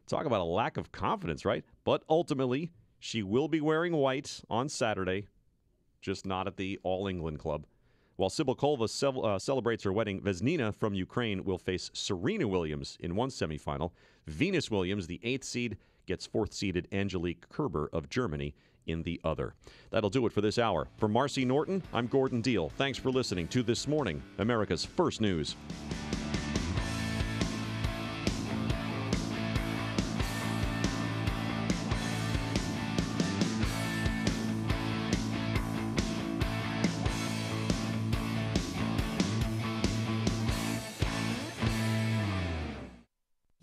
Talk about a lack of confidence, right? But ultimately, she will be wearing white on Saturday, just not at the All England Club. While Cibulkova celebrates her wedding, Vesnina from Ukraine will face Serena Williams in one semifinal. Venus Williams, the 8th seed, gets 4th-seeded Angelique Kerber of Germany in the other. That'll do it for this hour. For Marcy Norton, I'm Gordon Deal. Thanks for listening to This Morning, America's First News.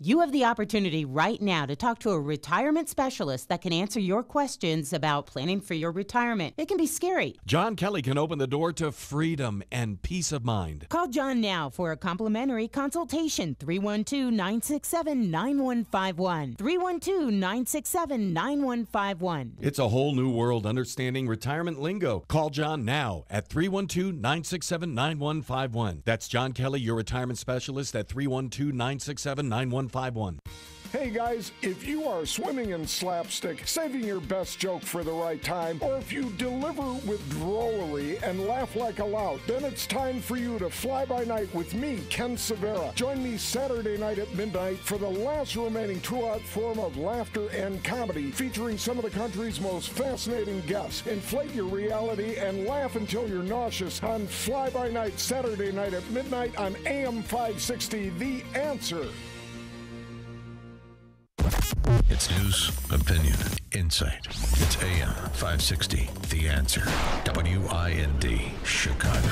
You have the opportunity right now to talk to a retirement specialist that can answer your questions about planning for your retirement. It can be scary. John Kelly can open the door to freedom and peace of mind. Call John now for a complimentary consultation. 312-967-9151. 312-967-9151. It's a whole new world understanding retirement lingo. Call John now at 312-967-9151. That's John Kelly, your retirement specialist at 312-967-9151. Hey guys, if you are swimming in slapstick, saving your best joke for the right time, or if you deliver with drollery and laugh like a lout, then it's time for you to fly by night with me, Ken Severa. Join me Saturday night at midnight for the last remaining true-art form of laughter and comedy, featuring some of the country's most fascinating guests. Inflate your reality and laugh until you're nauseous on Fly By Night Saturday night at midnight on AM 560, The Answer. It's news, opinion, insight. It's AM 560, The Answer. WIND, Chicago.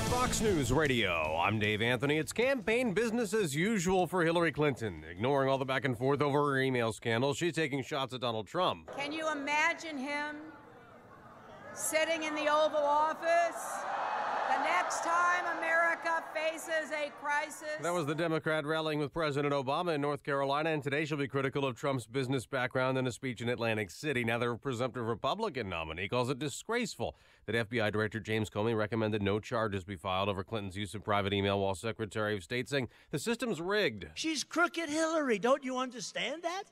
Fox News Radio. I'm Dave Anthony. It's campaign business as usual for Hillary Clinton. Ignoring all the back and forth over her email scandal, she's taking shots at Donald Trump. Can you imagine him sitting in the Oval Office the next time America faces a crisis? That was the Democrat rallying with President Obama in North Carolina, and today she'll be critical of Trump's business background in a speech in Atlantic City. Now, the presumptive Republican nominee calls it disgraceful that FBI Director James Comey recommended no charges be filed over Clinton's use of private email while Secretary of State, saying the system's rigged. She's crooked Hillary. Don't you understand that?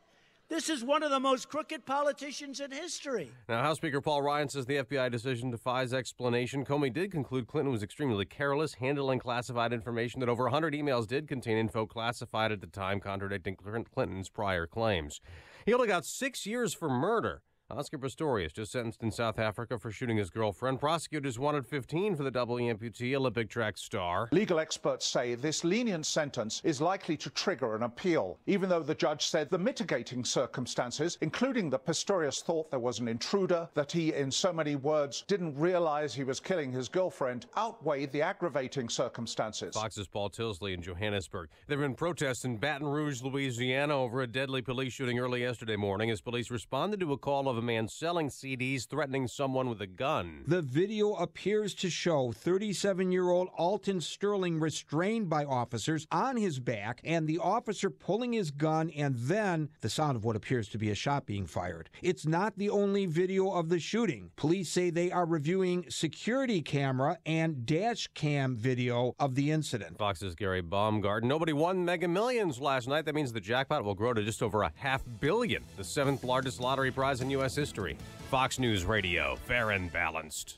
This is one of the most crooked politicians in history. Now, House Speaker Paul Ryan says the FBI decision defies explanation. Comey did conclude Clinton was extremely careless, handling classified information, that over 100 emails did contain info classified at the time, contradicting Clinton's prior claims. He only got 6 years for murder. Oscar Pistorius just sentenced in South Africa for shooting his girlfriend. Prosecutors wanted 15 for the double amputee Olympic track star. Legal experts say this lenient sentence is likely to trigger an appeal, even though the judge said the mitigating circumstances, including that Pistorius thought there was an intruder, that he, in so many words, didn't realize he was killing his girlfriend, outweighed the aggravating circumstances. Fox's Paul Tilsley in Johannesburg. There have been protests in Baton Rouge, Louisiana over a deadly police shooting early yesterday morning as police responded to a call of a man selling CDs threatening someone with a gun. The video appears to show 37-year-old Alton Sterling restrained by officers on his back and the officer pulling his gun and then the sound of what appears to be a shot being fired. It's not the only video of the shooting. Police say they are reviewing security camera and dash cam video of the incident. Fox's Gary Baumgarten. Nobody won Mega Millions last night. That means the jackpot will grow to just over $500 million, the 7th largest lottery prize in U.S. history. Fox News Radio, fair and balanced.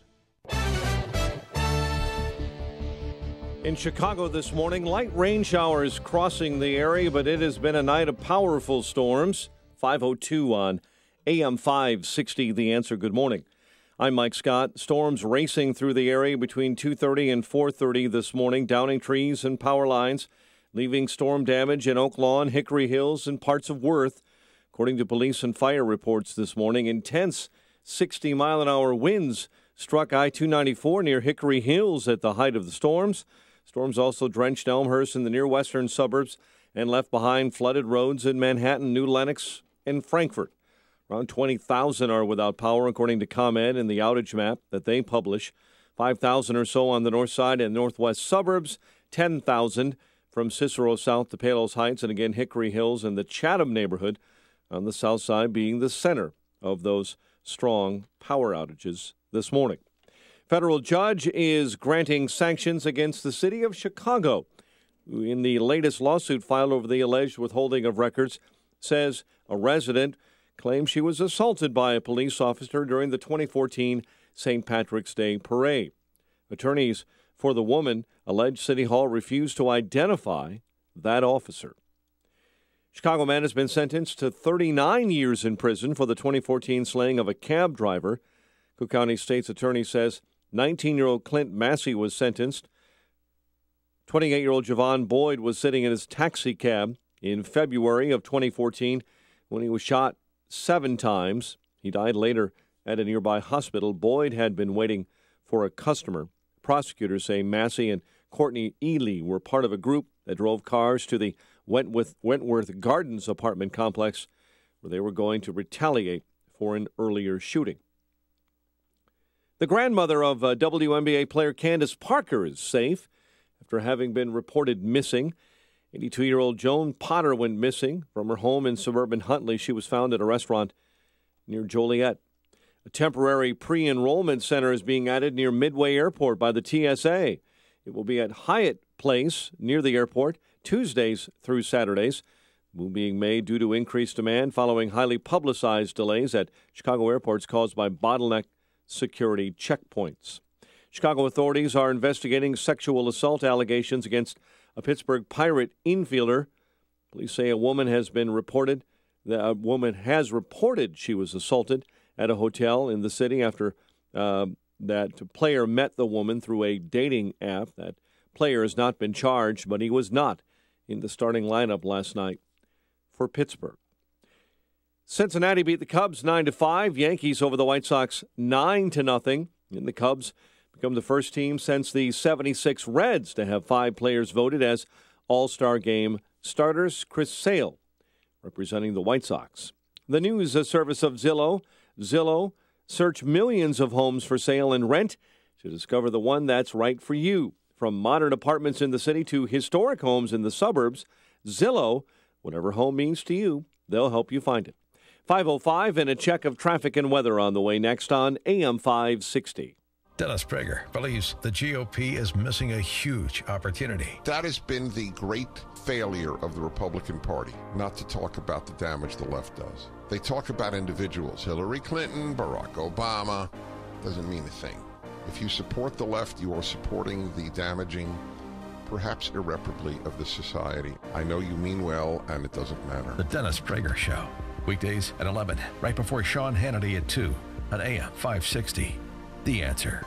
In Chicago this morning, light rain showers crossing the area, but it has been a night of powerful storms. 5:02 on AM 560, The Answer. Good morning. I'm Mike Scott. Storms racing through the area between 2:30 and 4:30 this morning, downing trees and power lines, leaving storm damage in Oak Lawn, Hickory Hills, and parts of Worth. According to police and fire reports this morning, intense 60-mile-an-hour winds struck I-294 near Hickory Hills at the height of the storms. Storms also drenched Elmhurst in the near western suburbs and left behind flooded roads in Manhattan, New Lenox, and Frankfort. Around 20,000 are without power, according to ComEd and the outage map that they publish. 5,000 or so on the north side and northwest suburbs, 10,000 from Cicero south to Palos Heights, and again Hickory Hills and the Chatham neighborhood on the south side being the center of those strong power outages this morning. Federal judge is granting sanctions against the city of Chicago. in the latest lawsuit filed over the alleged withholding of records, says a resident claims she was assaulted by a police officer during the 2014 St. Patrick's Day parade. Attorneys for the woman allege City Hall refused to identify that officer. Chicago man has been sentenced to 39 years in prison for the 2014 slaying of a cab driver. Cook County State's attorney says 19-year-old Clint Massey was sentenced. 28-year-old Javon Boyd was sitting in his taxi cab in February of 2014 when he was shot 7 times. He died later at a nearby hospital. Boyd had been waiting for a customer. Prosecutors say Massey and Courtney Ely were part of a group that drove cars to the Wentworth Gardens apartment complex where they were going to retaliate for an earlier shooting. The grandmother of WNBA player Candace Parker is safe after having been reported missing. 82-year-old Joan Potter went missing from her home in suburban Huntley. She was found at a restaurant near Joliet. A temporary pre-enrollment center is being added near Midway Airport by the TSA. It will be at Hyatt Place near the airport Tuesdays through Saturdays. The move being made due to increased demand following highly publicized delays at Chicago airports caused by bottleneck security checkpoints. Chicago authorities are investigating sexual assault allegations against a Pittsburgh Pirate infielder. Police say a woman has reported she was assaulted at a hotel in the city after that player met the woman through a dating app. That player has not been charged, but he was not in the starting lineup last night for Pittsburgh. Cincinnati beat the Cubs 9-5. Yankees over the White Sox 9-0. And the Cubs become the first team since the '76 Reds to have 5 players voted as All-Star Game starters. Chris Sale representing the White Sox. The news service of Zillow. Zillow search millions of homes for sale and rent to discover the one that's right for you. From modern apartments in the city to historic homes in the suburbs, Zillow, whatever home means to you, they'll help you find it. 5:05 and a check of traffic and weather on the way next on AM 560. Dennis Prager believes the GOP is missing a huge opportunity. That has been the great failure of the Republican Party, not to talk about the damage the left does. They talk about individuals, Hillary Clinton, Barack Obama, doesn't mean a thing. If you support the left, you are supporting the damaging, perhaps irreparably, of the society. I know you mean well, and it doesn't matter. The Dennis Prager Show, weekdays at 11, right before Sean Hannity at 2 on AM 560. The Answer.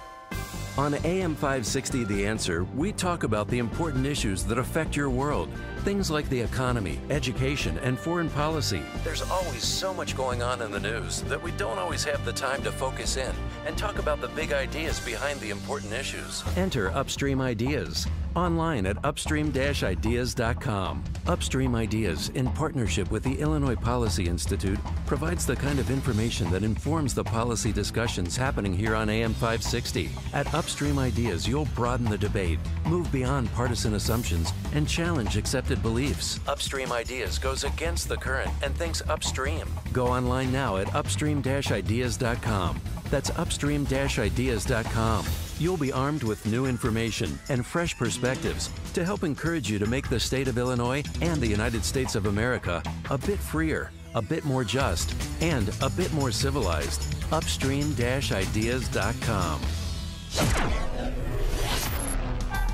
On AM 560, The Answer, we talk about the important issues that affect your world. Things like the economy, education, and foreign policy. There's always so much going on in the news that we don't always have the time to focus in and talk about the big ideas behind the important issues. Enter Upstream Ideas online at upstream-ideas.com. Upstream Ideas, in partnership with the Illinois Policy Institute, provides the kind of information that informs the policy discussions happening here on AM 560. At Upstream Ideas, you'll broaden the debate, move beyond partisan assumptions, and challenge accepted beliefs. Upstream Ideas goes against the current and thinks upstream. Go online now at upstream-ideas.com. That's upstream-ideas.com. You'll be armed with new information and fresh perspectives to help encourage you to make the state of Illinois and the United States of America a bit freer, a bit more just, and a bit more civilized. Upstream-ideas.com.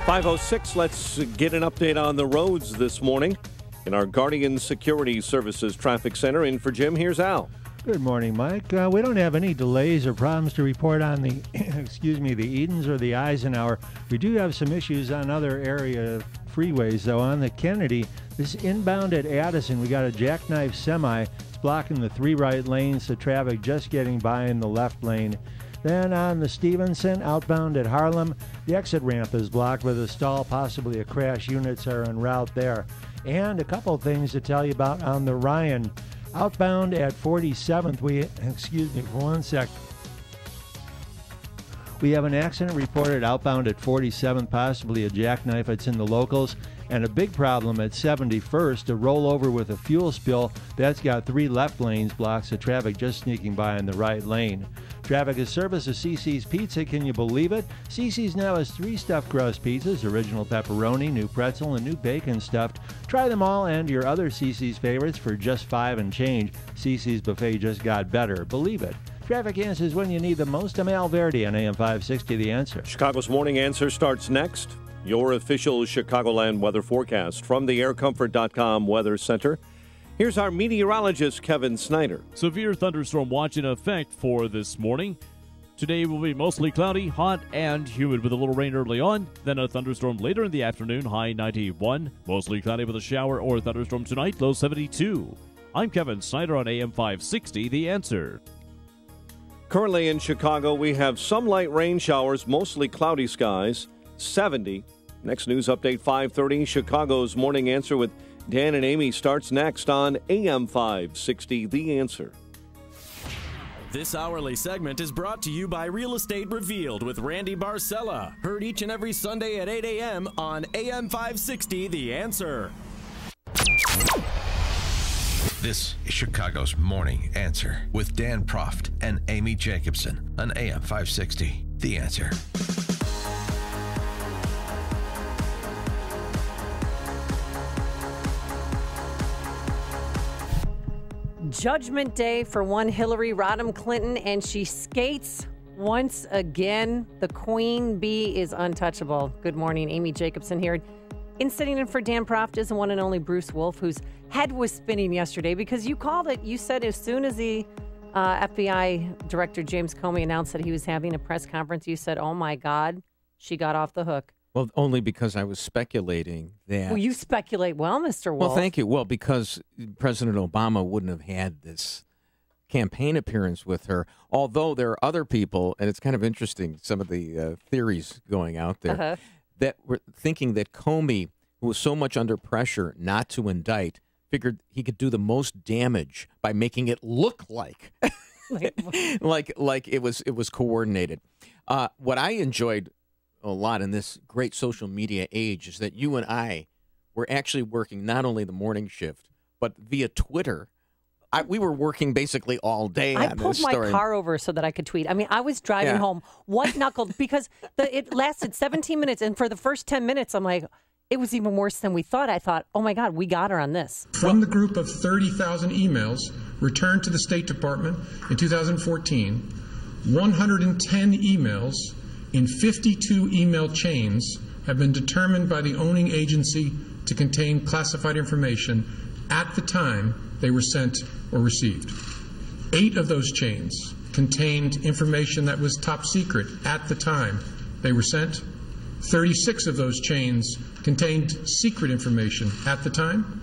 5:06, let's get an update on the roads this morning. In our Guardian Security Services Traffic Center, in for Jim, here's Al. Good morning, Mike. We don't have any delays or problems to report on the, the Edens or the Eisenhower. We do have some issues on other area freeways, though. On the Kennedy, this inbound at Addison, we got a jackknife semi. It's blocking the 3 right lanes, the traffic just getting by in the left lane. Then on the Stevenson, outbound at Harlem, the exit ramp is blocked with a stall, possibly a crash. Units are en route there. And a couple things to tell you about on the Ryan. Outbound at 47th, we have an accident reported outbound at 47th, possibly a jackknife. It's in the locals. And a big problem at 71st, a rollover with a fuel spill. That's got 3 left lanes, blocks of traffic just sneaking by in the right lane. Traffic is service of CC's Pizza. Can you believe it? CC's now has 3 stuffed crust pizzas, original pepperoni, new pretzel, and new bacon stuffed. Try them all and your other CC's favorites for just $5 and change. CC's buffet just got better. Believe it. Traffic answers when you need the most. I'm Al Verdi on AM 560, The Answer. Chicago's Morning Answer starts next. Your official Chicagoland weather forecast from the aircomfort.com Weather Center. Here's our meteorologist, Kevin Snyder. Severe thunderstorm watch in effect for this morning. Today will be mostly cloudy, hot, and humid with a little rain early on. Then a thunderstorm later in the afternoon, high 91. Mostly cloudy with a shower or thunderstorm tonight, low 72. I'm Kevin Snyder on AM 560, The Answer. Currently in Chicago, we have some light rain showers, mostly cloudy skies, 70. Next news update, 5:30. Chicago's Morning Answer with Dan and Amy starts next on AM 560, The Answer. This hourly segment is brought to you by Real Estate Revealed with Randy Barcella. Heard each and every Sunday at 8 a.m. on AM 560, The Answer. This is Chicago's Morning Answer with Dan Proft and Amy Jacobson on AM 560, The Answer. Judgment Day for one Hillary Rodham Clinton, and she skates once again. The Queen Bee is untouchable. Good morning, Amy Jacobson here. In sitting in for Dan Proft is the one and only Bruce Wolf, whose head was spinning yesterday because you called it. You said as soon as the FBI Director James Comey announced that he was having a press conference, you said, oh my God, she got off the hook. Well, only because I was speculating that... Well, you speculate well, Mr. Wolf. Well, thank you. Well, because President Obama wouldn't have had this campaign appearance with her, although there are other people, and it's kind of interesting, some of the theories going out there, that were thinking that Comey, who was so much under pressure not to indict, figured he could do the most damage by making it look like like it was coordinated. What I enjoyed a lot in this great social media age is that you and I were actually working not only the morning shift, but via Twitter. We were working basically all day on this story. I pulled my car over so that I could tweet. I mean, I was driving home white-knuckled because it lasted 17 minutes, and for the first 10 minutes, I'm like, it was even worse than we thought. I thought, oh, my God, we got her on this. From the group of 30,000 emails returned to the State Department in 2014, 110 emails in 52 email chains have been determined by the owning agency to contain classified information at the time they were sent or received. 8 of those chains contained information that was top secret at the time they were sent. 36 of those chains contained secret information at the time,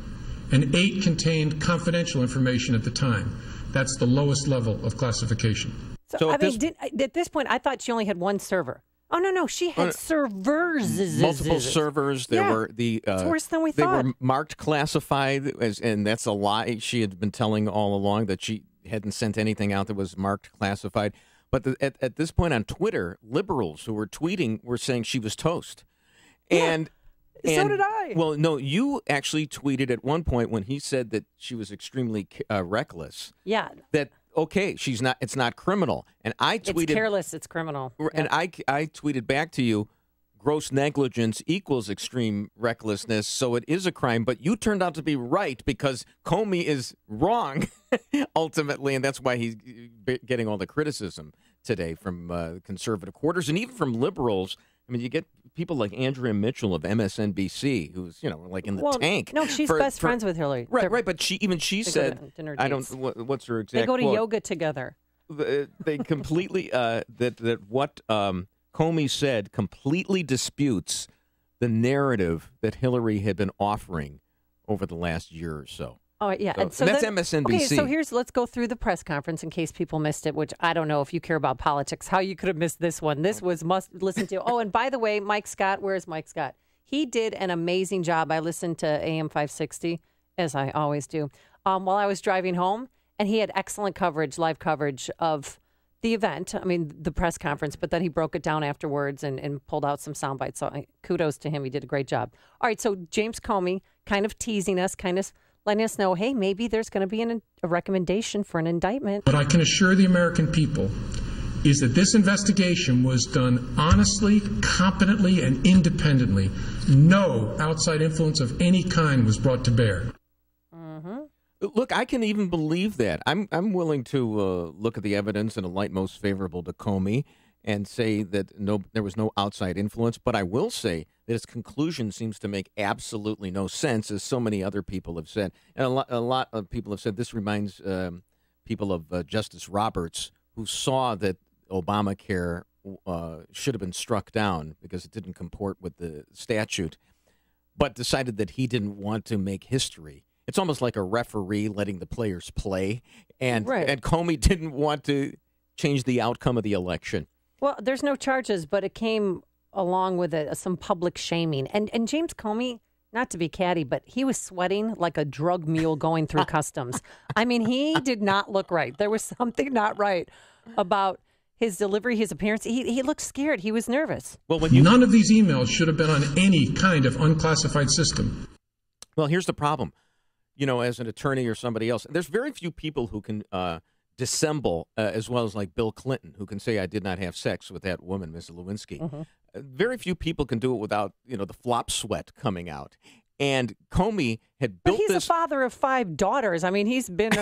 and 8 contained confidential information at the time. That's the lowest level of classification. So at this point, I thought she only had one server. Oh, no, she had servers. Multiple servers. There were it's worse than we thought. They were marked classified, and that's a lie. She had been telling all along that she hadn't sent anything out that was marked classified. But at this point on Twitter, liberals who were tweeting were saying she was toast. And so did I. Well, no, you actually tweeted at one point when he said that she was extremely reckless. Yeah. That okay, she's not. It's not criminal. And I tweeted, it's careless. It's criminal. And I tweeted back to you, gross negligence equals extreme recklessness, so it is a crime. But you turned out to be right because Comey is wrong ultimately, and that's why he's getting all the criticism today from conservative quarters and even from liberals. I mean, you get people like Andrea Mitchell of MSNBC, who's like in the tank. No, she's best friends with Hillary. Right. But she said, I don't. What's her exact? They go to quote? Yoga together. They completely that what Comey said completely disputes the narrative that Hillary had been offering over the last year or so. Oh, yeah. So that's MSNBC. Okay, so let's go through the press conference in case people missed it, which I don't know if you care about politics, how you could have missed this one. This was must listen to. Oh, and by the way, Mike Scott, where's Mike Scott? He did an amazing job. I listened to AM 560, as I always do, while I was driving home, and he had excellent coverage, live coverage of the event. I mean, the press conference, but then he broke it down afterwards and pulled out some sound bites. So kudos to him. He did a great job. All right, so James Comey kind of teasing us, kind of letting us know, hey, maybe there's going to be a recommendation for an indictment. But I can assure the American people is that this investigation was done honestly, competently, and independently. No outside influence of any kind was brought to bear. Look, I can even believe that. I'm willing to look at the evidence in a light most favorable to Comey and say that there was no outside influence. But I will say that his conclusion seems to make absolutely no sense, as so many other people have said. And a lot of people have said this reminds people of Justice Roberts, who saw that Obamacare should have been struck down because it didn't comport with the statute, but decided that he didn't want to make history. It's almost like a referee letting the players play, and Comey didn't want to change the outcome of the election. Well, there's no charges, but it came along with some public shaming. And James Comey, not to be catty, but he was sweating like a drug mule going through customs. I mean, he did not look right. There was something not right about his delivery, his appearance. He looked scared. He was nervous. Well, none of these emails should have been on any kind of unclassified system. Well, here's the problem. You know, as an attorney or somebody else, there's very few people who can dissemble as well as like Bill Clinton, who can say, I did not have sex with that woman, Ms. Lewinsky. Very few people can do it without, the flop sweat coming out. And Comey had built this. He's this. a father of 5 daughters. I mean, he's been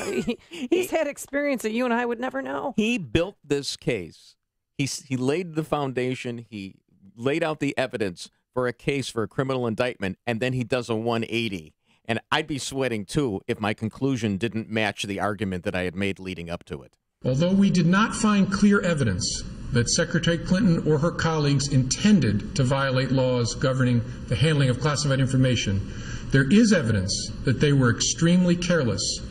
he's had experience that you and I would never know. He built this case. He laid the foundation. He laid out the evidence for a case for a criminal indictment, and then he does a 180. And I'd be sweating, too, if my conclusion didn't match the argument that I had made leading up to it. Although we did not find clear evidence that Secretary Clinton or her colleagues intended to violate laws governing the handling of classified information, there is evidence that they were extremely careless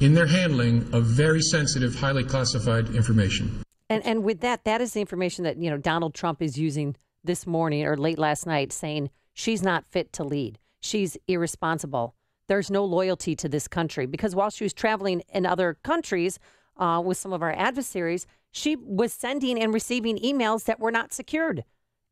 in their handling of very sensitive, highly classified information. And with that is the information that, Donald Trump is using this morning or late last night, saying she's not fit to lead. She's irresponsible. There's no loyalty to this country, because while she was traveling in other countries with some of our adversaries, she was sending and receiving emails that were not secured,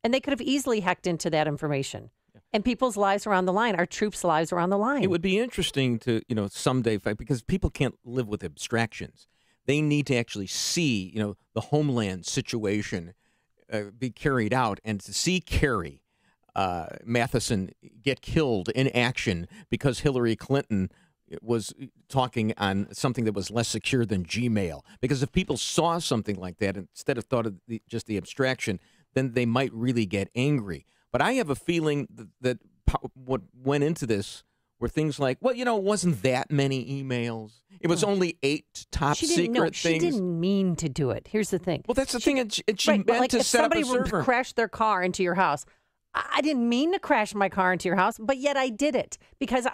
and they could have easily hacked into that information. And people's lives are on the line. Our troops' lives are on the line. It would be interesting to, someday fight, because people can't live with abstractions. They need to actually see, the homeland situation be carried out, and to see Kerry Matheson get killed in action because Hillary Clinton was talking on something that was less secure than Gmail. Because if people saw something like that, instead of thought of just the abstraction, then they might really get angry. But I have a feeling that what went into this were things like, well, it wasn't that many emails. It was only 8 top secret things. She didn't mean to do it. Here's the thing. Well, that's the thing. She meant to set up a server. If somebody crashed their car into your house, I didn't mean to crash my car into your house, but yet I did it because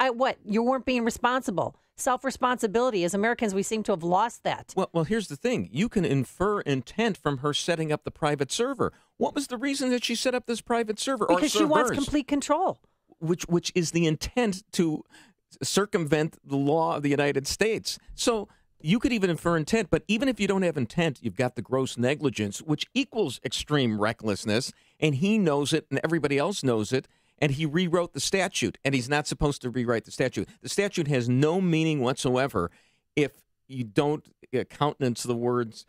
you weren't being responsible. Self-responsibility. As Americans, we seem to have lost that. Well, here's the thing. You can infer intent from her setting up the private server. What was the reason that she set up this private server? Because she wants complete control. Which is the intent to circumvent the law of the United States. So you could even infer intent, but even if you don't have intent, you've got the gross negligence, which equals extreme recklessness, and he knows it and everybody else knows it, and he rewrote the statute, and he's not supposed to rewrite the statute. The statute has no meaning whatsoever if you don't countenance the words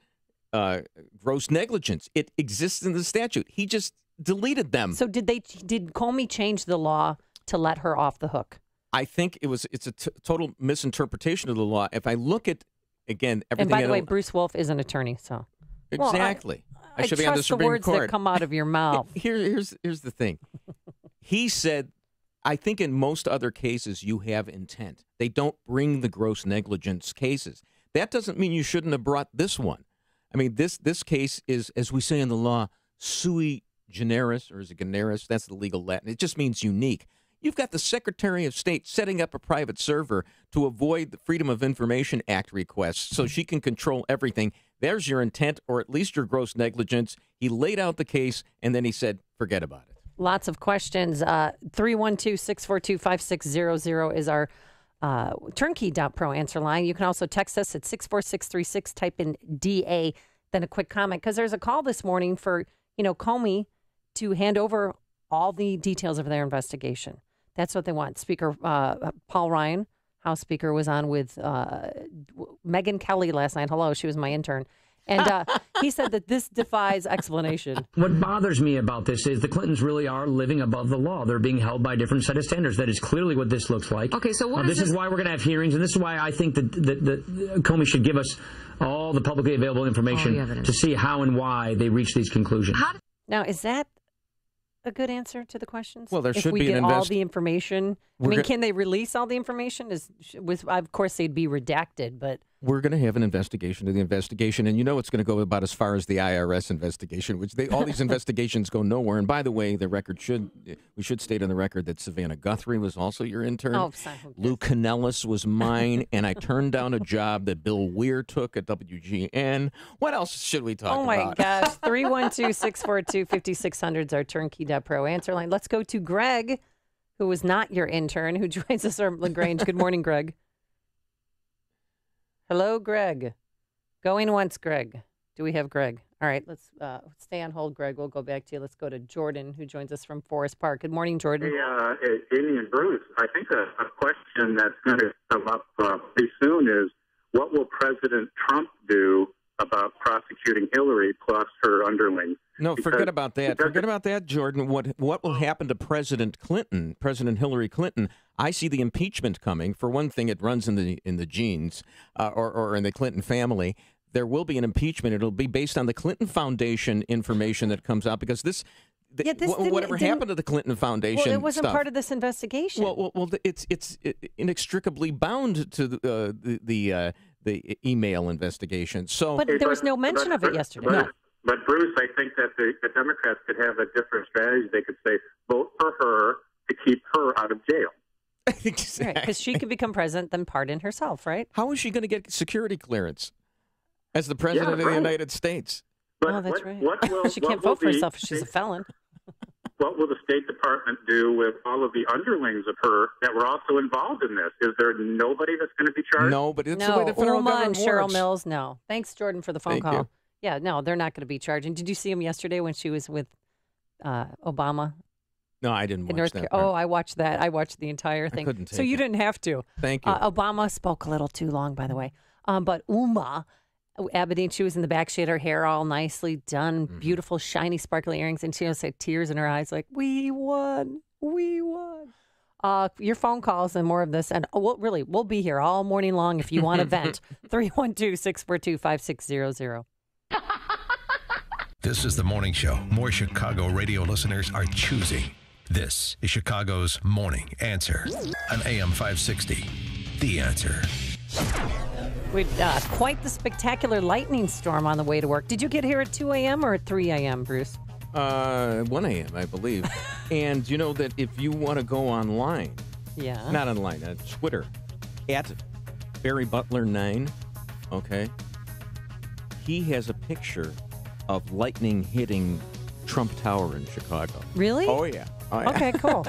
gross negligence. It exists in the statute. He just deleted them. So did Comey change the law to let her off the hook? I think it's a total misinterpretation of the law. If I look at, again, everything. And by the way, Bruce Wolf is an attorney, so. Exactly. Well, I should be on the Supreme words Court. that come out of your mouth. Here's the thing. He said, I think in most other cases you have intent. They don't bring the gross negligence cases. That doesn't mean you shouldn't have brought this one. I mean, this case is, as we say in the law, sui generis, or is it generis? That's the legal Latin. It just means unique. You've got the Secretary of State setting up a private server to avoid the Freedom of Information Act requests so she can control everything. There's your intent, or at least your gross negligence. He laid out the case, and then he said, forget about it. Lots of questions. 312-642-5600 is our turnkey.pro answer line. You can also text us at 64636, type in DA, then a quick comment. Because there's a call this morning for, Comey to hand over all the details of their investigation. That's what they want. Speaker Paul Ryan, House Speaker, was on with Megyn Kelly last night. Hello, she was my intern. And he said that this defies explanation. What bothers me about this is the Clintons really are living above the law. They're being held by a different set of standards. That is clearly what this looks like. Okay, so what this is why we're going to have hearings, and this is why I think that Comey should give us all the publicly available information to see how and why they reach these conclusions. Now, is that a good answer to the questions? Well, there if should we be get an all the information. I mean, We're can they release all the information? Of course, they'd be redacted, but We're going to have an investigation of the investigation, and it's going to go about as far as the IRS investigation, which all these investigations go nowhere. And by the way, we should state on the record that Savannah Guthrie was also your intern. Oh, Lou Canellis was mine, and I turned down a job that Bill Weir took at WGN. What else should we talk about? oh my gosh, 312-642-5600 is our turnkey.pro answer line. Let's go to Greg, who was not your intern, who joins us from LaGrange. Good morning, Greg. Hello, Greg. Going once, Greg. Do we have Greg? All right, let's stay on hold, Greg. We'll go back to you. Let's go to Jordan, who joins us from Forest Park. Good morning, Jordan. Hey, Amy and Bruce. I think a question that's going to come up pretty soon is, what will President Trump do about prosecuting Hillary plus her underlings? No, forget about that. Forget about that, Jordan. What will happen to President Clinton, President Hillary Clinton? I see the impeachment coming. For one thing, it runs in the genes or in the Clinton family. There will be an impeachment. It'll be based on the Clinton Foundation information that comes out, because whatever happened to the Clinton Foundation? Well, it wasn't stuff, part of this investigation. Well, it's inextricably bound to the email investigation. So, but there was no mention of it yesterday. But Bruce, I think that the Democrats could have a different strategy. They could say, vote for her to keep her out of jail. Exactly. Right, because she could become president, then pardon herself, right? How is she going to get security clearance as the president of the United States? But that's right. She can't vote for herself if she's a felon. What will the State Department do with all of the underlings of her that were also involved in this? Is there nobody that's going to be charged? No, but it's the way the federal Uma government and Cheryl works. Mills, no. Thanks, Jordan, for the phone Thank call. you. Yeah, no, they're not going to be charged. And did you see him yesterday when she was with Obama? No, I didn't in watch North that. Oh, I watched that. I watched the entire thing. couldn't so take you it. didn't have to. Thank you. Obama spoke a little too long, by the way. But Uma Abedin, she was in the back. She had her hair all nicely done, beautiful, shiny, sparkly earrings, and she just had tears in her eyes, like, "We won, we won." Your phone calls and more of this, and we'll be here all morning long if you want to vent. 312-642-5600. This is the morning show more Chicago radio listeners are choosing. This is Chicago's Morning Answer on AM 560. The Answer. We've quite the spectacular lightning storm on the way to work. Did you get here at 2 a.m. or at 3 a.m., Bruce? 1 a.m., I believe. And you know that if you want to go online, not online, Twitter, at Barry Butler 9, okay, he has a picture of lightning hitting Trump Tower in Chicago. Really? Oh, yeah. Okay, cool.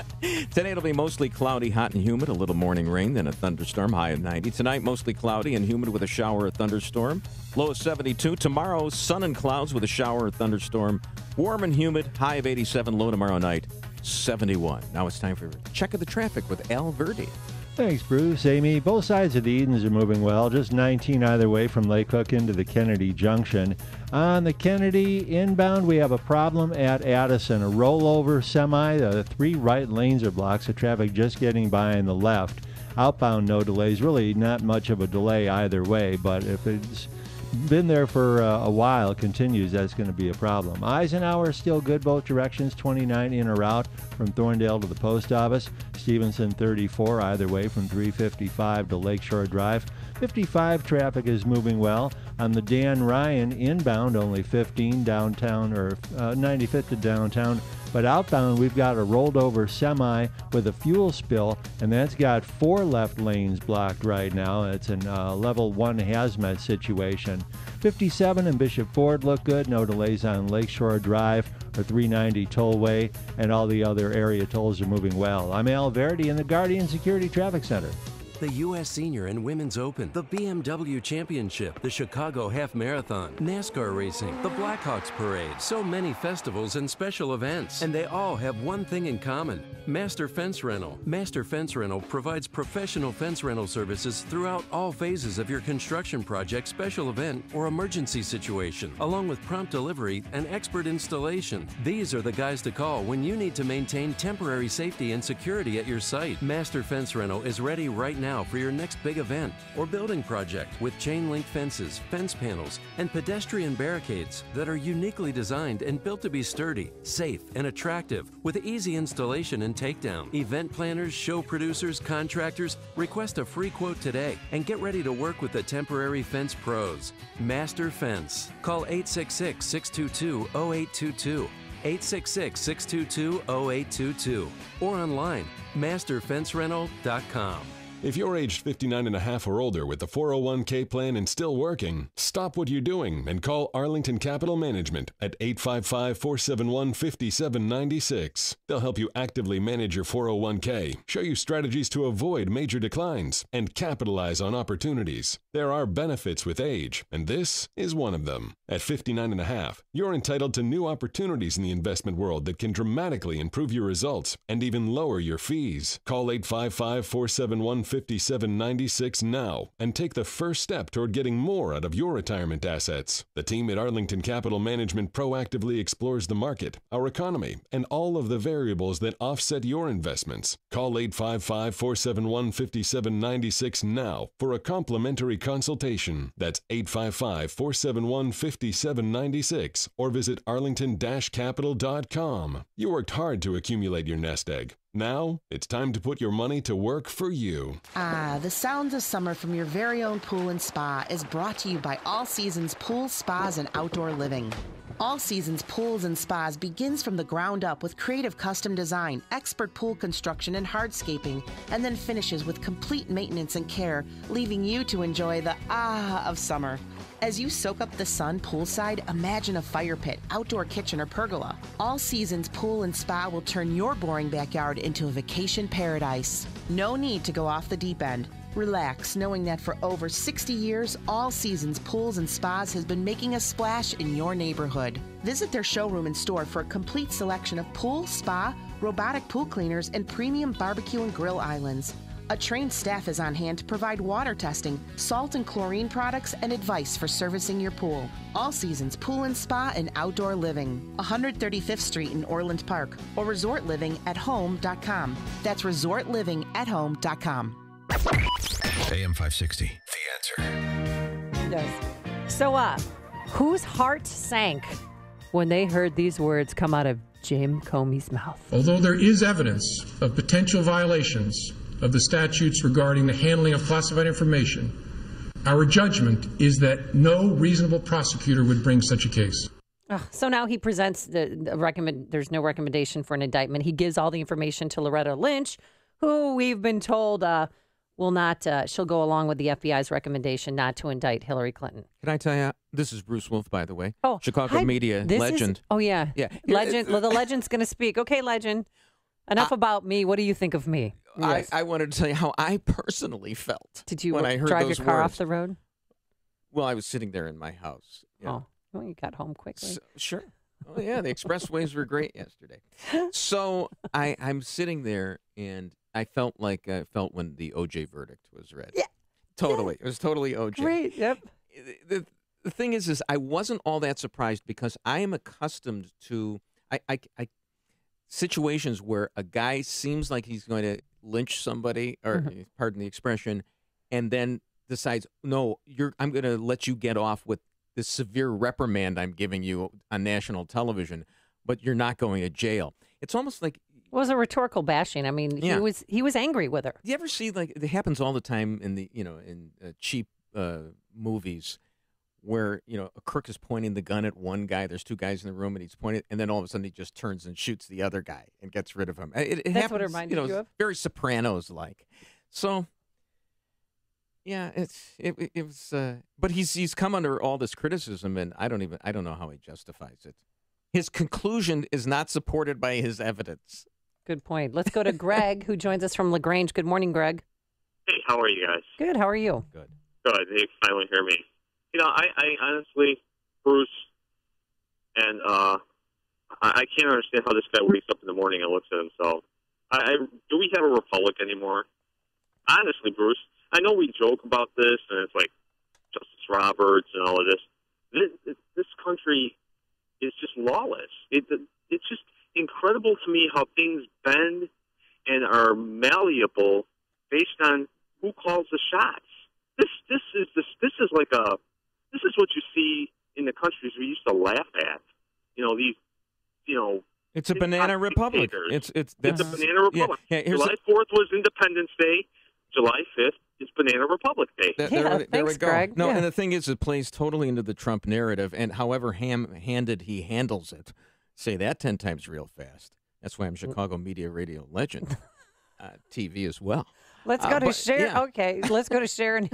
Today it'll be mostly cloudy, hot and humid, a little morning rain, then a thunderstorm, high of 90. Tonight, mostly cloudy and humid with a shower or thunderstorm, low of 72. Tomorrow, sun and clouds with a shower or thunderstorm, warm and humid, high of 87, low tomorrow night, 71. Now it's time for Check of the Traffic with Al Verde. Thanks, Bruce. Amy, both sides of the Edens are moving well, just 19 either way from Lake Hook into the Kennedy Junction. On the Kennedy inbound, we have a problem at Addison, a rollover semi. The 3 right lanes are blocked, so traffic just getting by on the left. Outbound, no delays. Really not much of a delay either way, but if it's been there for a while, it continues, that's going to be a problem. Eisenhower is still good both directions, 29 in or out from Thorndale to the post office. Stevenson 34 either way from 355 to Lakeshore Drive. 55 traffic is moving well. On the Dan Ryan inbound, only 15 downtown or 95th to downtown. But outbound, we've got a rolled over semi with a fuel spill, and that's got 4 left lanes blocked right now. It's an level 1 hazmat situation. 57 and Bishop Ford look good. No delays on Lakeshore Drive or 390 Tollway, and all the other area tolls are moving well. I'm Al Verdi in the Guardian Security Traffic Center. The U.S. Senior and Women's Open, the BMW Championship, the Chicago Half Marathon, NASCAR racing, the Blackhawks Parade, so many festivals and special events. And they all have one thing in common: Master Fence Rental. Master Fence Rental provides professional fence rental services throughout all phases of your construction project, special event, or emergency situation, along with prompt delivery and expert installation. These are the guys to call when you need to maintain temporary safety and security at your site. Master Fence Rental is ready right now for your next big event or building project with chain link fences, fence panels, and pedestrian barricades that are uniquely designed and built to be sturdy, safe, and attractive with easy installation and takedown. Event planners, show producers, contractors, request a free quote today and get ready to work with the temporary fence pros. Master Fence. Call 866-622-0822. 866-622-0822 or online, masterfencerental.com. If you're aged 59 and a half or older with the 401k plan and still working, stop what you're doing and call Arlington Capital Management at 855-471-5796. They'll help you actively manage your 401k, show you strategies to avoid major declines, and capitalize on opportunities. There are benefits with age, and this is one of them. At 59 and a half, you're entitled to new opportunities in the investment world that can dramatically improve your results and even lower your fees. Call 855-471-5796 now and take the first step toward getting more out of your retirement assets. The team at Arlington Capital Management proactively explores the market, our economy, and all of the variables that offset your investments. Call 855-471-5796 now for a complimentary consultation. That's 855-471-5796 or visit arlington-capital.com. You worked hard to accumulate your nest egg. Now, it's time to put your money to work for you. The sounds of summer from your very own pool and spa is brought to you by All Seasons Pools, Spas, and Outdoor Living. All Seasons Pools and Spas begins from the ground up with creative custom design, expert pool construction, and hardscaping, and then finishes with complete maintenance and care, leaving you to enjoy the of summer. As you soak up the sun poolside, imagine a fire pit, outdoor kitchen, or pergola. All Seasons Pool and Spa will turn your boring backyard into a vacation paradise. No need to go off the deep end. Relax, knowing that for over 60 years, All Seasons Pools and Spas has been making a splash in your neighborhood. Visit their showroom and store for a complete selection of pool, spa, robotic pool cleaners, and premium barbecue and grill islands. A trained staff is on hand to provide water testing, salt and chlorine products, and advice for servicing your pool. All Seasons Pool and Spa and Outdoor Living, 135th Street in Orland Park, or resortlivingathome.com. That's resortlivingathome.com. AM 560, The Answer. Yes. So, whose heart sank when they heard these words come out of Jim Comey's mouth? Although there is evidence of potential violations of the statutes regarding the handling of classified information, our judgment is that no reasonable prosecutor would bring such a case. So now he presents there's no recommendation for an indictment. He gives all the information to Loretta Lynch, who we've been told will not, she'll go along with the FBI's recommendation not to indict Hillary Clinton. Can I tell you, this is Bruce Wolf, by the way. Oh, Chicago media legend. Yeah. Legend. Well, the legend's going to speak. Okay, legend. Enough about me. What do you think of me? Yes. I wanted to tell you how I personally felt. Did you when I heard drive those your car words. off the road? Well, I was sitting there in my house. Yeah. Oh, well, you got home quickly. Sure. Oh, yeah, the expressways were great yesterday. So I'm sitting there, and I felt like I felt when the OJ verdict was read. Yeah. Totally. It was totally OJ. Great, yep. The thing is I wasn't all that surprised because I am accustomed to situations where a guy seems like he's going to lynch somebody, or pardon the expression, and then decides, no, I'm going to let you get off with this severe reprimand I'm giving you on national television, but you're not going to jail. It's almost like it was a rhetorical bashing. I mean, he was angry with her. Do you ever see, like, it happens all the time in the cheap movies where a crook is pointing the gun at one guy. There's two guys in the room, and he's pointing, and then all of a sudden he just turns and shoots the other guy and gets rid of him. It That's happens, what it reminded you of. Very Sopranos-like. So. Yeah, it was, but he's come under all this criticism, and I don't know how he justifies it. His conclusion is not supported by his evidence. Good point. Let's go to Greg, who joins us from LaGrange. Good morning, Greg. Hey, how are you guys? Good. How are you? Good. Good. They finally hear me. You know, I honestly, Bruce, and I can't understand how this guy wakes up in the morning and looks at himself. Do we have a republic anymore? Honestly, Bruce, I know we joke about this, and it's like Justice Roberts and all of this. This country is just lawless. It's just incredible to me how things bend and are malleable based on who calls the shots. This is what you see in the countries we used to laugh at. You know, these, you know. It's a banana republic. It's a banana republic. Yeah, July 4th was Independence Day. July 5th is Banana Republic Day. There we go. Greg. No, Yeah. and the thing is, it plays totally into the Trump narrative, and however ham-handed he handles it, say that 10 times real fast. That's why I'm Chicago media radio legend. TV as well. Let's go to Sharon. yeah. Okay, let's go to Sharon.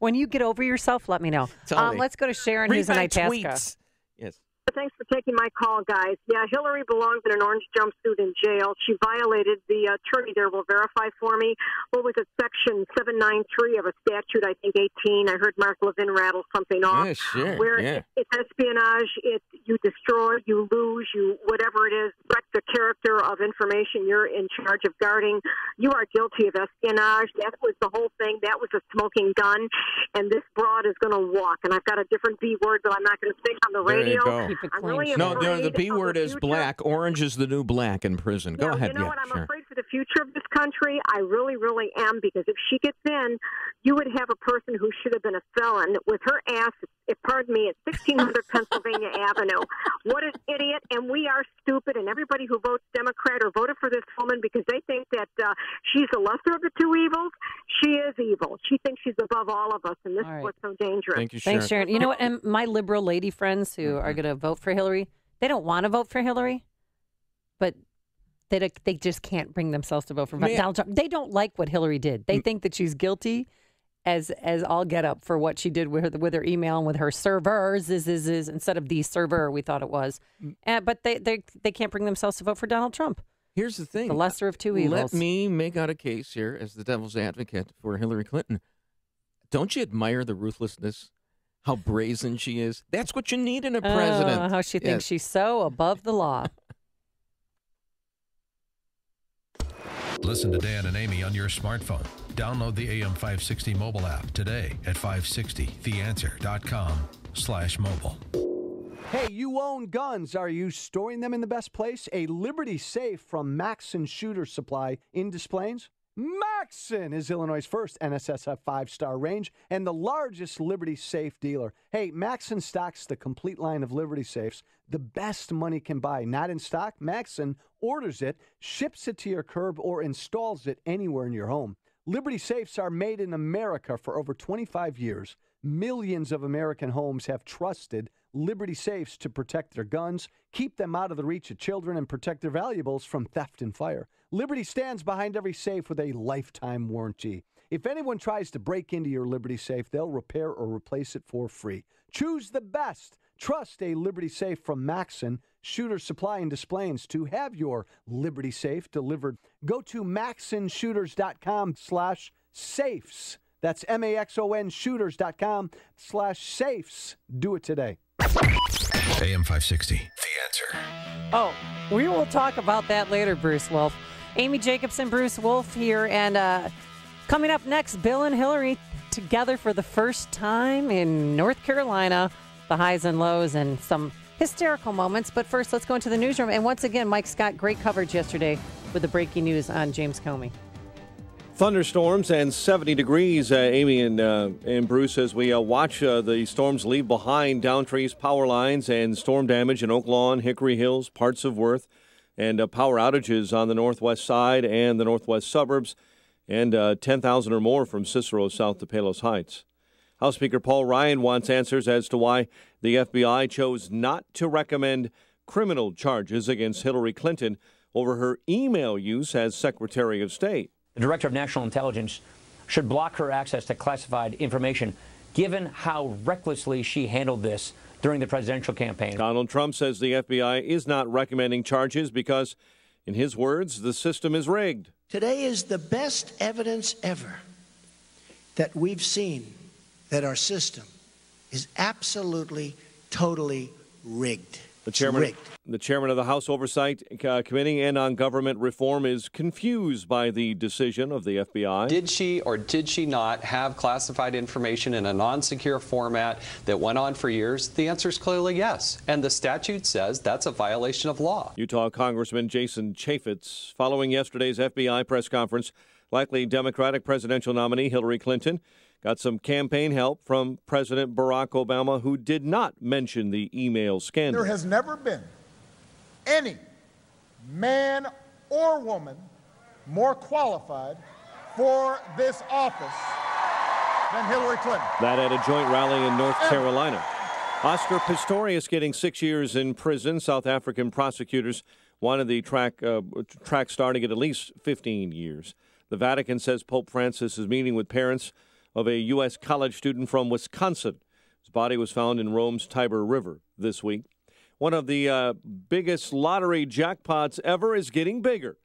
When you get over yourself, let me know. Let's go to Sharon, who's in Itasca. Yes. Thanks for taking my call, guys. Yeah, Hillary belongs in an orange jumpsuit in jail. She violated the attorney there will verify for me. What was it, Section 793 of a statute, I think 18. I heard Mark Levin rattle something off. Yeah, sure. Where Yeah. it's espionage, you destroy, you lose, you whatever it is, wreck the character of information you're in charge of guarding. You are guilty of espionage. That was the whole thing. That was a smoking gun. And this broad is going to walk. And I've got a different B word that I'm not going to say on the There you radio. go. I'm really No, afraid the B of word the is future. black. Orange is the new black in prison. Go ahead. You know yeah, what? I'm sure. afraid for the future of this country. I really, really am, because if she gets in, you would have a person who should have been a felon with her ass, pardon me, at 1600 Pennsylvania Avenue. What an idiot. And we are stupid. And everybody who votes Democrat or voted for this woman because they think that she's the lesser of the two evils, she is evil. She thinks she's above all of us. And this is what's so dangerous. Thank you, Sharon. Thanks, Sharon. You know what? And my liberal lady friends who are going to vote for Hillary, they don't want to vote for Hillary, but they just can't bring themselves to vote for Donald Trump. They don't like what Hillary did. They think that she's guilty as all get up for what she did with her email and with her servers is instead of the server we thought it was. But they can't bring themselves to vote for Donald Trump. Here's the thing. The lesser of two evils. Let me make out a case here as the devil's advocate for Hillary Clinton. Don't you admire the ruthlessness? How brazen she is. That's what you need in a president. How she thinks she's so above the law. Listen to Dan and Amy on your smartphone. Download the AM560 mobile app today at 560theanswer.com/mobile. Hey, you own guns. Are you storing them in the best place? A Liberty Safe from Maxson Shooter Supply in Des Plaines? Maxson is Illinois' first NSSF 5-star range and the largest Liberty Safe dealer. Hey, Maxson stocks the complete line of Liberty Safes, the best money can buy. Not in stock? Maxson orders it, ships it to your curb, or installs it anywhere in your home. Liberty Safes are made in America for over 25 years. Millions of American homes have trusted Liberty Safes to protect their guns, keep them out of the reach of children, and protect their valuables from theft and fire. Liberty stands behind every safe with a lifetime warranty. If anyone tries to break into your Liberty Safe, they'll repair or replace it for free. Choose the best. Trust a Liberty Safe from Maxson Shooter Supply in Des Plaines to have your Liberty Safe delivered. Go to maxonshooters.com/safes. That's maxonshooters.com/safes. Do it today. AM 560, The Answer. Oh, we will talk about that later, Bruce Wolf. Amy Jacobson, Bruce Wolf here, and coming up next, Bill and Hillary together for the first time in North Carolina. The highs and lows and some hysterical moments. But first, let's go into the newsroom. And once again, Mike Scott, great coverage yesterday with the breaking news on James Comey. Thunderstorms and 70 degrees, Amy and Bruce, as we watch the storms leave behind down trees, power lines, and storm damage in Oak Lawn, Hickory Hills, parts of Worth, and power outages on the northwest side and the northwest suburbs, and 10,000 or more from Cicero south to Palos Heights. House Speaker Paul Ryan wants answers as to why the FBI chose not to recommend criminal charges against Hillary Clinton over her email use as Secretary of State. The Director of National Intelligence should block her access to classified information, given how recklessly she handled this during the presidential campaign. Donald Trump says the FBI is not recommending charges because, in his words, the system is rigged. Today is the best evidence ever that we've seen that our system is absolutely, totally rigged. The chairman of the House Oversight Committee and on Government Reform is confused by the decision of the FBI. Did she or did she not have classified information in a non-secure format that went on for years? The answer is clearly yes. And the statute says that's a violation of law. Utah Congressman Jason Chaffetz, following yesterday's FBI press conference, likely Democratic presidential nominee Hillary Clinton got some campaign help from President Barack Obama, who did not mention the email scandal. There has never been any man or woman more qualified for this office than Hillary Clinton. That at a joint rally in North Carolina. Oscar Pistorius getting 6 years in prison. South African prosecutors wanted the track star to get at least 15 years. The Vatican says Pope Francis is meeting with parents of a U.S. college student from Wisconsin. His body was found in Rome's Tiber River this week. One of the biggest lottery jackpots ever is getting bigger.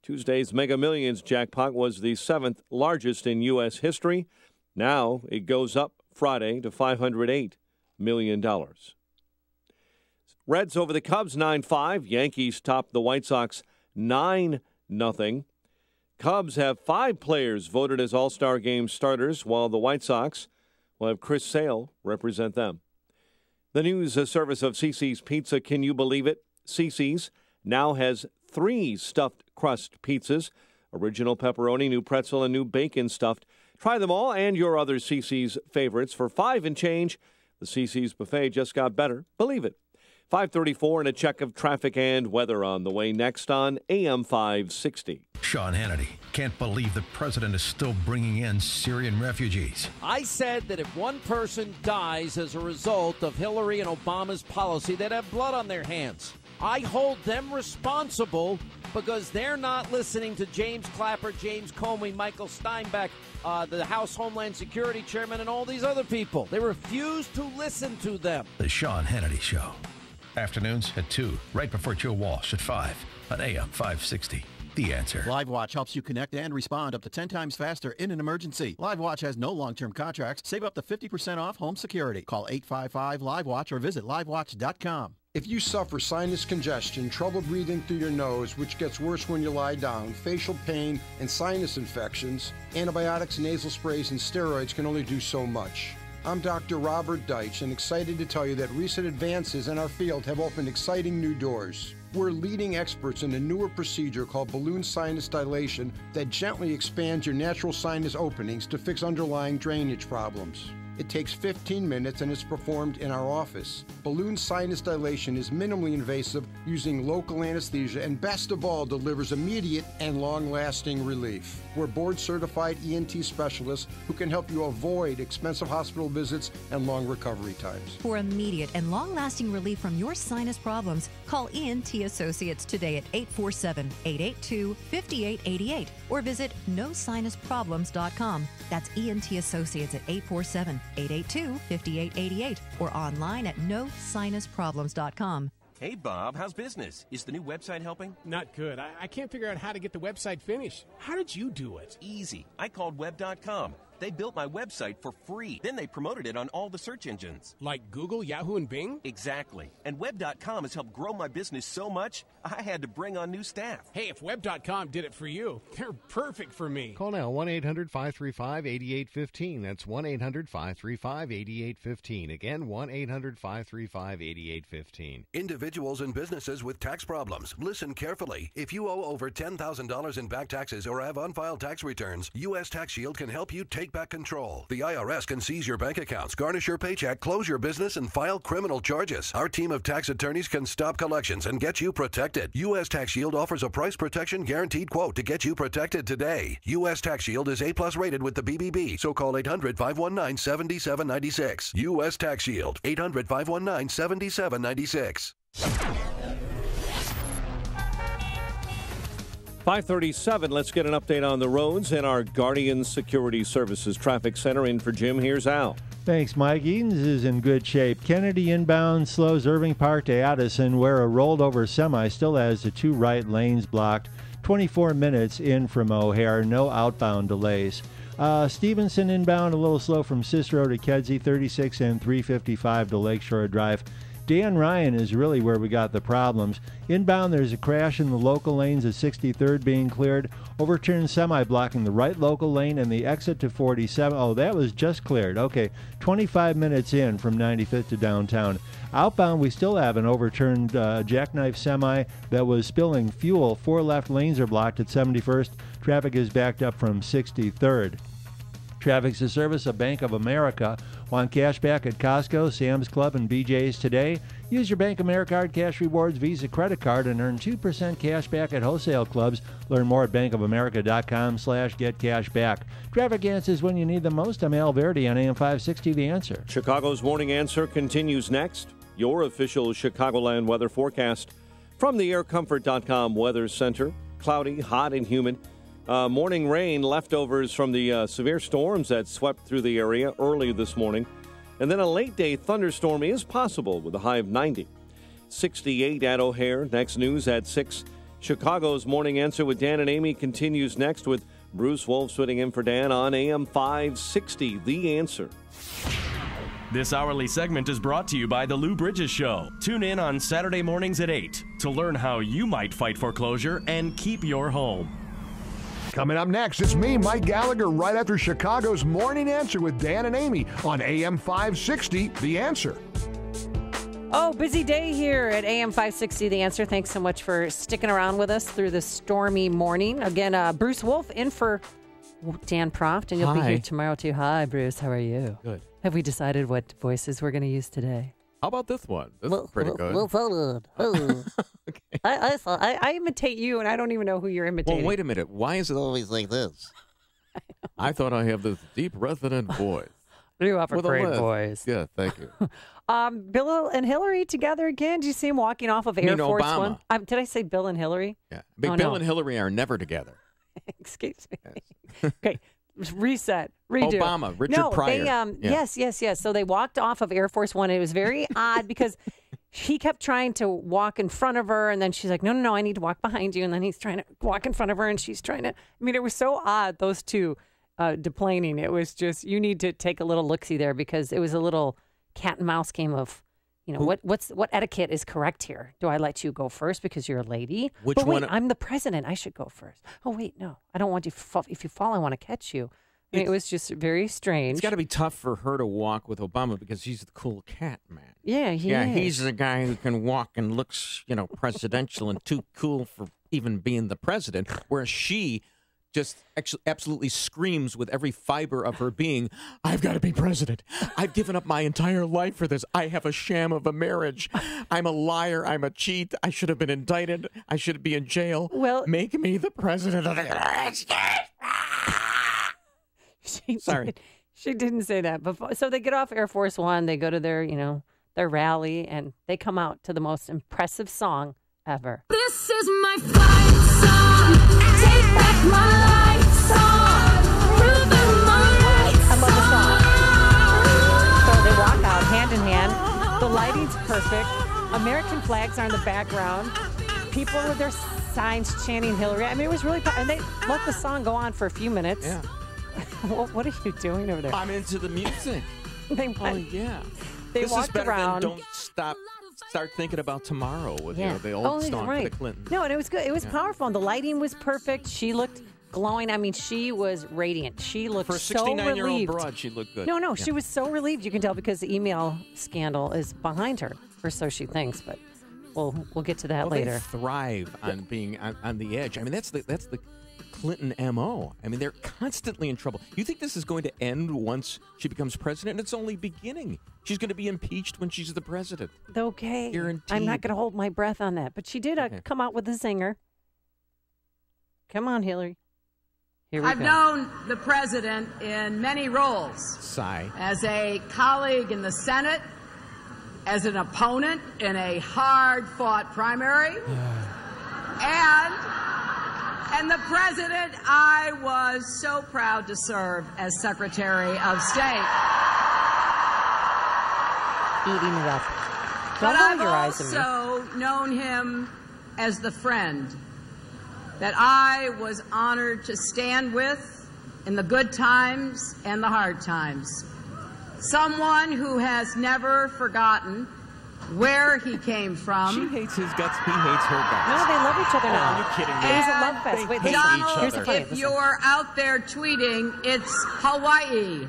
Tuesday's Mega Millions jackpot was the 7th largest in U.S. history. Now it goes up Friday to $508 million. Reds over the Cubs 9-5. Yankees top the White Sox 9-0. Cubs have 5 players voted as All-Star Game starters, while the White Sox will have Chris Sale represent them. The news service of CiCi's Pizza, can you believe it? CiCi's now has 3 stuffed crust pizzas, original pepperoni, new pretzel, and new bacon stuffed. Try them all and your other CiCi's favorites for $5 and change. The CiCi's buffet just got better. Believe it. 5:34 and a check of traffic and weather on the way next on AM 560. Sean Hannity can't believe the president is still bringing in Syrian refugees. I said that if one person dies as a result of Hillary and Obama's policy, they'd have blood on their hands. I hold them responsible because they're not listening to James Clapper, James Comey, Michael Steinbeck, the House Homeland Security Chairman, and all these other people. They refuse to listen to them. The Sean Hannity Show. Afternoons at 2, right before Joe Walsh at 5 on AM 560. The Answer. LiveWatch helps you connect and respond up to 10 times faster in an emergency. LiveWatch has no long-term contracts. Save up to 50% off home security. Call 855-LiveWatch or visit livewatch.com. If you suffer sinus congestion, trouble breathing through your nose, which gets worse when you lie down, facial pain, and sinus infections, antibiotics, nasal sprays, and steroids can only do so much. I'm Dr. Robert Deitch, and excited to tell you that recent advances in our field have opened exciting new doors. We're leading experts in a newer procedure called balloon sinus dilation that gently expands your natural sinus openings to fix underlying drainage problems. It takes 15 minutes and is performed in our office. Balloon sinus dilation is minimally invasive using local anesthesia and best of all delivers immediate and long-lasting relief. We're board-certified ENT specialists who can help you avoid expensive hospital visits and long recovery times. For immediate and long-lasting relief from your sinus problems, call ENT Associates today at 847-882-5888 or visit nosinusproblems.com. That's ENT Associates at 847-882-5888 or online at nosinusproblems.com. Hey, Bob, how's business? Is the new website helping? Not good. I can't figure out how to get the website finished. How did you do it? Easy. I called Web.com. They built my website for free. Then they promoted it on all the search engines. Like Google, Yahoo, and Bing? Exactly. And Web.com has helped grow my business so much, I had to bring on new staff. Hey, if Web.com did it for you, they're perfect for me. Call now, 1-800-535-8815. That's 1-800-535-8815. Again, 1-800-535-8815. Individuals and businesses with tax problems. Listen carefully. If you owe over $10,000 in back taxes or have unfiled tax returns, U.S. Tax Shield can help you take back control. The IRS can seize your bank accounts, garnish your paycheck, close your business, and file criminal charges. Our team of tax attorneys can stop collections and get you protected. U.S. Tax Shield offers a price protection guaranteed quote to get you protected today. U.S. Tax Shield is A+ rated with the BBB, so call 800-519-7796. U.S. Tax Shield, 800-519-7796. 5:37. Let's get an update on the roads in our Guardian Security Services Traffic Center. In for Jim, here's Al. Thanks, Mike. Edens is in good shape. Kennedy inbound slows Irving Park to Addison, where a rolled over semi still has the 2 right lanes blocked. 24 minutes in from O'Hare. No outbound delays. Stevenson inbound a little slow from Cicero to Kedzie, 36 and 355 to Lakeshore Drive. Dan Ryan is really where we got the problems. Inbound, there's a crash in the local lanes at 63rd being cleared. Overturned semi blocking the right local lane and the exit to 47. Oh, that was just cleared. Okay, 25 minutes in from 95th to downtown. Outbound, we still have an overturned jackknife semi that was spilling fuel. 4 left lanes are blocked at 71st. Traffic is backed up from 63rd. Traffic's a service of Bank of America. Want cash back at Costco, Sam's Club, and BJ's today? Use your Bank of America Card Cash Rewards Visa credit card and earn 2% cash back at wholesale clubs. Learn more at bankofamerica.com/getcashback. Traffic answers when you need them most. I'm Al Verdi on AM 560 The Answer. Chicago's Morning Answer continues next. Your official Chicagoland weather forecast from the aircomfort.com Weather Center. Cloudy, hot, and humid. Morning rain, leftovers from the severe storms that swept through the area early this morning. And then a late-day thunderstorm is possible with a high of 90. 68 at O'Hare. Next news at 6. Chicago's Morning Answer with Dan and Amy continues next with Bruce Wolf sitting in for Dan on AM 560. The Answer. This hourly segment is brought to you by The Lou Bridges Show. Tune in on Saturday mornings at 8 to learn how you might fight foreclosure and keep your home. Coming up next, it's me, Mike Gallagher, right after Chicago's Morning Answer with Dan and Amy on AM 560, The Answer. Oh, busy day here at AM 560, The Answer. Thanks so much for sticking around with us through the stormy morning. Again, Bruce Wolf in for Dan Proft, and you'll be here tomorrow, too. Hi, Bruce. How are you? Good. Have we decided what voices we're going to use today? How about this one? This is pretty good. Okay. I imitate you, and I don't even know who you're imitating. Well, wait a minute. Why is it always like this? I thought I have this deep, resonant voice. You have a great voice. Yeah, thank you. Bill and Hillary together again. Did you see him walking off of Air Force Obama. One? Did I say Bill and Hillary? Yeah. Bill and Hillary are never together. Excuse me. Yes. Okay. Reset. Redo. Obama, Richard Pryor. Yes. So they walked off of Air Force One. It was very odd because he kept trying to walk in front of her, and then she's like, no, I need to walk behind you. And then he's trying to walk in front of her, and she's trying to. I mean, it was so odd, those two deplaning. It was just, you need to take a little look-see there because it was a little cat and mouse game of, what etiquette is correct here? Do I let you go first because you're a lady? But wait, I'm the president. I should go first. Oh, wait, no. I don't want you to fall. If you fall, I want to catch you. I mean, it was just very strange. It's got to be tough for her to walk with Obama because he's the cool cat man. Yeah, he is. He's the guy who can walk and looks, presidential and too cool for even being the president, whereas she just absolutely screams with every fiber of her being, I've got to be president. I've given up my entire life for this. I have a sham of a marriage. I'm a liar. I'm a cheat. I should have been indicted. I should be in jail. Well, make me the president of the United States. Sorry. She didn't say that before. So they get off Air Force One. They go to their, their rally, and they come out to the most impressive song ever. This is my fight song. Take back my life song. Prove my I love the song. So they walk out hand in hand. The lighting's perfect. American flags are in the background. People with their signs chanting Hillary. I mean, it was really and they let the song go on for a few minutes. Yeah. What are you doing over there? I'm into the music. They walked This is better around. Than start thinking about tomorrow with the old song for the Clintons. No, and it was good. It was powerful. And the lighting was perfect. She looked glowing. I mean, she was radiant. She looked for a so 69-year-old relieved. broad. She looked good. No, she was so relieved. You can tell because the email scandal is behind her, or so she thinks. But we'll get to that later. They thrive on being on the edge. I mean, that's the Clinton MO. I mean, they're constantly in trouble. You think this is going to end once she becomes president? It's only beginning. She's going to be impeached when she's the president. Okay. Guaranteed. I'm not going to hold my breath on that. But she did come out with a zinger. Come on, Hillary. Here we I've go. known the president in many roles. Sigh. As a colleague in the Senate, as an opponent in a hard-fought primary, and the president I was so proud to serve as Secretary of State. Eating it up. But I've your eyes on me. also known him as the friend that I was honored to stand with in the good times and the hard times. Someone who has never forgotten where he came from. She hates his guts. He hates her guts. No, they love each other now. Are you kidding me? It was a love fest. Wait, Donald, here's the funny. if you're out there tweeting, it's Hawaii.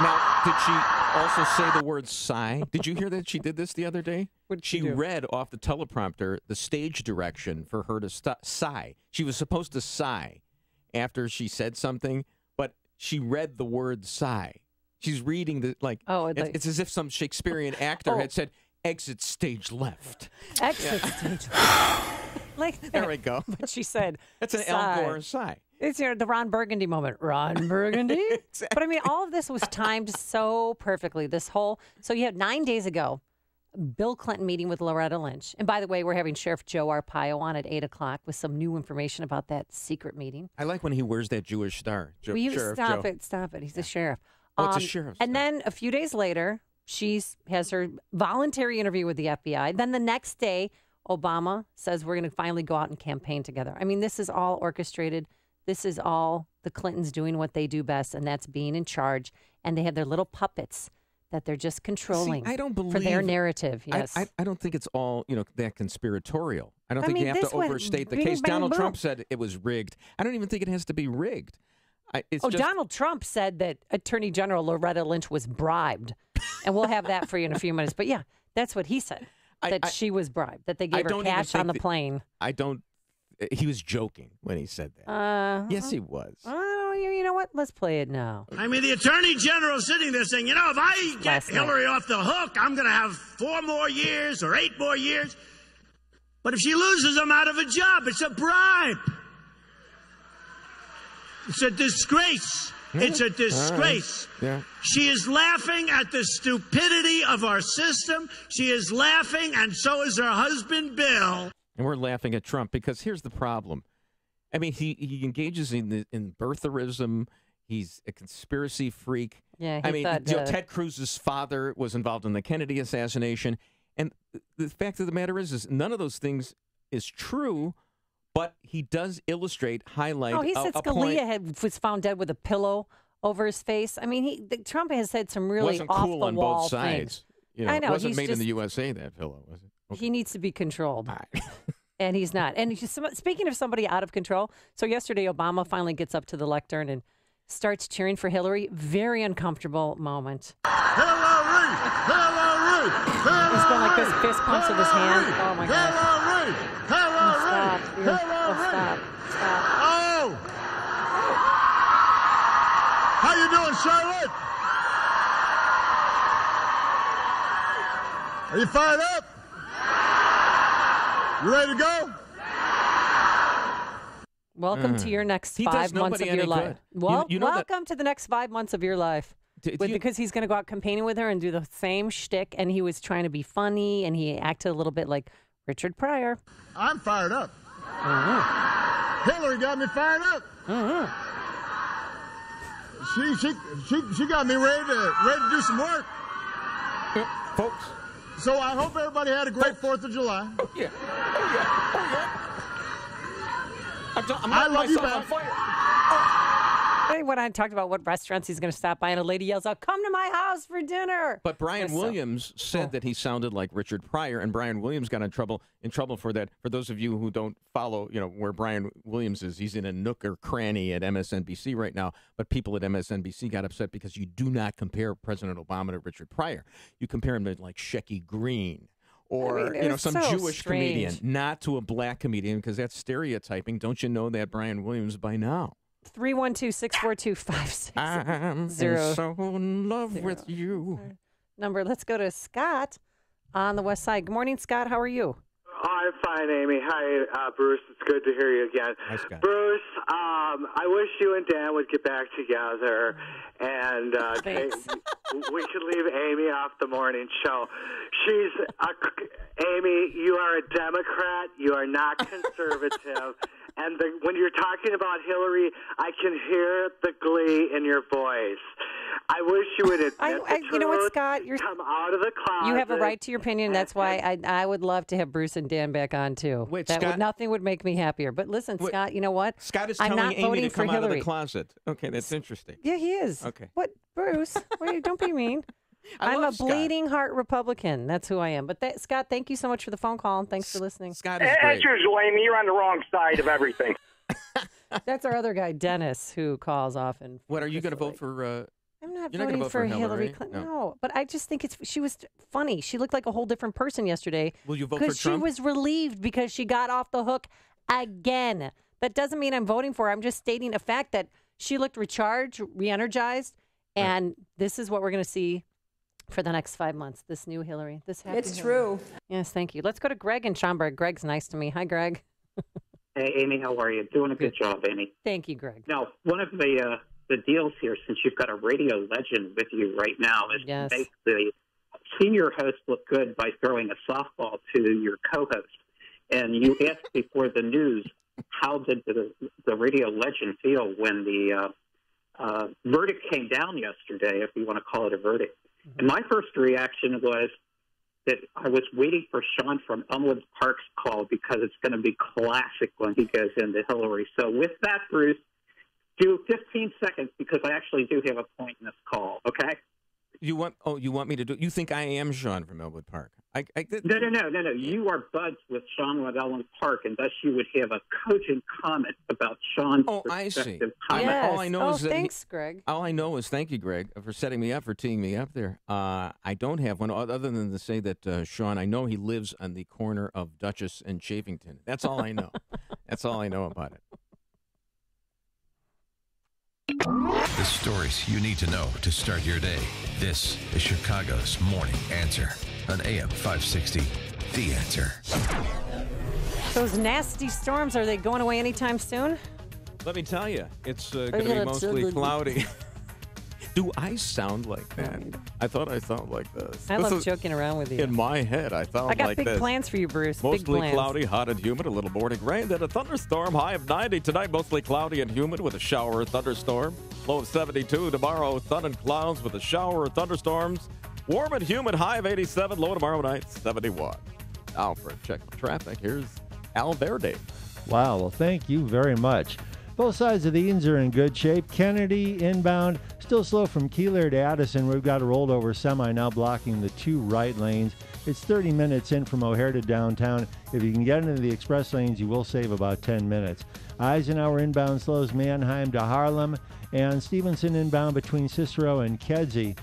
Now, did she also say the word sigh? Did you hear that she did this the other day? She read off the teleprompter the stage direction for her to sigh. She was supposed to sigh after she said something, but she read the word sigh. She's reading the, it's as if some Shakespearean actor had said, exit stage left. Exit stage left. Like that. There we go. But she said, that's an Al Gore sigh. It's the Ron Burgundy moment. Ron Burgundy? Exactly. But I mean, all of this was timed so perfectly. So you had 9 days ago, Bill Clinton meeting with Loretta Lynch. And by the way, we're having Sheriff Joe Arpaio on at 8 o'clock with some new information about that secret meeting. I like when he wears that Jewish star. Will you stop it? He's the sheriff. Oh, it's a sheriff. And then a few days later, she has her voluntary interview with the FBI. Then the next day, Obama says we're going to finally go out and campaign together. I mean, this is all orchestrated. This is all the Clintons doing what they do best, and that's being in charge. And they have their little puppets that they're just controlling. I don't believe for their narrative. Yes, I don't think it's all that conspiratorial. I don't think you have to overstate the case. Donald Trump said it was rigged. I don't even think it has to be rigged. Donald Trump said that Attorney General Loretta Lynch was bribed, and we'll have that for you in a few minutes. But yeah, that's what he said. That she was bribed. That they gave her cash on the plane. He was joking when he said that. Yes, he was. You know what? Let's play it now. I mean, the Attorney General sitting there saying, if I get Hillary off the hook, I'm going to have 4 more years or 8 more years. But if she loses, I'm out of a job. It's a bribe. It's a disgrace. It's a disgrace. Yeah. She is laughing at the stupidity of our system. She is laughing, and so is her husband, Bill. And we're laughing at Trump because here's the problem. I mean, he engages in birtherism. He's a conspiracy freak. Yeah, Ted Cruz's father was involved in the Kennedy assassination. And the fact of the matter is none of those things is true, but he does highlight. Oh, he said Scalia was found dead with a pillow over his face. I mean, Trump has said some really wasn't off cool the on wall both sides. things. I know. It wasn't made in the USA, that pillow, was it? Okay. He needs to be controlled. And he's not. And speaking of somebody out of control, so yesterday Obama finally gets up to the lectern and starts cheering for Hillary. Very uncomfortable moment. Hillary! Hillary! Hillary! He's going like this, fist pumps with his hand. Oh my gosh. Hillary! Hillary! Stop. Oh! How you doing, Charlotte? Are you fired up? You ready to go? Welcome to your next 5 months of your life. Well, welcome to the next 5 months of your life. Because he's going to go out campaigning with her and do the same shtick, and he was trying to be funny, and he acted a little bit like Richard Pryor. I'm fired up. Hillary got me fired up. She got me ready to do some work. Folks. So I hope everybody had a great 4th of July. Oh, yeah. I love you back. When I talked about what restaurants he's going to stop by, and a lady yells out, "Come to my house for dinner." But Brian Williams said that he sounded like Richard Pryor, and Brian Williams got in trouble for that. For those of you who don't follow, where Brian Williams is, he's in a nook or cranny at MSNBC right now. But people at MSNBC got upset because you do not compare President Obama to Richard Pryor. You compare him to like Shecky Green. Or, some Jewish comedian, not to a black comedian, because that's stereotyping. Don't you know that, Brian Williams, by now? 312-642-5600. I'm so in love with you. Number. Let's go to Scott on the west side. Good morning, Scott. How are you? I'm fine, Amy. Hi, Bruce. It's good to hear you again. Hi, Scott. Bruce, I wish you and Dan would get back together, and we could leave Amy off the morning show. Amy, you are a Democrat. You are not conservative. And when you're talking about Hillary, I can hear the glee in your voice. I wish you would admit the truth. You know what, Scott? Come out of the closet. You have a right to your opinion. That's why I would love to have Bruce and Dan back on, too. Wait, Scott, nothing would make me happier. But listen, Scott, you know what? Scott is I'm telling not Amy voting to come for out of Hillary. the closet. Okay, that's interesting. Yeah, he is. Okay. What, Bruce? Wait, don't be mean. I'm a bleeding heart Republican. That's who I am. But Scott, thank you so much for the phone call, and thanks for listening. Scott As usual, Amy, you're on the wrong side of everything. That's our other guy, Dennis, who calls often. What, are you going to vote for? I'm not You're not voting gonna vote for for Hillary Hillary? Clinton. No. No, but I just think she was funny. She looked like a whole different person yesterday. Will you vote for Because she Trump? was relieved because she got off the hook again. That doesn't mean I'm voting for her. I'm just stating a fact that she looked recharged, re-energized, and this is what we're going to see for the next 5 months. This new Hillary. This happy It's Hillary. true. Yes, thank you. Let's go to Greg in Schaumburg. Greg's nice to me. Hi, Greg. Hey, Amy, how are you? Doing a good job, Amy. Thank you, Greg. Now, one of the deals here, since you've got a radio legend with you right now, is to make the senior host look good by throwing a softball to your co-host. And you asked before the news, how did the radio legend feel when the verdict came down yesterday, if you want to call it a verdict? And my first reaction was that I was waiting for Sean from Elmwood Park's call because it's going to be classic when he goes into Hillary. So with that, Bruce, do 15 seconds because I actually do have a point in this call, okay? You want me to do? You think I am Sean from Elmwood Park? No. You are buds with Sean from Elmwood Park, and thus you would have a cogent comment about Sean's I see. perspective comment. All I know is that thanks, Greg. All I know is thank you, Greg, for setting me up, for teeing me up there. I don't have one other than to say that Sean, I know he lives on the corner of Dutchess and Chafington. That's all I know. That's all I know about it. The stories you need to know to start your day. This is Chicago's Morning Answer on AM 560. The Answer. Those nasty storms, are they going away anytime soon? Let me tell you, it's going to be mostly cloudy. Do I sound like that? I thought I sound like this. I love joking around with you. In my head, I sound like this. I got big plans for you, Bruce. Mostly big plans. cloudy, hot and humid, a little morning rain, then a thunderstorm, high of 90. Tonight, mostly cloudy and humid with a shower or thunderstorm. Low of 72. Tomorrow, sun and clouds with a shower or thunderstorms. Warm and humid, high of 87. Low tomorrow night, 71. Now for a check of traffic, here's Al Verde. Wow, well, thank you very much. Both sides of the Edens are in good shape. Kennedy inbound, still slow from Keeler to Addison. We've got a rolled over semi now blocking the two right lanes. It's 30 minutes in from O'Hare to downtown. If you can get into the express lanes, you will save about 10 minutes. Eisenhower inbound slows Mannheim to Harlem, and Stevenson inbound between Cicero and Kedzie.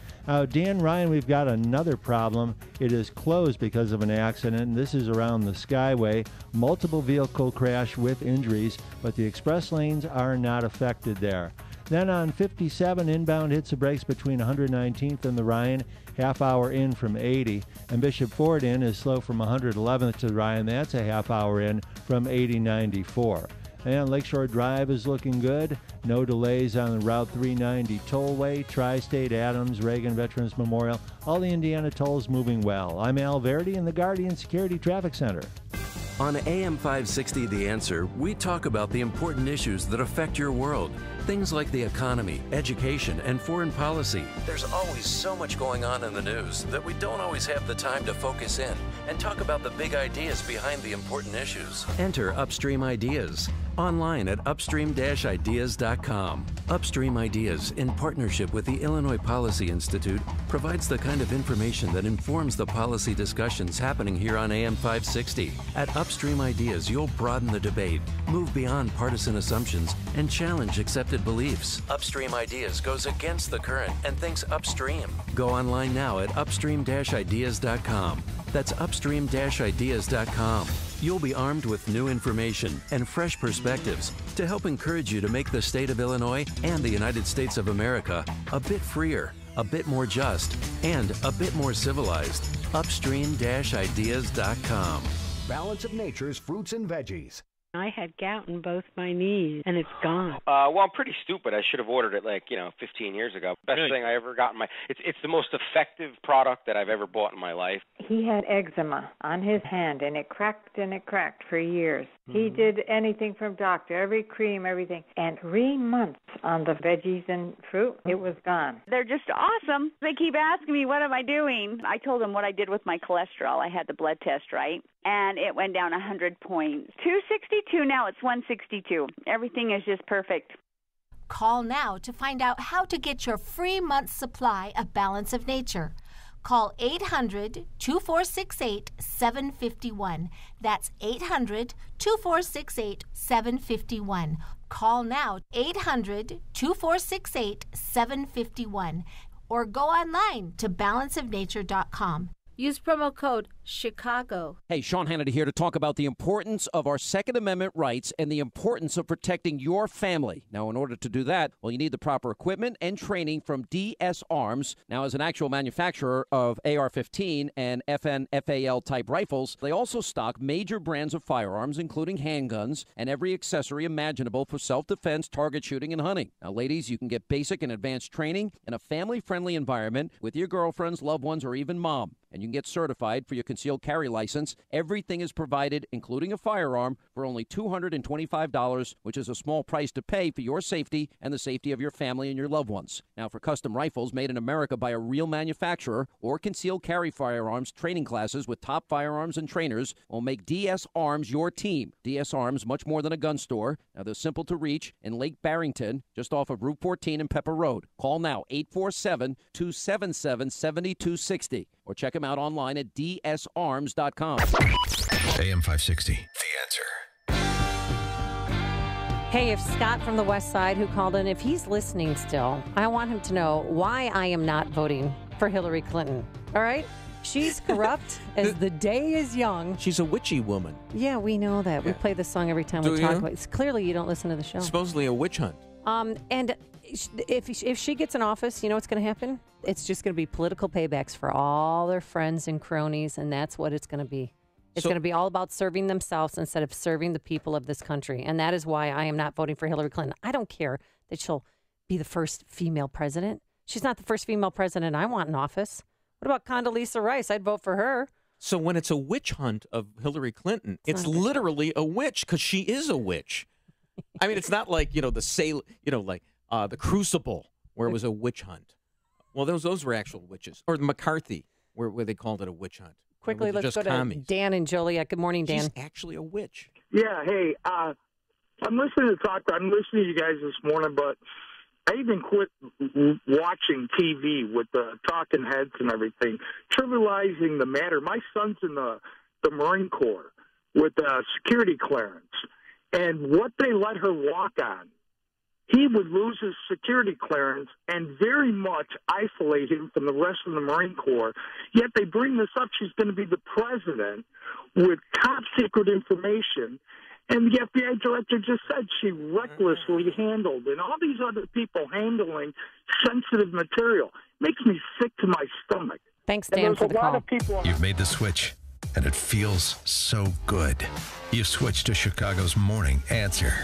Dan Ryan, we've got another problem. It is closed because of an accident, and this is around the Skyway. Multiple vehicle crash with injuries, but the express lanes are not affected there. Then on 57, inbound hits the brakes between 119th and the Ryan, half hour in from 80. And Bishop Ford in is slow from 111th to the Ryan. That's a half hour in from 8094. And Lakeshore Drive is looking good. No delays on the Route 390 tollway, Tri-State, Adams, Reagan Veterans Memorial. All the Indiana tolls moving well. I'm Al Verdi in the Guardian Security Traffic Center. On AM 560 The Answer, we talk about the important issues that affect your world. Things like the economy, education, and foreign policy. There's always so much going on in the news that we don't always have the time to focus in and talk about the big ideas behind the important issues. Enter Upstream Ideas online at upstream-ideas.com. Upstream Ideas, in partnership with the Illinois Policy Institute, provides the kind of information that informs the policy discussions happening here on AM 560. At Upstream Ideas, you'll broaden the debate, move beyond partisan assumptions, and challenge accepted beliefs. Upstream Ideas goes against the current and thinks upstream. Go online now at upstream-ideas.com. That's upstream-ideas.com. You'll be armed with new information and fresh perspectives to help encourage you to make the state of Illinois and the United States of America a bit freer, a bit more just, and a bit more civilized. Upstream-ideas.com. Balance of Nature's fruits and veggies. I had gout in both my knees, and it's gone. Well, I'm pretty stupid. I should have ordered it 15 years ago. Best thing I ever got in my. It's the most effective product that I've ever bought in my life. He had eczema on his hand, and it cracked for years. He did anything from doctor, every cream, everything. And 3 months on the veggies and fruit, it was gone. They're just awesome. They keep asking me, what am I doing? I told them what I did with my cholesterol. I had the blood test, right? And it went down 100 points. 262, now it's 162. Everything is just perfect. Call now to find out how to get your free month's supply of Balance of Nature. Call 800-2468-751. That's 800-2468-751. Call now, 800-2468-751. Or go online to balanceofnature.com. Use promo code Chicago. Hey, Sean Hannity here to talk about the importance of our Second Amendment rights and the importance of protecting your family. Now, in order to do that, well, you need the proper equipment and training from DS Arms. Now, as an actual manufacturer of AR-15 and FN-FAL type rifles, they also stock major brands of firearms, including handguns and every accessory imaginable for self-defense, target shooting, and hunting. Now, ladies, you can get basic and advanced training in a family-friendly environment with your girlfriends, loved ones, or even mom. And you can get certified for your concealed carry license. Everything is provided, including a firearm, for only $225, which is a small price to pay for your safety and the safety of your family and your loved ones. Now, for custom rifles made in America by a real manufacturer or concealed carry firearms training classes with top firearms and trainers will make DS Arms your team. DS Arms, much more than a gun store. Now, they're simple to reach in Lake Barrington, just off of Route 14 and Pepper Road. Call now, 847-277-7260. Or check them out online at dsarms.com. AM 560, The Answer. Hey, if Scott from the West Side who called in, if he's listening still, I want him to know why I am not voting for Hillary Clinton. All right? She's corrupt as the day is young. She's a witchy woman. Yeah, we know that. We play this song every time we talk about it. Clearly, you don't listen to the show. Supposedly a witch hunt. And if she gets in office, you know what's going to happen? It's just going to be political paybacks for all their friends and cronies, and that's what it's going to be. It's going to be all about serving themselves instead of serving the people of this country, and that is why I am not voting for Hillary Clinton. I don't care that she'll be the first female president. She's not the first female president I want in office. What about Condoleezza Rice? I'd vote for her. So when it's a witch hunt of Hillary Clinton, it's literally a witch because she is a witch. I mean, it's not like, the Crucible, where it was a witch hunt. Well, those were actual witches. Or McCarthy, where they called it a witch hunt. Quickly, let's go to Dan and Joliet. Good morning, Dan. She's actually a witch. Yeah, hey, I'm listening to talk. I'm listening to you guys this morning, but I even quit watching TV with the talking heads and everything, trivializing the matter. My son's in the Marine Corps with security clearance, and what they let her walk on, he would lose his security clearance and very much isolate him from the rest of the Marine Corps. Yet they bring this up. She's going to be the president with top secret information. And the FBI director just said she recklessly handled, and all these other people handling sensitive material. Makes me sick to my stomach. Thanks, Dan, for the call. You've made the switch, and it feels so good. You've switched to Chicago's Morning Answer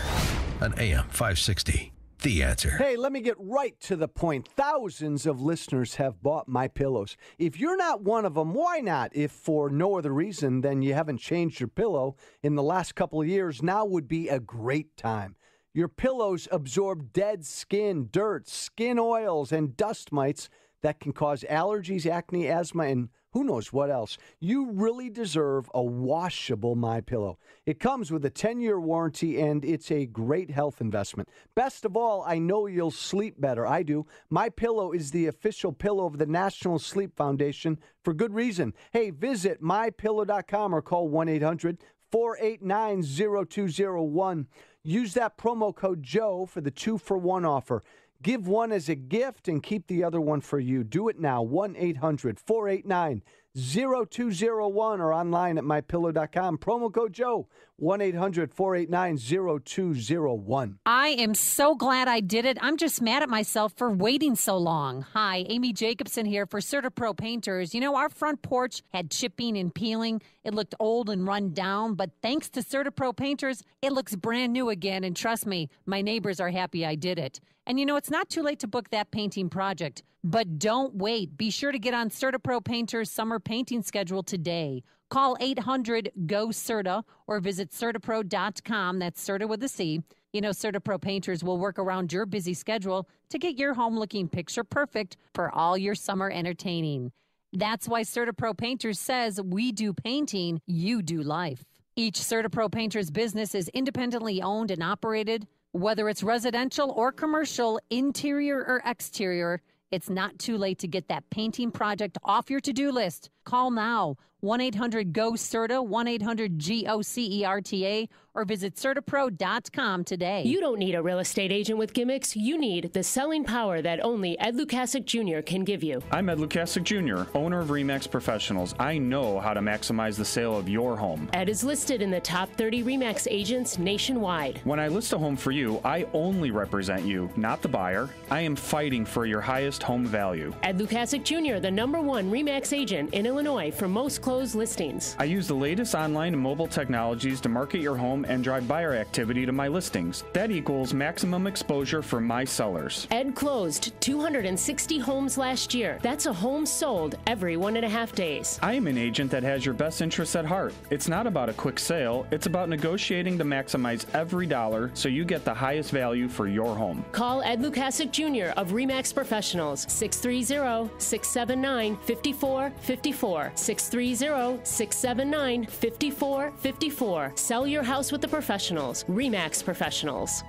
on AM 560. The Answer. Hey, let me get right to the point. Thousands of listeners have bought MyPillows. If you're not one of them, why not? If for no other reason than you haven't changed your pillow in the last couple of years, now would be a great time. Your pillows absorb dead skin, dirt, skin oils, and dust mites that can cause allergies, acne, asthma, and who knows what else. You really deserve a washable MyPillow. It comes with a 10-year warranty, and it's a great health investment. Best of all, I know you'll sleep better. I do. MyPillow is the official pillow of the National Sleep Foundation for good reason. Hey, visit MyPillow.com or call 1-800-489-0201. Use that promo code Joe for the 2-for-1 offer. Give one as a gift and keep the other one for you. Do it now. 1-800-489-0201. 0201 or online at mypillow.com. Promo code Joe, 1-800-489-0201. I am so glad I did it. I'm just mad at myself for waiting so long. Hi, Amy Jacobson here for CertaPro Painters. You know, our front porch had chipping and peeling. It looked old and run down, but thanks to CertaPro Painters, it looks brand new again. And trust me, my neighbors are happy I did it. And you know, it's not too late to book that painting project. But don't wait. Be sure to get on CertaPro Painters' summer painting schedule today. Call 800-GO-CERTA or visit CertaPro.com. That's Certa with a C. You know, CertaPro Painters will work around your busy schedule to get your home looking picture perfect for all your summer entertaining. That's why CertaPro Painters says we do painting, you do life. Each CertaPro Painters business is independently owned and operated. Whether it's residential or commercial, interior or exterior, it's not too late to get that painting project off your to-do list. Call now, 1-800-GO-CERTA, 1-800-GOCERTA, or visit CertaPro.com today. You don't need a real estate agent with gimmicks. You need the selling power that only Ed Lukasik Jr. can give you. I'm Ed Lukasik Jr., owner of RE/MAX Professionals. I know how to maximize the sale of your home. Ed is listed in the top 30 RE/MAX agents nationwide. When I list a home for you, I only represent you, not the buyer. I am fighting for your highest home value. Ed Lukasik Jr., the #1 RE/MAX agent in Illinois for most closed listings. I use the latest online and mobile technologies to market your home and drive buyer activity to my listings. That equals maximum exposure for my sellers. Ed closed 260 homes last year. That's a home sold every 1.5 days. I am an agent that has your best interests at heart. It's not about a quick sale. It's about negotiating to maximize every dollar so you get the highest value for your home. Call Ed Lukasik Jr. of RE/MAX Professionals, 630-679-5454. 630-679-5454. Sell your house with the professionals. RE/MAX Professionals.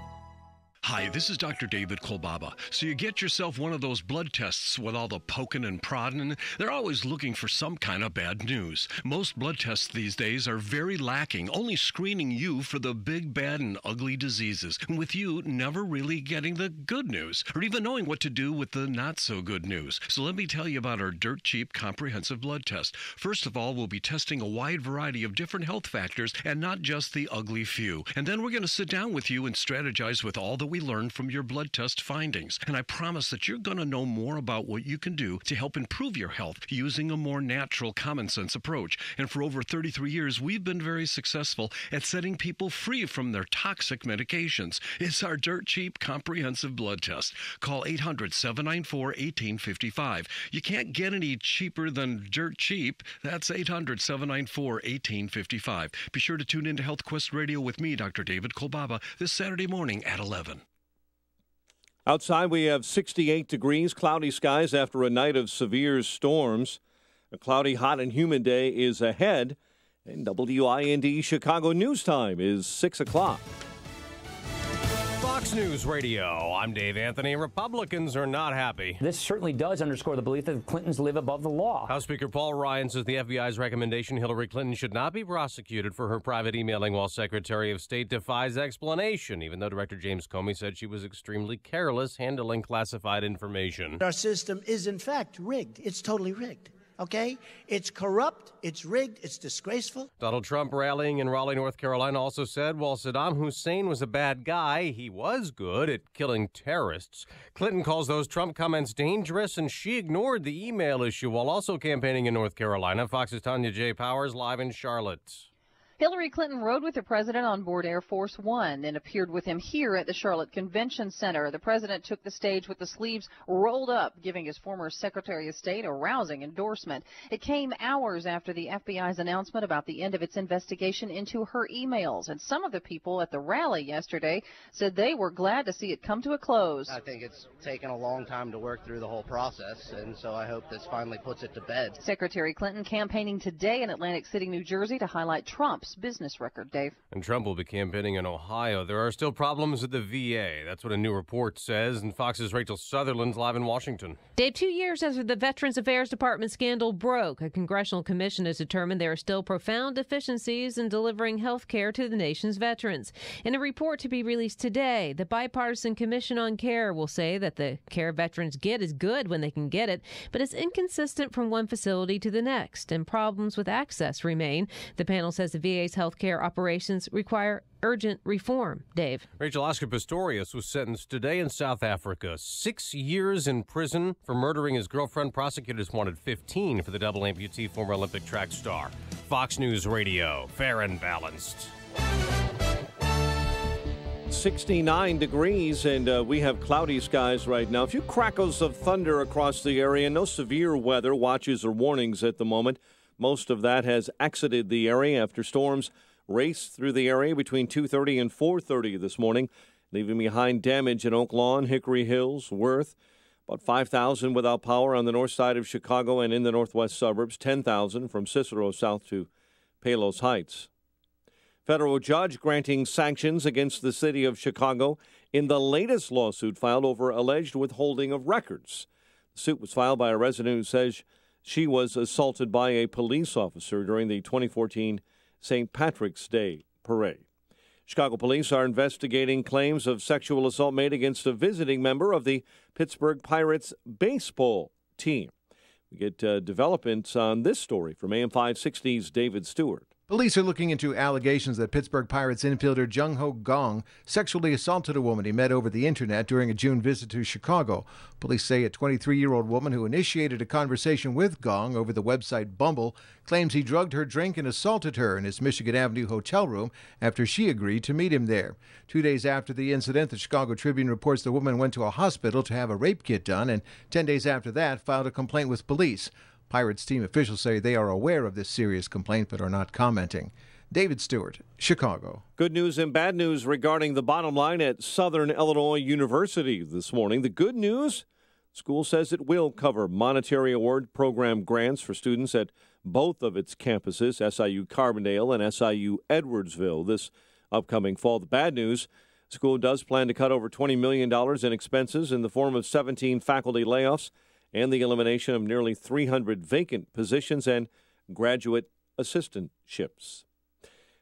Hi, this is Dr. David Kolbaba. So you get yourself one of those blood tests with all the poking and prodding. They're always looking for some kind of bad news. Most blood tests these days are very lacking, only screening you for the big, bad, and ugly diseases, and with you never really getting the good news, or even knowing what to do with the not-so-good news. So let me tell you about our dirt cheap comprehensive blood test. First of all, we'll be testing a wide variety of different health factors, and not just the ugly few. And then we're going to sit down with you and strategize with all the we learned from your blood test findings. And I promise that you're going to know more about what you can do to help improve your health using a more natural, common sense approach. And for over 33 years, we've been very successful at setting people free from their toxic medications. It's our dirt cheap comprehensive blood test. Call 800-794-1855. You can't get any cheaper than dirt cheap. That's 800-794-1855. Be sure to tune into Health Quest Radio with me, Dr. David Kolbaba, this Saturday morning at 11. Outside, we have 68 degrees, cloudy skies after a night of severe storms. A cloudy, hot, and humid day is ahead. And WIND Chicago News Time is 6 o'clock. Fox News Radio. I'm Dave Anthony. Republicans are not happy. This certainly does underscore the belief that the Clintons live above the law. House Speaker Paul Ryan says the FBI's recommendation Hillary Clinton should not be prosecuted for her private emailing while Secretary of State defies explanation, even though Director James Comey said she was extremely careless handling classified information. Our system is, in fact, rigged. It's totally rigged. Okay? It's corrupt, it's rigged, it's disgraceful. Donald Trump rallying in Raleigh, North Carolina also said while Saddam Hussein was a bad guy, he was good at killing terrorists. Clinton calls those Trump comments dangerous, and she ignored the email issue while also campaigning in North Carolina. Fox's Tanya J. Powers live in Charlotte. Hillary Clinton rode with the president on board Air Force One and appeared with him here at the Charlotte Convention Center. The president took the stage with the sleeves rolled up, giving his former Secretary of State a rousing endorsement. It came hours after the FBI's announcement about the end of its investigation into her emails. And some of the people at the rally yesterday said they were glad to see it come to a close. I think it's taken a long time to work through the whole process, and so I hope this finally puts it to bed. Secretary Clinton campaigning today in Atlantic City, New Jersey to highlight Trump's Trump's business record, Dave. And Trump will be campaigning in Ohio. There are still problems at the VA. That's what a new report says. And Fox's Rachel Sutherland's live in Washington. Dave, 2 years after the Veterans Affairs Department scandal broke, a congressional commission has determined there are still profound deficiencies in delivering health care to the nation's veterans. In a report to be released today, the Bipartisan Commission on Care will say that the care veterans get is good when they can get it, but it's inconsistent from one facility to the next, and problems with access remain. The panel says the VA's health care operations require urgent reform. Dave. Rachel, Oscar Pistorius was sentenced today in South Africa. 6 years in prison for murdering his girlfriend. Prosecutors wanted 15 for the double amputee former Olympic track star. Fox News Radio, fair and balanced. 69 degrees, and we have cloudy skies right now. A few crackles of thunder across the area. No severe weather watches or warnings at the moment. Most of that has exited the area after storms raced through the area between 2:30 and 4:30 this morning, leaving behind damage in Oak Lawn, Hickory Hills, Worth. About 5,000 without power on the north side of Chicago and in the northwest suburbs. 10,000 from Cicero south to Palos Heights. Federal judge granting sanctions against the city of Chicago in the latest lawsuit filed over alleged withholding of records. The suit was filed by a resident who says she was assaulted by a police officer during the 2014 St. Patrick's Day parade. Chicago police are investigating claims of sexual assault made against a visiting member of the Pittsburgh Pirates baseball team. We get developments on this story from AM 560's David Stewart. Police are looking into allegations that Pittsburgh Pirates infielder Jung-Ho Gong sexually assaulted a woman he met over the internet during a June visit to Chicago. Police say a 23-year-old woman who initiated a conversation with Gong over the website Bumble claims he drugged her drink and assaulted her in his Michigan Avenue hotel room after she agreed to meet him there. 2 days after the incident, the Chicago Tribune reports the woman went to a hospital to have a rape kit done and 10 days after that filed a complaint with police. Pirates team officials say they are aware of this serious complaint but are not commenting. David Stewart, Chicago. Good news and bad news regarding the bottom line at Southern Illinois University this morning. The good news, school says it will cover monetary award program grants for students at both of its campuses, SIU Carbondale and SIU Edwardsville, this upcoming fall. The bad news, school does plan to cut over $20 million in expenses in the form of 17 faculty layoffs and the elimination of nearly 300 vacant positions and graduate assistantships.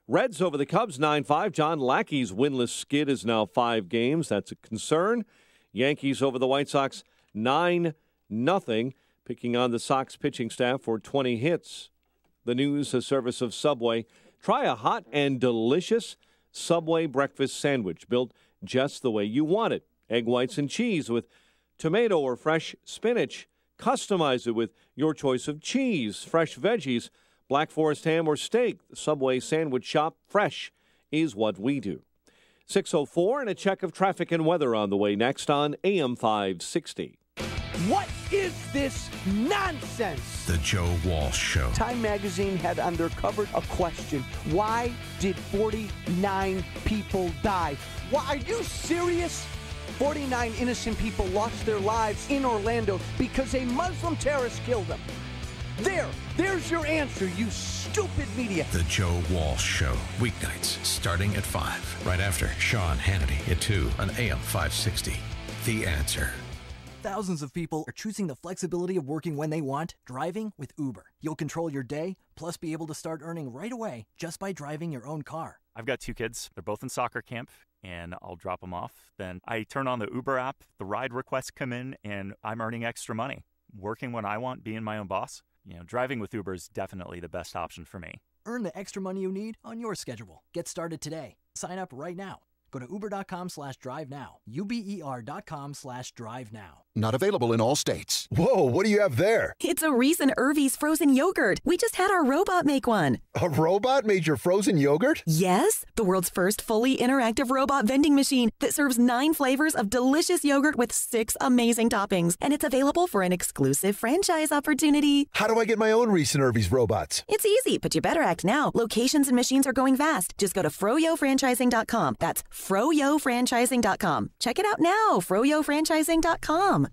Reds over the Cubs 9-5. John Lackey's winless skid is now 5 games. That's a concern. Yankees over the White Sox 9-0, picking on the Sox pitching staff for 20 hits. The news, a service of Subway. Try a hot and delicious Subway breakfast sandwich built just the way you want it. Egg whites and cheese with tomato or fresh spinach. Customize it with your choice of cheese, fresh veggies, Black Forest ham, or steak. The Subway sandwich shop, fresh is what we do. 6:04 and a check of traffic and weather on the way next on AM 560. What is this nonsense? The Joe Walsh Show. Time magazine had uncovered a question. Why did 49 people die? Why, are you serious? 49 innocent people lost their lives in Orlando because a Muslim terrorist killed them. There's your answer, you stupid media. The Joe Walsh Show. Weeknights starting at 5. Right after Sean Hannity at 2 on AM 560. The Answer. Thousands of people are choosing the flexibility of working when they want, driving with Uber. You'll control your day, plus be able to start earning right away just by driving your own car. I've got 2 kids. They're both in soccer camp, and I'll drop them off. Then I turn on the Uber app, the ride requests come in, and I'm earning extra money. Working when I want, being my own boss. Driving with Uber is definitely the best option for me. Earn the extra money you need on your schedule. Get started today. Sign up right now. Go to uber.com/drive now. uber.com/drive now. Not available in all states. Whoa, what do you have there? It's a Reese & Irvy's frozen yogurt. We just had our robot make one. A robot made your frozen yogurt? Yes, the world's first fully interactive robot vending machine that serves 9 flavors of delicious yogurt with 6 amazing toppings. And it's available for an exclusive franchise opportunity. How do I get my own Reese & Irvy's robots? It's easy, but you better act now. Locations and machines are going fast. Just go to froyofranchising.com. That's froyofranchising.com. Check it out now, froyofranchising.com.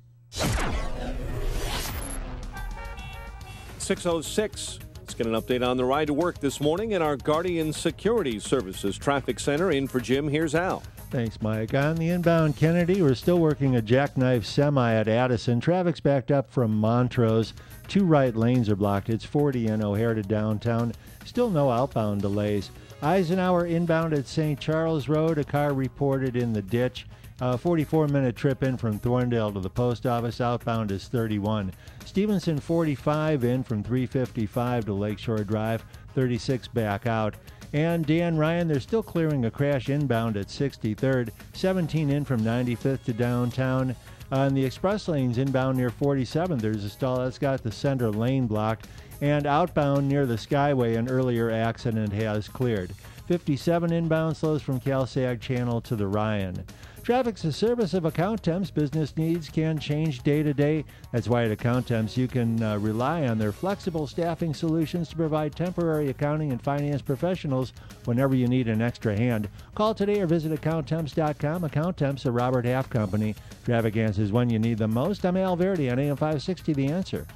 6:06. Let's get an update on the ride to work this morning in our Guardian Security Services Traffic Center. In for Jim, here's Al. Thanks, Mike. On the inbound Kennedy, we're still working a jackknife semi at Addison. Traffic's backed up from Montrose. 2 right lanes are blocked. It's 40 in O'Hare to downtown. Still no outbound delays. Eisenhower inbound at St. Charles Road. A car reported in the ditch. 44-minute trip in from Thorndale to the post office. Outbound is 31. Stevenson 45 in from 355 to Lakeshore Drive. 36 back out. And Dan Ryan, they're still clearing a crash inbound at 63rd. 17 in from 95th to downtown. On the express lanes inbound near 47th, there's a stall that's got the center lane blocked. And outbound near the Skyway, an earlier accident has cleared. 57 inbound slows from Cal-Sag Channel to the Ryan. Traffic's a service of Accountemps. Business needs can change day to day. That's why at Accountemps you can rely on their flexible staffing solutions to provide temporary accounting and finance professionals whenever you need an extra hand. Call today or visit Accountemps.com. Accountemps, a Robert Half company. Traffic answers when you need them most. I'm Al Verdi on AM 560, The Answer.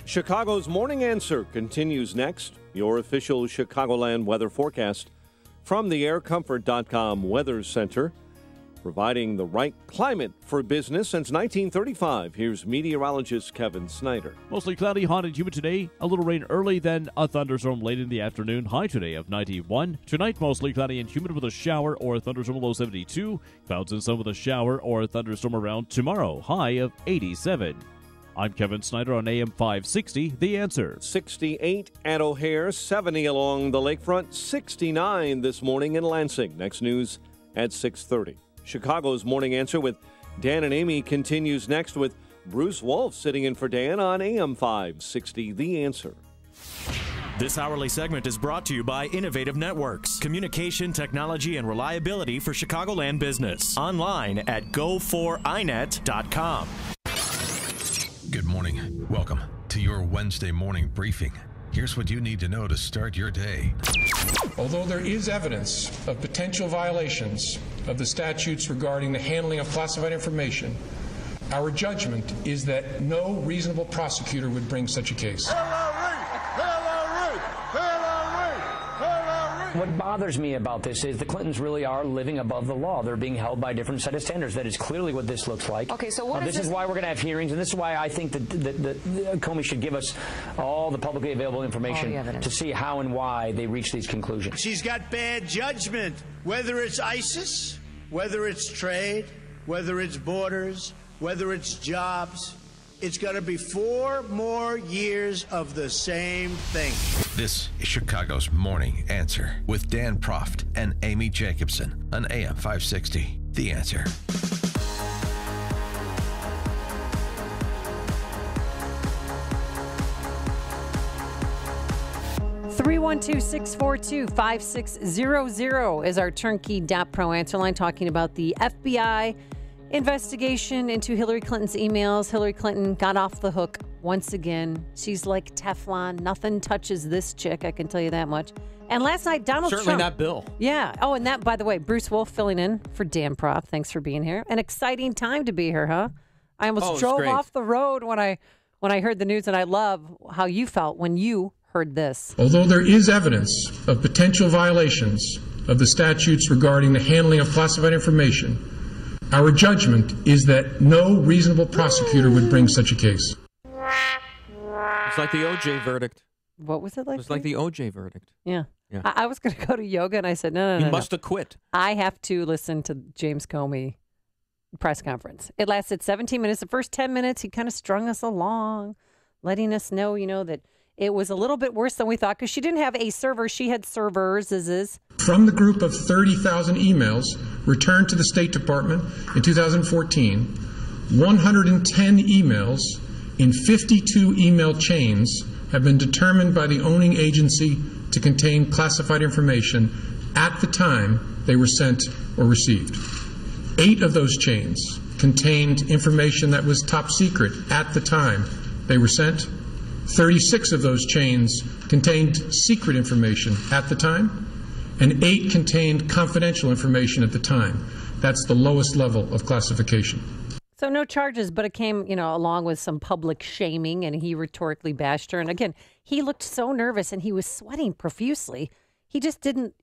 Chicago's Morning Answer continues next. Your official Chicagoland weather forecast from the aircomfort.com Weather Center, providing the right climate for business since 1935. Here's meteorologist Kevin Snyder. Mostly cloudy, hot and humid today. A little rain early, then a thunderstorm late in the afternoon. High today of 91. Tonight, mostly cloudy and humid with a shower or a thunderstorm, low 72. Clouds and sun with a shower or a thunderstorm around tomorrow. High of 87. I'm Kevin Snyder on AM 560, The Answer. 68 at O'Hare, 70 along the lakefront, 69 this morning in Lansing. Next news at 6:30. Chicago's Morning Answer with Dan and Amy continues next with Bruce Wolf sitting in for Dan on AM 560, The Answer. This hourly segment is brought to you by Innovative Networks. Communication, technology, and reliability for Chicagoland business. Online at go4inet.com. Good morning. Welcome to your Wednesday morning briefing. Here's what you need to know to start your day. Although there is evidence of potential violations of the statutes regarding the handling of classified information, our judgment is that no reasonable prosecutor would bring such a case. What bothers me about this is the Clintons really are living above the law. They're being held by a different set of standards. That is clearly what this looks like. Okay, so what this is why we're going to have hearings, and this is why I think that Comey should give us all the publicly available information to see how and why they reach these conclusions. She's got bad judgment, whether it's ISIS, whether it's trade, whether it's borders, whether it's jobs. It's going to be 4 more years of the same thing. This is Chicago's Morning Answer with Dan Proft and Amy Jacobson on AM 560. The Answer. (312-642-5600) is our turnkey.pro answer line, talking about the FBI investigation into Hillary Clinton's emails. Hillary Clinton got off the hook once again. She's like Teflon. Nothing touches this chick, I can tell you that much. And last night, Donald Trump. Certainly not Bill. Yeah. Oh, and that, by the way, Bruce Wolf filling in for Dan Proft. Thanks for being here. An exciting time to be here, huh? I almost drove off the road when I heard the news, and I love how you felt when you heard this. Although there is evidence of potential violations of the statutes regarding the handling of classified information, our judgment is that no reasonable prosecutor would bring such a case. It's like the O.J. verdict. What was it like? It was like the O.J. verdict. Yeah. Yeah. I was going to go to yoga, and I said, no. He must have quit. I have to listen to James Comey press conference. It lasted 17 minutes. The first 10 minutes, he kind of strung us along, letting us know, that it was a little bit worse than we thought, because she didn't have a server. She had servers. From the group of 30,000 emails returned to the State Department in 2014, 110 emails in 52 email chains have been determined by the owning agency to contain classified information at the time they were sent or received. 8 of those chains contained information that was top secret at the time they were sent. 36 of those chains contained secret information at the time, and 8 contained confidential information at the time. That's the lowest level of classification. So no charges, but it came, along with some public shaming, and he rhetorically bashed her. And again, he looked so nervous, and he was sweating profusely. He just didn't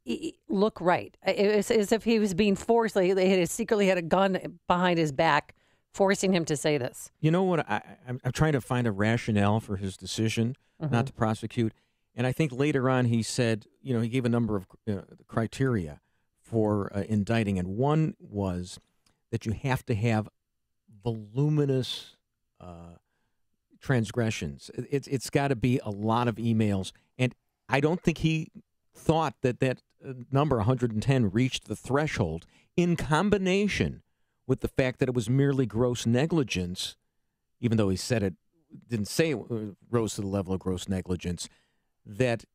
look right. It was as if he was being forced. Like they secretly had a gun behind his back, forcing him to say this. You know what? I'm trying to find a rationale for his decision not to prosecute. And I think later on he said, he gave a number of criteria for indicting. And one was that you have to have voluminous transgressions. It's got to be a lot of emails. And I don't think he thought that number 110 reached the threshold in combination with the fact that it was merely gross negligence, even though he said didn't say it rose to the level of gross negligence, it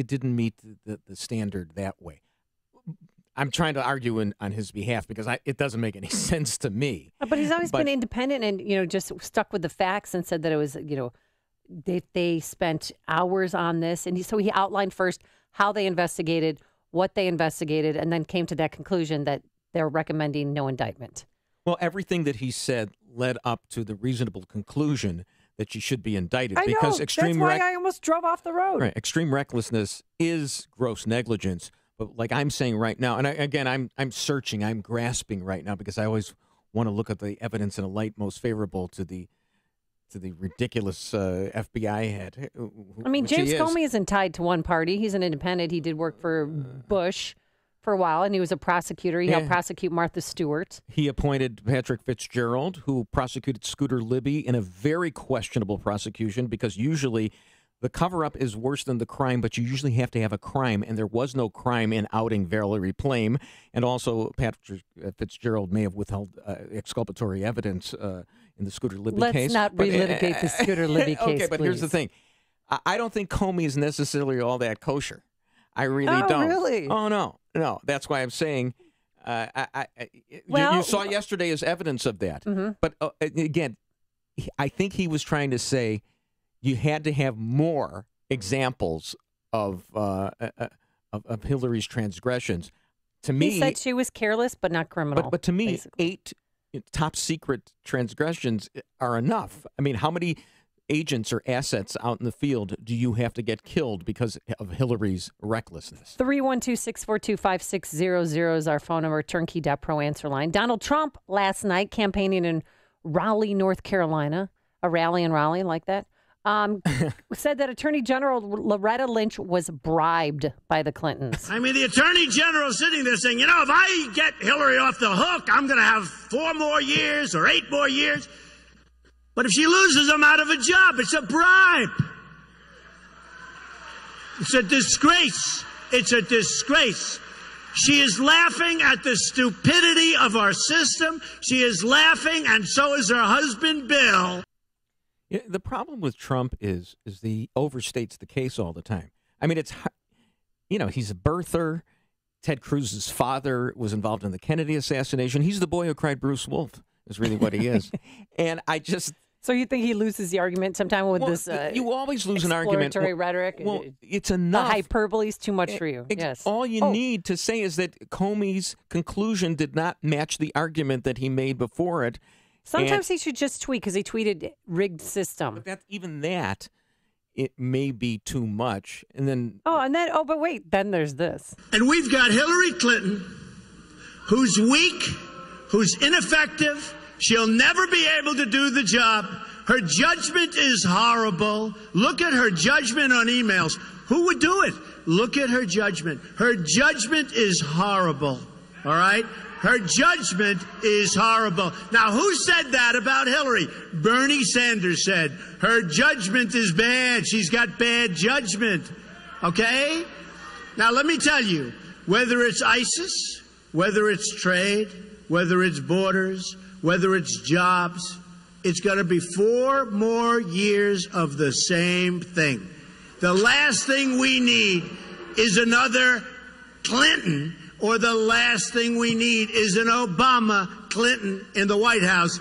didn't meet the standard that way. I'm trying to argue on his behalf because it doesn't make any sense to me. But he's always been independent and, just stuck with the facts and said that it was, they spent hours on this. And so he outlined first how they investigated, what they investigated, and then came to that conclusion that they're recommending no indictment. Well, everything that he said led up to the reasonable conclusion that she should be indicted. I because know. Extreme That's why I almost drove off the road. Right. Extreme recklessness is gross negligence. But like I'm saying right now, and I'm searching, I'm grasping right now because I always want to look at the evidence in a light most favorable to the ridiculous FBI head. I mean, James Comey isn't tied to one party. He's an independent. He did work for Bush for a while, and he was a prosecutor. He helped prosecute Martha Stewart. He appointed Patrick Fitzgerald, who prosecuted Scooter Libby in a very questionable prosecution because usually the cover-up is worse than the crime, but you usually have to have a crime, and there was no crime in outing Valerie Plame. And also, Patrick Fitzgerald may have withheld exculpatory evidence in the Scooter Libby case. Let's not relitigate the Scooter Libby case, okay, but please. Here's the thing. I don't think Comey is necessarily all that kosher. I really don't. Really? Oh, no. That's why I'm saying you saw yesterday as evidence of that. Mm-hmm. But again, I think he was trying to say you had to have more examples of Hillary's transgressions. To me, he said she was careless but not criminal. But to me, basically. 8 top secret transgressions are enough. I mean, how many agents or assets out in the field do you have to get killed because of Hillary's recklessness? 312-642-5600 is our phone number, turnkey.pro answer line. Donald Trump last night campaigning in Raleigh, North Carolina, a rally in Raleigh like that, said that Attorney General Loretta Lynch was bribed by the Clintons. I mean, the Attorney General sitting there saying, if I get Hillary off the hook, I'm going to have 4 more years or 8 more years. But if she loses, I'm out of a job. It's a bribe. It's a disgrace. It's a disgrace. She is laughing at the stupidity of our system. She is laughing, and so is her husband, Bill. Yeah, the problem with Trump is he overstates the case all the time. I mean, he's a birther. Ted Cruz's father was involved in the Kennedy assassination. He's the boy who cried Bruce Wolf, is really what he is. And I just... So you think he loses the argument sometime with this you always lose an argument. Exploratory rhetoric? Well, it's enough. The hyperbole is too much for you. Yes. All you need to say is that Comey's conclusion did not match the argument that he made before it. Sometimes he should just tweet because he tweeted rigged system. But even that, it may be too much. And then... but wait, then there's this. And we've got Hillary Clinton, who's weak, who's ineffective. She'll never be able to do the job. Her judgment is horrible. Look at her judgment on emails. Who would do it? Look at her judgment. Her judgment is horrible. All right? Her judgment is horrible. Now, who said that about Hillary? Bernie Sanders said, her judgment is bad. She's got bad judgment. Okay? Now, let me tell you, whether it's ISIS, whether it's trade, whether it's borders, whether it's jobs, it's going to be 4 more years of the same thing. The last thing we need is another Clinton, or the last thing we need is an Obama Clinton in the White House.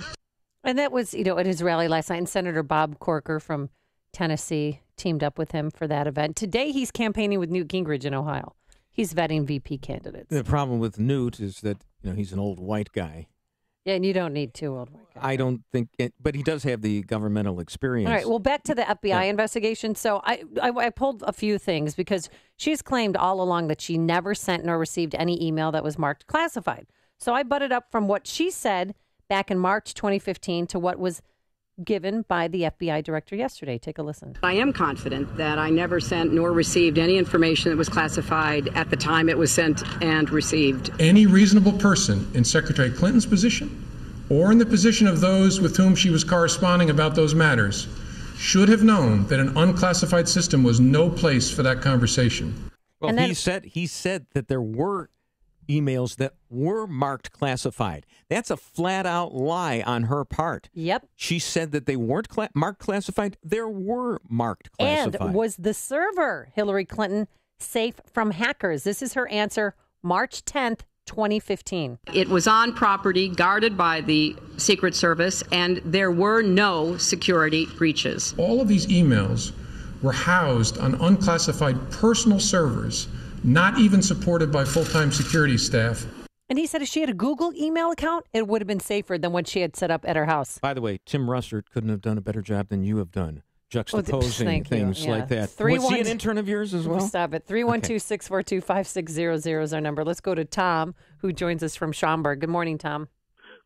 And that was, at his rally last night, and Senator Bob Corker from Tennessee teamed up with him for that event. Today, he's campaigning with Newt Gingrich in Ohio. He's vetting VP candidates. The problem with Newt is that, he's an old white guy. Yeah, and you don't need two old white guys. I don't think it, but he does have the governmental experience. All right, well, back to the FBI investigation. So I pulled a few things because she's claimed all along that she never sent nor received any email that was marked classified. So I butted up from what she said back in March 2015 to what was given by the FBI director yesterday. Take a listen. I am confident that I never sent nor received any information that was classified at the time it was sent and received. Any reasonable person in Secretary Clinton's position or in the position of those with whom she was corresponding about those matters should have known that an unclassified system was no place for that conversation. Well, he said that there were emails that were marked classified. That's a flat-out lie on her part. Yep. She said that they weren't marked classified. There were marked classified. And was the server, Hillary Clinton, safe from hackers? This is her answer, March 10th, 2015. It was on property guarded by the Secret Service, and there were no security breaches. All of these emails were housed on unclassified personal servers, not even supported by full-time security staff. And he said if she had a Google email account, it would have been safer than what she had set up at her house. By the way, Tim Russert couldn't have done a better job than you have done, juxtaposing things like that. Was he an intern of yours as well? Stop it. 312-642-5600 is our number. Let's go to Tom, who joins us from Schaumburg. Good morning, Tom.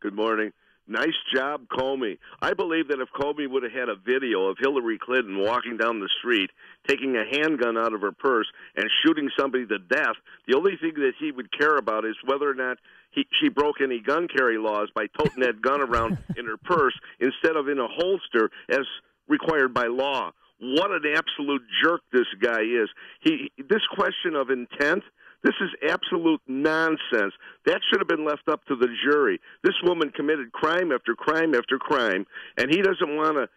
Good morning. Nice job, Comey. I believe that if Comey would have had a video of Hillary Clinton walking down the street, taking a handgun out of her purse and shooting somebody to death, the only thing that he would care about is whether or not she broke any gun carry laws by toting that gun around in her purse instead of in a holster as required by law. What an absolute jerk this guy is. This question of intent, this is absolute nonsense. That should have been left up to the jury. This woman committed crime after crime after crime, and he doesn't want to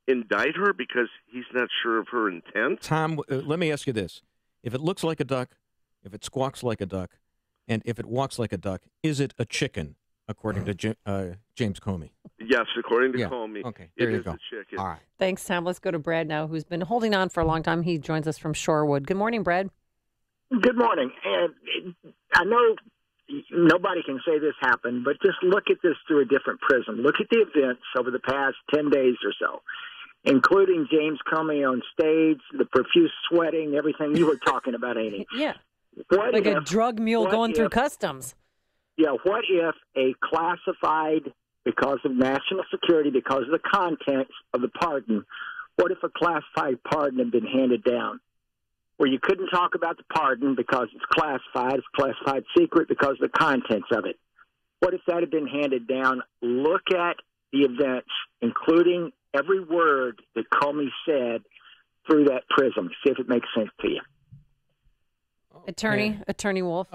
indict her because he's not sure of her intent? Tom, let me ask you this. If it looks like a duck, if it squawks like a duck, and if it walks like a duck, is it a chicken, according to James Comey? Yes, according to Comey. Okay, there you is go. a chicken. All right. Thanks, Tom. Let's go to Brad now, who's been holding on for a long time. He joins us from Shorewood. Good morning, Brad. Good morning. And I know nobody can say this happened, but just look at this through a different prism. Look at the events over the past 10 days or so, including James Comey on stage, the profuse sweating, everything you were talking about, Amy. Yeah. Like a drug mule going through customs. Yeah, what if a classified, because of national security, because of the contents of the pardon, what if a classified pardon had been handed down? Where you couldn't talk about the pardon because it's classified secret because of the contents of it. What if that had been handed down? Look at the events, including every word that Comey said through that prism. See if it makes sense to you. Attorney Wolf,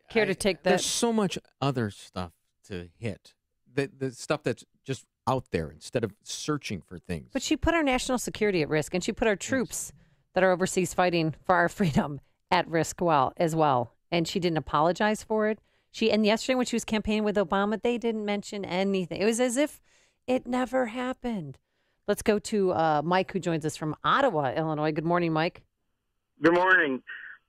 care to take that? There's so much other stuff to hit. The stuff that's just out there instead of searching for things. But she put our national security at risk, and she put our troops that are overseas fighting for our freedom at risk as well. And she didn't apologize for it. And yesterday when she was campaigning with Obama, they didn't mention anything. It was as if it never happened. Let's go to Mike, who joins us from Ottawa, Illinois. Good morning, Mike. Good morning.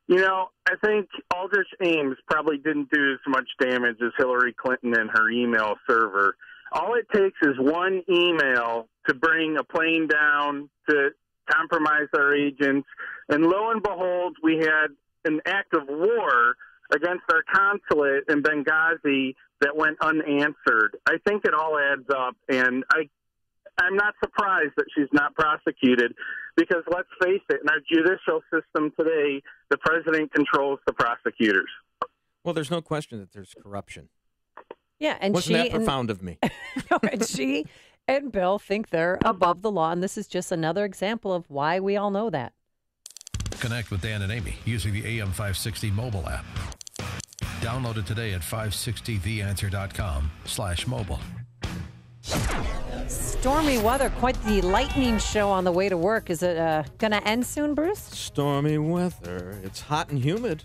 You know, I think Aldrich Ames probably didn't do as much damage as Hillary Clinton and her email server. All it takes is one email to bring a plane down, to compromise our agents, and lo and behold, we had an act of war against our consulate in Benghazi that went unanswered. I think it all adds up, and I'm not surprised that she's not prosecuted because, let's face it, in our judicial system today, the president controls the prosecutors. Well, there's no question that there's corruption. Yeah, and Wasn't that profound of me? And she and Bill think they're above the law, and this is just another example of why we all know that. Connect with Dan and Amy using the AM 560 mobile app. Download it today at 560theanswer.com/mobile. Stormy weather, quite the lightning show on the way to work. Is it going to end soon, Bruce? Stormy weather. It's hot and humid.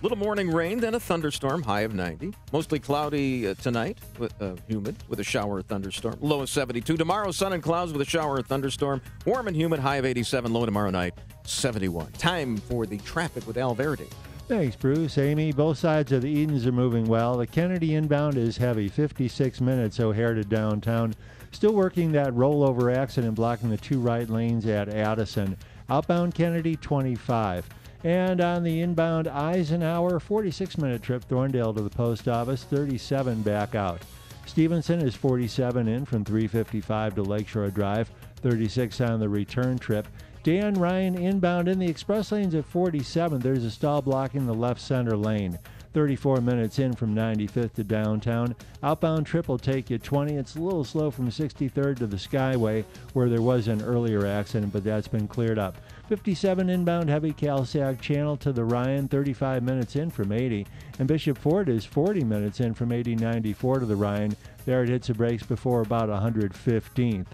Little morning rain, then a thunderstorm, high of 90. Mostly cloudy tonight, with humid, with a shower or thunderstorm. Low of 72. Tomorrow, sun and clouds with a shower or thunderstorm. Warm and humid, high of 87. Low tomorrow night, 71. Time for the traffic with Al Verde. Thanks, Bruce. Amy, both sides of the Edens are moving well. The Kennedy inbound is heavy, 56 minutes O'Hare to downtown. Still working that rollover accident blocking the 2 right lanes at Addison. Outbound Kennedy, 25. And on the inbound Eisenhower, 46-minute trip Thorndale to the post office, 37 back out. Stevenson is 47 in from 355 to Lakeshore Drive, 36 on the return trip. Dan Ryan inbound in the express lanes at 47. There's a stall blocking the left center lane. 34 minutes in from 95th to downtown. Outbound trip will take you 20. It's a little slow from 63rd to the Skyway, where there was an earlier accident, but that's been cleared up. 57 inbound heavy Calsag Channel to the Ryan, 35 minutes in from 80. And Bishop Ford is 40 minutes in from 80-94 to the Ryan. There it hits the brakes before about 115th.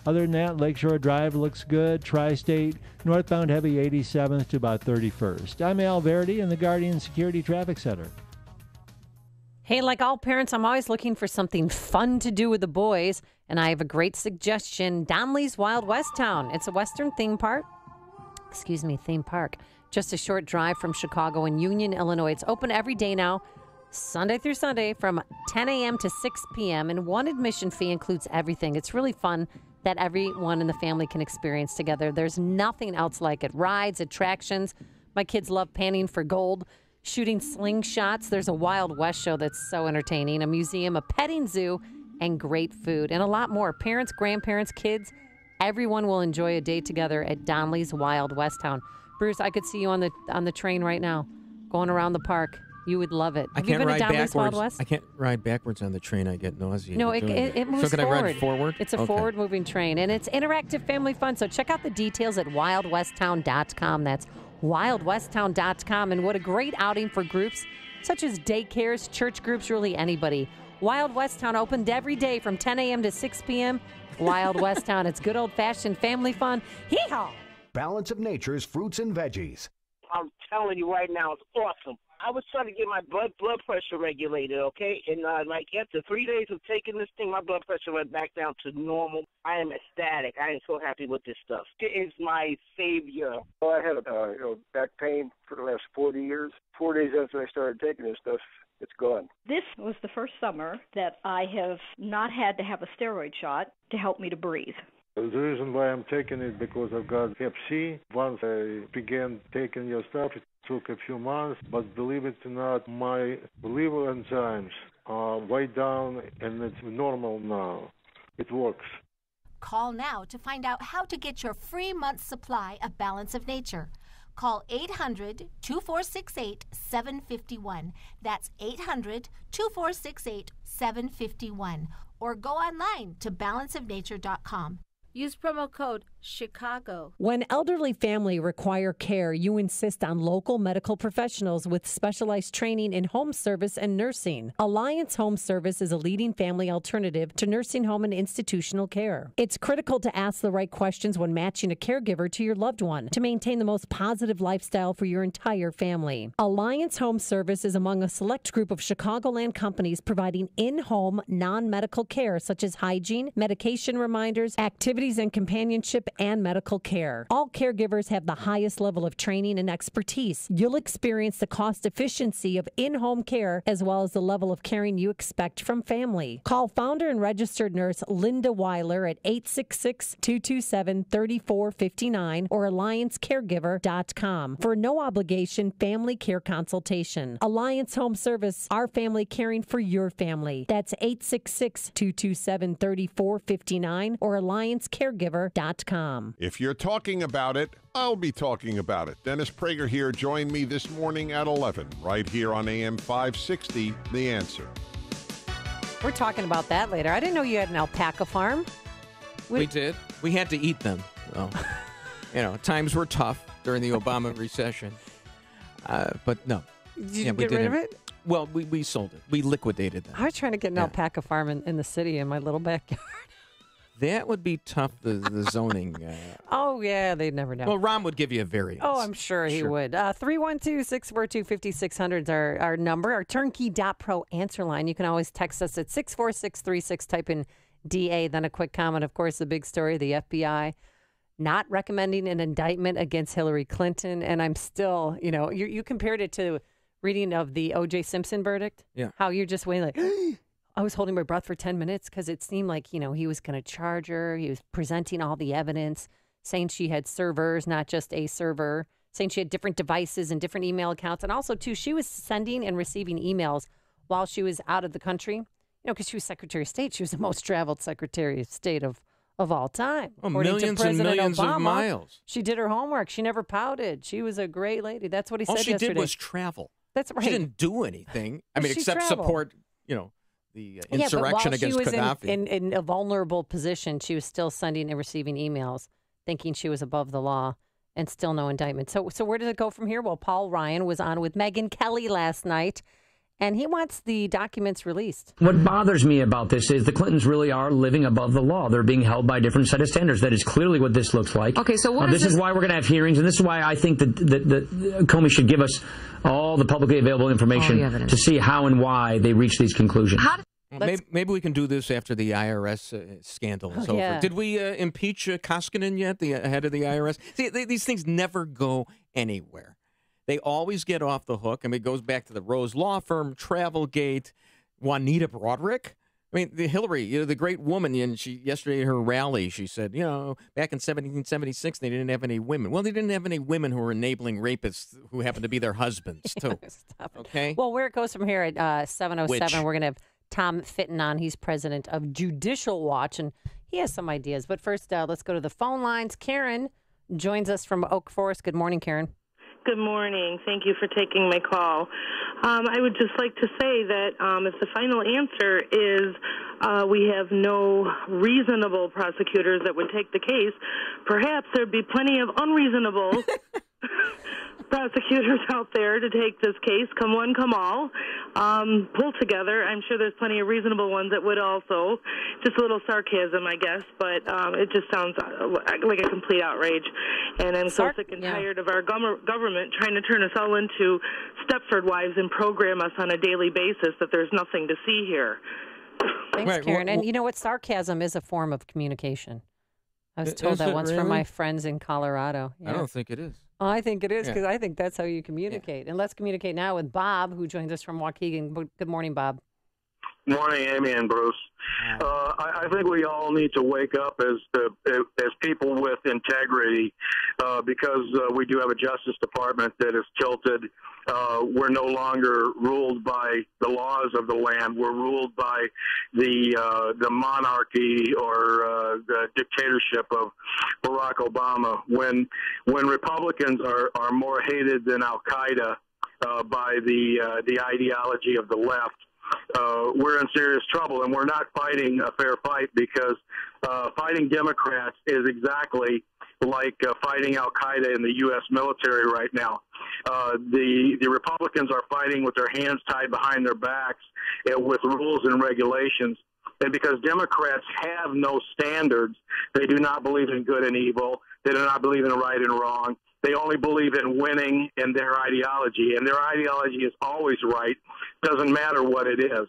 Other than that, Lakeshore Drive looks good. Tri-State, northbound heavy 87th to about 31st. I'm Al Verdi in the Guardian Security Traffic Center. Hey, like all parents, I'm always looking for something fun to do with the boys, and I have a great suggestion, Donley's Wild West Town. It's a Western theme park. Just a short drive from Chicago in Union, Illinois. It's open every day now, Sunday through Sunday, from 10 a.m. to 6 p.m., and one admission fee includes everything. It's really fun that everyone in the family can experience together. There's nothing else like it. Rides, attractions. My kids love panning for gold, shooting slingshots. There's a Wild West show that's so entertaining, a museum, a petting zoo, and great food, and a lot more. Parents, grandparents, kids, everyone will enjoy a day together at Donley's Wild West Town. Bruce, I could see you on the train right now, going around the park. You would love it. Have you been to Donley's Wild West? I can't ride backwards on the train. I get nauseated. No, it moves forward. So can I ride forward? It's a forward-moving train, and it's interactive family fun. So check out the details at wildwesttown.com. That's wildwesttown.com. And what a great outing for groups such as daycares, church groups, really anybody. Wild West Town opened every day from 10 a.m. to 6 p.m. Wild West Town. It's good old-fashioned family fun. Hee-haw! Balance of Nature's fruits and veggies. I'm telling you right now, it's awesome. I was trying to get my blood pressure regulated, okay? And like after 3 days of taking this thing, my blood pressure went back down to normal. I am ecstatic. I am so happy with this stuff. It is my savior. Well, I had back pain for the last 40 years. 4 days after I started taking this stuff, it's gone. This was the first summer that I have not had to have a steroid shot to help me to breathe. The reason why I'm taking it because I've got Hep C. Once I began taking your stuff, it took a few months, but believe it or not, my liver enzymes are way down and it's normal now. It works. Call now to find out how to get your free month's supply of Balance of Nature. Call 800-2468-751. That's 800-2468-751. Or go online to balanceofnature.com. Use promo code Chicago. When elderly family require care, you insist on local medical professionals with specialized training in home service and nursing. Alliance Home Service is a leading family alternative to nursing home and institutional care. It's critical to ask the right questions when matching a caregiver to your loved one to maintain the most positive lifestyle for your entire family. Alliance Home Service is among a select group of Chicagoland companies providing in-home non-medical care such as hygiene, medication reminders, activities and companionship, and medical care. All caregivers have the highest level of training and expertise. You'll experience the cost efficiency of in-home care as well as the level of caring you expect from family. Call founder and registered nurse Linda Weiler at 866-227-3459 or alliancecaregiver.com for no obligation family care consultation. Alliance Home Service, our family caring for your family. That's 866-227-3459 or alliancecaregiver.com. If you're talking about it, I'll be talking about it. Dennis Prager here. Join me this morning at 11, right here on AM 560, The Answer. We're talking about that later. I didn't know you had an alpaca farm. We did. We had to eat them. So, times were tough during the Obama recession. But no. Did you get rid of it? Well, we sold it. We liquidated them. I was trying to get an alpaca farm in the city in my little backyard. That would be tough, the zoning. Oh, yeah, they'd never know. Well, Ron would give you a variance. Oh, I'm sure he would. 312-642-5600 is our number, our turnkey.pro answer line. You can always text us at 64636, type in DA, then a quick comment. Of course, the big story, the FBI not recommending an indictment against Hillary Clinton. And I'm still, you compared it to reading of the O.J. Simpson verdict. Yeah. How you're just waiting like, I was holding my breath for 10 minutes because it seemed like, he was going to charge her. He was presenting all the evidence, saying she had servers, not just a server, saying she had different devices and different email accounts. And also, too, she was sending and receiving emails while she was out of the country, because she was Secretary of State. She was the most traveled Secretary of State of all time. Oh, According millions to President and millions Obama, of miles. She did her homework. She never pouted. She was a great lady. That's what he All said she yesterday. did was travel. That's right. She didn't do anything. I mean, She except traveled. support, the insurrection against But while she was Gaddafi. in a vulnerable position, she was still sending and receiving emails, thinking she was above the law, and still no indictment. So where does it go from here? Well, Paul Ryan was on with Megyn Kelly last night, and he wants the documents released. What bothers me about this is the Clintons really are living above the law. They're being held by a different set of standards. That is clearly what this looks like. Okay, so what this is why we're going to have hearings, and this is why I think that Comey should give us all the publicly available information to see how and why they reach these conclusions. Maybe we can do this after the IRS scandal is over. yeah. Did we impeach Koskinen yet, the head of the IRS? See, these things never go anywhere. They always get off the hook. I mean, it goes back to the Rose Law Firm, Travelgate, Juanita Broderick. I mean, the Hillary, the great woman, and she yesterday at her rally, she said, back in 1776, they didn't have any women. Well, they didn't have any women who were enabling rapists who happened to be their husbands, too. Stop it. Okay? Well, where it goes from here at 7:07, Which? we're going to have Tom Fitton on. He's president of Judicial Watch, and he has some ideas. But first, let's go to the phone lines. Karen joins us from Oak Forest. Good morning, Karen. Good morning. Thank you for taking my call. I would just like to say that if the final answer is we have no reasonable prosecutors that would take the case, perhaps there'd be plenty of unreasonable prosecutors out there to take this case, come one, come all, pull together. I'm sure there's plenty of reasonable ones that would also. Just a little sarcasm, I guess, but it just sounds like a complete outrage. And I'm so sick and tired of our government trying to turn us all into Stepford wives and program us on a daily basis that there's nothing to see here. Thanks, Karen. And you know what? Sarcasm is a form of communication. I was told that once from my friends in Colorado. I don't think it is. Oh, I think it is, because I think that's how you communicate. And let's communicate now with Bob, who joins us from Waukegan. Good morning, Bob. Morning, Amy and Bruce. I think we all need to wake up as people with integrity, because we do have a Justice Department that is tilted. We're no longer ruled by the laws of the land. We're ruled by the monarchy or the dictatorship of Barack Obama. When Republicans are more hated than Al Qaeda by the ideology of the left, we're in serious trouble, and we're not fighting a fair fight, because fighting Democrats is exactly like fighting Al Qaeda in the U.S. military right now. The Republicans are fighting with their hands tied behind their backs with rules and regulations. And because Democrats have no standards, they do not believe in good and evil. They do not believe in right and wrong. They only believe in winning in their ideology, and their ideology is always right. Doesn't matter what it is.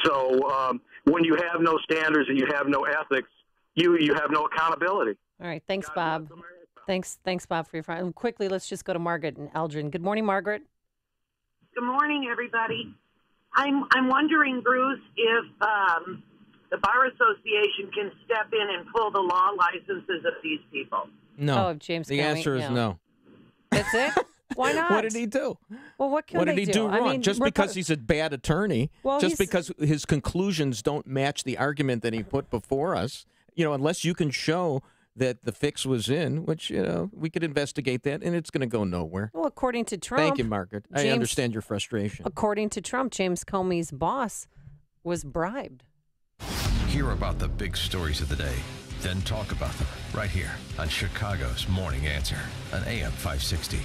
So when you have no standards and you have no ethics, you have no accountability. All right. Thanks, Bob. Thanks, Bob, for your phone. Quickly, let's just go to Margaret and Eldrin. Good morning, Margaret. Good morning, everybody. I'm wondering, Bruce, if the Bar Association can step in and pull the law licenses of these people. No. Oh, James the Comey, answer is no. That's it? Why not? What did he do? Well, what did he do wrong? I mean, just because he's a bad attorney, just because his conclusions don't match the argument that he put before us, unless you can show that the fix was in, which, we could investigate that, and it's going to go nowhere. Well, according to Trump. Thank you, Margaret. I understand your frustration. According to Trump, James Comey's boss was bribed. Hear about the big stories of the day, then talk about them right here on Chicago's Morning Answer on AM 560.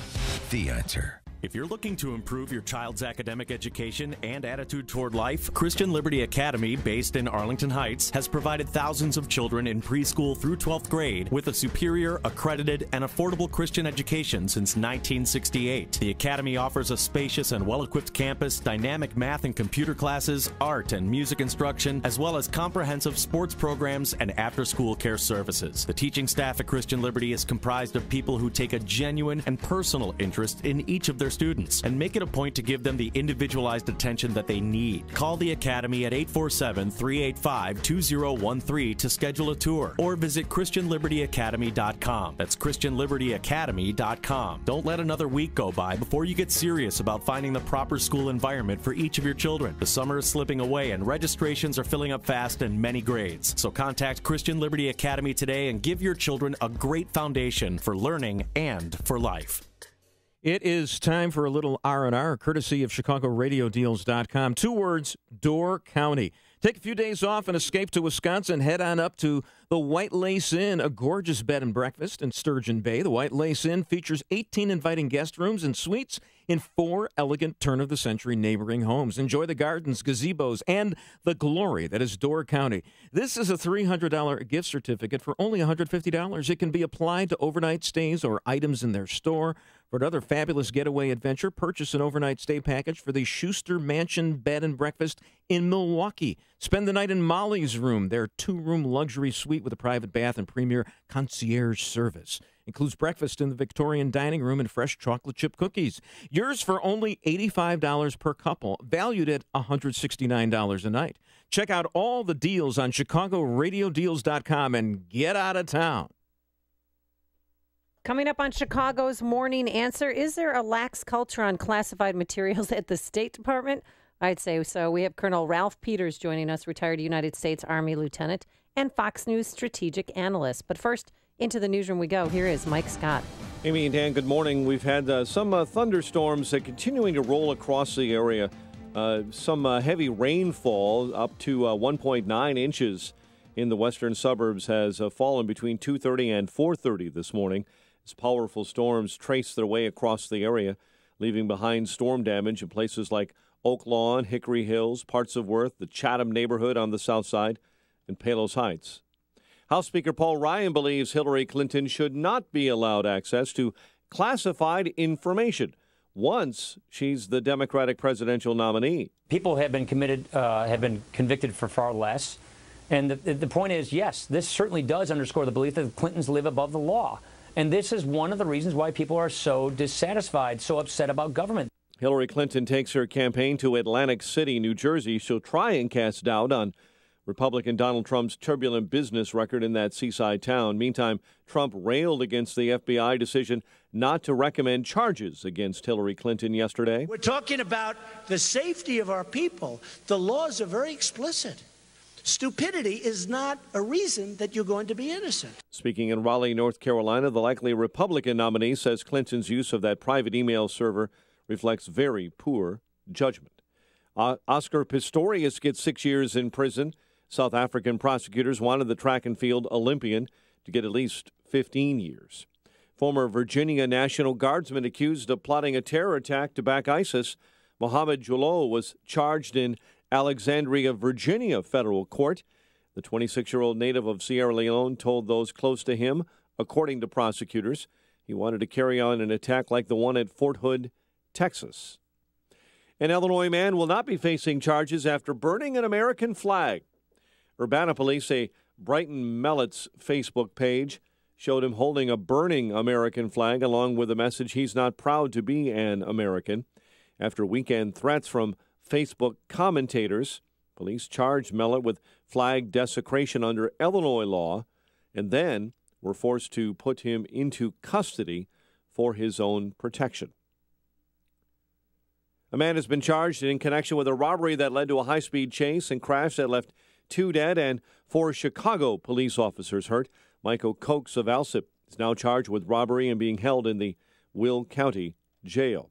The Answer. If you're looking to improve your child's academic education and attitude toward life, Christian Liberty Academy, based in Arlington Heights, has provided thousands of children in preschool through 12th grade with a superior, accredited, and affordable Christian education since 1968. The Academy offers a spacious and well-equipped campus, dynamic math and computer classes, art and music instruction, as well as comprehensive sports programs and after-school care services. The teaching staff at Christian Liberty is comprised of people who take a genuine and personal interest in each of their students and make it a point to give them the individualized attention that they need. Call the Academy at 847-385-2013 to schedule a tour or visit ChristianLibertyAcademy.com. That's ChristianLibertyAcademy.com. Don't let another week go by before you get serious about finding the proper school environment for each of your children. The summer is slipping away and registrations are filling up fast in many grades. So contact Christian Liberty Academy today and give your children a great foundation for learning and for life. It is time for a little R&R, courtesy of ChicagoRadioDeals.com. 2 words, Door County. Take a few days off and escape to Wisconsin. Head on up to the White Lace Inn, a gorgeous bed and breakfast in Sturgeon Bay. The White Lace Inn features 18 inviting guest rooms and suites in 4 elegant turn-of-the-century neighboring homes. Enjoy the gardens, gazebos, and the glory that is Door County. This is a $300 gift certificate for only $150. It can be applied to overnight stays or items in their store. For another fabulous getaway adventure, purchase an overnight stay package for the Schuster Mansion Bed and Breakfast in Milwaukee. Spend the night in Molly's Room, their 2-room luxury suite with a private bath and premier concierge service. Includes breakfast in the Victorian dining room and fresh chocolate chip cookies. Yours for only $85 per couple, valued at $169 a night. Check out all the deals on ChicagoRadioDeals.com and get out of town. Coming up on Chicago's Morning Answer, is there a lax culture on classified materials at the State Department? I'd say so. We have Colonel Ralph Peters joining us, retired United States Army lieutenant and Fox News strategic analyst. But first, into the newsroom we go. Here is Mike Scott. Amy and Dan, good morning. We've had some thunderstorms continuing to roll across the area. Some heavy rainfall, up to 1.9 inches in the western suburbs, has fallen between 2:30 and 4:30 this morning. As powerful storms trace their way across the area, leaving behind storm damage in places like Oak Lawn, Hickory Hills, parts of Worth, the Chatham neighborhood on the south side, and Palos Heights. House Speaker Paul Ryan believes Hillary Clinton should not be allowed access to classified information once she's the Democratic presidential nominee. People have been convicted for far less. And the point is, yes, this certainly does underscore the belief that the Clintons live above the law. And this is one of the reasons why people are so dissatisfied, so upset about government. Hillary Clinton takes her campaign to Atlantic City, New Jersey. She'll try and cast doubt on Republican Donald Trump's turbulent business record in that seaside town. Meantime, Trump railed against the FBI decision not to recommend charges against Hillary Clinton yesterday. We're talking about the safety of our people. The laws are very explicit. Stupidity is not a reason that you're going to be innocent. Speaking in Raleigh, North Carolina, the likely Republican nominee says Clinton's use of that private email server reflects very poor judgment. Oscar Pistorius gets 6 years in prison. South African prosecutors wanted the track and field Olympian to get at least 15 years. Former Virginia National Guardsman accused of plotting a terror attack to back ISIS, Mohammed Jalloh, was charged in Alexandria, Virginia federal court. The 26-year-old native of Sierra Leone told those close to him, according to prosecutors, he wanted to carry on an attack like the one at Fort Hood, Texas. An Illinois man will not be facing charges after burning an American flag. Urbana police say Brighton Mellett's Facebook page showed him holding a burning American flag along with a message he's not proud to be an American. After weekend threats from Facebook commentators, police charged Mellett with flag desecration under Illinois law and then were forced to put him into custody for his own protection. A man has been charged in connection with a robbery that led to a high-speed chase and crash that left 2 dead and 4 Chicago police officers hurt. Michael Cokes of Alsip is now charged with robbery and being held in the Will County Jail.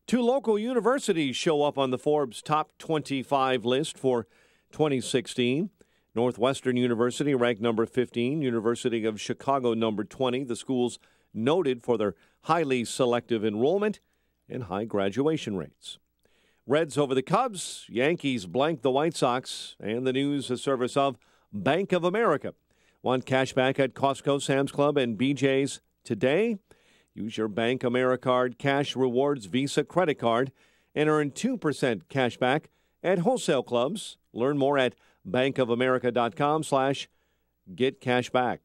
2 local universities show up on the Forbes Top 25 list for 2016. Northwestern University ranked number 15, University of Chicago number 20. The school's noted for their highly selective enrollment and high graduation rates. Reds over the Cubs, Yankees blank the White Sox, and the news a service of Bank of America. Want cash back at Costco, Sam's Club, and BJ's today? Use your Bank Americard Cash Rewards Visa credit card and earn 2% cash back at wholesale clubs. Learn more at bankofamerica.com/getcashback.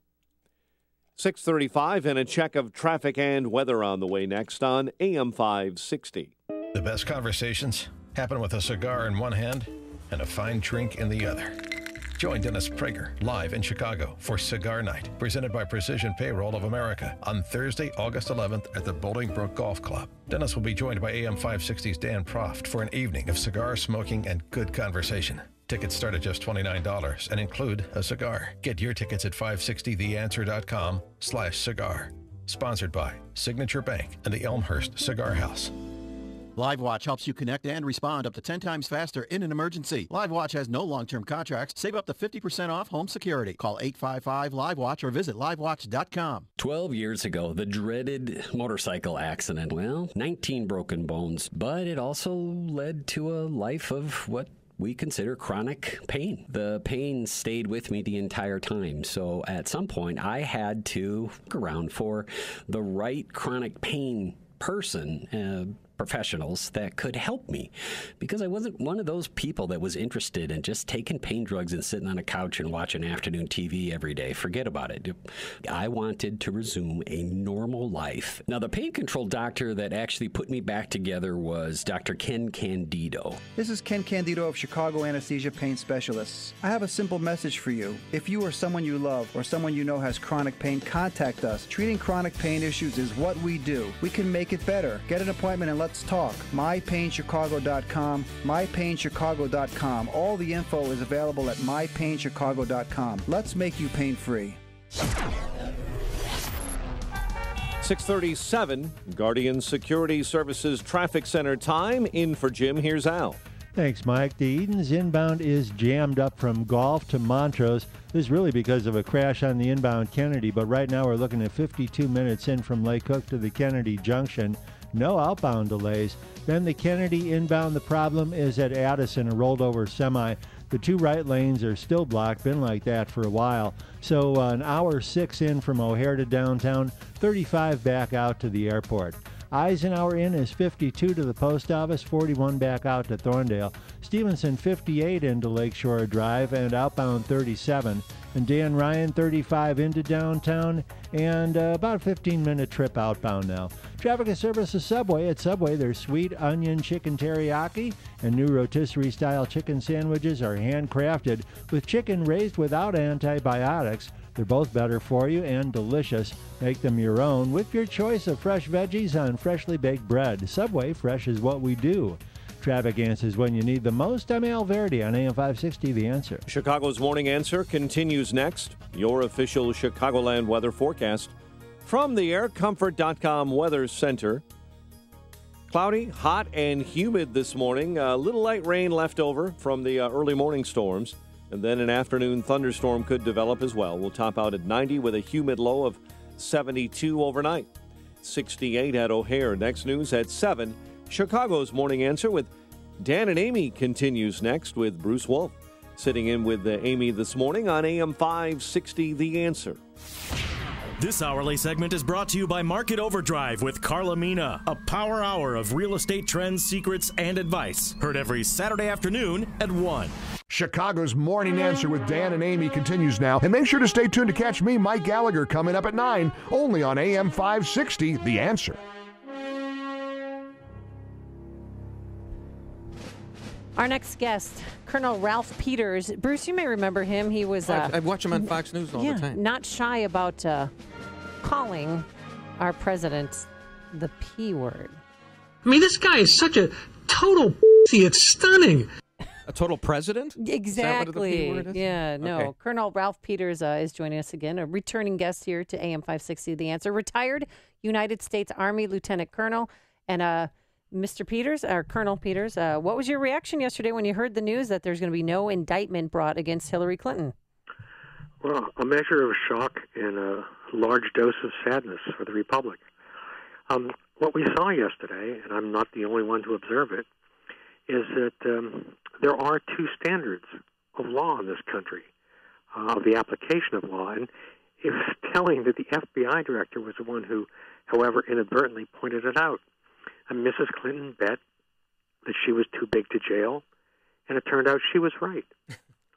6:35 and a check of traffic and weather on the way next on AM 560. The best conversations happen with a cigar in one hand and a fine drink in the other. Join Dennis Prager live in Chicago for Cigar Night, presented by Precision Payroll of America on Thursday, August 11th at the Bolingbrook Golf Club. Dennis will be joined by AM 560's Dan Proft for an evening of cigar smoking and good conversation. Tickets start at just $29 and include a cigar. Get your tickets at 560theanswer.com/cigar. Sponsored by Signature Bank and the Elmhurst Cigar House. LiveWatch helps you connect and respond up to 10 times faster in an emergency. LiveWatch has no long-term contracts. Save up to 50% off home security. Call 855-LiveWatch or visit LiveWatch.com. 12 years ago, the dreaded motorcycle accident. Well, 19 broken bones, but it also led to a life of what we consider chronic pain. The pain stayed with me the entire time. So at some point, I had to look around for the right chronic pain person, professionals that could help me, because I wasn't one of those people that was interested in just taking pain drugs and sitting on a couch and watching afternoon TV every day. Forget about it. I wanted to resume a normal life. Now, the pain control doctor that actually put me back together was Dr. Ken Candido. This is Ken Candido of Chicago Anesthesia Pain Specialists. I have a simple message for you. If you or someone you love or someone you know has chronic pain, contact us. Treating chronic pain issues is what we do. We can make it better. Get an appointment and let's talk. MyPainChicago.com, MyPainChicago.com. All the info is available at MyPainChicago.com. Let's make you pain-free. 6:37, Guardian Security Services Traffic Center time. In for Jim, here's Al. Thanks, Mike. The Edens inbound is jammed up from Gulf to Montrose. This is really because of a crash on the inbound Kennedy, but right now we're looking at 52 minutes in from Lake Cook to the Kennedy Junction. No outbound delays. Then the Kennedy inbound, the problem is at Addison, a rolled over semi. The two right lanes are still blocked, been like that for a while. So an hour 6 in from O'Hare to downtown, 35 back out to the airport. Eisenhower in is 52 to the post office, 41 back out to Thorndale. Stevenson 58 into Lakeshore Drive and outbound 37. And Dan Ryan 35 into downtown and about a 15-minute trip outbound now. Traffic and service is Subway. At Subway, their sweet onion chicken teriyaki and new rotisserie-style chicken sandwiches are handcrafted with chicken raised without antibiotics. They're both better for you and delicious. Make them your own with your choice of fresh veggies on freshly baked bread. Subway, fresh is what we do. Traffic answers when you need the most. I'm Al Verdi on AM 560, The Answer. Chicago's Morning Answer continues next. Your official Chicagoland weather forecast from the AirComfort.com Weather Center. Cloudy, hot, and humid this morning. A little light rain left over from the early morning storms. And then an afternoon thunderstorm could develop as well. We'll top out at 90 with a humid low of 72 overnight. 68 at O'Hare. Next news at 7. Chicago's Morning Answer with Dan and Amy continues next with Bruce Wolf. Sitting in with Amy this morning on AM 560, The Answer. This hourly segment is brought to you by Market Overdrive with Carla Mina, a power hour of real estate trends, secrets, and advice. Heard every Saturday afternoon at 1. Chicago's Morning Answer with Dan and Amy continues now. And make sure to stay tuned to catch me, Mike Gallagher, coming up at 9, only on AM 560, The Answer. Our next guest, Colonel Ralph Peters. Bruce, you may remember him. He was... I watch him on Fox News all the time. Not shy about calling our president the P word. I mean, this guy is such a total it's stunning. A total president? Exactly. Is that what the P word is? Yeah, no. Okay. Colonel Ralph Peters is joining us again, a returning guest here to AM 560, The Answer. Retired United States Army Lieutenant Colonel. And Mr. Peters, or Colonel Peters, what was your reaction yesterday when you heard the news that there's going to be no indictment brought against Hillary Clinton? Well, a measure of shock and a large dose of sadness for the Republic. What we saw yesterday, and I'm not the only one to observe it, is that there are two standards of law in this country, of the application of law. And it was telling that the FBI director was the one who, however, inadvertently pointed it out. And Mrs. Clinton bet that she was too big to jail, and it turned out she was right.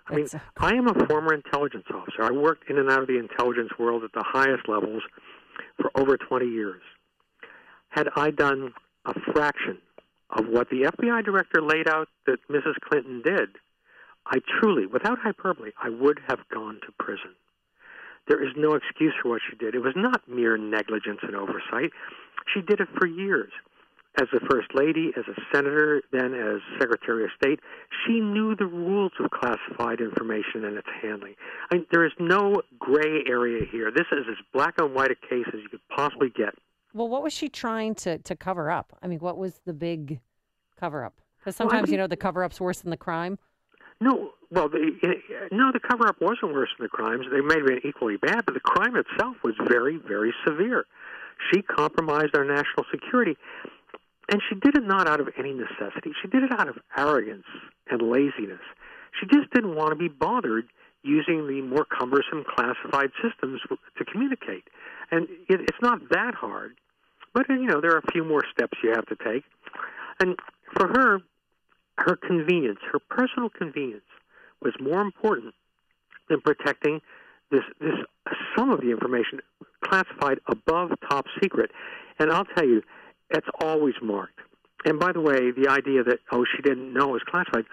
I mean, I am a former intelligence officer. I worked in and out of the intelligence world at the highest levels for over 20 years. Had I done a fraction of what the FBI director laid out that Mrs. Clinton did, I truly, without hyperbole, I would have gone to prison. There is no excuse for what she did. It was not mere negligence and oversight. She did it for years. As a First Lady, as a Senator, then as Secretary of State, she knew the rules of classified information and its handling. I mean, there is no gray area here. This is as black and white a case as you could possibly get. Well, what was she trying to cover up? I mean, what was the big cover-up? Because sometimes, the cover-up's worse than the crime. No, well, the cover-up wasn't worse than the crimes. They may have been equally bad, but the crime itself was very, very severe. She compromised our national security, and she did it not out of any necessity. She did it out of arrogance and laziness. She just didn't want to be bothered using the more cumbersome classified systems to communicate. And it's not that hard, but, there are a few more steps you have to take. And for her, her convenience, her personal convenience, was more important than protecting this some of the information classified above top secret. And I'll tell you, it's always marked. And by the way, the idea that, she didn't know it was classified,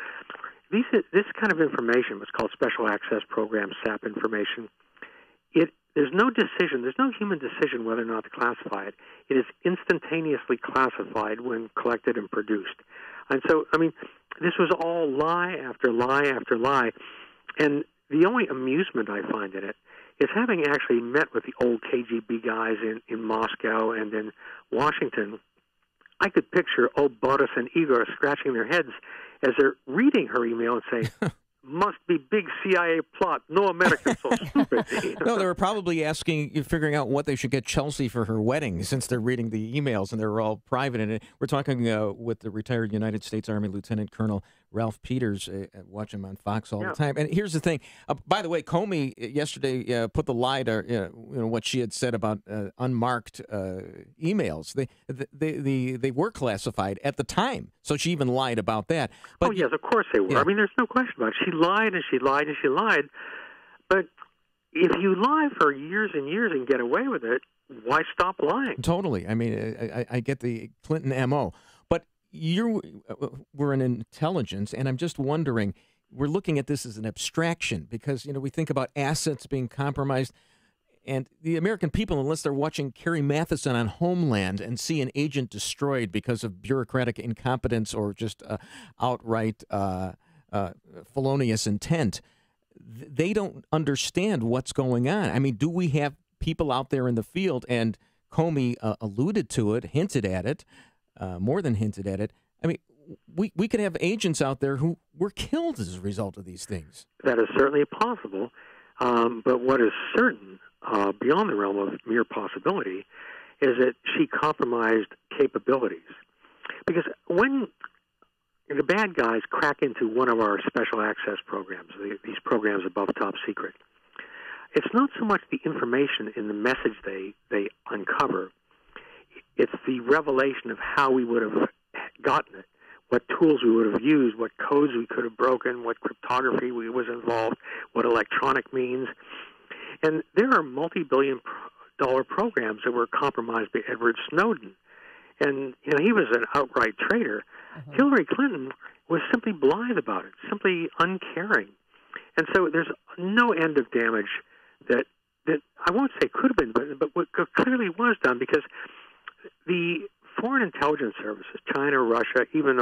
this kind of information, what's called Special Access Program, SAP information, there's no decision, there's no human decision whether or not to classify it. It is instantaneously classified when collected and produced. And so, this was all lie after lie after lie. And the only amusement I find in it is having actually met with the old KGB guys in Moscow and in Washington. I could picture old Boris and Igor scratching their heads as they're reading her email and saying, must be big CIA plot. No Americans so stupid. No, they were probably figuring out what they should get Chelsea for her wedding, since they're reading the emails and they're all private. And we're talking with the retired United States Army Lieutenant Colonel Ralph Peters. Watch him on Fox all the time. And here's the thing. By the way, Comey yesterday put the lie to what she had said about unmarked emails. They were classified at the time, so she even lied about that. But, yes, of course they were. Yeah. There's no question about it. She lied and she lied and she lied. But if you lie for years and years and get away with it, why stop lying? Totally. I get the Clinton MO. But we're in intelligence, and I'm just wondering, we're looking at this as an abstraction because, we think about assets being compromised. And the American people, unless they're watching Carrie Mathison on Homeland and see an agent destroyed because of bureaucratic incompetence or just outright felonious intent, they don't understand what's going on. Do we have people out there in the field, and Comey alluded to it, hinted at it, more than hinted at it. We could have agents out there who were killed as a result of these things. That is certainly possible. But what is certain, beyond the realm of mere possibility, is that she compromised capabilities. Because when the bad guys crack into one of our special access programs, these programs above top secret, it's not so much the information in the message they uncover, it's the revelation of how we would have gotten it, what tools we would have used, what codes we could have broken, what cryptography was involved, what electronic means. And there are multi-billion-dollar programs that were compromised by Edward Snowden. And, he was an outright traitor. Hillary Clinton was simply blithe about it, simply uncaring. And so there's no end of damage that I won't say could have been, but what clearly was done, because the foreign intelligence services, China, Russia, even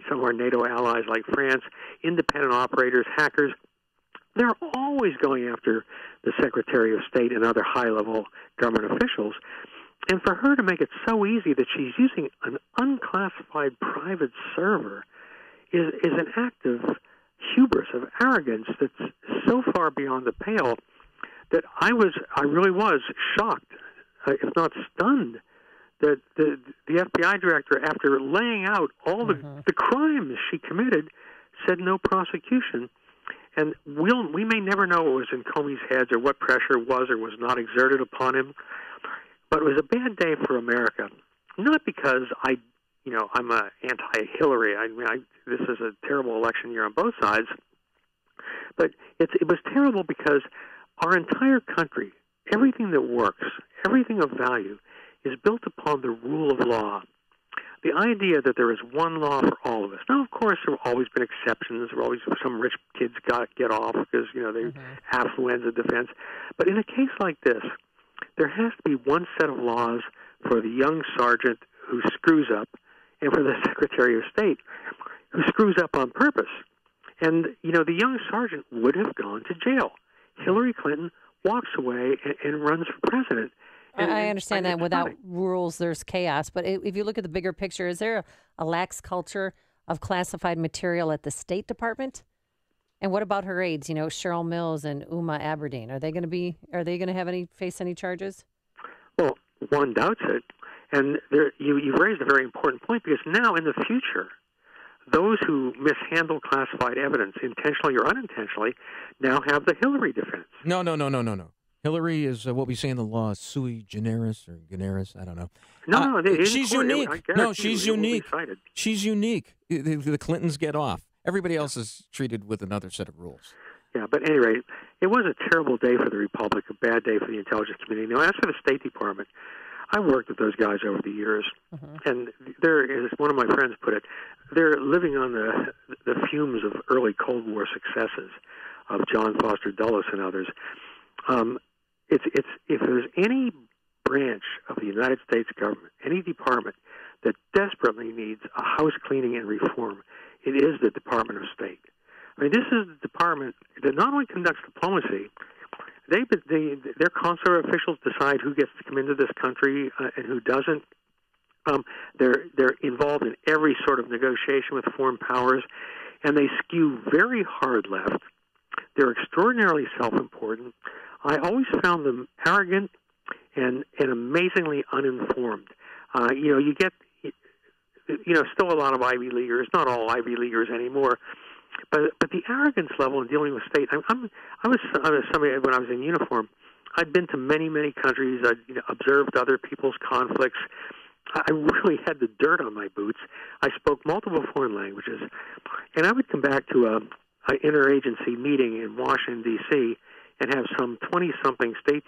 some of our NATO allies like France, independent operators, hackers, they're always going after the Secretary of State and other high-level government officials. And for her to make it so easy that she's using an unclassified private server is an act of hubris, of arrogance that's so far beyond the pale. that I really was shocked, if not stunned, that the FBI director, after laying out all the crimes she committed, said no prosecution. And we may never know what was in Comey's head or what pressure was or was not exerted upon him, but it was a bad day for America. Not because I'm a anti-Hillary. This is a terrible election year on both sides, but it was terrible because our entire country, everything that works, everything of value, is built upon the rule of law. The idea that there is one law for all of us. Now, of course, there have always been exceptions. There have always some rich kids get off because they affluenza defense. But in a case like this, there has to be one set of laws for the young sergeant who screws up, and for the Secretary of State who screws up on purpose. And the young sergeant would have gone to jail. Hillary Clinton walks away and runs for president. I understand that without rules, there's chaos. But if you look at the bigger picture, is there a lax culture of classified material at the State Department? And what about her aides? Cheryl Mills and Uma Aberdeen. Are they going to face any charges? Well, one doubts it. And you've raised a very important point, because now in the future, those who mishandle classified evidence, intentionally or unintentionally, now have the Hillary defense. No. Hillary is what we say in the law, sui generis or generis. I don't know. No, she's unique. No, she's unique. She's unique. The Clintons get off. Everybody else is treated with another set of rules. Yeah, but at any rate, it was a terrible day for the Republic, a bad day for the intelligence community. Now, as for the State Department, I worked with those guys over the years, and as one of my friends put it, they're living on the fumes of early Cold War successes of John Foster Dulles and others. If there's any branch of the United States government, any department that desperately needs a house cleaning and reform, it is the Department of State. I mean, this is the department that not only conducts diplomacy, their consular officials decide who gets to come into this country and who doesn't. They're involved in every sort of negotiation with foreign powers, and they skew very hard left. They're extraordinarily self-important. I always found them arrogant and amazingly uninformed. You get still a lot of Ivy Leaguers, not all Ivy Leaguers anymore, but the arrogance level in dealing with state. I was somebody when I was in uniform. I'd been to many countries. I'd observed other people's conflicts. I really had the dirt on my boots. I spoke multiple foreign languages, and I would come back to an interagency meeting in Washington, D.C., and have some 20-something State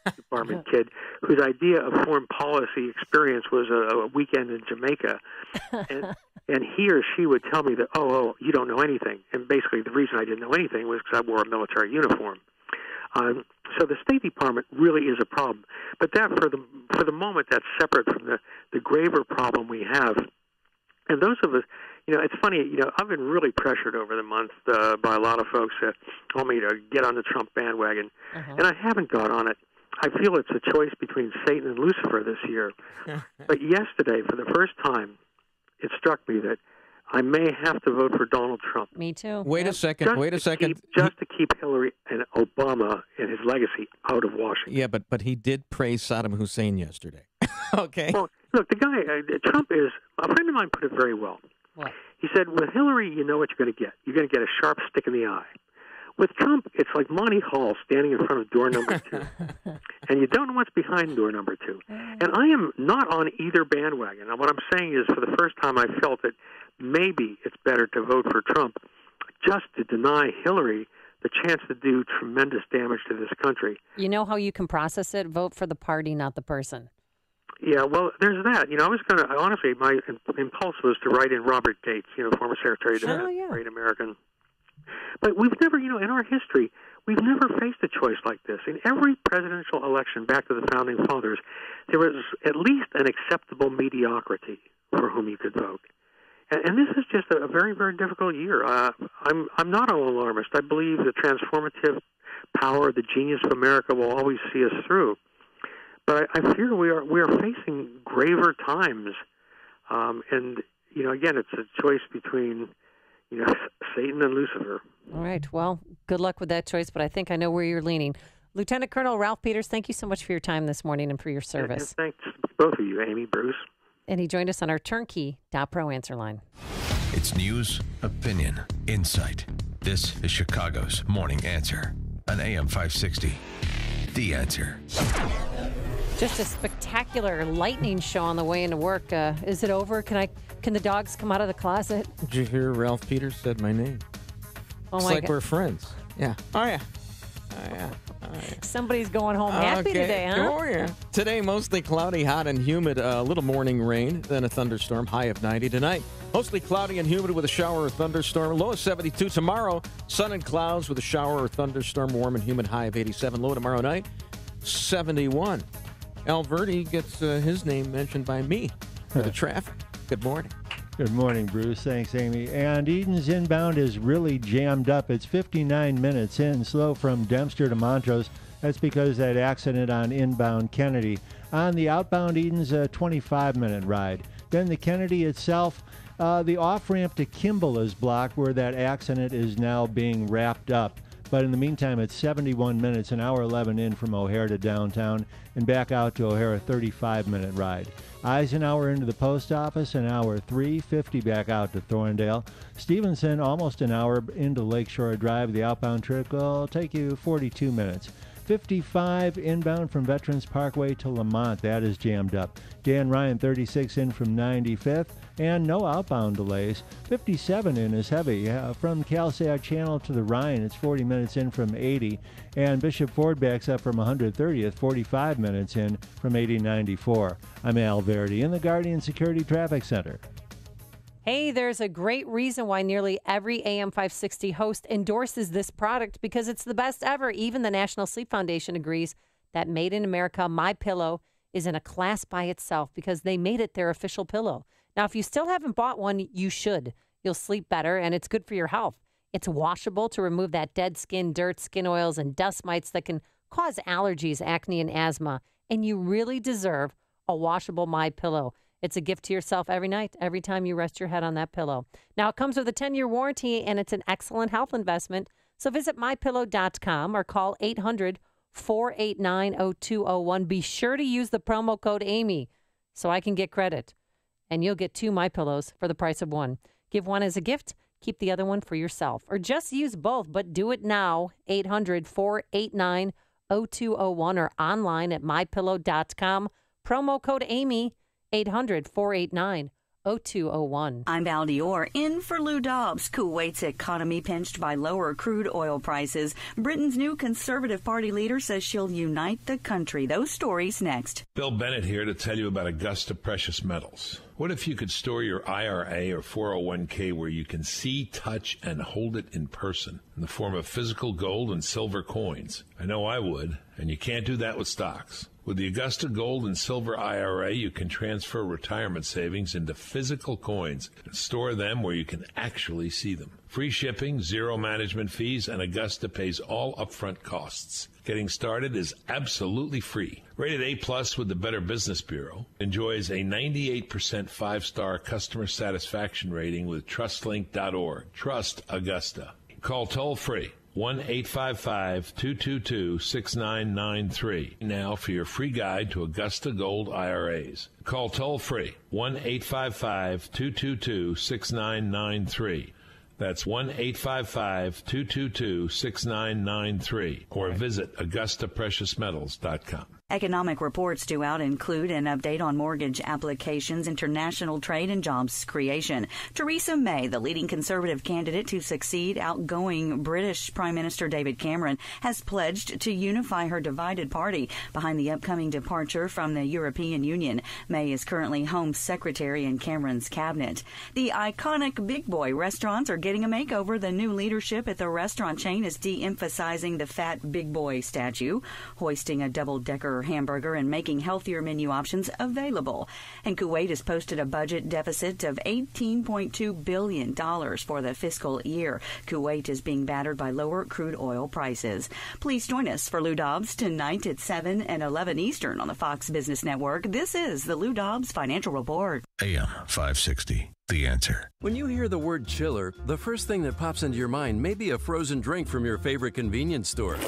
Department kid whose idea of foreign policy experience was a weekend in Jamaica. And he or she would tell me that, oh, you don't know anything. And basically the reason I didn't know anything was because I wore a military uniform. So the State Department really is a problem. But that, for the moment, that's separate from the graver problem we have. And those of us, it's funny, I've been really pressured over the month by a lot of folks that want me to get on the Trump bandwagon, and I haven't got on it. I feel it's a choice between Satan and Lucifer this year. But yesterday, for the first time, it struck me that I may have to vote for Donald Trump. Me too. Wait a second. Just to keep Hillary and Obama and his legacy out of Washington. Yeah, but he did praise Saddam Hussein yesterday. Okay. Well, look, the guy, Trump is, a friend of mine put it very well. What? He said, with Hillary, you know what you're going to get. You're going to get a sharp stick in the eye. With Trump, it's like Monty Hall standing in front of door number 2. And you don't know what's behind door number 2. And I am not on either bandwagon. Now, what I'm saying is, for the first time, I felt that maybe it's better to vote for Trump just to deny Hillary the chance to do tremendous damage to this country. You know how you can process it? Vote for the party, not the person. Yeah, well, there's that. I was going to, honestly, my impulse was to write in Robert Gates, former Secretary of Defense, great American. But we've never, in our history, we've never faced a choice like this. In every presidential election back to the Founding Fathers, there was at least an acceptable mediocrity for whom you could vote. And this is just a very, very difficult year. I'm not an alarmist. I believe the transformative power, the genius of America will always see us through. But I fear we are facing graver times, and again, it's a choice between Satan and Lucifer. All right. Well, good luck with that choice. But I think I know where you're leaning. Lieutenant Colonel Ralph Peters, thank you so much for your time this morning and for your service. And thanks both of you, Amy, Bruce. And he joined us on our turnkey.pro answer line. It's news, opinion, insight. This is Chicago's Morning Answer on AM 560. The Answer. Just a spectacular lightning show on the way into work. Is it over? Can the dogs come out of the closet? Did you hear Ralph Peters said my name? Oh it's my like God. we're friends. Yeah. Oh, yeah. Oh, yeah. Somebody's going home happy today, huh? Oh, yeah. Today, mostly cloudy, hot, and humid. A little morning rain, then a thunderstorm, high of 90. Tonight, mostly cloudy and humid with a shower or thunderstorm. Low of 72. Tomorrow, sun and clouds with a shower or thunderstorm, warm and humid, high of 87. Low tomorrow night, 71. Al Verde gets his name mentioned by me for the traffic. Good morning. Good morning, Bruce. Thanks, Amy. And Eden's inbound is really jammed up. It's 59 minutes in, slow from Dempster to Montrose. That's because that accident on inbound Kennedy. On the outbound Eden's a 25-minute ride. Then the Kennedy itself, the off-ramp to Kimball is blocked where that accident is now being wrapped up. But in the meantime, it's 71 minutes, an hour 11 in from O'Hare to downtown, and back out to O'Hare, a 35-minute ride. Eisenhower into the post office, an hour 3:50 back out to Thorndale. Stevenson, almost an hour into Lakeshore Drive. The outbound trip will take you 42 minutes. 55 inbound from Veterans Parkway to Lamont. That is jammed up. Dan Ryan, 36 in from 95th, and no outbound delays. 57 in is heavy. From Calsad Channel to the Ryan, it's 40 minutes in from 80. And Bishop Ford backs up from 130th, 45 minutes in from 80-94. I'm Al Verde in the Guardian Security Traffic Center. Hey, there's a great reason why nearly every AM 560 host endorses this product, because it's the best ever. Even the National Sleep Foundation agrees that Made in America MyPillow is in a class by itself because they made it their official pillow. Now, if you still haven't bought one, you should. You'll sleep better, and it's good for your health. It's washable to remove that dead skin, dirt, skin oils, and dust mites that can cause allergies, acne, and asthma. And you really deserve a washable MyPillow. It's a gift to yourself every night, every time you rest your head on that pillow. Now, it comes with a 10-year warranty, and it's an excellent health investment. So visit MyPillow.com or call 800-489-0201. Be sure to use the promo code Amy so I can get credit. And you'll get 2 MyPillows for the price of 1. Give one as a gift, keep the other one for yourself. Or just use both, but do it now. 800-489-0201 or online at MyPillow.com. Promo code Amy. 800-489-0201. I'm Val Dior, in for Lou Dobbs. Kuwait's economy pinched by lower crude oil prices. Britain's new Conservative Party leader says she'll unite the country. Those stories next. Bill Bennett here to tell you about Augusta Precious Metals. What if you could store your IRA or 401k where you can see, touch, and hold it in person in the form of physical gold and silver coins? I know I would, and you can't do that with stocks. With the Augusta Gold and Silver IRA, you can transfer retirement savings into physical coins and store them where you can actually see them. Free shipping, zero management fees, and Augusta pays all upfront costs. Getting started is absolutely free. Rated A+ with the Better Business Bureau. Enjoys a 98% 5-star customer satisfaction rating with TrustLink.org. Trust Augusta. Call toll-free 1-855-222-6993 now for your free guide to Augusta Gold IRAs. Call toll-free 1-855-222-6993. That's 1-855-222-6993 or visit AugustaPreciousMetals.com. Economic reports due out include an update on mortgage applications, international trade, and jobs creation. Theresa May, the leading Conservative candidate to succeed outgoing British Prime Minister David Cameron, has pledged to unify her divided party behind the upcoming departure from the European Union. May is currently Home Secretary in Cameron's cabinet. The iconic Big Boy restaurants are getting a makeover. The new leadership at the restaurant chain is de-emphasizing the fat Big Boy statue, hoisting a double-decker hamburger and making healthier menu options available. And Kuwait has posted a budget deficit of $18.2 billion for the fiscal year. Kuwait is being battered by lower crude oil prices. Please join us for Lou Dobbs tonight at 7 and 11 Eastern on the Fox Business Network. This is the Lou Dobbs Financial Report. AM 560. The Answer. When you hear the word chiller, the first thing that pops into your mind may be a frozen drink from your favorite convenience store.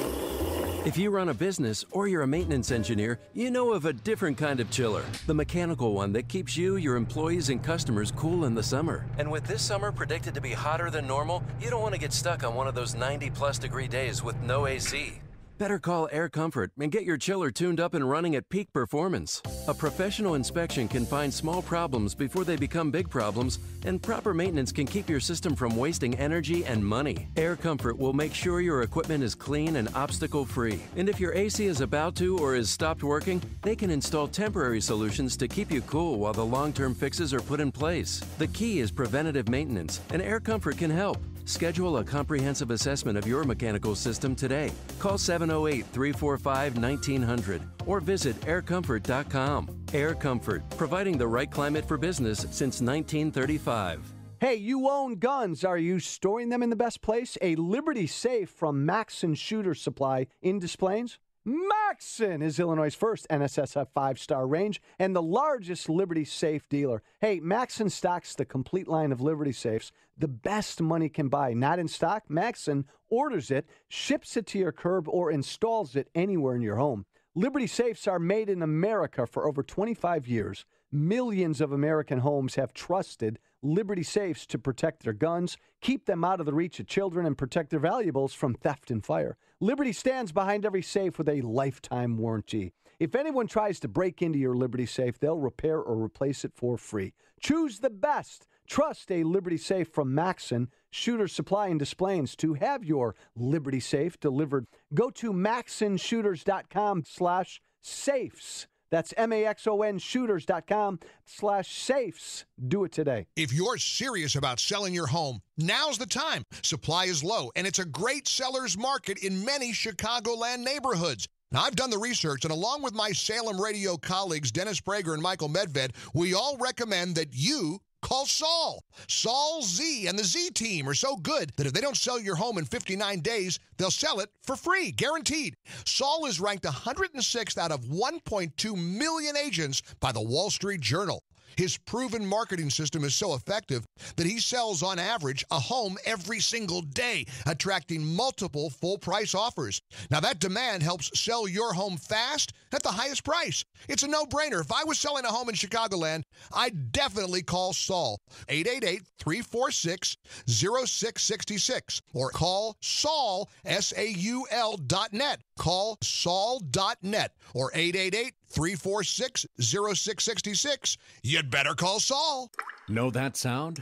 If you run a business or you're a maintenance engineer, you know of a different kind of chiller. The mechanical one that keeps you, your employees, and customers cool in the summer. And with this summer predicted to be hotter than normal, you don't want to get stuck on one of those 90-plus degree days with no AC. Better call Air Comfort and get your chiller tuned up and running at peak performance. A professional inspection can find small problems before they become big problems, and proper maintenance can keep your system from wasting energy and money. Air Comfort will make sure your equipment is clean and obstacle-free. And if your AC is about to or has stopped working, they can install temporary solutions to keep you cool while the long-term fixes are put in place. The key is preventative maintenance, and Air Comfort can help. Schedule a comprehensive assessment of your mechanical system today. Call 708-345-1900 or visit aircomfort.com. Air Comfort, providing the right climate for business since 1935. Hey, you own guns. Are you storing them in the best place? A Liberty Safe from Maxson Shooter Supply in Des Plaines? Maxson is Illinois' first NSSF 5-star range and the largest Liberty Safe dealer. Hey, Maxson stocks the complete line of Liberty Safes, the best money can buy. Not in stock? Maxson orders it, ships it to your curb, or installs it anywhere in your home. Liberty Safes are made in America for over 25 years. Millions of American homes have trusted Liberty Safes to protect their guns, keep them out of the reach of children, and protect their valuables from theft and fire. Liberty stands behind every safe with a lifetime warranty. If anyone tries to break into your Liberty Safe, they'll repair or replace it for free. Choose the best. Trust a Liberty Safe from Maxson Shooter Supply in Des Plaines to have your Liberty Safe delivered. Go to maxsonshooters.com/safes. That's maxonshooters.com/safes. Do it today. If you're serious about selling your home, now's the time. Supply is low, and it's a great seller's market in many Chicagoland neighborhoods. Now, I've done the research, and along with my Salem radio colleagues, Dennis Prager and Michael Medved, we all recommend that you call Saul. Saul Z and the Z team are so good that if they don't sell your home in 59 days, they'll sell it for free, guaranteed. Saul is ranked 106th out of 1.2 million agents by the Wall Street Journal. His proven marketing system is so effective that he sells on average a home every single day, attracting multiple full-price offers. Now, that demand helps sell your home fast at the highest price. It's a no-brainer. If I was selling a home in Chicagoland, I'd definitely call Saul. 888-346-0666 or call Saul, SAUL.net. Call Saul.net or 888-346-0666. You'd better call Saul. Know that sound?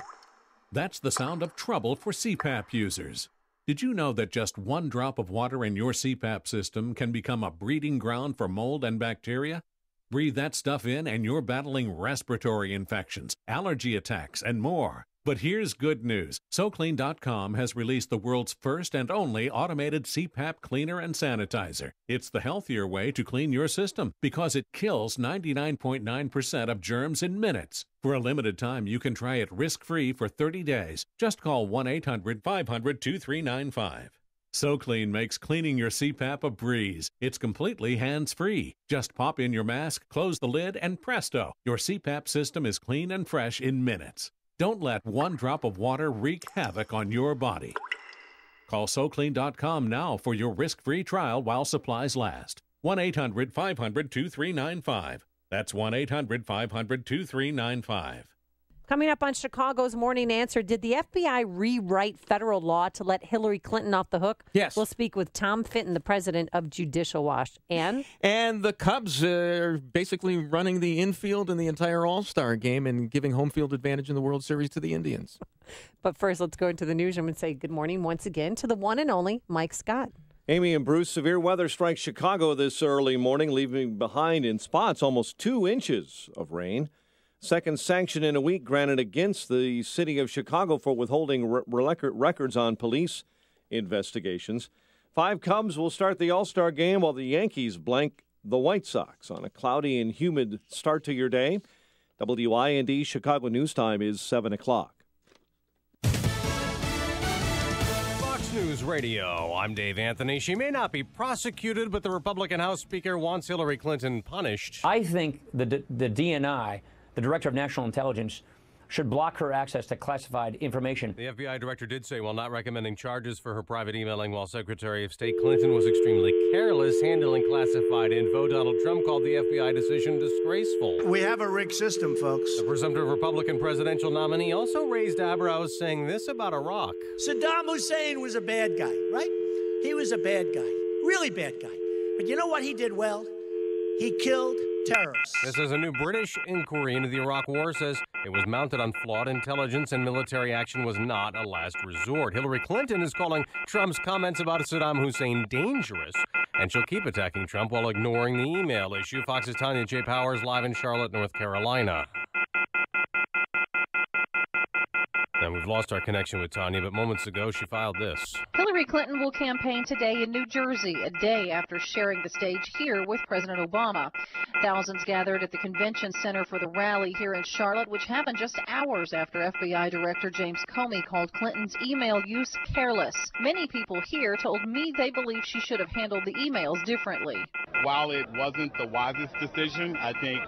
That's the sound of trouble for CPAP users. Did you know that just one drop of water in your CPAP system can become a breeding ground for mold and bacteria? Breathe that stuff in and you're battling respiratory infections, allergy attacks, and more. But here's good news. SoClean.com has released the world's first and only automated CPAP cleaner and sanitizer. It's the healthier way to clean your system because it kills 99.9% of germs in minutes. For a limited time, you can try it risk-free for 30 days. Just call 1-800-500-2395. SoClean makes cleaning your CPAP a breeze. It's completely hands-free. Just pop in your mask, close the lid, and presto, your CPAP system is clean and fresh in minutes. Don't let one drop of water wreak havoc on your body. Call SoClean.com now for your risk-free trial while supplies last. 1-800-500-2395. That's 1-800-500-2395. Coming up on Chicago's Morning Answer, did the FBI rewrite federal law to let Hillary Clinton off the hook? Yes. We'll speak with Tom Fitton, the president of Judicial Watch. And the Cubs are basically running the infield in the entire All-Star game and giving home field advantage in the World Series to the Indians. But first, let's go into the newsroom and say good morning once again to the one and only Mike Scott. Amy and Bruce, severe weather strikes Chicago this early morning, leaving behind in spots almost 2 inches of rain. Second sanction in a week granted against the city of Chicago for withholding records on police investigations. 5 Cubs will start the All-Star game while the Yankees blank the White Sox on a cloudy and humid start to your day. WIND Chicago News Time is 7 o'clock. Fox News Radio, I'm Dave Anthony. She may not be prosecuted, but the Republican House Speaker wants Hillary Clinton punished. I think the DNI, the Director of National Intelligence, should block her access to classified information. The FBI director did say, while not recommending charges for her private emailing while Secretary of State Clinton was extremely careless handling classified info, Donald Trump called the FBI decision disgraceful. We have a rigged system, folks. The presumptive Republican presidential nominee also raised eyebrows, saying this about Iraq. Saddam Hussein was a bad guy, right? He was a bad guy, really bad guy. But you know what he did well? He killed terrorists. This is a new British inquiry into the Iraq War says it was mounted on flawed intelligence and military action was not a last resort. Hillary Clinton is calling Trump's comments about Saddam Hussein dangerous, and she'll keep attacking Trump while ignoring the email issue. Fox's Tanya J. Powers live in Charlotte, North Carolina. And we've lost our connection with Tanya, but moments ago she filed this. Hillary Clinton will campaign today in New Jersey, a day after sharing the stage here with President Obama. Thousands gathered at the convention center for the rally here in Charlotte, which happened just hours after FBI Director James Comey called Clinton's email use careless. Many people here told me they believe she should have handled the emails differently. While it wasn't the wisest decision, I think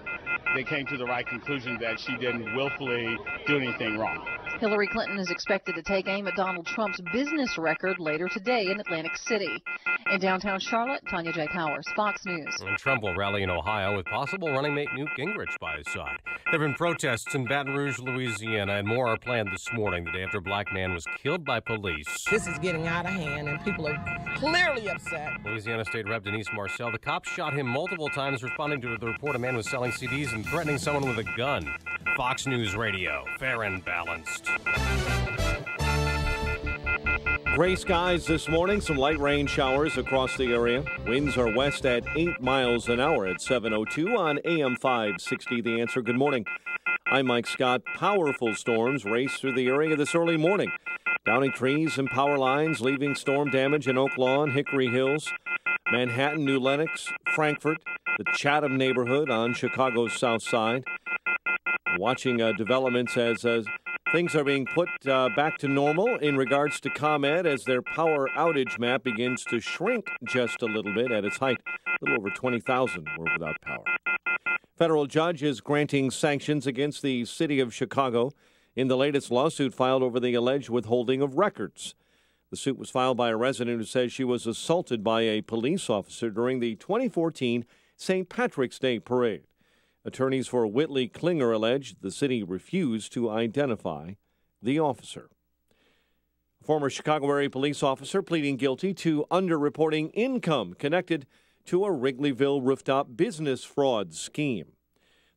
they came to the right conclusion that she didn't willfully do anything wrong. Hillary Clinton is expected to take aim at Donald Trump's business record later today in Atlantic City. In downtown Charlotte, Tanya J. Powers, Fox News. And Trump will rally in Ohio with possible running mate Newt Gingrich by his side. There have been protests in Baton Rouge, Louisiana, and more are planned this morning, the day after a black man was killed by police. This is getting out of hand, and people are clearly upset. Louisiana State Rep Denise Marcel, the cops shot him multiple times, responding to the report a man was selling CDs and threatening someone with a gun. Fox News Radio, fair and balanced. Gray skies this morning, some light rain showers across the area. Winds are west at 8 miles an hour at 7:02 on AM 560. The Answer. Good morning. I'm Mike Scott. Powerful storms race through the area this early morning. Downing trees and power lines, leaving storm damage in Oak Lawn, Hickory Hills, Manhattan, New Lenox, Frankfort, the Chatham neighborhood on Chicago's south side. Watching developments as things are being put back to normal in regards to ComEd as their power outage map begins to shrink just a little bit. At its height, a little over 20,000 were without power. Federal judge is granting sanctions against the city of Chicago in the latest lawsuit filed over the alleged withholding of records. The suit was filed by a resident who says she was assaulted by a police officer during the 2014 St. Patrick's Day parade. Attorneys for Whitley Klinger alleged the city refused to identify the officer. A former Chicago area police officer pleading guilty to underreporting income connected to a Wrigleyville rooftop business fraud scheme.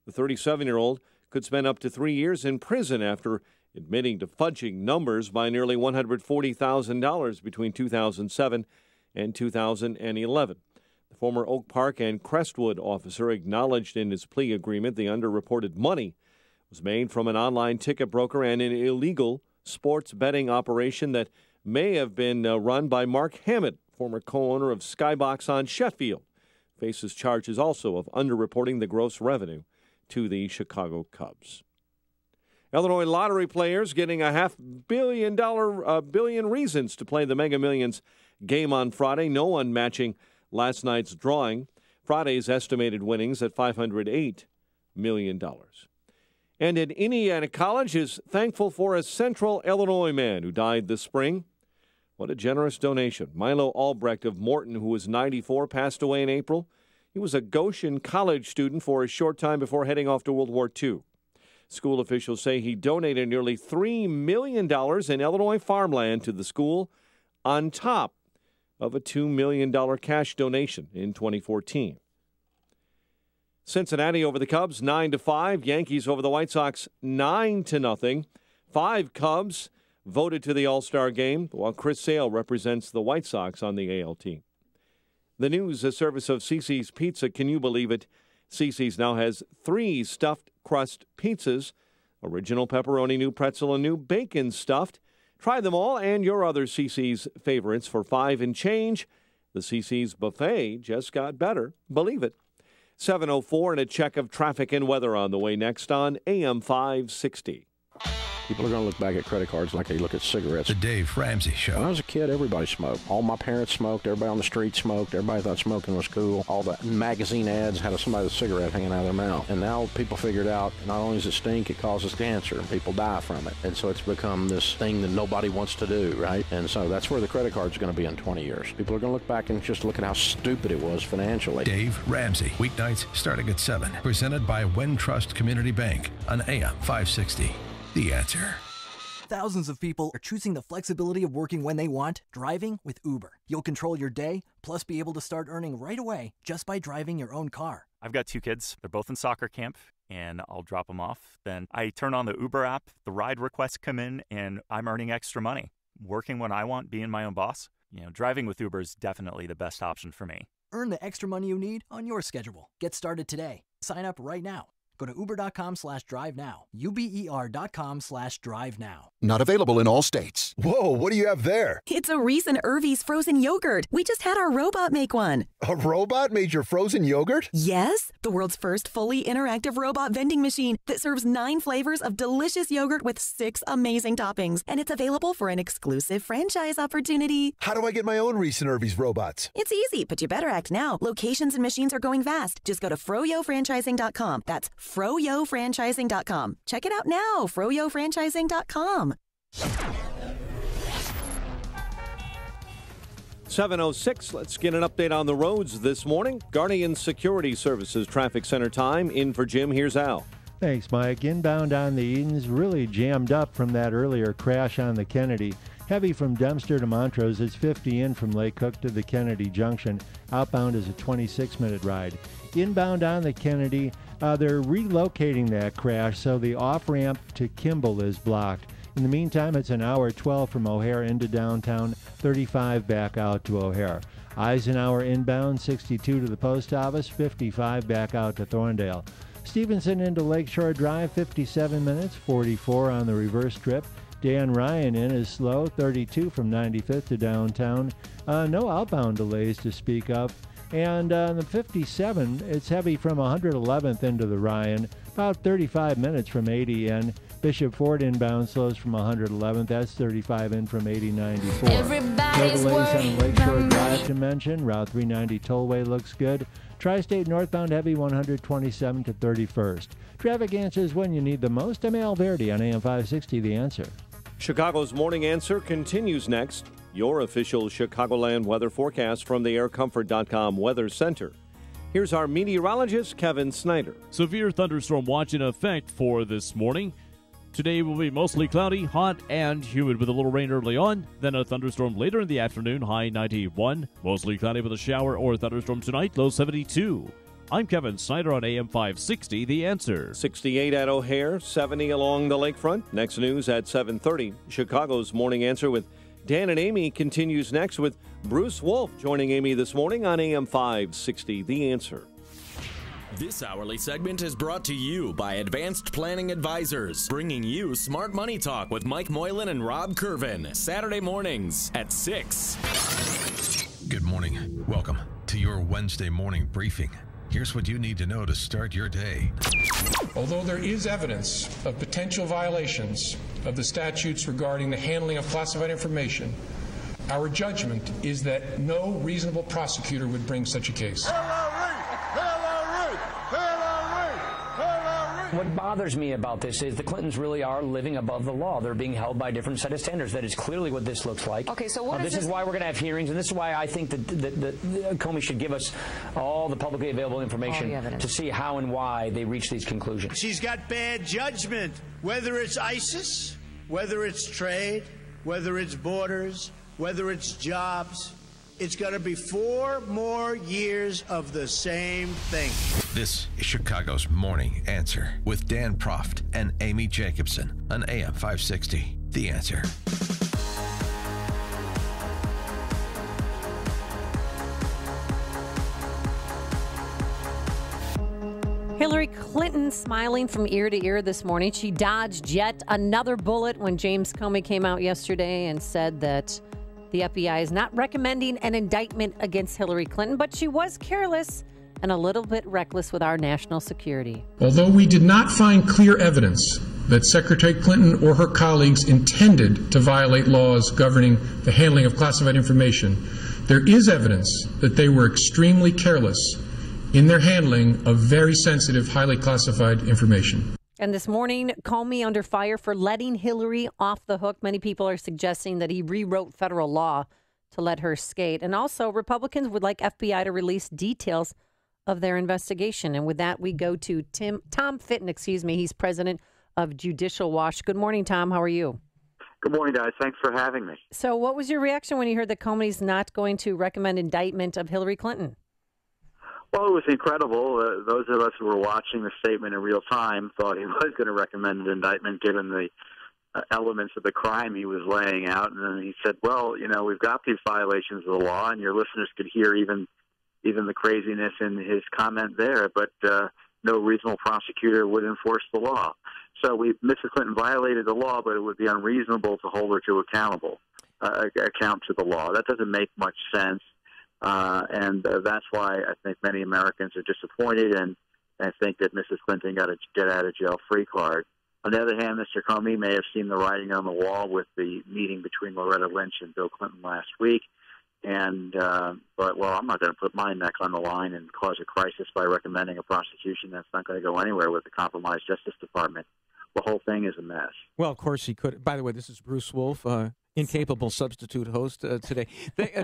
The 37-year-old could spend up to 3 years in prison after admitting to fudging numbers by nearly $140,000 between 2007 and 2011. The former Oak Park and Crestwood officer acknowledged in his plea agreement the underreported money was made from an online ticket broker and an illegal sports betting operation that may have been run by Mark Hammett, former co-owner of Skybox on Sheffield. Faces charges also of underreporting the gross revenue to the Chicago Cubs. Illinois lottery players getting $500 million reasons to play the Mega Millions game on Friday. No one matching last night's drawing. Friday's estimated winnings at $508 million. And an Indiana college is thankful for a Central Illinois man who died this spring. What a generous donation. Milo Albrecht of Morton, who was 94, passed away in April. He was a Goshen College student for a short time before heading off to World War II. School officials say he donated nearly $3 million in Illinois farmland to the school on top of a $2 million cash donation in 2014. Cincinnati over the Cubs 9-5. Yankees over the White Sox 9-0. 5 Cubs voted to the All-Star game, while Chris Sale represents the White Sox on the AL team. The news, a service of Cici's Pizza. Can you believe it? Cici's now has 3 stuffed crust pizzas, original pepperoni, new pretzel, and new bacon stuffed. Try them all and your other Cici's favorites for $5 and change. The Cici's buffet just got better. Believe it. 7:04 and a check of traffic and weather on the way next on AM 560. People are going to look back at credit cards like they look at cigarettes. The Dave Ramsey Show. When I was a kid, everybody smoked. All my parents smoked. Everybody on the street smoked. Everybody thought smoking was cool. All the magazine ads had somebody with a cigarette hanging out of their mouth. And now people figured out not only does it stink, it causes cancer, and people die from it. And so it's become this thing that nobody wants to do, right? And so that's where the credit card's going to be in 20 years. People are going to look back and just look at how stupid it was financially. Dave Ramsey, weeknights starting at 7. Presented by Wintrust Community Bank on AM 560. The Answer. Thousands of people are choosing the flexibility of working when they want, driving with Uber. You'll control your day, plus be able to start earning right away just by driving your own car. I've got 2 kids. They're both in soccer camp, and I'll drop them off. Then I turn on the Uber app, the ride requests come in, and I'm earning extra money. Working when I want, being my own boss. Driving with Uber is definitely the best option for me. Earn the extra money you need on your schedule. Get started today. Sign up right now. Go to uber.com/drive now. uber.com/drive now. Not available in all states. Whoa, what do you have there? It's a Reese and Irvy's frozen yogurt. We just had our robot make one. A robot made your frozen yogurt? Yes, the world's first fully interactive robot vending machine that serves 9 flavors of delicious yogurt with 6 amazing toppings. And it's available for an exclusive franchise opportunity. How do I get my own Reese and Irvy's robots? It's easy, but you better act now. Locations and machines are going fast. Just go to froyofranchising.com. That's froyofranchising.com. Check it out now, froyofranchising.com. 7:06. Let's get an update on the roads this morning. Guardian Security Services Traffic Center time. In for Jim, here's Al. Thanks, Mike. Inbound on the Edens really jammed up from that earlier crash on the Kennedy. Heavy from Dempster to Montrose. It's 50 in from Lake Cook to the Kennedy Junction. Outbound is a 26-minute ride. Inbound on the Kennedy, they're relocating that crash, so the off-ramp to Kimball is blocked. In the meantime, it's an hour 12 from O'Hare into downtown, 35 back out to O'Hare. Eisenhower inbound, 62 to the post office, 55 back out to Thorndale. Stevenson into Lakeshore Drive, 57 minutes, 44 on the reverse trip. Dan Ryan in is slow, 32 from 95th to downtown. No outbound delays to speak of. And on the 57, it's heavy from 111th into the Ryan, about 35 minutes from 80 in. Bishop Ford inbound slows from 111th. That's 35 in from 8094. No delays on Lakeshore Drive to mention. Route 390 tollway looks good. Tri-State northbound heavy 127 to 31st. Traffic answers when you need them most. I'm Al Verdi on AM 560, The Answer. Chicago's Morning Answer continues next. Your official Chicagoland weather forecast from the aircomfort.com Weather Center. Here's our meteorologist, Kevin Snyder. Severe thunderstorm watch in effect for this morning. Today will be mostly cloudy, hot, and humid with a little rain early on. Then a thunderstorm later in the afternoon, high 91. Mostly cloudy with a shower or thunderstorm tonight, low 72. I'm Kevin Snyder on AM 560, The Answer. 68 at O'Hare, 70 along the lakefront. Next news at 7:30. Chicago's Morning Answer with Dan and Amy continues next with Bruce Wolf joining Amy this morning on AM 560, The Answer. This hourly segment is brought to you by Advanced Planning Advisors, bringing you Smart Money Talk with Mike Moylan and Rob Curvin, Saturday mornings at 6. Good morning. Welcome to your Wednesday morning briefing. Here's what you need to know to start your day. Although there is evidence of potential violations of the statutes regarding the handling of classified information, our judgment is that no reasonable prosecutor would bring such a case. What bothers me about this is the Clintons really are living above the law. They're being held by a different set of standards. That is clearly what this looks like. Okay, so what this is why we're going to have hearings, and this is why I think that Comey should give us all the publicly available information to see how and why they reach these conclusions. She's got bad judgment, whether it's ISIS, whether it's trade, whether it's borders, whether it's jobs. It's going to be 4 more years of the same thing. This is Chicago's Morning Answer with Dan Proft and Amy Jacobson on AM 560. The Answer. Hillary Clinton smiling from ear to ear this morning. She dodged yet another bullet when James Comey came out yesterday and said that the FBI is not recommending an indictment against Hillary Clinton, but she was careless and a little bit reckless with our national security. Although we did not find clear evidence that Secretary Clinton or her colleagues intended to violate laws governing the handling of classified information. There is evidence that they were extremely careless in their handling of very sensitive, highly classified information. And this morning, Comey under fire for letting Hillary off the hook. Many people are suggesting that he rewrote federal law to let her skate. And also, Republicans would like FBI to release details of their investigation. And with that, we go to Tom Fitton, He's president of Judicial Watch. Good morning, Tom. How are you? Good morning, guys. Thanks for having me. So what was your reaction when you heard that Comey's not going to recommend indictment of Hillary Clinton? Well, it was incredible. Those of us who were watching the statement in real time thought he was going to recommend an indictment given the elements of the crime he was laying out. And then he said, well, we've got these violations of the law, and your listeners could hear even the craziness in his comment there, but no reasonable prosecutor would enforce the law. So Mrs. Clinton violated the law, but it would be unreasonable to hold her to account to the law. That doesn't make much sense, and that's why I think many Americans are disappointed and think that Mrs. Clinton got a get-out-of-jail-free card. On the other hand, Mr. Comey may have seen the writing on the wall with the meeting between Loretta Lynch and Bill Clinton last week, but I'm not going to put my neck on the line and cause a crisis by recommending a prosecution that's not going to go anywhere with the compromised Justice Department. The whole thing is a mess. Well, of course he could. By the way, this is Bruce Wolf, incapable substitute host today.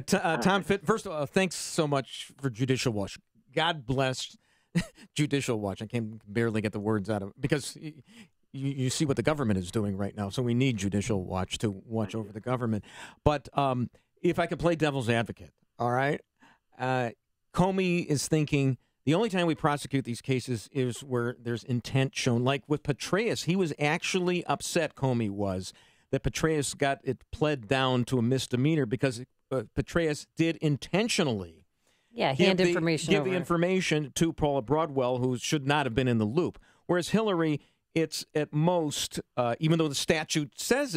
Tom Fitton, first of all, thanks so much for Judicial Watch. God bless Judicial Watch. I can barely get the words out of it because you see what the government is doing right now. So we need Judicial Watch to watch over the government. But if I could play devil's advocate, all right, Comey is thinking, the only time we prosecute these cases is where there's intent shown. Like with Petraeus, he was actually upset, Comey was, that Petraeus got it pled down to a misdemeanor because Petraeus did intentionally give the information to Paula Broadwell, who should not have been in the loop. Whereas Hillary, it's at most, even though the statute says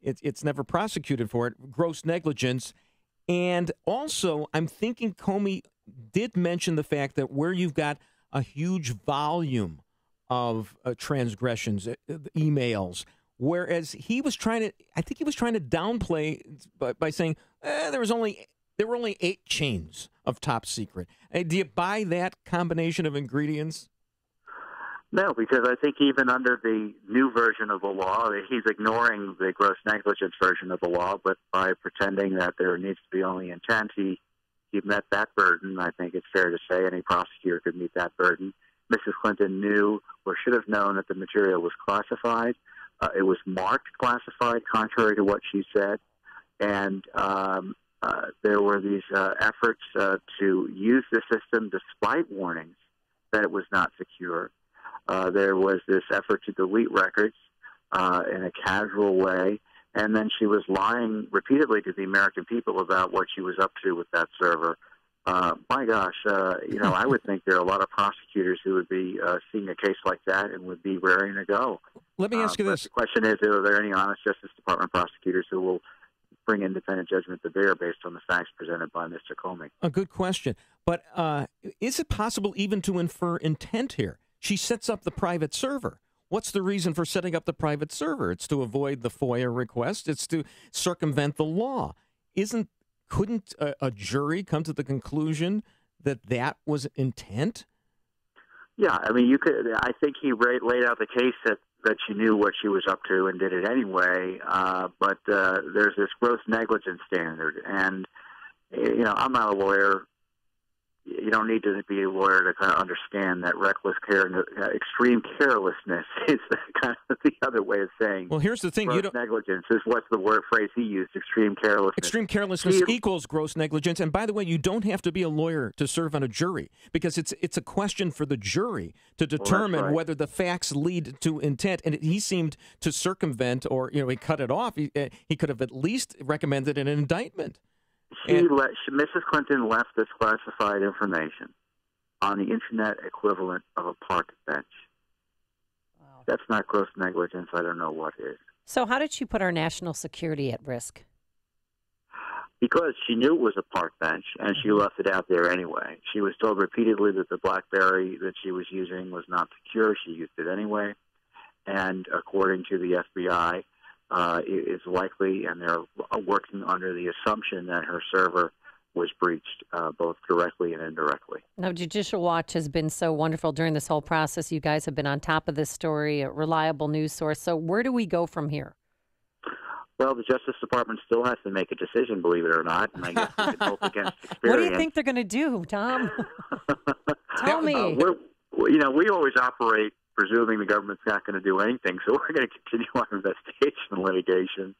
it's never prosecuted for it, gross negligence. And also, I'm thinking Comey did mention the fact that where you've got a huge volume of transgressions, emails, whereas he was trying to downplay by saying there were only 8 chains of top secret. Do you buy that combination of ingredients? No, because I think even under the new version of the law, he's ignoring the gross negligence version of the law, but by pretending that there needs to be only intent, he met that burden. I think it's fair to say any prosecutor could meet that burden. Mrs. Clinton knew or should have known that the material was classified. It was marked classified, contrary to what she said. And there were these efforts to use the system despite warnings that it was not secure. There was this effort to delete records in a casual way. And then she was lying repeatedly to the American people about what she was up to with that server. My gosh, I would think there are a lot of prosecutors who would be seeing a case like that and would be raring to go. Let me ask you this. The question is, are there any honest Justice Department prosecutors who will bring independent judgment to bear based on the facts presented by Mr. Comey? A good question. But is it possible even to infer intent here? She sets up the private server. What's the reason for setting up the private server? It's to avoid the FOIA request. It's to circumvent the law. Couldn't a jury come to the conclusion that was intent? Yeah, I mean, you could. I think he laid out the case that she knew what she was up to and did it anyway. But there's this gross negligence standard, and I'm not a lawyer. You don't need to be a lawyer to kind of understand that reckless care, extreme carelessness is kind of the other way of saying. Well, here's the thing: gross negligence is what's the phrase he used? Extreme carelessness. Extreme carelessness equals gross negligence. And by the way, you don't have to be a lawyer to serve on a jury because it's a question for the jury to determine whether the facts lead to intent. And he seemed to circumvent, or he cut it off. He could have at least recommended an indictment. Mrs. Clinton left this classified information on the Internet equivalent of a park bench. Wow. That's not gross negligence. I don't know what is. So how did she put our national security at risk? Because she knew it was a park bench, and she left it out there anyway. She was told repeatedly that the BlackBerry that she was using was not secure. She used it anyway. and according to the FBI, it is likely, and they're working under the assumption that her server was breached, both directly and indirectly. Now, Judicial Watch has been so wonderful during this whole process. You guys have been on top of this story, a reliable news source. So where do we go from here? Well, the Justice Department still has to make a decision, believe it or not, and I guess we can hope against experience. What do you think they're going to do, Tom? Tell me. We always operate presuming the government's not going to do anything, so we're going to continue our investigation and litigation.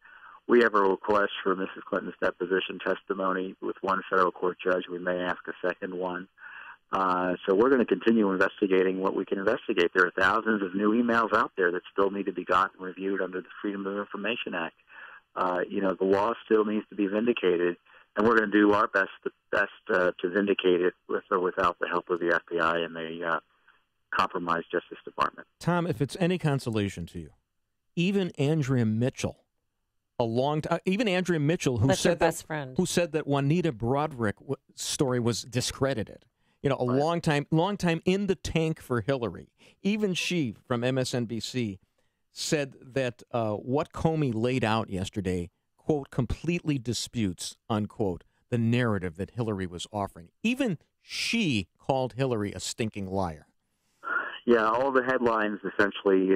We have a request for Mrs. Clinton's deposition testimony with one federal court judge. We may ask a second one. So we're going to continue investigating what we can investigate. There are thousands of new emails out there that still need to be gotten reviewed under the Freedom of Information Act. The law still needs to be vindicated, and we're going to do our best to vindicate it with or without the help of the FBI and the compromised Justice Department. Tom, if it's any consolation to you, even Andrea Mitchell, who That's said her best friend, who said that Juanita Broaddrick story was discredited. A long time in the tank for Hillary. Even she from MSNBC said that what Comey laid out yesterday, quote, completely disputes, unquote, the narrative that Hillary was offering. Even she called Hillary a stinking liar. Yeah, all the headlines essentially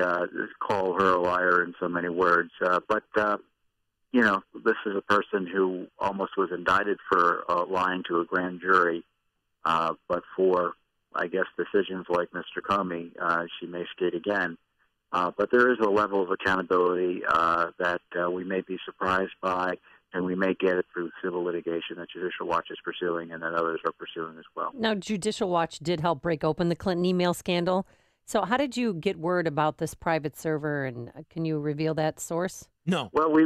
call her a liar in so many words. But this is a person who almost was indicted for lying to a grand jury. But for, I guess, decisions like Mr. Comey, she may skate again. But there is a level of accountability that we may be surprised by, and we may get it through civil litigation that Judicial Watch is pursuing and that others are pursuing as well. Now, Judicial Watch did help break open the Clinton email scandal. So how did you get word about this private server, and can you reveal that source? No. Well, we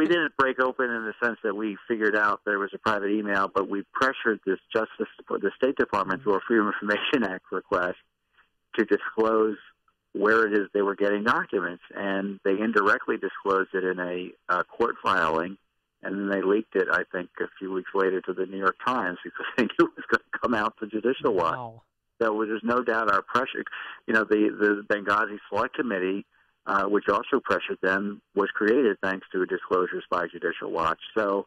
didn't break open in the sense that we figured out there was a private email, but we pressured the State Department through a Freedom of Information Act request to disclose where it is they were getting documents, and they indirectly disclosed it in a court filing, and then they leaked it, I think, a few weeks later to the New York Times because they knew it was going to come out to Judicial Watch. Wow. So there's no doubt our pressure. The Benghazi Select Committee, which also pressured them, was created thanks to disclosures by Judicial Watch. So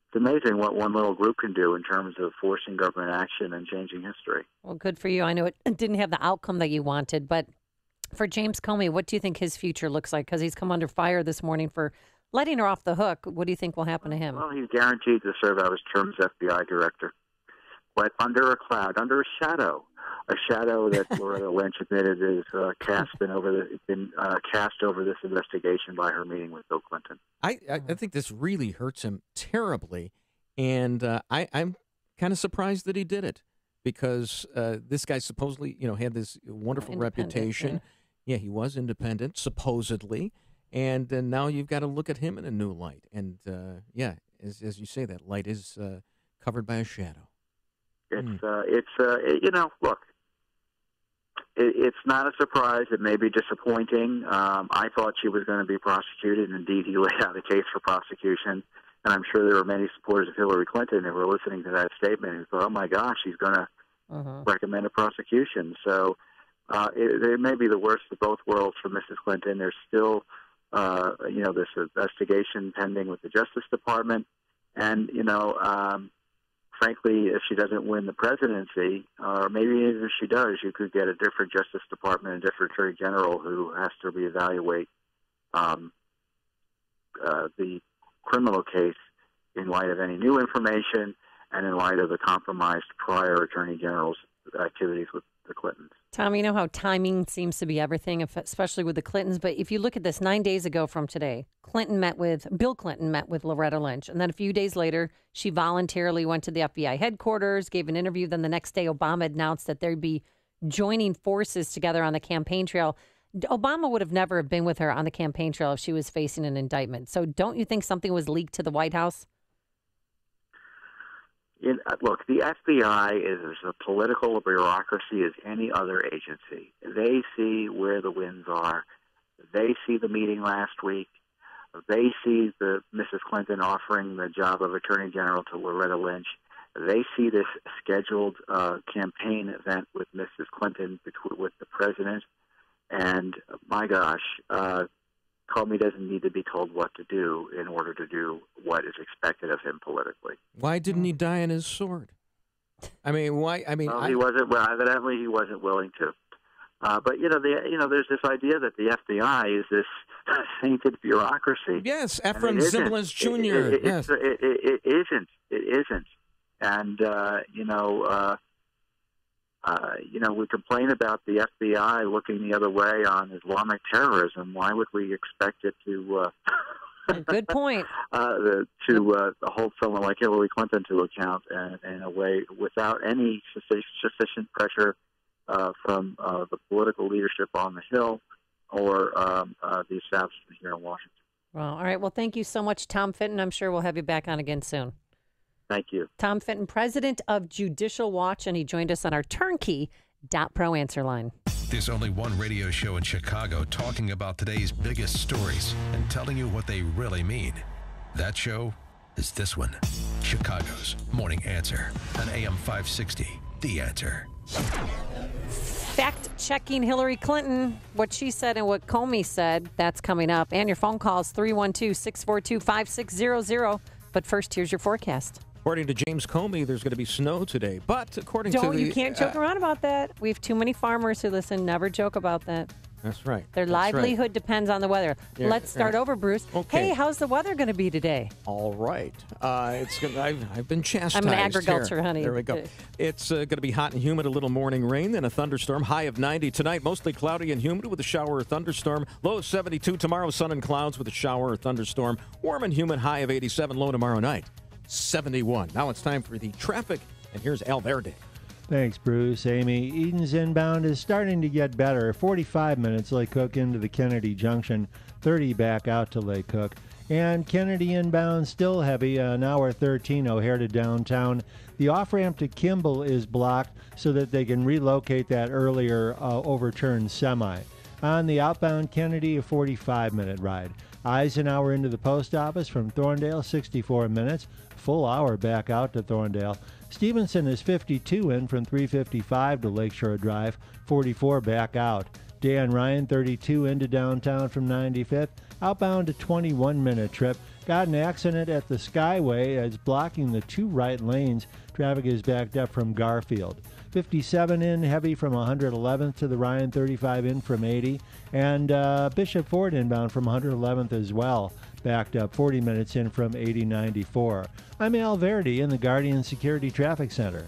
it's amazing what one little group can do in terms of forcing government action and changing history. Well, good for you. I know it didn't have the outcome that you wanted, but for James Comey, what do you think his future looks like? Because he's come under fire this morning for letting her off the hook. What do you think will happen to him? Well, he's guaranteed to serve out his term as FBI director, but under a cloud, under a shadow that Loretta Lynch admitted is cast over this investigation by her meeting with Bill Clinton. I think this really hurts him terribly, and I'm kind of surprised that he did it because this guy supposedly, had this wonderful reputation. Yeah, he was independent, supposedly, and now you've got to look at him in a new light. And as you say, that light is covered by a shadow. Look, it's not a surprise. It may be disappointing. I thought she was going to be prosecuted, and indeed he laid out a case for prosecution. And I'm sure there were many supporters of Hillary Clinton who were listening to that statement and thought, oh, my gosh, he's going to recommend a prosecution. So it may be the worst of both worlds for Mrs. Clinton. There's still, this investigation pending with the Justice Department. And, frankly, if she doesn't win the presidency, or maybe even if she does, you could get a different Justice Department, a different Attorney General who has to reevaluate the criminal case in light of any new information and in light of the compromised prior Attorney General's activities with the Clintons. Tom, you know how timing seems to be everything, especially with the Clintons. But if you look at this 9 days ago from today, Bill Clinton met with Loretta Lynch. And then a few days later, she voluntarily went to the FBI headquarters, gave an interview. Then the next day, Obama announced that they'd be joining forces together on the campaign trail. Obama would have never been with her on the campaign trail if she was facing an indictment. So don't you think something was leaked to the White House? Look, the FBI is as a political bureaucracy as any other agency. They see where the winds are. They see the meeting last week. They see Mrs. Clinton offering the job of Attorney General to Loretta Lynch. They see this scheduled campaign event with Mrs. Clinton with the president. And my gosh, Comey doesn't need to be told what to do in order to do what is expected of him politically. Why didn't he die on his sword? I mean, why? I mean, he wasn't. Well, evidently, he wasn't willing to. But there's this idea that the FBI is this sainted bureaucracy. Yes, Ephraim Zimbalist Jr. Yes, it isn't. It isn't. And we complain about the FBI looking the other way on Islamic terrorism. Why would we expect it to? Good point. To hold someone like Hillary Clinton to account in a way without any sufficient pressure from the political leadership on the Hill or the establishment here in Washington. Well, all right. Well, thank you so much, Tom Fitton. I'm sure we'll have you back on again soon. Thank you. Tom Fitton, president of Judicial Watch, and he joined us on our turnkey.pro answer line. There's only one radio show in Chicago talking about today's biggest stories and telling you what they really mean. That show is this one, Chicago's Morning Answer on AM 560, The Answer. Fact-checking Hillary Clinton, what she said and what Comey said, that's coming up. And your phone calls 312-642-5600. But first, here's your forecast. According to James Comey, there's going to be snow today. But according to the... You can't joke around about that. We have too many farmers who listen. Never joke about that. That's right. Their livelihood depends on the weather. Yeah, Let's start over, Bruce. Okay. Hey, how's the weather going to be today? All right. It's gonna, I've been chastised. I'm an agriculture, honey. There we go. It's going to be hot and humid, a little morning rain, then a thunderstorm. High of 90 tonight, mostly cloudy and humid with a shower or thunderstorm. Low of 72 tomorrow, sun and clouds with a shower or thunderstorm. Warm and humid, high of 87. Low tomorrow night, 71. Now it's time for the traffic, and here's Al Verde. Thanks, Bruce. Amy, Eden's inbound is starting to get better. 45 minutes Lake Cook into the Kennedy Junction, 30 back out to Lake Cook. And Kennedy inbound still heavy, an hour 13 O'Hare to downtown. The off-ramp to Kimball is blocked so that they can relocate that earlier overturned semi. On the outbound Kennedy, a 45-minute ride. Eisenhower into the post office from Thorndale, 64 minutes. Full hour back out to Thorndale. Stevenson is 52 in from 355 to Lakeshore Drive, 44 back out. Dan Ryan, 32 into downtown from 95th. Outbound a 21-minute trip. Got an accident at the Skyway as blocking the two right lanes. Traffic is backed up from Garfield. 57 in, heavy from 111th to the Ryan, 35 in from 80. And Bishop Ford inbound from 111th as well. Backed up 40 minutes in from 8094. I'm Al Verde in the Guardian Security Traffic Center.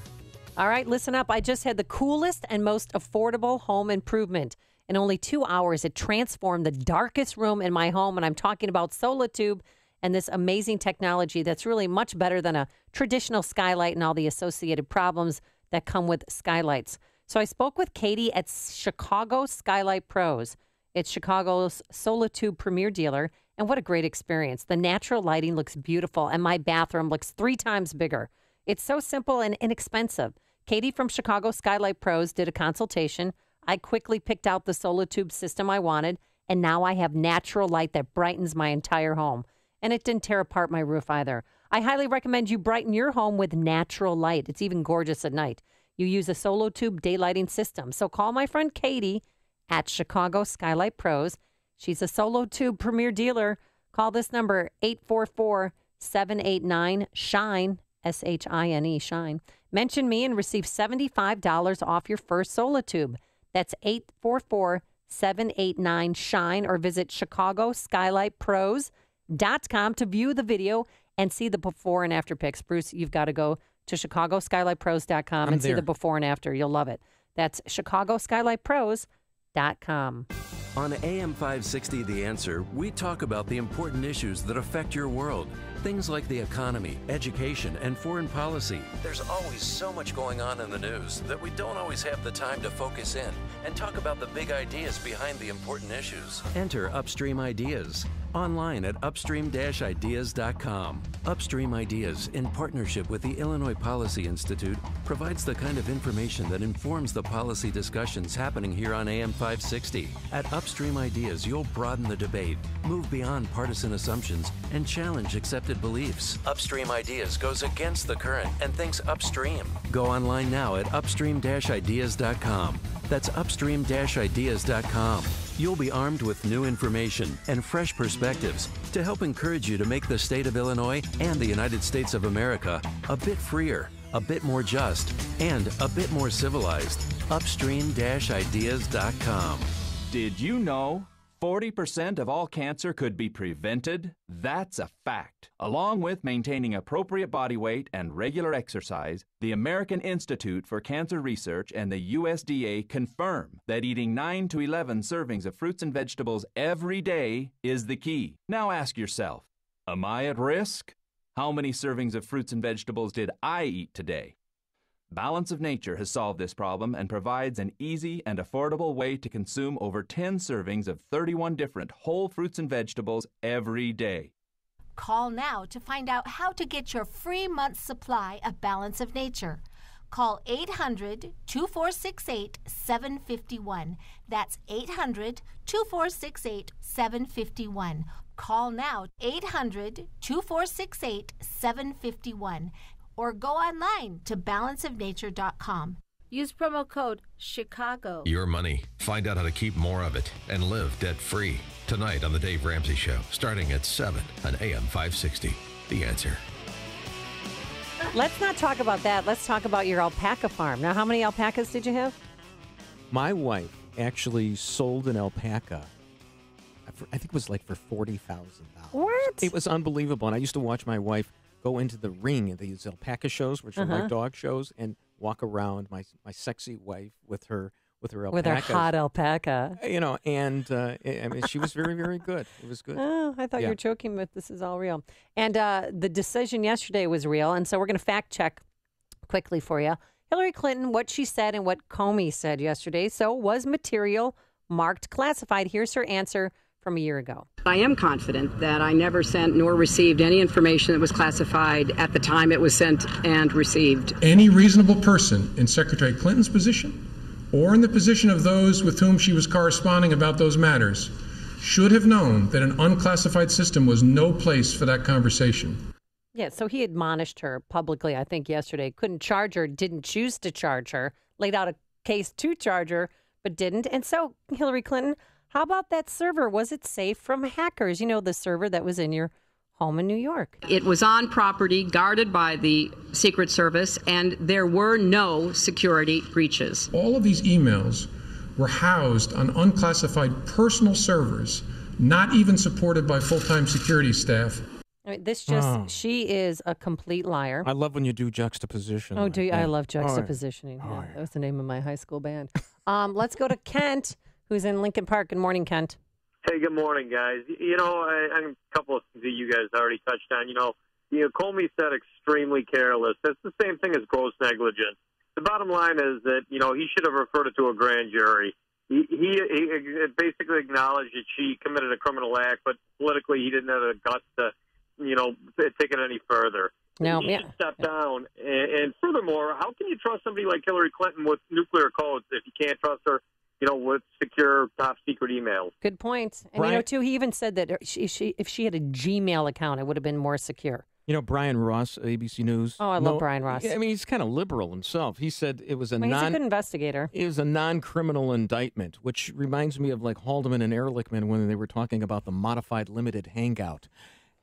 All right, listen up. I just had the coolest and most affordable home improvement. In only 2 hours, it transformed the darkest room in my home, and I'm talking about Solitube and this amazing technology that's really much better than a traditional skylight and all the associated problems that come with skylights. So I spoke with Katie at Chicago Skylight Pros. It's Chicago's Solitube premier dealer, and what a great experience. The natural lighting looks beautiful, and my bathroom looks 3 times bigger. It's so simple and inexpensive. Katie from Chicago Skylight Pros did a consultation. I quickly picked out the Solitube system I wanted, and now I have natural light that brightens my entire home. And it didn't tear apart my roof either. I highly recommend you brighten your home with natural light. It's even gorgeous at night. You use a Solitube daylighting system. So call my friend Katie at Chicago Skylight Pros. She's a Solitube premier dealer. Call this number, 844-789-SHINE, S-H-I-N-E, SHINE. Mention me and receive $75 off your first Solitube. That's 844-789-SHINE, or visit ChicagoSkylightPros.com to view the video and see the before and after pics. Bruce, you've got to go to ChicagoSkylightPros.com and see the before and after. You'll love it. That's ChicagoSkylightPros.com. On AM 560, The Answer, we talk about the important issues that affect your world. Things like the economy, education, and foreign policy. There's always so much going on in the news that we don't always have the time to focus in and talk about the big ideas behind the important issues. Enter Upstream Ideas online at upstream-ideas.com. Upstream Ideas, in partnership with the Illinois Policy Institute, provides the kind of information that informs the policy discussions happening here on AM 560. At Upstream Ideas, you'll broaden the debate, move beyond partisan assumptions, and challenge accepted beliefs. Upstream Ideas goes against the current and thinks upstream. Go online now at upstream-ideas.com. That's upstream-ideas.com. You'll be armed with new information and fresh perspectives to help encourage you to make the state of Illinois and the United States of America a bit freer, a bit more just, and a bit more civilized. Upstream-ideas.com. Did you know 40% of all cancer could be prevented? That's a fact. Along with maintaining appropriate body weight and regular exercise, the American Institute for Cancer Research and the USDA confirm that eating 9 to 11 servings of fruits and vegetables every day is the key. Now ask yourself, am I at risk? How many servings of fruits and vegetables did I eat today? Balance of Nature has solved this problem and provides an easy and affordable way to consume over 10 servings of 31 different whole fruits and vegetables every day. Call now to find out how to get your free month's supply of Balance of Nature. Call 800-2468-751. That's 800-2468-751. Call now, 800-2468-751. Or go online to balanceofnature.com. Use promo code Chicago. Your money. Find out how to keep more of it and live debt-free. Tonight on The Dave Ramsey Show, starting at 7 on AM 560. The Answer. Let's not talk about that. Let's talk about your alpaca farm. Now, how many alpacas did you have? My wife actually sold an alpaca. I think it was like for $40,000. What? It was unbelievable. And I used to watch my wife go into the ring at these alpaca shows, which are like dog shows, and walk around, my sexy wife with her alpaca. With her hot alpaca. You know, and I mean, she was very, very good. It was good. Oh, I thought you were joking, but this is all real. And the decision yesterday was real, and so we're going to fact check quickly for you. Hillary Clinton, what she said and what Comey said yesterday, so was material marked classified. Here's her answer from a year ago. I am confident that I never sent nor received any information that was classified at the time it was sent and received. Any reasonable person in Secretary Clinton's position or in the position of those with whom she was corresponding about those matters should have known that an unclassified system was no place for that conversation. Yeah, so he admonished her publicly, I think, yesterday. Couldn't charge her, didn't choose to charge her, laid out a case to charge her, but didn't. And so, Hillary Clinton, how about that server? Was it safe from hackers? You know, the server that was in your home in New York. It was on property guarded by the Secret Service, and there were no security breaches. All of these emails were housed on unclassified personal servers, not even supported by full-time security staff. I mean, this just, she is a complete liar. I love when you do juxtaposition. Oh, do you? I love juxtapositioning. Yeah, that was the name of my high school band. Let's go to Kent, who's in Lincoln Park. Good morning, Kent. Hey, good morning, guys. You know, a couple of things that you guys already touched on. You know, Comey said extremely careless. That's the same thing as gross negligence. The bottom line is that, you know, he should have referred it to a grand jury. He basically acknowledged that she committed a criminal act, but politically he didn't have the guts to, you know, take it any further. No, he should step down. And furthermore, how can you trust somebody like Hillary Clinton with nuclear codes if you can't trust her, you know, with secure top secret emails? Good point. And, you know, too, he even said that if she had a Gmail account, it would have been more secure. You know, Brian Ross, ABC News. Oh, I love Brian Ross. I mean, he's kind of liberal himself. He said it was he's a good investigator. It was a non-criminal indictment, which reminds me of like Haldeman and Ehrlichman when they were talking about the modified limited hangout,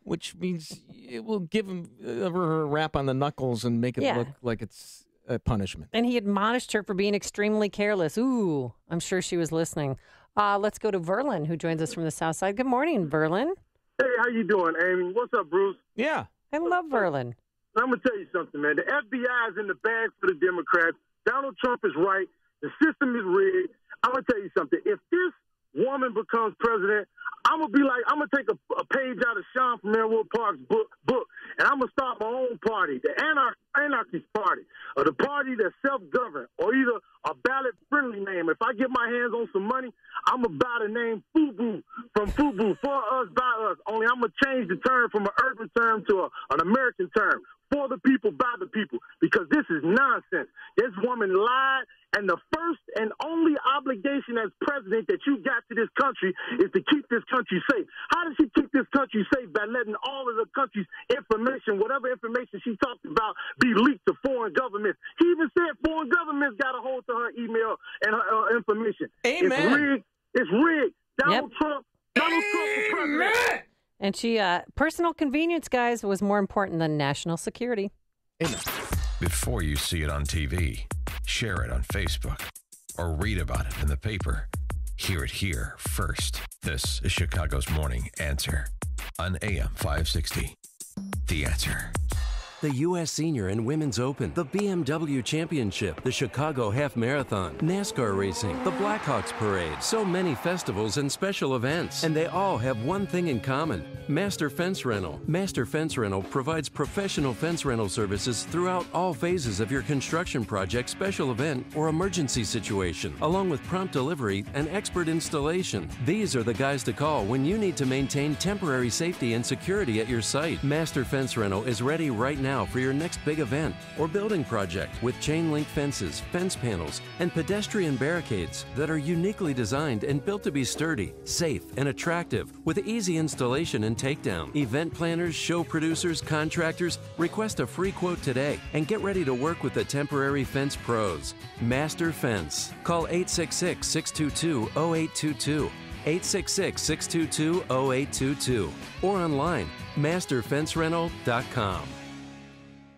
which means it will give him a rap on the knuckles and make it look like it's a punishment. And he admonished her for being extremely careless. Ooh, I'm sure she was listening. Let's go to Verlin, who joins us from the South Side. Good morning, Verlin. Hey, how you doing, Amy? What's up, Bruce? Yeah. I love Verlin. I'm going to tell you something, man. The FBI is in the bag for the Democrats. Donald Trump is right. The system is rigged. I'm going to tell you something. If this woman becomes president, I'm going to take a page out of Sean from Menlo Park's book, and I'm going to start my own party, the Anarchist Party, or the party that's self-governed, or either a ballot-friendly name. If I get my hands on some money, I'm going to buy the name FUBU, from FUBU, for us, by us. Only I'm going to change the term from an urban term to an American term. For the people, by the people, because this is nonsense. This woman lied, and the first and only obligation as president that you got to this country is to keep this country safe. How does she keep this country safe? By letting all of the country's information, whatever information she talked about, be leaked to foreign governments. She even said foreign governments got a hold to her email and her information. Amen. It's rigged. It's rigged. Donald Trump for president. And she, personal convenience, guys, was more important than national security. Amen. Before you see it on TV, share it on Facebook, or read about it in the paper, hear it here first. This is Chicago's Morning Answer on AM 560. The Answer. The U.S. Senior and Women's Open, the BMW Championship, the Chicago Half Marathon, NASCAR racing, the Blackhawks Parade, so many festivals and special events. And they all have one thing in common: Master Fence Rental. Master Fence Rental provides professional fence rental services throughout all phases of your construction project, special event, or emergency situation, along with prompt delivery and expert installation. These are the guys to call when you need to maintain temporary safety and security at your site. Master Fence Rental is ready right now for your next big event or building project with chain link fences, fence panels, and pedestrian barricades that are uniquely designed and built to be sturdy, safe, and attractive with easy installation and takedown. Event planners, show producers, contractors, request a free quote today and get ready to work with the temporary fence pros. Master Fence. Call 866-622-0822. 866-622-0822 or online, masterfencerental.com.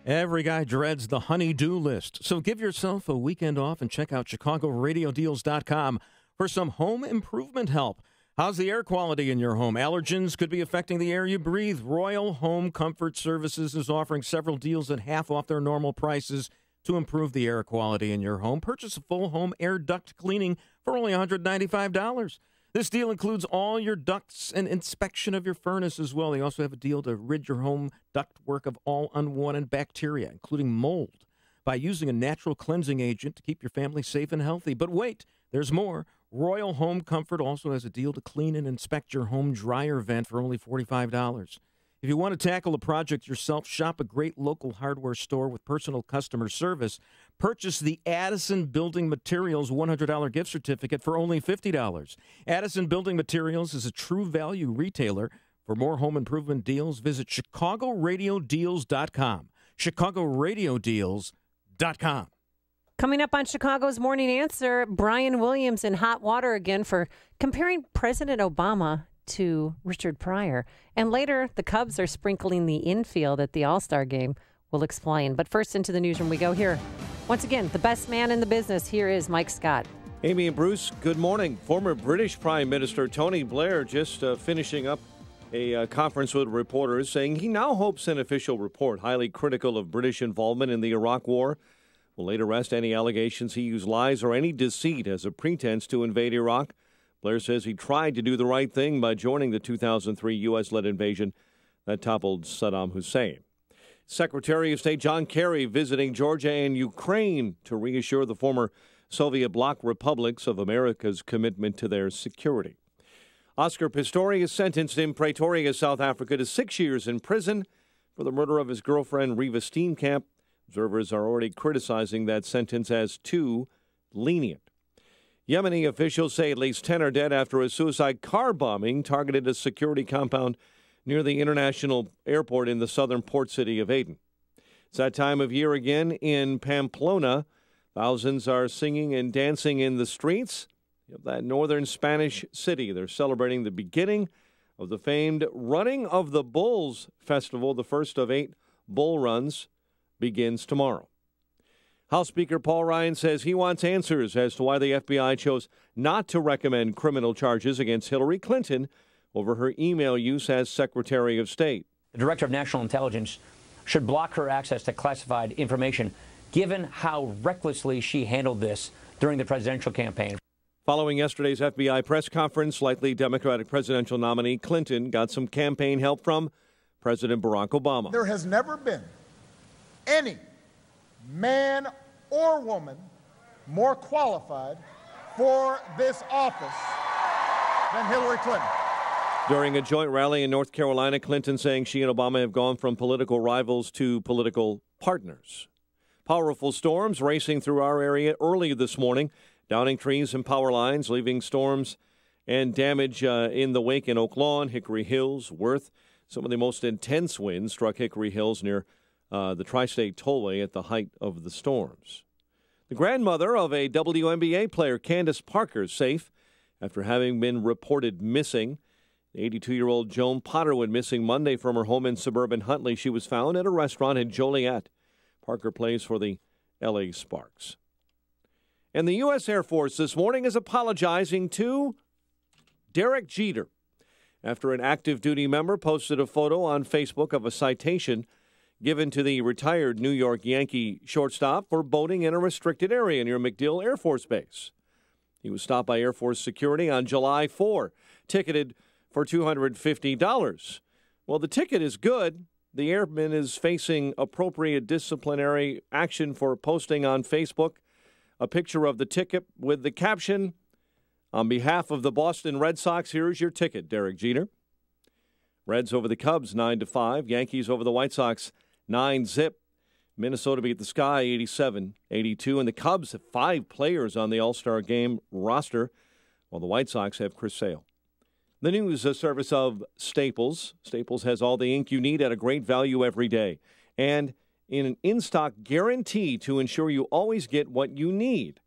Every guy dreads the honey-do list, so give yourself a weekend off and check out ChicagoRadioDeals.com for some home improvement help. How's the air quality in your home? Allergens could be affecting the air you breathe. Royal Home Comfort Services is offering several deals at half off their normal prices to improve the air quality in your home. Purchase a full home air duct cleaning for only $195. This deal includes all your ducts and inspection of your furnace as well. They also have a deal to rid your home ductwork of all unwanted bacteria, including mold, by using a natural cleansing agent to keep your family safe and healthy. But wait, there's more. Royal Home Comfort also has a deal to clean and inspect your home dryer vent for only $45. If you want to tackle a project yourself, shop a great local hardware store with personal customer service. Purchase the Addison Building Materials $100 gift certificate for only $50. Addison Building Materials is a true value retailer. For more home improvement deals, visit ChicagoRadioDeals.com. ChicagoRadioDeals.com. Coming up on Chicago's Morning Answer, Brian Williams in hot water again for comparing President Obama to Richard Pryor. And later, the Cubs are sprinkling the infield at the All-Star game. We'll explain. But first, into the newsroom we go here. Once again, the best man in the business. Here is Mike Scott. Amy and Bruce, good morning. Former British Prime Minister Tony Blair just finishing up a conference with reporters, saying he now hopes an official report highly critical of British involvement in the Iraq War will later rest any allegations he used lies or any deceit as a pretense to invade Iraq. Blair says he tried to do the right thing by joining the 2003 U.S.-led invasion that toppled Saddam Hussein. Secretary of State John Kerry visiting Georgia and Ukraine to reassure the former Soviet bloc republics of America's commitment to their security. Oscar Pistorius sentenced in Pretoria, South Africa, to 6 years in prison for the murder of his girlfriend, Reva Steenkamp. Observers are already criticizing that sentence as too lenient. Yemeni officials say at least 10 are dead after a suicide car bombing targeted a security compound near the international airport in the southern port city of Aden. It's that time of year again in Pamplona. Thousands are singing and dancing in the streets of that northern Spanish city. They're celebrating the beginning of the famed Running of the Bulls Festival. The first of 8 bull runs begins tomorrow. House Speaker Paul Ryan says he wants answers as to why the FBI chose not to recommend criminal charges against Hillary Clinton over her email use as Secretary of State. The Director of National Intelligence should block her access to classified information, given how recklessly she handled this during the presidential campaign. Following yesterday's FBI press conference, likely Democratic presidential nominee Clinton got some campaign help from President Barack Obama. There has never been any man or woman more qualified for this office than Hillary Clinton. During a joint rally in North Carolina, Clinton saying she and Obama have gone from political rivals to political partners. Powerful storms racing through our area early this morning, downing trees and power lines, leaving storms and damage in the wake in Oak Lawn, Hickory Hills, Worth. Some of the most intense winds struck Hickory Hills near the Tri-State Tollway at the height of the storms. The grandmother of a WNBA player, Candace Parker, is safe after having been reported missing. 82-year-old Joan Potter went missing Monday from her home in suburban Huntley. She was found at a restaurant in Joliet. Parker plays for the L.A. Sparks. And the U.S. Air Force this morning is apologizing to Derek Jeter after an active duty member posted a photo on Facebook of a citation given to the retired New York Yankee shortstop for boating in a restricted area near MacDill Air Force Base. He was stopped by Air Force security on July 4, ticketed for $250. Well, the ticket is good. The airman is facing appropriate disciplinary action for posting on Facebook a picture of the ticket with the caption, "On behalf of the Boston Red Sox, here's your ticket, Derek Jeter." Reds over the Cubs 9-5. Yankees over the White Sox 9-0. Minnesota beat the Sky 87-82. And the Cubs have 5 players on the All-Star Game roster, while the White Sox have Chris Sale. The news is a service of Staples. Staples has all the ink you need at a great value every day. And in an in-stock guarantee to ensure you always get what you need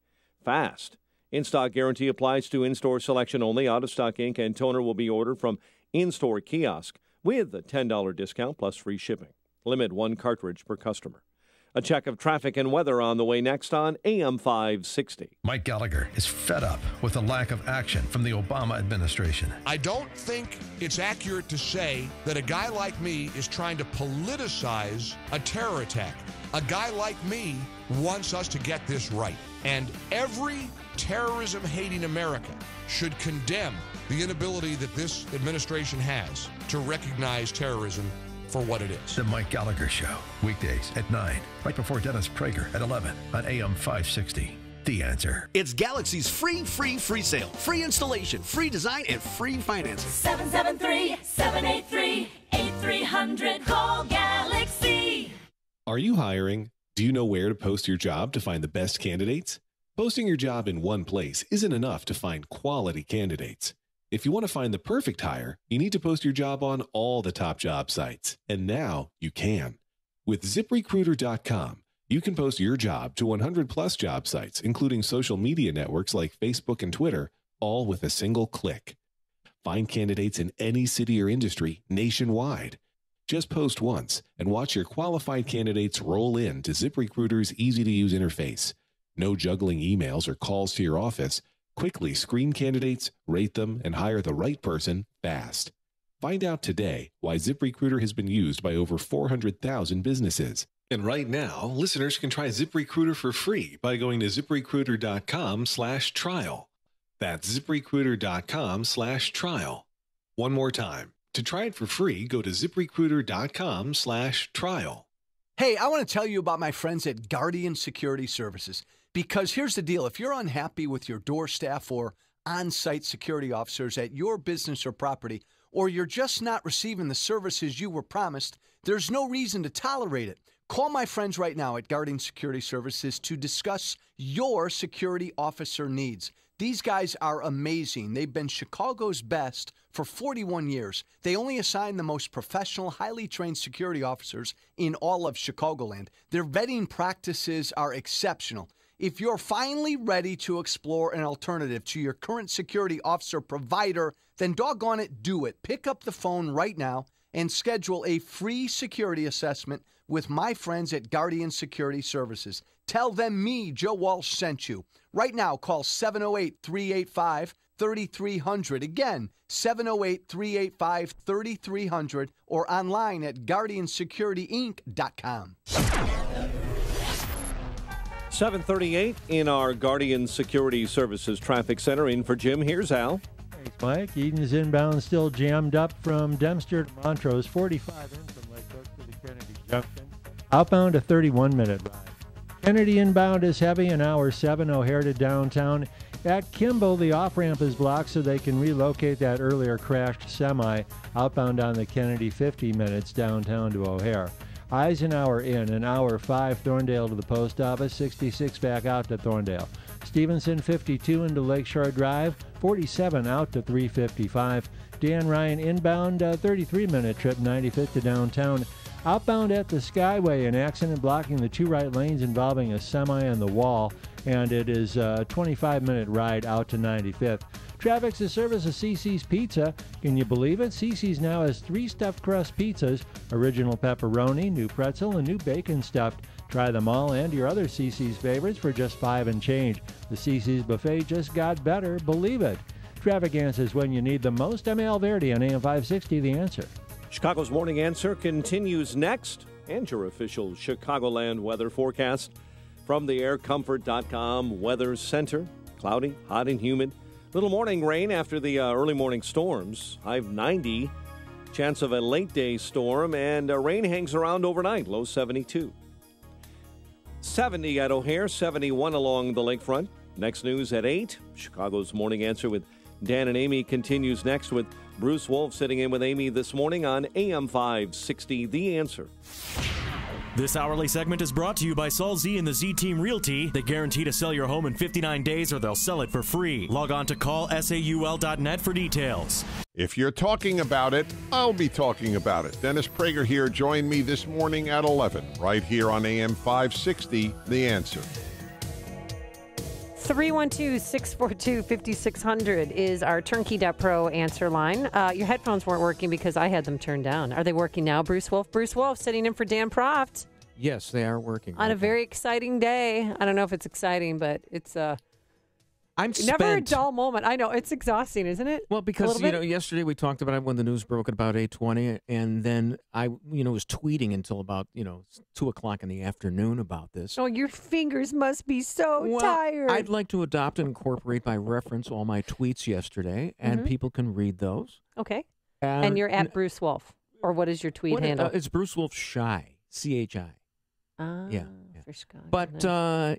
fast. In-stock guarantee applies to in-store selection only. Out-of-stock ink and toner will be ordered from in-store kiosk with a $10 discount plus free shipping. Limit 1 cartridge per customer. A check of traffic and weather on the way next on AM 560. Mike Gallagher is fed up with the lack of action from the Obama administration. I don't think it's accurate to say that a guy like me is trying to politicize a terror attack. A guy like me wants us to get this right. And every terrorism-hating American should condemn the inability that this administration has to recognize terrorism for what it is. The Mike Gallagher Show, weekdays at 9, right before Dennis Prager at 11 on AM 560. The Answer. It's Galaxy's free sale. Free installation, free design, and free financing. 773-783-8300. Call Galaxy. Are you hiring? Do you know where to post your job to find the best candidates? Posting your job in one place isn't enough to find quality candidates. If you want to find the perfect hire, you need to post your job on all the top job sites. And now you can. With ZipRecruiter.com, you can post your job to 100-plus job sites, including social media networks like Facebook and Twitter, all with a single click. Find candidates in any city or industry nationwide. Just post once and watch your qualified candidates roll in to ZipRecruiter's easy-to-use interface. No juggling emails or calls to your office. Quickly screen candidates, rate them, and hire the right person fast. Find out today why ZipRecruiter has been used by over 400,000 businesses. And right now, listeners can try ZipRecruiter for free by going to ZipRecruiter.com/trial. That's ZipRecruiter.com/trial. One more time. To try it for free, go to ZipRecruiter.com/trial. Hey, I want to tell you about my friends at Guardian Security Services. Because here's the deal. If you're unhappy with your door staff or on-site security officers at your business or property, or you're just not receiving the services you were promised, there's no reason to tolerate it. Call my friends right now at Guardian Security Services to discuss your security officer needs. These guys are amazing. They've been Chicago's best for 41 years. They only assign the most professional, highly trained security officers in all of Chicagoland. Their vetting practices are exceptional. If you're finally ready to explore an alternative to your current security officer provider, then doggone it, do it. Pick up the phone right now and schedule a free security assessment with my friends at Guardian Security Services. Tell them me, Joe Walsh, sent you. Right now, call 708-385-3300. Again, 708-385-3300 or online at GuardianSecurityInc.com. 7:38 in our Guardian Security Services Traffic Center. In for Jim, here's Al. Thanks, Mike. Eden's inbound still jammed up from Dempster to Montrose, 45 in from Lake Cook to the Kennedy Junction. Outbound a 31-minute ride. Kennedy inbound is heavy, an hour 7, O'Hare to downtown. At Kimball, the off-ramp is blocked so they can relocate that earlier crashed semi. Outbound on the Kennedy, 50 minutes downtown to O'Hare. Eisenhower in, an hour 5, Thorndale to the post office, 66 back out to Thorndale. Stevenson 52 into Lakeshore Drive, 47 out to 355. Dan Ryan inbound, 33-minute trip, 95th to downtown. Outbound at the Skyway, an accident blocking the 2 right lanes involving a semi and the wall, and it is a 25-minute ride out to 95th. Traffic's the service of CiCi's Pizza. Can you believe it? CiCi's now has 3 stuffed crust pizzas, original pepperoni, new pretzel, and new bacon stuffed. Try them all and your other CiCi's favorites for just $5 and change. The CiCi's buffet just got better, believe it. Traffic answers when you need them most. I'm Al Verdi on AM 560, The Answer. Chicago's Morning Answer continues next, and your official Chicagoland weather forecast from the aircomfort.com Weather Center. Cloudy, hot and humid. Little morning rain after the early morning storms. High of 90. Chance of a late day storm, and rain hangs around overnight. Low 72. 70 at O'Hare, 71 along the lakefront. Next news at 8. Chicago's Morning Answer with Dan and Amy continues next with Bruce Wolf sitting in with Amy this morning on AM 560, The Answer. This hourly segment is brought to you by Saul Z and the Z Team Realty. They guarantee to sell your home in 59 days or they'll sell it for free. Log on to callsaul.net for details. If you're talking about it, I'll be talking about it. Dennis Prager here. Join me this morning at 11, right here on AM 560, The Answer. 312-642-5600 is our Turnkey.pro answer line. Your headphones weren't working because I had them turned down. Are they working now, Bruce Wolf? Bruce Wolf sitting in for Dan Proft. Yes, they are working. On a very exciting day. I don't know if it's exciting, but it's I'm never a dull moment. I know. It's exhausting, isn't it? Well, because, yesterday we talked about it when the news broke at about 8:20, and then I, was tweeting until about, 2 o'clock in the afternoon about this. Oh, your fingers must be so tired. I'd like to adopt and incorporate by reference all my tweets yesterday, and people can read those. Okay. And you're at Bruce Wolf, or what is your tweet handle? It's Bruce Wolf Shy, C-H-I. Yeah. For Chicago. But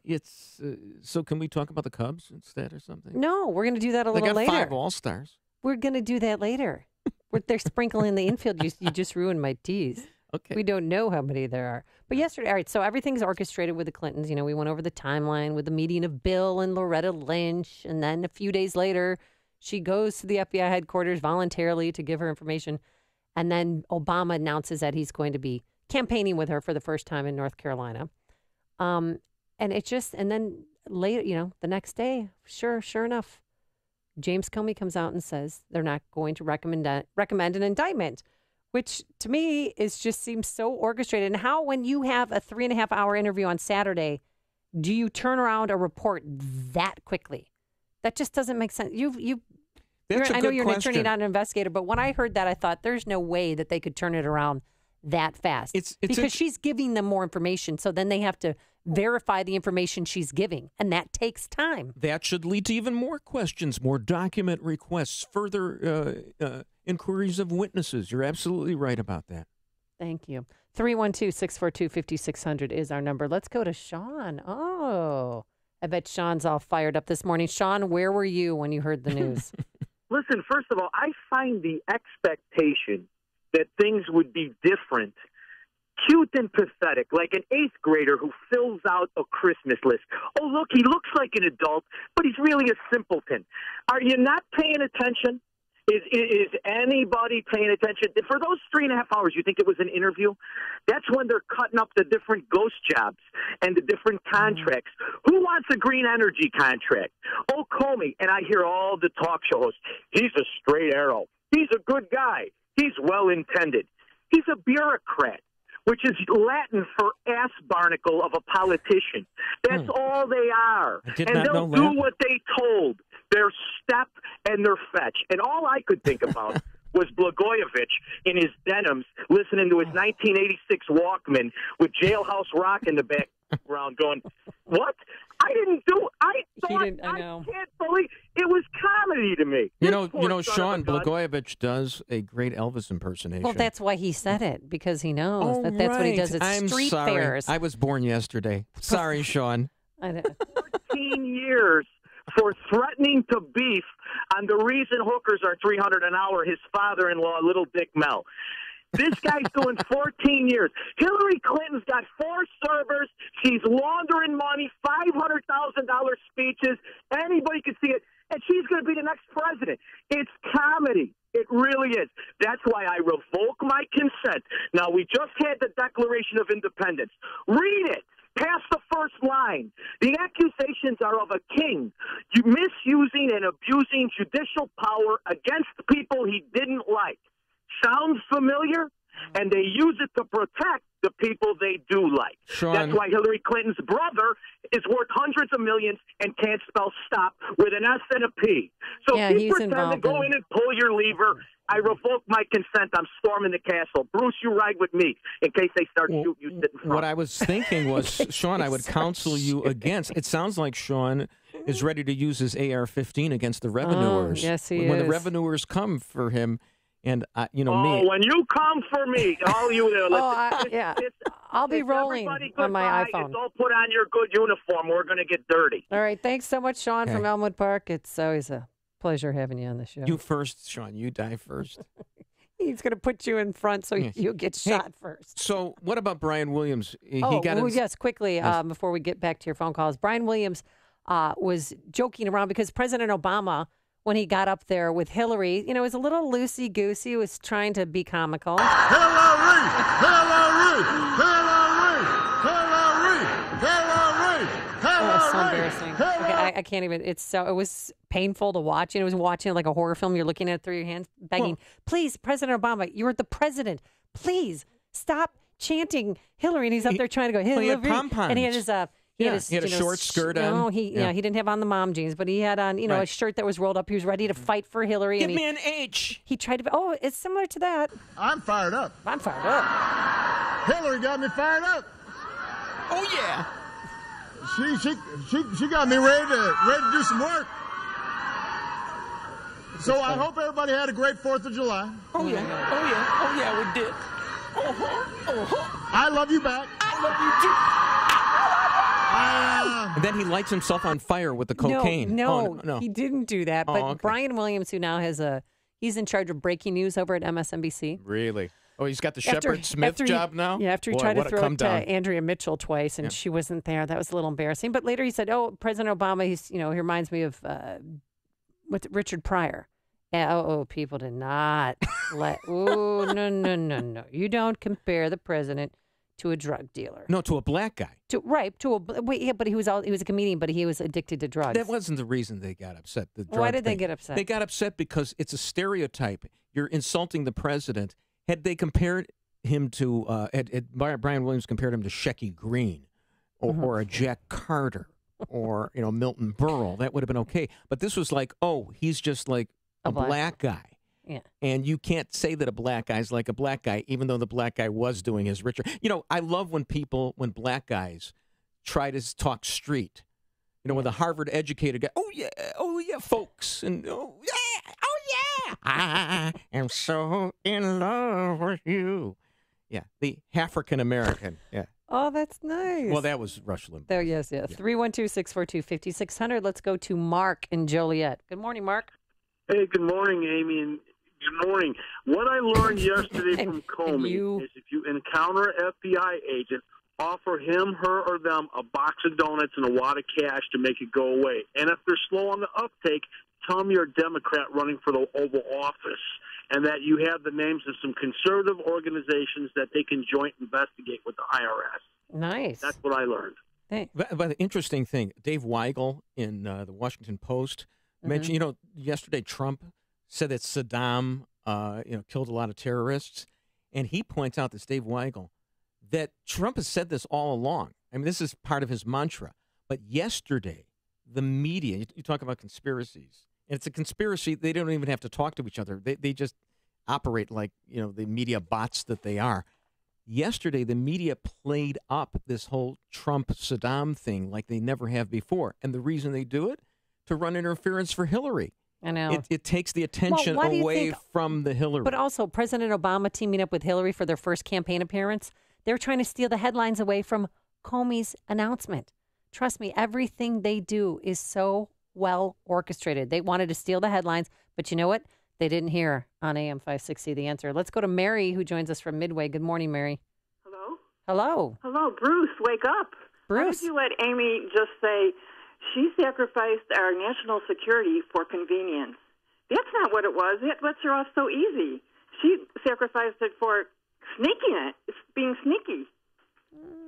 it's so. Can we talk about the Cubs instead or something? No, we're going to do that a little later. They got 5 All-Stars. We're going to do that later. They're sprinkling the infield. You just ruined my tease. Okay. We don't know how many there are. But yesterday, all right, so everything's orchestrated with the Clintons. We went over the timeline with the meeting of Bill and Loretta Lynch. And then a few days later, she goes to the FBI headquarters voluntarily to give her information. And then Obama announces that he's going to be campaigning with her for the first time in North Carolina. And then later, the next day, sure enough, James Comey comes out and says they're not going to recommend an indictment, which to me seems so orchestrated. And how, when you have a 3.5-hour interview on Saturday, do you turn around a report that quickly? That just doesn't make sense. I know you're an attorney, not an investigator, but when I heard that, I thought there's no way that they could turn it around that fast. Because she's giving them more information, so then they have to verify the information she's giving, and that takes time. That should lead to even more questions, more document requests, further inquiries of witnesses. You're absolutely right about that. Thank you. 312-642-5600 is our number. Let's go to Sean. Oh, I bet Sean's all fired up this morning. Sean, where were you when you heard the news? Listen, first of all, I find the expectation that things would be different cute and pathetic, like an 8th grader who fills out a Christmas list. Oh, look, he looks like an adult, but he's really a simpleton. Are you not paying attention? Is anybody paying attention? For those 3.5 hours, you think it was an interview? That's when they're cutting up the different ghost jobs and the different contracts. Who wants a green energy contract? Oh, Comey. And I hear all the talk show hosts. He's a straight arrow. He's a good guy. He's well-intended. He's a bureaucrat, which is Latin for ass barnacle of a politician. That's all they are. And they'll do what they told. Their step and their fetch. And all I could think about was Blagojevich in his denims listening to his 1986 Walkman with Jailhouse Rock in the background going, what? I didn't do it. I can't believe it was comedy to me. You know, Sean, Blagojevich does a great Elvis impersonation. Well, that's why he said it, because he knows that's what he does at street fairs. I was born yesterday. Sorry, Sean. 14 years for threatening to beef on the reason hookers are $300 an hour, his father-in-law, Little Dick Mel. This guy's doing 14 years. Hillary Clinton's got 4 servers. She's laundering money, $500,000 speeches. Anybody can see it. And she's going to be the next president. It's comedy. It really is. That's why I revoke my consent. Now, we just had the Declaration of Independence. Read it. Past the first line. The accusations are of a king misusing and abusing judicial power against people he didn't like. Sounds familiar? And they use it to protect the people they do like. Sean. That's why Hillary Clinton's brother is worth hundreds of millions and can't spell stop with an S and a P. So Yeah, if you he's pretend to involved go in- in and pull your lever, I revoke my consent. I'm storming the castle. Bruce, you ride with me in case they start shooting you sit in front. What I was thinking was, Sean, I would counsel you against. It sounds like Sean is ready to use his AR-15 against the revenuers. yes, he when is. the revenuers come for him, and me. When you come for me, all you there, I'll be rolling on my iPhone. Don't put on your good uniform. We're going to get dirty. All right. Thanks so much, Sean Okay. from Elmwood Park. It's always a pleasure having you on the show. You first, Sean. You die first. He's going to put you in front so Yes. you'll get Hey, shot first. So, what about Brian Williams? He Oh, got well, his- yes, quickly, Yes. before we get back to your phone calls. Brian Williams was joking around because President Obama, when he got up there with Hillary, was a little loosey-goosey, was trying to be comical. Oh, it's so embarrassing. Okay, I can't even. It was painful to watch. It was watching like a horror film. You're looking at it through your hands, begging, please, President Obama, you're the president. Please stop chanting Hillary. And he's up there trying to go, Hillary. he had pom-poms. And he had his He had a short skirt on. No, he didn't have on the mom jeans, but he had on, a Right. shirt that was rolled up. He was ready to fight for Hillary. Give and me an H. He tried to. Oh, it's similar to that. I'm fired up. I'm fired up. Hillary got me fired up. Oh yeah. She got me ready to do some work. So I hope everybody had a great 4th of July. Oh yeah. Oh yeah. Oh yeah. We did. I love you back. I love you too. And then he lights himself on fire with the cocaine. No, Oh, no. he didn't do that. But okay. Brian Williams, who now he's in charge of breaking news over at MSNBC. Really? Oh, he's got the Shepard Smith job now? Yeah, after he Boy, tried to what a throw come it to down. Andrea Mitchell twice, and she wasn't there. That was a little embarrassing. But later he said, "Oh, President Obama, he reminds me of what's it, Richard Pryor." People did not let. Oh, no! You don't compare the president to a drug dealer. No, to a black guy. But he was a comedian, but he was addicted to drugs. That wasn't the reason they got upset. The drug Why did they thing. get upset? They got upset because it's a stereotype. You're insulting the president. Had they compared him to, Brian Williams compared him to Shecky Green or a Jack Carter or, Milton Berle, that would have been okay. But this was like, he's just like a black guy. Yeah. And you can't say that a black guy's like a black guy, even though the black guy was doing his Richard. I love when black guys try to talk street. When the Harvard educated guy, oh yeah, folks, and oh yeah, I am so in love with you. Yeah, the African American. Yeah. Oh, that's nice. Well, that was Rush Limbaugh. There, yes. 312-642-5600. Let's go to Mark in Joliet. Good morning, Mark. Hey, good morning, Amy, and good morning. What I learned yesterday from Comey is if you encounter an FBI agent, offer him, her, or them a box of donuts and a wad of cash to make it go away. And if they're slow on the uptake, tell them you're a Democrat running for the Oval Office and that you have the names of some conservative organizations that they can joint investigate with the IRS. Nice. That's what I learned. But the interesting thing, Dave Weigel in the Washington Post mentioned, yesterday Trump said that Saddam, killed a lot of terrorists. And he points out, this Dave Weigel, that Trump has said this all along. I mean, this is part of his mantra. But yesterday, the media, you talk about conspiracies, and it's a conspiracy. They don't even have to talk to each other. They just operate like, the media bots that they are. Yesterday, the media played up this whole Trump-Saddam thing like they never have before. And the reason they do it? To run interference for Hillary. I know. It takes the attention away from the Hillary. But also, President Obama teaming up with Hillary for their first campaign appearance, they're trying to steal the headlines away from Comey's announcement. Trust me, everything they do is so well orchestrated. They wanted to steal the headlines, but you know what? they didn't hear on AM 560 The Answer. Let's go to Mary, who joins us from Midway. Good morning, Mary. Hello? Hello. Hello, Bruce, wake up. Bruce. How did you let Amy just say she sacrificed our national security for convenience? That's not what it was. It lets her off so easy. She sacrificed it for sneaking it. It's being sneaky.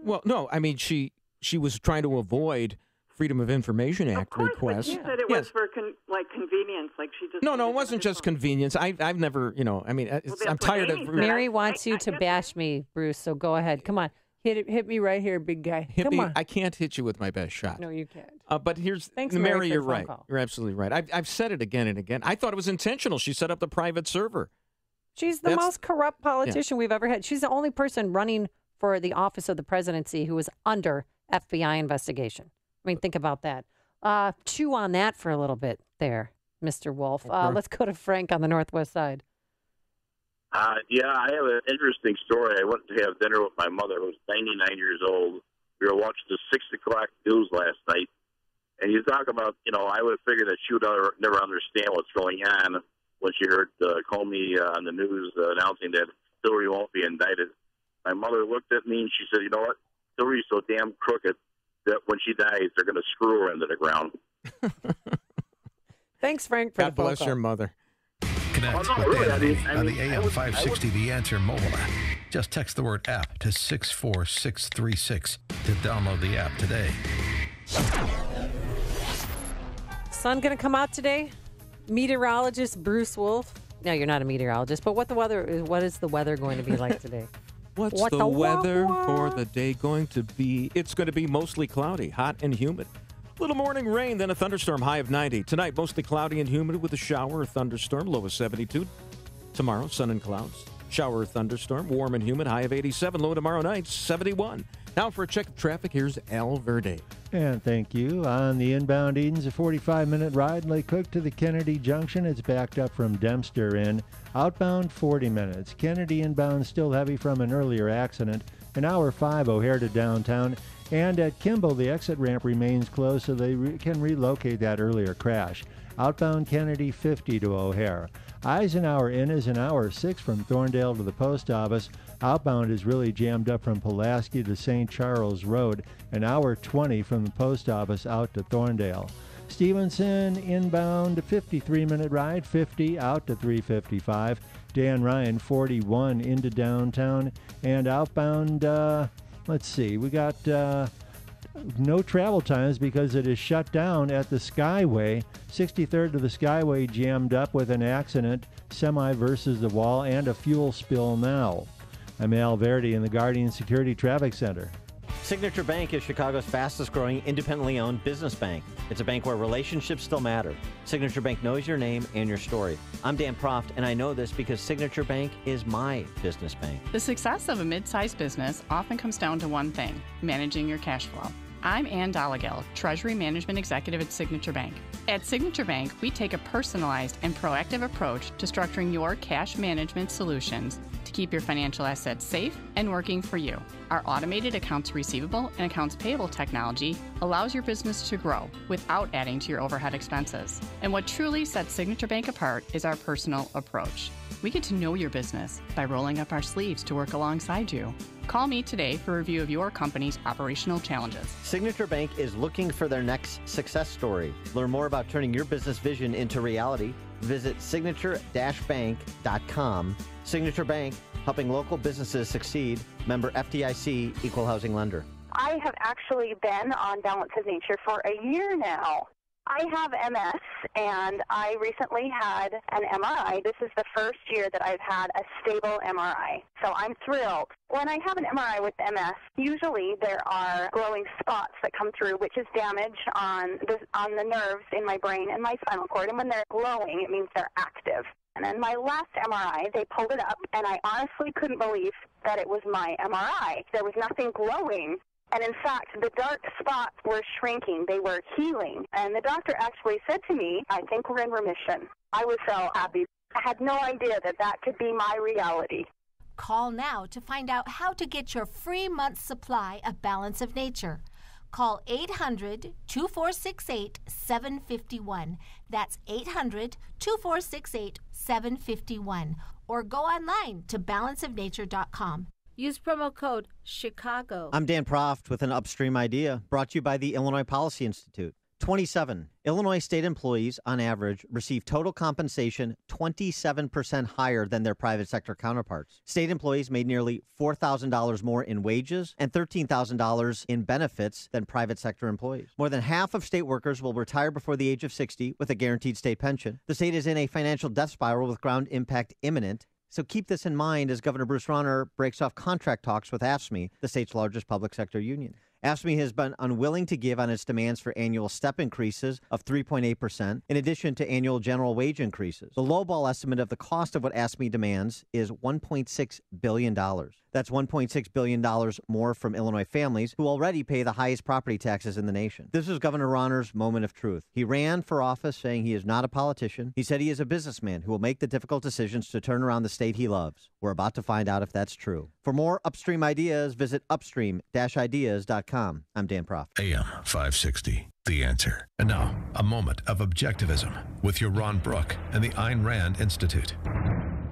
Well, no, I mean, she was trying to avoid Freedom of Information Act requests. But you said it was for convenience, like she just. No, it wasn't just convenience. I've never, I mean, I'm tired of. Mary wants you to bash me, Bruce. So go ahead. Come on, hit me right here, big guy. Come on. I can't hit you with my best shot. No, you can't. But here's Thanks, Mary. for You're the phone right. call. You're absolutely right. I've said it again and again. I thought it was intentional. She set up the private server. She's the most corrupt politician we've ever had. She's the only person running for the office of the presidency who is under FBI investigation. I mean, think about that. Chew on that for a little bit there, Mr. Wolf. Okay. Let's go to Frank on the northwest side. Yeah, I have an interesting story. I went to have dinner with my mother, who's 99 years old. We were watching the 6 o'clock news last night, and you talk about, I would figure that she would never understand what's going on when she heard Comey on the news announcing that Hillary won't be indicted. My mother looked at me and she said, you know what? Hillary's so damn crooked that when she dies, they're going to screw her into the ground. Thanks, Frank, for God the phone bless call. your mother. Connect with Danny on the AM 560 The Answer mobile app. Just text the word app to 64636 to download the app today. Sun going to come out today? Meteorologist Bruce Wolf. No, you're not a meteorologist, but what is the weather going to be like today? What's the weather for the day going to be? It's going to be mostly cloudy, hot and humid. Little morning rain, then a thunderstorm, high of 90. Tonight, mostly cloudy and humid with a shower or thunderstorm, low of 72. Tomorrow, sun and clouds, shower or thunderstorm, warm and humid, high of 87. Low tomorrow night, 71. Now for a check of traffic, here's Al Verde. And thank you. On the inbound Edens, a 45-minute ride, Lake Cook to the Kennedy Junction. It's backed up from Dempster in. Outbound, 40 minutes. Kennedy inbound still heavy from an earlier accident. An hour 5 O'Hare to downtown. And at Kimball, the exit ramp remains closed so they can relocate that earlier crash. Outbound Kennedy, 50 to O'Hare. Eisenhower in is an hour 6 from Thorndale to the post office. Outbound is really jammed up from Pulaski to St. Charles Road. An hour 20 from the post office out to Thorndale. Stevenson inbound, 53-minute ride, 50 out to 355. Dan Ryan, 41 into downtown. And outbound, let's see, we got no travel times because it is shut down at the Skyway. 63rd to the Skyway jammed up with an accident, semi versus the wall, and a fuel spill now. I'm Al Verde in the Guardian Security Traffic Center. Signature Bank is Chicago's fastest growing independently owned business bank. It's a bank where relationships still matter. Signature Bank knows your name and your story. I'm Dan Proft, and I know this because Signature Bank is my business bank. The success of a mid-sized business often comes down to one thing: managing your cash flow. I'm Ann Dollagall, Treasury Management Executive at Signature Bank. At Signature Bank, we take a personalized and proactive approach to structuring your cash management solutions to keep your financial assets safe and working for you. Our automated accounts receivable and accounts payable technology allows your business to grow without adding to your overhead expenses. And what truly sets Signature Bank apart is our personal approach. We get to know your business by rolling up our sleeves to work alongside you. Call me today for a review of your company's operational challenges. Signature Bank is looking for their next success story. Learn more about turning your business vision into reality. Visit signature-bank.com. Signature Bank, helping local businesses succeed. Member FDIC, Equal Housing Lender. I have actually been on Balance of Nature for a year now. I have MS, and I recently had an MRI. This is the first year that I've had a stable MRI, so I'm thrilled. When I have an MRI with MS, usually there are glowing spots that come through, which is damage on the nerves in my brain and my spinal cord, and when they're glowing, it means they're active. And then my last MRI, they pulled it up, and I honestly couldn't believe that it was my MRI. There was nothing glowing. And in fact, the dark spots were shrinking. They were healing. And the doctor actually said to me, I think we're in remission. I was so happy. I had no idea that that could be my reality. Call now to find out how to get your free month's supply of Balance of Nature. Call 800-2468-751. That's 800-2468-751. Or go online to balanceofnature.com. Use promo code Chicago. I'm Dan Proft with an Upstream idea brought to you by the Illinois Policy Institute. 27. Illinois state employees, on average, receive total compensation 27% higher than their private sector counterparts. State employees made nearly $4,000 more in wages and $13,000 in benefits than private sector employees. More than half of state workers will retire before the age of 60 with a guaranteed state pension. The state is in a financial death spiral with ground impact imminent. So keep this in mind as Governor Bruce Rauner breaks off contract talks with AFSCME, the state's largest public sector union. AFSCME has been unwilling to give on its demands for annual step increases of 3.8%, in addition to annual general wage increases. The lowball estimate of the cost of what AFSCME demands is $1.6 billion. That's $1.6 billion more from Illinois families who already pay the highest property taxes in the nation. This is Governor Rauner's moment of truth. He ran for office saying he is not a politician. He said he is a businessman who will make the difficult decisions to turn around the state he loves. We're about to find out if that's true. For more Upstream ideas, visit upstream-ideas.com. I'm Dan Proft. AM 560, The Answer. And now, a moment of objectivism with your Ron Brook and the Ayn Rand Institute.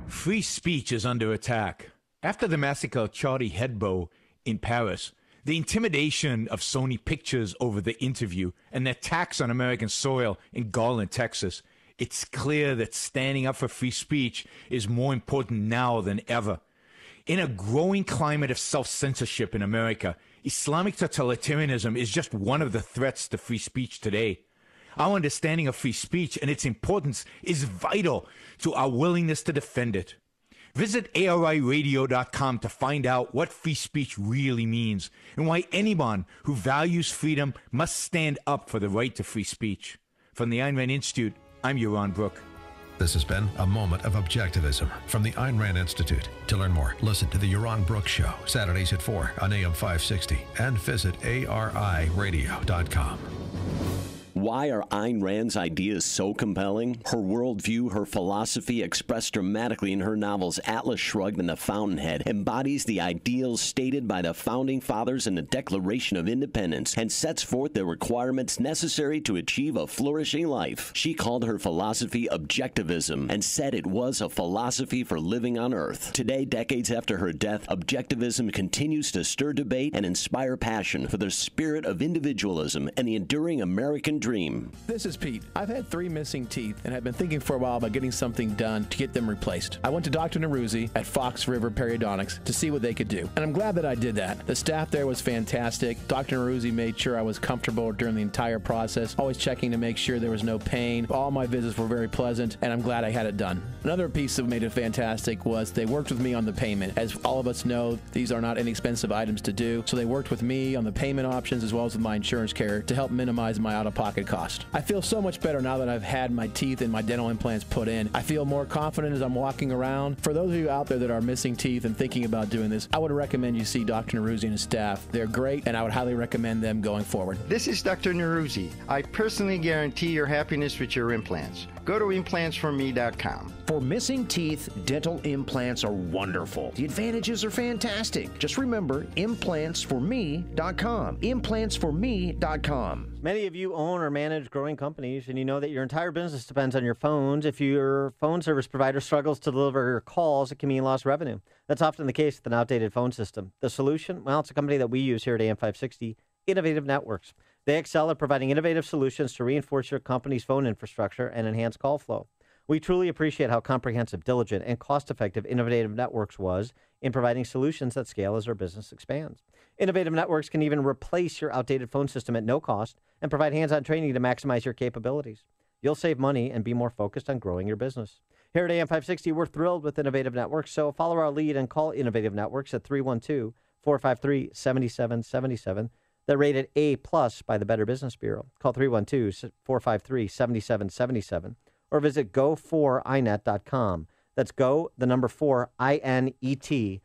Free speech is under attack. After the massacre of Charlie Hebdo in Paris, the intimidation of Sony Pictures over the interview, and the attacks on American soil in Garland, Texas, it's clear that standing up for free speech is more important now than ever. In a growing climate of self-censorship in America, Islamic totalitarianism is just one of the threats to free speech today. Our understanding of free speech and its importance is vital to our willingness to defend it. Visit ARIradio.com to find out what free speech really means and why anyone who values freedom must stand up for the right to free speech. From the Ayn Rand Institute, I'm Yaron Brook. This has been a moment of objectivism from the Ayn Rand Institute. To learn more, listen to the Yaron Brook Show, Saturdays at 4 on AM 560, and visit ARIradio.com. Why are Ayn Rand's ideas so compelling? Her worldview, her philosophy, expressed dramatically in her novels Atlas Shrugged and The Fountainhead, embodies the ideals stated by the Founding Fathers in the Declaration of Independence and sets forth the requirements necessary to achieve a flourishing life. She called her philosophy objectivism and said it was a philosophy for living on Earth. Today, decades after her death, objectivism continues to stir debate and inspire passion for the spirit of individualism and the enduring American dream. This is Pete. I've had 3 missing teeth and have been thinking for a while about getting something done to get them replaced. I went to Dr. Neruzzi at Fox River Periodontics to see what they could do, and I'm glad that I did that. The staff there was fantastic. Dr. Neruzzi made sure I was comfortable during the entire process, always checking to make sure there was no pain. All my visits were very pleasant, and I'm glad I had it done. Another piece that made it fantastic was they worked with me on the payment. As all of us know, these are not inexpensive items to do, so they worked with me on the payment options as well as with my insurance carrier to help minimize my out-of-pocket cost. I feel so much better now that I've had my teeth and my dental implants put in. I feel more confident as I'm walking around. For those of you out there that are missing teeth and thinking about doing this, I would recommend you see Dr. Neruzzi and his staff. They're great, and I would highly recommend them going forward. This is Dr. Neruzzi. I personally guarantee your happiness with your implants. Go to implantsforme.com. For missing teeth, dental implants are wonderful. The advantages are fantastic. Just remember, implantsforme.com. Implantsforme.com. Many of you own or manage growing companies, and you know that your entire business depends on your phones. If your phone service provider struggles to deliver your calls, it can mean lost revenue. That's often the case with an outdated phone system. The solution? Well, it's a company that we use here at AM 560, Innovative Networks. They excel at providing innovative solutions to reinforce your company's phone infrastructure and enhance call flow. We truly appreciate how comprehensive, diligent, and cost-effective Innovative Networks was in providing solutions that scale as our business expands. Innovative Networks can even replace your outdated phone system at no cost and provide hands-on training to maximize your capabilities. You'll save money and be more focused on growing your business. Here at AM 560, we're thrilled with Innovative Networks, so follow our lead and call Innovative Networks at 312-453-7777. They're rated A+ by the Better Business Bureau. Call 312-453-7777 or visit go4inet.com. That's go, the number 4, INET,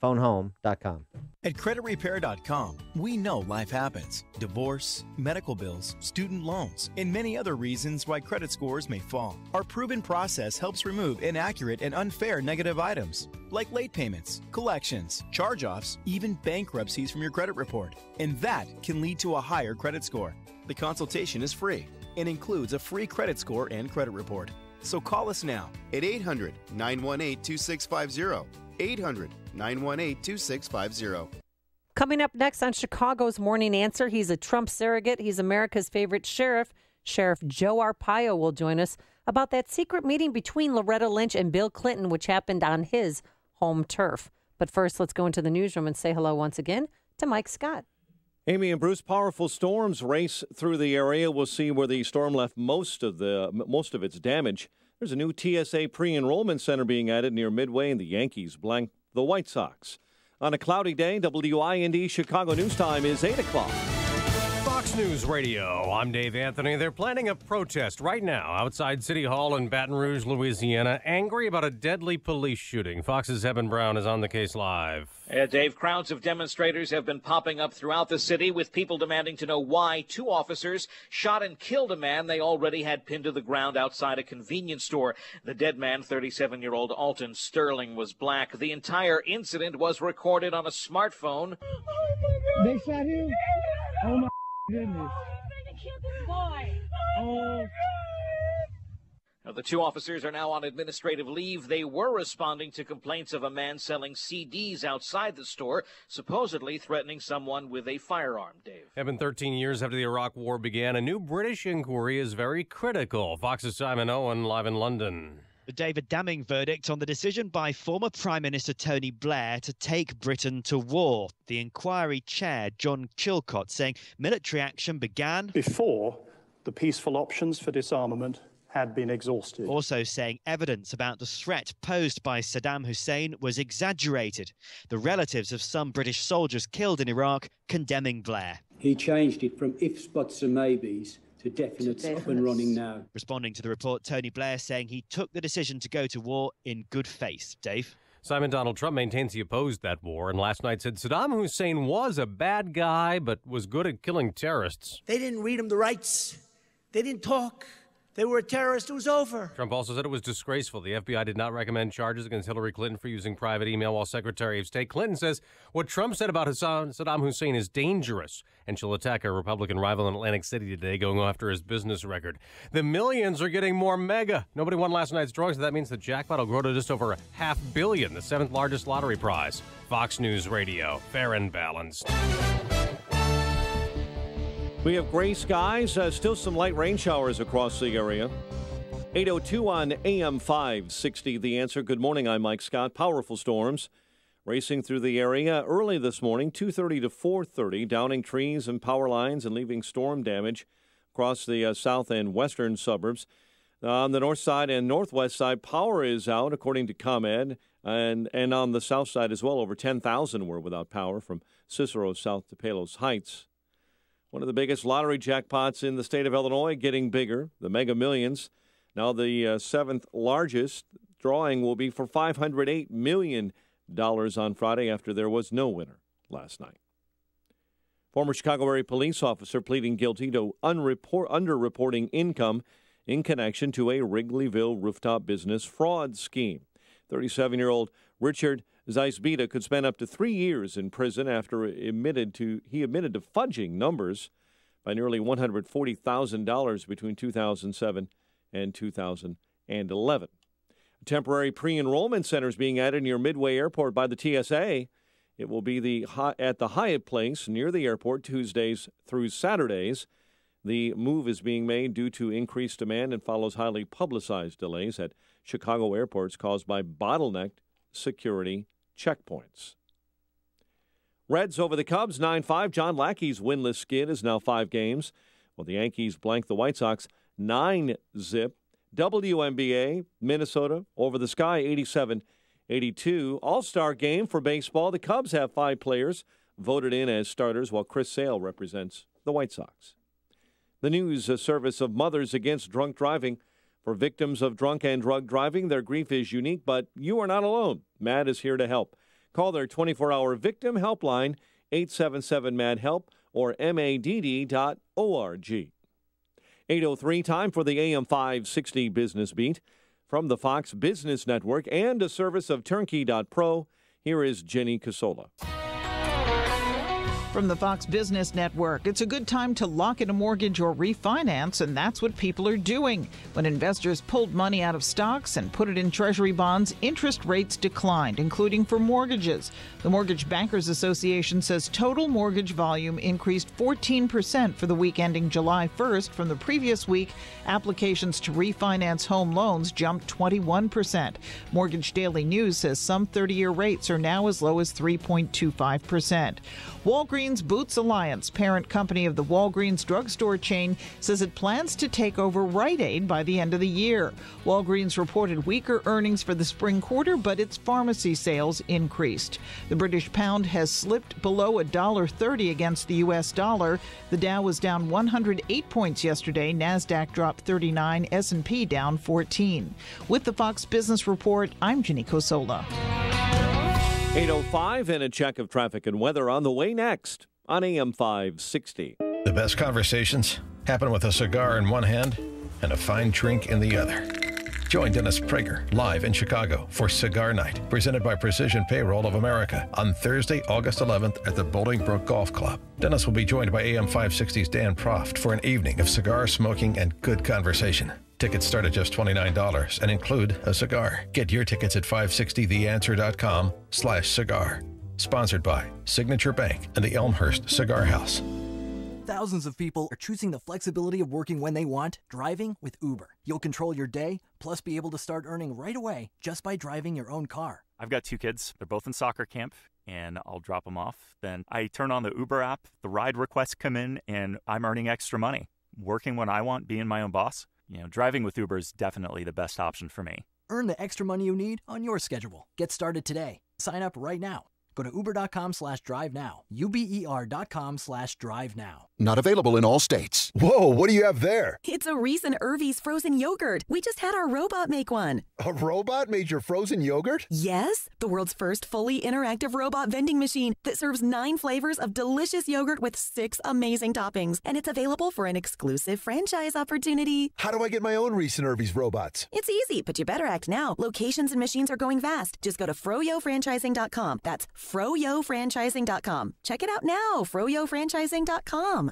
PhoneHome.com. At CreditRepair.com, we know life happens. Divorce, medical bills, student loans, and many other reasons why credit scores may fall. Our proven process helps remove inaccurate and unfair negative items, like late payments, collections, charge-offs, even bankruptcies from your credit report. And that can lead to a higher credit score. The consultation is free and includes a free credit score and credit report. So call us now at 800-918-2650. 800-918-2650. Coming up next on Chicago's Morning Answer, he's a Trump surrogate. He's America's favorite sheriff. Sheriff Joe Arpaio will join us about that secret meeting between Loretta Lynch and Bill Clinton, which happened on his home turf. But first, let's go into the newsroom and say hello once again to Mike Scott. Amy and Bruce, powerful storms race through the area. We'll see where the storm left most of its damage. There's a new TSA pre-enrollment center being added near Midway, and the Yankees blank the White Sox. On a cloudy day, WIND Chicago News Time is 8 o'clock. Fox News Radio, I'm Dave Anthony. They're planning a protest right now outside City Hall in Baton Rouge, Louisiana, angry about a deadly police shooting. Fox's Evan Brown is on the case live. Dave, crowds of demonstrators have been popping up throughout the city with people demanding to know why two officers shot and killed a man they already had pinned to the ground outside a convenience store. The dead man, 37-year-old Alton Sterling, was black. The entire incident was recorded on a smartphone. They shot him? Oh, my goodness. Oh. Now, the two officers are now on administrative leave. They were responding to complaints of a man selling CDs outside the store, supposedly threatening someone with a firearm, Dave. Even 13 years after the Iraq War began, a new British inquiry is very critical. Fox's Simon Owen live in London. The David damning verdict on the decision by former Prime Minister Tony Blair to take Britain to war. The inquiry chair, John Chilcott, saying military action began before the peaceful options for disarmament had been exhausted. Also saying evidence about the threat posed by Saddam Hussein was exaggerated. The relatives of some British soldiers killed in Iraq condemning Blair. He changed it from ifs, buts and maybes to definites up and running now. Responding to the report, Tony Blair saying he took the decision to go to war in good faith. Dave? Simon, Donald Trump maintains he opposed that war, and last night said Saddam Hussein was a bad guy, but was good at killing terrorists. They didn't read him the rights. They didn't talk. They were a terrorist. It was over. Trump also said it was disgraceful. The FBI did not recommend charges against Hillary Clinton for using private email, while Secretary of State Clinton says what Trump said about Saddam Hussein is dangerous, and she'll attack her Republican rival in Atlantic City today, going after his business record. The millions are getting more mega. Nobody won last night's drawing, so that means the jackpot will grow to just over $500 million, the seventh largest lottery prize. Fox News Radio, fair and balanced. We have gray skies, still some light rain showers across the area. 8:02 on AM 560. The Answer. Good morning. I'm Mike Scott. Powerful storms racing through the area early this morning, 2:30 to 4:30, downing trees and power lines and leaving storm damage across the south and western suburbs. On the north side and northwest side, power is out, according to ComEd, and on the south side as well, over 10,000 were without power from Cicero south to Palos Heights. One of the biggest lottery jackpots in the state of Illinois getting bigger, the Mega Millions. Now the seventh largest drawing will be for $508 million on Friday after there was no winner last night. Former Chicago area police officer pleading guilty to underreporting income in connection to a Wrigleyville rooftop business fraud scheme. 37-year-old Richard Zeisbita could spend up to 3 years in prison after he admitted to fudging numbers by nearly $140,000 between 2007 and 2011. A temporary pre-enrollment center is being added near Midway Airport by the TSA. It will be at the Hyatt Place near the airport Tuesdays through Saturdays. The move is being made due to increased demand and follows highly publicized delays at Chicago airports caused by bottlenecked security checkpoints. Reds over the Cubs, 9-5. John Lackey's winless skid is now 5 games, while the Yankees blank the White Sox 9-0. WNBA, Minnesota over the Sky, 87-82. All-star game for baseball. The Cubs have 5 players voted in as starters, while Chris Sale represents the White Sox. The news service of Mothers Against Drunk Driving. For victims of drunk and drug driving, their grief is unique, but you are not alone. MADD is here to help. Call their 24-hour victim helpline, 877-MAD-HELP, or madd.org. 8:03, time for the AM 560 Business Beat. From the Fox Business Network and a service of Turnkey.pro, here is Jenny Casola. From the Fox Business Network, it's a good time to lock in a mortgage or refinance, and that's what people are doing. When investors pulled money out of stocks and put it in Treasury bonds, interest rates declined, including for mortgages. The Mortgage Bankers Association says total mortgage volume increased 14% for the week ending July 1st from the previous week. Applications to refinance home loans jumped 21%. Mortgage Daily News says some 30-year rates are now as low as 3.25%. Walgreens Boots Alliance, parent company of the Walgreens drugstore chain, says it plans to take over Rite Aid by the end of the year. Walgreens reported weaker earnings for the spring quarter, but its pharmacy sales increased. The British pound has slipped below $1.30 against the U.S. dollar. The Dow was down 108 points yesterday. NASDAQ dropped 39, S&P down 14. With the Fox Business Report, I'm Jenny Cosola. 8:05 and a check of traffic and weather on the way next on AM 560. The best conversations happen with a cigar in one hand and a fine drink in the other. Join Dennis Prager live in Chicago for Cigar Night, presented by Precision Payroll of America on Thursday, August 11th at the Bolingbrook Golf Club. Dennis will be joined by AM 560's Dan Proft for an evening of cigar smoking and good conversation. Tickets start at just $29 and include a cigar. Get your tickets at 560theanswer.com/cigar. Sponsored by Signature Bank and the Elmhurst Cigar House. Thousands of people are choosing the flexibility of working when they want, driving with Uber. You'll control your day, plus be able to start earning right away just by driving your own car. I've got 2 kids. They're both in soccer camp, and I'll drop them off. Then I turn on the Uber app, the ride requests come in, and I'm earning extra money. Working when I want, being my own boss. Driving with Uber is definitely the best option for me. Earn the extra money you need on your schedule. Get started today. Sign up right now. Go to uber.com/drive now. uber.com/drive now. Not available in all states. Whoa, what do you have there? It's a Reese and Irvy's frozen yogurt. We just had our robot make one. A robot made your frozen yogurt? Yes, the world's first fully interactive robot vending machine that serves 9 flavors of delicious yogurt with 6 amazing toppings. And it's available for an exclusive franchise opportunity. How do I get my own Reese and Irvy's robots? It's easy, but you better act now. Locations and machines are going fast. Just go to froyofranchising.com. That's froyofranchising.com. Check it out now, froyofranchising.com.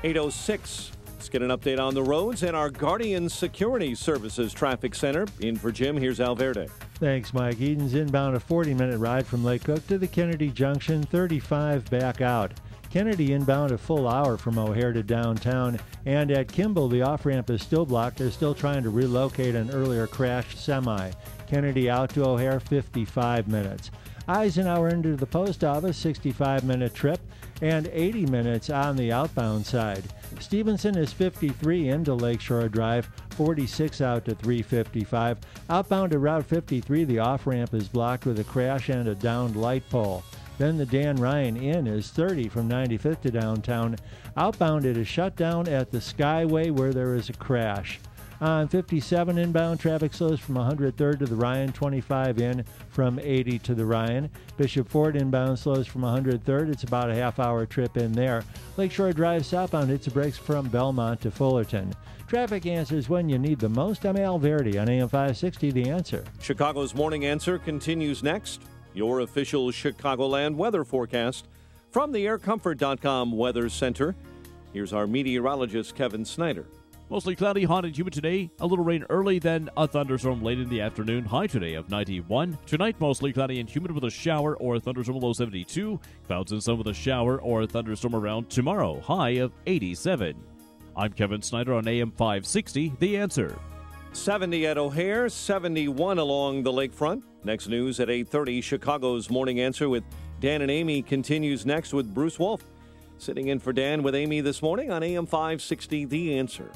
8:06. Let's get an update on the roads and our Guardian Security Services Traffic Center. In for Jim, here's Alverde. Thanks, Mike. Eden's inbound a 40-minute ride from Lake Cook to the Kennedy Junction, 35 back out. Kennedy inbound a full hour from O'Hare to downtown. And at Kimball, the off-ramp is still blocked. They're still trying to relocate an earlier crashed semi. Kennedy out to O'Hare, 55 minutes. Eisenhower into the post office, 65-minute trip, and 80 minutes on the outbound side. Stevenson is 53 into Lakeshore Drive, 46 out to 355. Outbound to Route 53, the off-ramp is blocked with a crash and a downed light pole. Then the Dan Ryan in is 30 from 95th to downtown. Outbound, it is shut down at the Skyway where there is a crash. On 57 inbound, traffic slows from 103rd to the Ryan, 25 in from 80 to the Ryan. Bishop Ford inbound slows from 103rd. It's about a half-hour trip in there. Lakeshore Drive southbound hits the brakes from Belmont to Fullerton. Traffic answers when you need them most. I'm Al Verdi on AM 560, The Answer. Chicago's Morning Answer continues next. Your official Chicagoland weather forecast from the AirComfort.com Weather Center. Here's our meteorologist, Kevin Snyder. Mostly cloudy, hot and humid today. A little rain early, then a thunderstorm late in the afternoon. High today of 91. Tonight, mostly cloudy and humid with a shower or a thunderstorm, low 72. Clouds and sun with a shower or a thunderstorm around tomorrow. High of 87. I'm Kevin Snyder on AM 560, The Answer. 70 at O'Hare, 71 along the lakefront. Next news at 8:30. Chicago's Morning Answer with Dan and Amy continues next with Bruce Wolf. Sitting in for Dan with Amy this morning on AM 560, The Answer.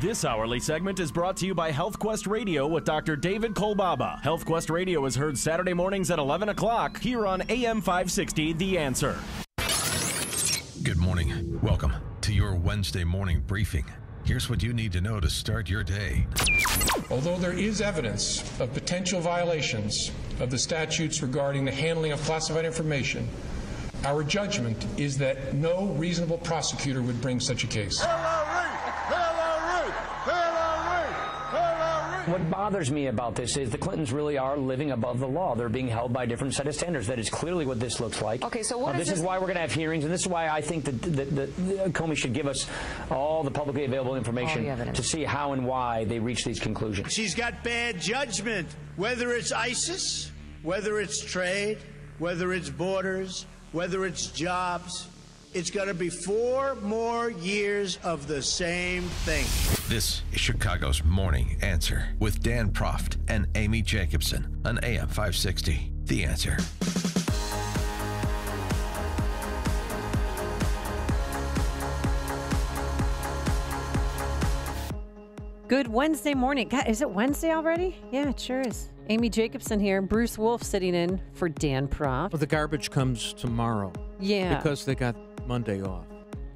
This hourly segment is brought to you by HealthQuest Radio with Dr. David Kolbaba. HealthQuest Radio is heard Saturday mornings at 11 o'clock here on AM 560, The Answer. Good morning. Welcome to your Wednesday morning briefing. Here's what you need to know to start your day. Although there is evidence of potential violations of the statutes regarding the handling of classified information, our judgment is that no reasonable prosecutor would bring such a case. What bothers me about this is the Clintons really are living above the law. They're being held by a different set of standards. That is clearly what this looks like. Okay, so what this is why we're going to have hearings, and this is why I think that Comey should give us all the publicly available information to see how and why they reach these conclusions. She's got bad judgment, whether it's ISIS, whether it's trade, whether it's borders, whether it's jobs. It's going to be 4 more years of the same thing. This is Chicago's Morning Answer with Dan Proft and Amy Jacobson on AM 560. The Answer. Good Wednesday morning. God, is it Wednesday already? Yeah, it sure is. Amy Jacobson here. Bruce Wolf sitting in for Dan Proft. Well, the garbage comes tomorrow. Yeah. Because they got Monday off.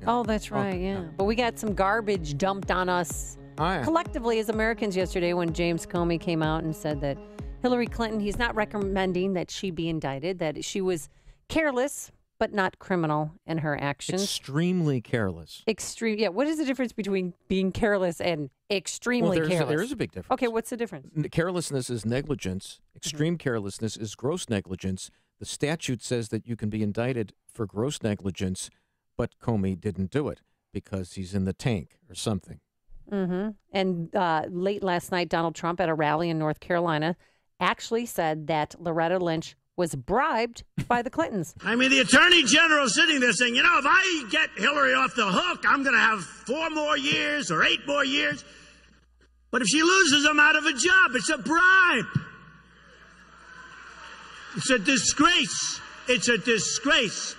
Oh, that's right, yeah. But we got some garbage dumped on us collectively as Americans yesterday when James Comey came out and said that Hillary Clinton, he's not recommending that she be indicted, that she was careless but not criminal in her actions. Extremely careless. Extreme. Yeah, what is the difference between being careless and extremely careless? There is a big difference. Okay, what's the difference? Carelessness is negligence. Extreme carelessness is gross negligence. The statute says that you can be indicted for gross negligence, but Comey didn't do it because he's in the tank or something. Mm-hmm. And late last night, Donald Trump at a rally in North Carolina actually said that Loretta Lynch was bribed by the Clintons. I mean, the attorney general sitting there saying, if I get Hillary off the hook, I'm going to have 4 more years or 8 more years. But if she loses, I'm out of a job. It's a bribe. It's a disgrace. It's a disgrace.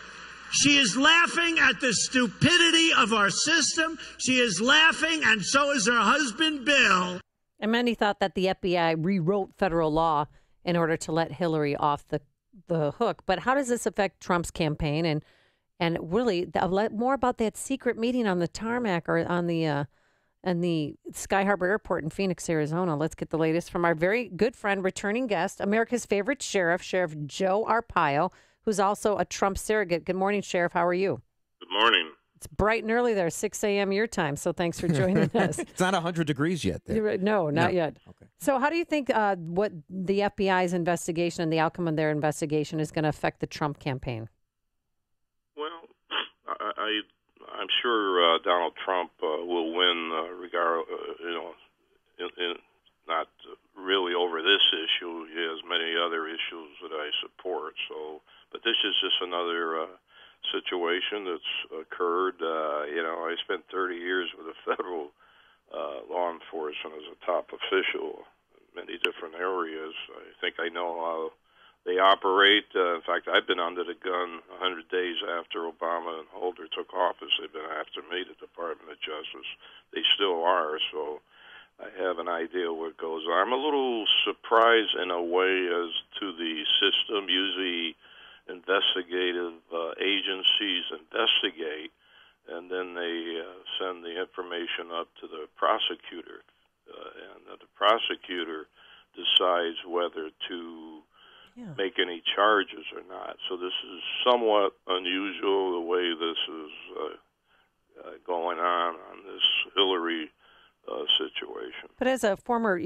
She is laughing at the stupidity of our system. She is laughing, and so is her husband, Bill. And many thought that the FBI rewrote federal law in order to let Hillary off the hook. But how does this affect Trump's campaign? And really, more about that secret meeting on the tarmac or on the Sky Harbor Airport in Phoenix, Arizona. Let's get the latest from our very good friend, returning guest, America's favorite sheriff, Sheriff Joe Arpaio, who's also a Trump surrogate. Good morning, Sheriff. How are you? Good morning. It's bright and early there, 6 a.m. your time, so thanks for joining us. It's not 100 degrees yet there. No, not yet. Okay. So how do you think what the FBI's investigation and the outcome of their investigation is going to affect the Trump campaign? Well, I'm sure Donald Trump will win, not really over this issue. He has many other issues that I support. But this is just another situation that's occurred. I spent 30 years with the federal law enforcement as a top official in many different areas. I think I know how they operate. In fact, I've been under the gun 100 days after Obama and Holder took office. They've been after me, the Department of Justice. They still are, so I have an idea what goes on. I'm a little surprised in a way as to the system. Usually investigative agencies investigate, and then they send the information up to the prosecutor, and the prosecutor decides whether to make any charges or not. So this is somewhat unusual, the way this is going on this Hillary situation. But as a former,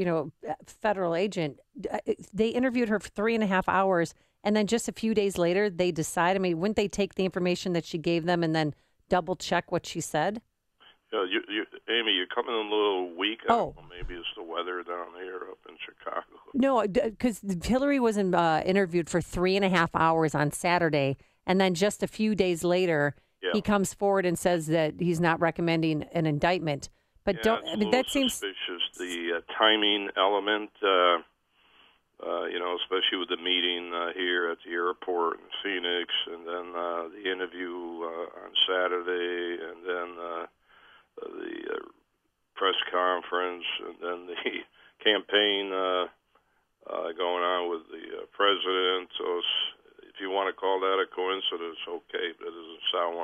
federal agent, they interviewed her for 3.5 hours, and then just a few days later, they decide. I mean, wouldn't they take the information that she gave them and then double check what she said? Yeah, Amy, you're coming in a little weak. Oh, maybe it's the weather down here up in Chicago. No, because Hillary was interviewed for 3.5 hours on Saturday, and then just a few days later, he comes forward and says that he's not recommending an indictment. But that seems suspicious. The timing element, especially with the meeting here at the airport in Phoenix, and then the interview on Saturday, and then the press conference, and then the campaign going on with the president. So if you want to call that a coincidence, okay, but it doesn't sound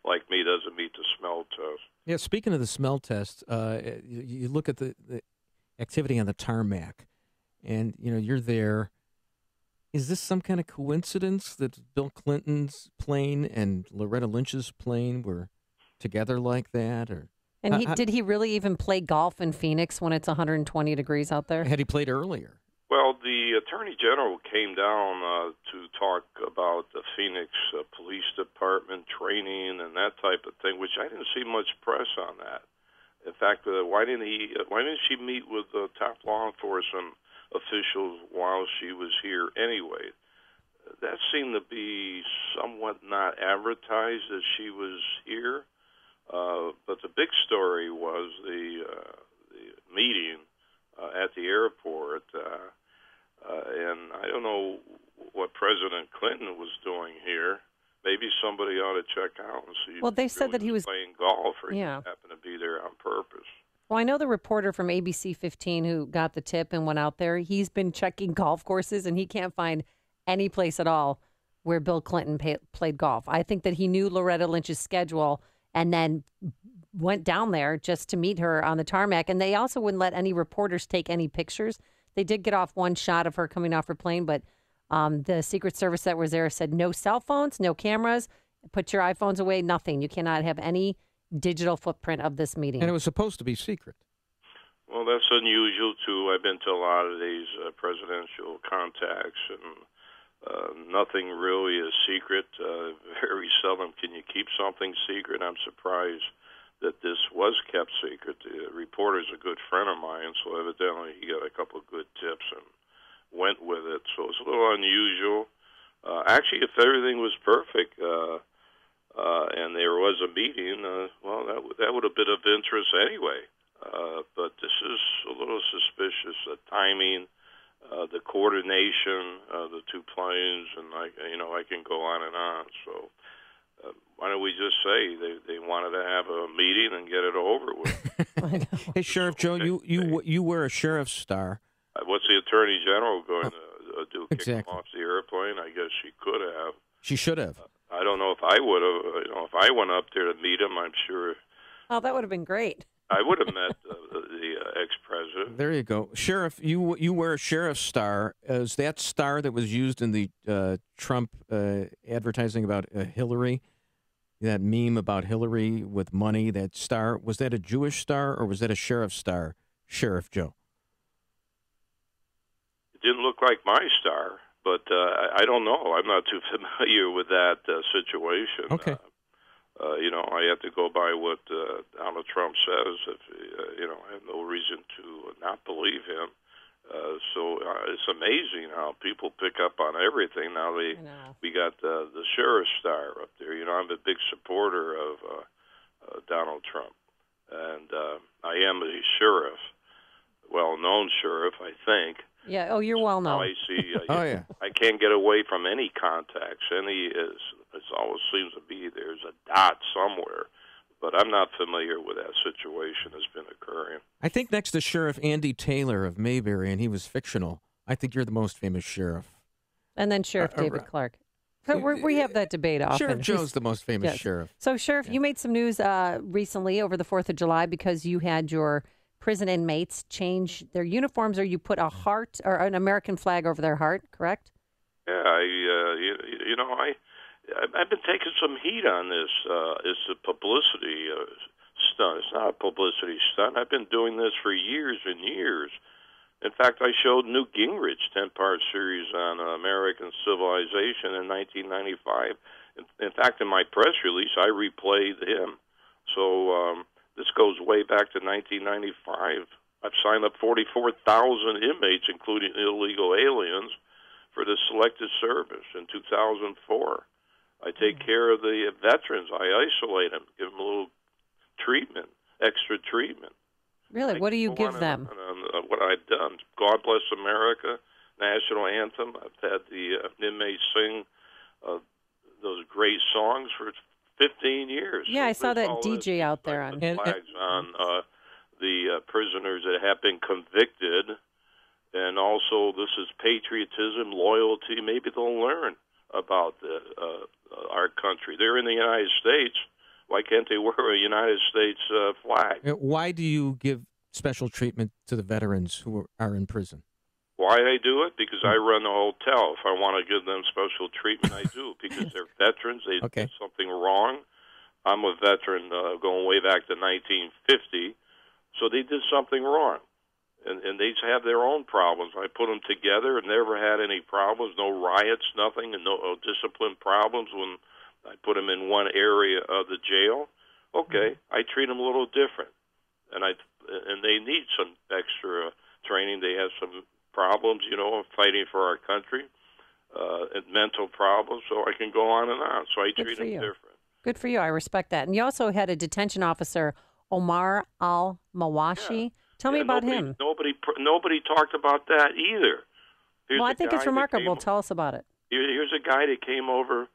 like me doesn't meet the smell test. Yeah, speaking of the smell test, you look at the activity on the tarmac, and you're there. Is this some kind of coincidence that Bill Clinton's plane and Loretta Lynch's plane were together like that, or? And did he really even play golf in Phoenix when it's 120 degrees out there? Had he played earlier? Well, the Attorney General came down to talk about the Phoenix Police Department training and that type of thing, which I didn't see much press on that. In fact, why didn't she meet with top law enforcement officials while she was here anyway? That seemed to be somewhat not advertised as she was here. But the big story was the meeting at the airport. And I don't know what President Clinton was doing here. Maybe somebody ought to check out and see. Well, they said that he was playing golf, or he happened to be there on purpose. Well, I know the reporter from ABC 15 who got the tip and went out there. He's been checking golf courses, and he can't find any place at all where Bill Clinton played golf. I think that he knew Loretta Lynch's schedule and then went down there just to meet her on the tarmac. And they also wouldn't let any reporters take any pictures. They did get off one shot of her coming off her plane, but the Secret Service that was there said no cell phones, no cameras, put your iPhones away, nothing. You cannot have any digital footprint of this meeting. And it was supposed to be secret. Well, that's unusual, too. I've been to a lot of these presidential contacts, and nothing really is secret. Very seldom can you keep something secret. I'm surprised that this was kept secret. The reporter's a good friend of mine, so evidently he got a couple of good tips and went with it. So it's a little unusual. Actually, if everything was perfect and there was a meeting, well, that would have been of interest anyway. But this is a little suspicious. The timing, the coordination of the two planes, and I can go on and on. So why don't we just say they wanted to have a meeting and get it over with? Hey, Sheriff Joe, you wear a sheriff's star. What's the Attorney General going to do? Kick him Exactly. off the airplane? I guess she could have. She should have. I don't know if I would have. If I went up there to meet him, I'm sure Oh, that would have been great. I would have met the ex-president. There you go. Sheriff, you wear a sheriff's star. Is that star that was used in the Trump advertising about Hillary, that meme about Hillary with money, that star, was that a Jewish star or was that a sheriff's star, Sheriff Joe? It didn't look like my star, but I don't know. I'm not too familiar with that situation. Okay. I have to go by what Donald Trump says. I have no reason to not believe him. So it's amazing how people pick up on everything. Now we got the sheriff's star up there. I'm a big supporter of Donald Trump, and I am a sheriff, well-known sheriff, I think. Yeah. Oh, you're well known. I see. Oh, yeah. I can't get away from any contacts. It always seems to be there's a dot somewhere, but I'm not familiar with that situation that's been occurring. I think next to Sheriff Andy Taylor of Mayberry, and he was fictional, I think you're the most famous sheriff. And then Sheriff David Clark. So we have that debate often. Sheriff Joe's the most famous Yes. sheriff. So, Sheriff, you made some news recently over the 4th of July because you had your prison inmates change their uniforms, or you put a heart or an American flag over their heart, correct? Yeah, I've been taking some heat on this. It's a publicity stunt. It's not a publicity stunt. I've been doing this for years and years. In fact, I showed Newt Gingrich 10-part series on American civilization in 1995. In fact, in my press release, I replayed him. So this goes way back to 1995. I've signed up 44,000 inmates, including illegal aliens, for the Selective Service in 2004. I take care of the veterans. I isolate them, give them a little treatment, extra treatment. Really? What do you give them? What I've done. God Bless America, national anthem. I've had the inmates sing those great songs for 15 years. Yeah, I saw that DJ out there on flags on the prisoners that have been convicted, and also this is patriotism, loyalty. Maybe they'll learn about our country. They're in the United States. Why can't they wear a United States flag? Why do you give special treatment to the veterans who are in prison? Why I do it? Because I run the hotel. If I want to give them special treatment, I do. Because they're veterans. They did something wrong. I'm a veteran going way back to 1950. So they did something wrong. And they have their own problems. I put them together and never had any problems, no riots, nothing, and no discipline problems when I put them in one area of the jail. Okay, I treat them a little different. And they need some extra training. They have some problems, fighting for our country, and mental problems, so I can go on and on. So I treat them different. Good for you. I respect that. And you also had a detention officer, Omar al-Mawashi. Yeah. Tell me about him. Nobody talked about that either. Well, I think it's remarkable. Tell us about it. Here's a guy that came over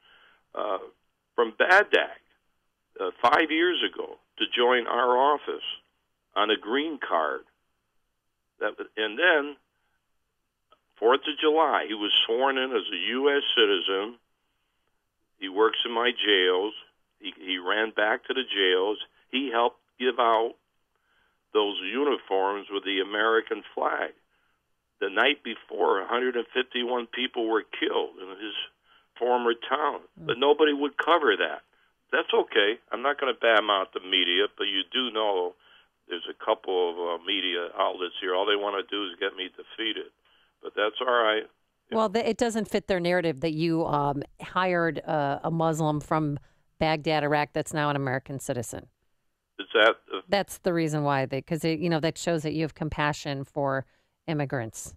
from Baghdad 5 years ago to join our office on a green card. And then, 4th of July, he was sworn in as a U.S. citizen. He works in my jails. He ran back to the jails. He helped give out those uniforms with the American flag. The night before, 151 people were killed in his former town, but nobody would cover that. That's okay. I'm not going to badmouth the media, but you do know there's a couple of media outlets here. All they want to do is get me defeated, but that's all right. Well, it doesn't fit their narrative that you hired a Muslim from Baghdad, Iraq, that's now an American citizen. Is that? That's the reason why because that shows that you have compassion for immigrants,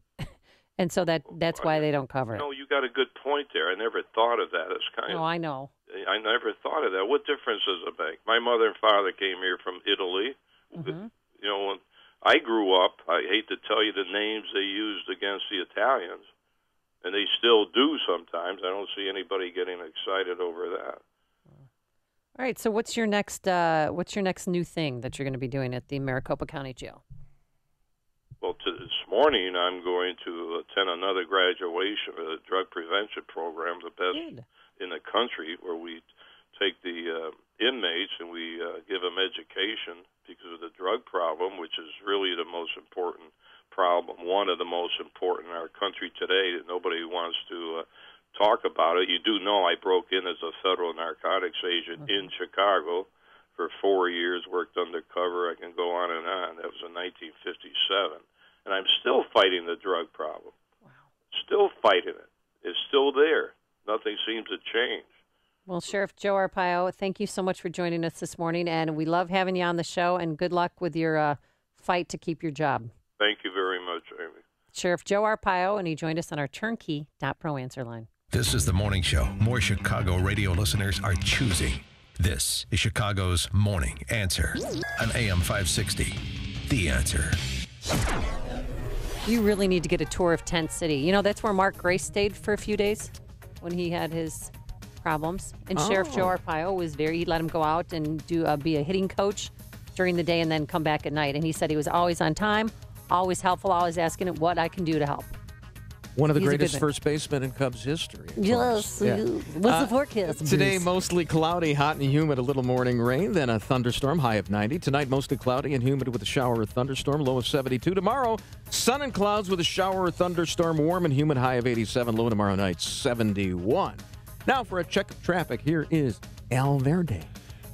and so that's why they don't cover it. No, you got a good point there. I never thought of that. It's kind of. No, I know. I never thought of that. What difference does it make? My mother and father came here from Italy. Mm-hmm. When I grew up, I hate to tell you the names they used against the Italians, and they still do sometimes. I don't see anybody getting excited over that. All right. So what's your next new thing that you're going to be doing at the Maricopa County Jail? Well, this morning I'm going to attend another graduation of the drug prevention program, the best in the country, where we take the inmates and we give them education because of the drug problem, which is really the most important problem, one of the most important in our country today that nobody wants to talk about it. You do know I broke in as a federal narcotics agent in Chicago for 4 years, worked undercover. I can go on and on. That was in 1957. And I'm still fighting the drug problem. Wow. Still fighting it. It's still there. Nothing seems to change. Well, Sheriff Joe Arpaio, thank you so much for joining us this morning, and we love having you on the show, and good luck with your fight to keep your job. Thank you very much, Amy. Sheriff Joe Arpaio, and he joined us on our turnkey.pro answer line. This is the morning show more Chicago radio listeners are choosing. This is Chicago's Morning Answer on AM 560. The Answer. You really need to get a tour of Tent City. You know, that's where Mark Grace stayed for a few days when he had his problems. And Sheriff Joe Arpaio was there. He let him go out and be a hitting coach during the day and then come back at night. And he said he was always on time, always helpful, always asking what I can do to help. One of the greatest first basemen in Cubs history. Yes. Yeah. What's the forecast? Today, mostly cloudy, hot and humid, a little morning rain, then a thunderstorm, high of 90. Tonight, mostly cloudy and humid with a shower or thunderstorm, low of 72. Tomorrow, sun and clouds with a shower or thunderstorm, warm and humid, high of 87. Low tomorrow night, 71. Now, for a check of traffic, here is Al Verde.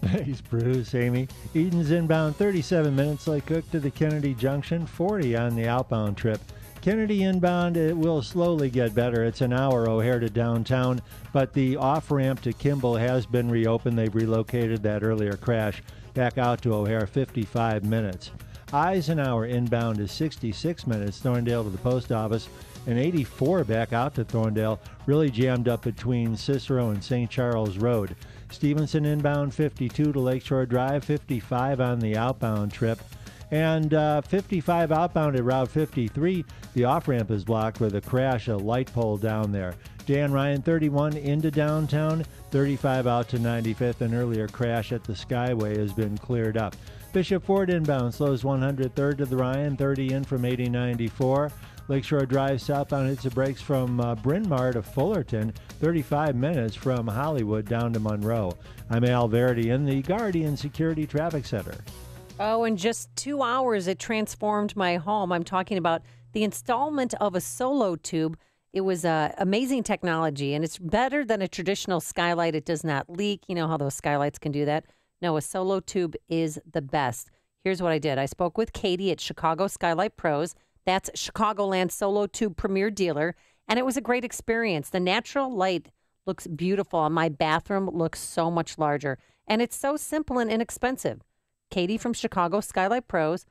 Thanks, Bruce. Amy. Eden's inbound 37 minutes, like Cook to the Kennedy Junction, 40 on the outbound trip. Kennedy inbound, it will slowly get better. It's an hour O'Hare to downtown, but the off-ramp to Kimball has been reopened. They've relocated that earlier crash back out to O'Hare, 55 minutes. Eisenhower inbound is 66 minutes, Thorndale to the post office, and 84 back out to Thorndale, really jammed up between Cicero and St. Charles Road. Stevenson inbound 52 to Lakeshore Drive, 55 on the outbound trip. And 55 outbound at Route 53, the off-ramp is blocked with a crash, a light pole down there. Dan Ryan, 31 into downtown, 35 out to 95th. An earlier crash at the Skyway has been cleared up. Bishop Ford inbound slows 103rd to the Ryan, 30 in from 8094. Lakeshore Drive southbound hits the brakes from Bryn Mawr to Fullerton, 35 minutes from Hollywood down to Monroe. I'm Al Verity in the Guardian Security Traffic Center. Oh, in just 2 hours, it transformed my home. I'm talking about the installment of a Solo Tube. It was amazing technology, and it's better than a traditional skylight. It does not leak. You know how those skylights can do that? No, a Solo Tube is the best. Here's what I did. I spoke with Katie at Chicago Skylight Pros. That's Chicagoland Solo Tube premier dealer, and it was a great experience. The natural light looks beautiful, and my bathroom looks so much larger, and it's so simple and inexpensive. Katie from Chicago Skylight Pros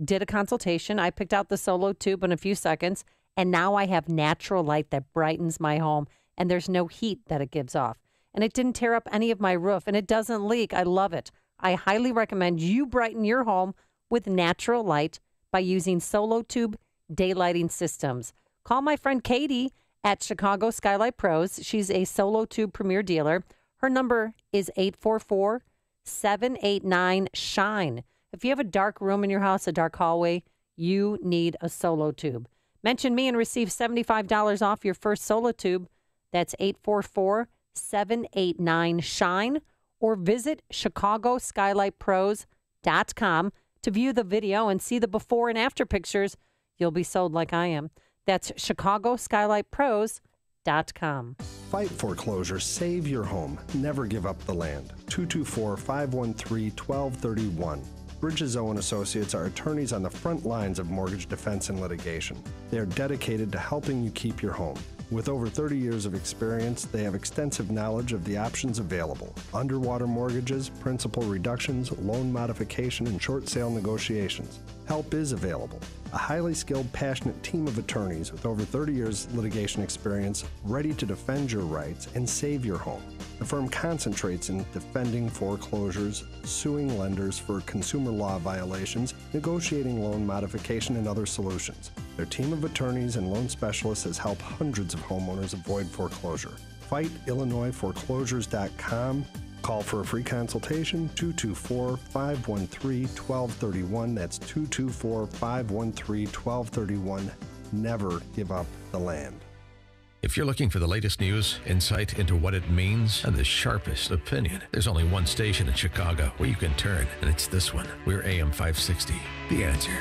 did a consultation. I picked out the Solo Tube in a few seconds, and now I have natural light that brightens my home, and there's no heat that it gives off. And it didn't tear up any of my roof, and it doesn't leak. I love it. I highly recommend you brighten your home with natural light by using Solo Tube daylighting systems. Call my friend Katie at Chicago Skylight Pros. She's a Solo Tube premier dealer. Her number is 844-789-SHINE. If you have a dark room in your house, a dark hallway, you need a Solo Tube. Mention me and receive $75 off your first Solo Tube. That's 844-789-SHINE, or visit ChicagoSkylightPros.com to view the video and see the before and after pictures. You'll be sold like I am. That's ChicagoSkylightPros.com. Fight foreclosure. Save your home. Never give up the land. 224-513-1231. Bridges Owen Associates are attorneys on the front lines of mortgage defense and litigation. They are dedicated to helping you keep your home. With over 30 years of experience, they have extensive knowledge of the options available: underwater mortgages, principal reductions, loan modification, and short sale negotiations. Help is available. A highly skilled, passionate team of attorneys with over 30 years litigation experience, ready to defend your rights and save your home. The firm concentrates in defending foreclosures, suing lenders for consumer law violations, negotiating loan modification, and other solutions. Their team of attorneys and loan specialists has helped hundreds of homeowners avoid foreclosure. FightIllinoisForeclosures.com. Call for a free consultation, 224-513-1231. That's 224-513-1231. Never give up the land. If you're looking for the latest news, insight into what it means, and the sharpest opinion, there's only one station in Chicago where you can turn, and it's this one. We're AM 560, The Answer.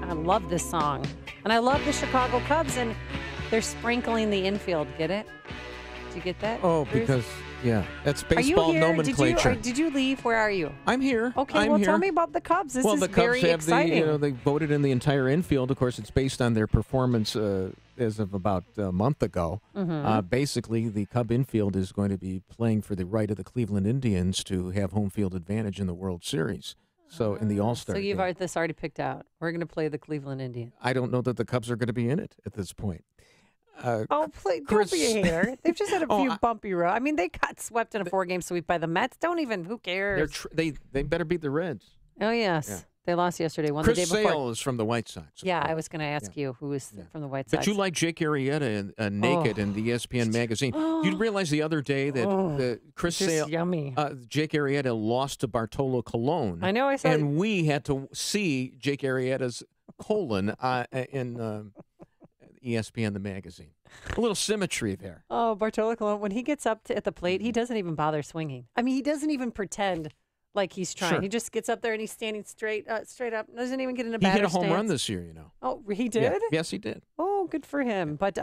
I love this song. And I love the Chicago Cubs, and they're sprinkling the infield. Get it? Did you get that? Oh, Bruce? because, yeah, that's baseball nomenclature. Did you leave? Where are you? I'm here. Okay, tell me about the Cubs. This is the very Cubs have exciting. they voted in the entire infield. Of course, it's based on their performance as of about a month ago. Mm-hmm. Basically, the Cub infield is going to be playing for the right of the Cleveland Indians to have home field advantage in the World Series. So in the All-Star So you've game. this already picked out. We're going to play the Cleveland Indians. I don't know that the Cubs are going to be in it at this point. Don't be a hater. They've just had a few bumpy roads. I mean, they got swept in a 4-game sweep by the Mets. Who cares? They better beat the Reds. Oh, yes. Yeah. They lost yesterday. Won Chris the day before. Sale is from the White Sox. Yeah, I was going to ask you who is from the White Sox. But you like Jake Arrieta and Naked in the ESPN magazine. You realize the other day that Chris Sale, yummy. Jake Arrieta lost to Bartolo Colon. I know. I saw. And we had to see Jake Arrieta's colon in ESPN the magazine. A little symmetry there. Oh, Bartolo Colon, when he gets up at the plate, he doesn't even bother swinging. I mean, he doesn't even pretend like he's trying. Sure. He just gets up there and he's standing straight up, doesn't even get in a He batter's hit a home stance. run this year, you know. Oh, he did? Yeah. Yes, he did. Oh, good for him. But,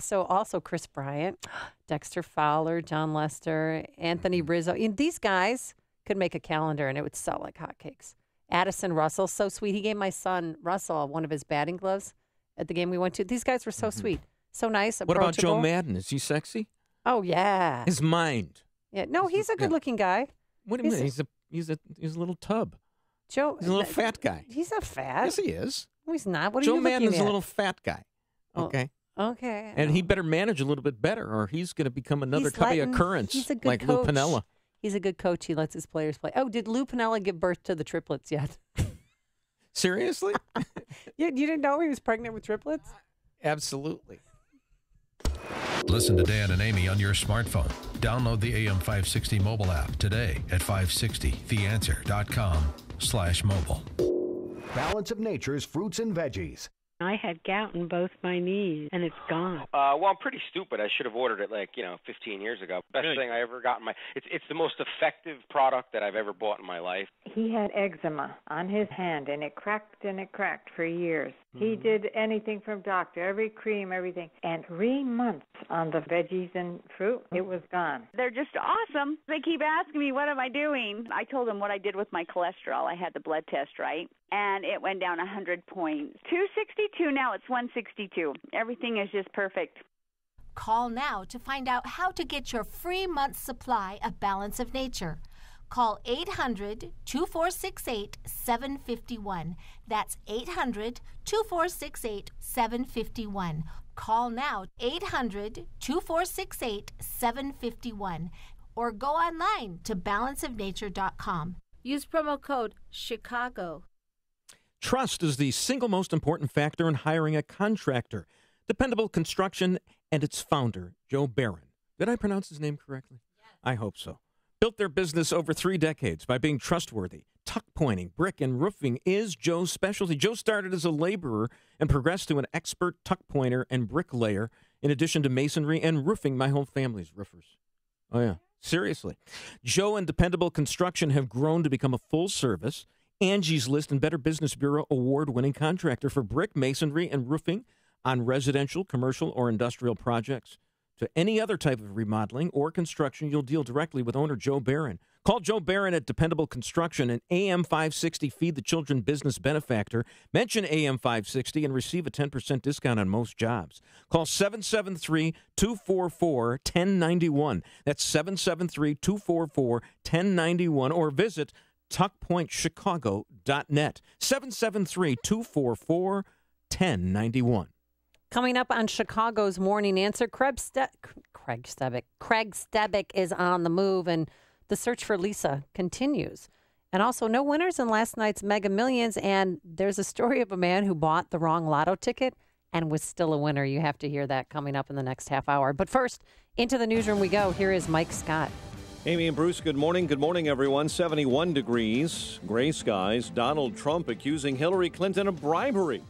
so also Chris Bryant, Dexter Fowler, John Lester, Anthony Rizzo. And these guys could make a calendar, and it would sell like hotcakes. Addison Russell, so sweet. He gave my son, Russell, one of his batting gloves at the game we went to. These guys were so sweet. So nice, What about approachable. Joe Madden? Is he sexy? Oh, yeah. His mind. Yeah, no, he's a good-looking guy. What do you mean? He's a little tub. Joe, He's a little fat guy. He's not fat. Yes, he is. No, he's not. What are Joe you Madden looking is at? a little fat guy. Okay. Okay. And he better manage a little bit better, or he's going to become another He's Cubby letting- occurrence he's a good like Lou coach. Piniella. He's a good coach. He lets his players play. Oh, did Lou Piniella give birth to the triplets yet? Seriously? You didn't know he was pregnant with triplets? Absolutely. Listen to Dan and Amy on your smartphone. Download the AM 560 mobile app today at 560theanswer.com. Clinton.com/mobile. Balance of Nature's fruits and veggies. I had gout in both my knees, and it's gone. Well, I'm pretty stupid. I should have ordered it 15 years ago. Best thing I ever got in my. It's the most effective product that I've ever bought in my life. He had eczema on his hand, and it cracked for years. He did anything from doctor, every cream, everything. And 3 months on the veggies and fruit, it was gone. They're just awesome. They keep asking me, what am I doing? I told them what I did with my cholesterol. I had the blood test, right? And it went down 100 points. 262, now it's 162. Everything is just perfect. Call now to find out how to get your free month's supply of Balance of Nature. Call 800-2468-751. That's 800-2468-751. Call now, 800-2468-751. Or go online to balanceofnature.com. Use promo code CHICAGO. Trust is the single most important factor in hiring a contractor. Dependable Construction and its founder, Joe Barron. Did I pronounce his name correctly? Yes. I hope so. Built their business over 3 decades by being trustworthy. Tuck pointing, brick, and roofing is Joe's specialty. Joe started as a laborer and progressed to an expert tuck pointer and bricklayer, in addition to masonry and roofing. My whole family's roofers. Oh, yeah. Seriously. Joe and Dependable Construction have grown to become a full-service, Angie's List and Better Business Bureau award-winning contractor for brick, masonry, and roofing on residential, commercial, or industrial projects. To any other type of remodeling or construction, you'll deal directly with owner Joe Barron. Call Joe Barron at Dependable Construction and AM 560 Feed the Children Business Benefactor. Mention AM 560 and receive a 10% discount on most jobs. Call 773-244-1091. That's 773-244-1091 or visit tuckpointchicago.net. 773-244-1091. Coming up on Chicago's Morning Answer, Craig Stebick is on the move, and the search for Lisa continues. And also, no winners in last night's Mega Millions, and there's a story of a man who bought the wrong lotto ticket and was still a winner. You have to hear that coming up in the next half hour. But first, into the newsroom we go. Here is Mike Scott. Amy and Bruce, good morning. Good morning, everyone. 71 degrees, gray skies. Donald Trump accusing Hillary Clinton of bribery.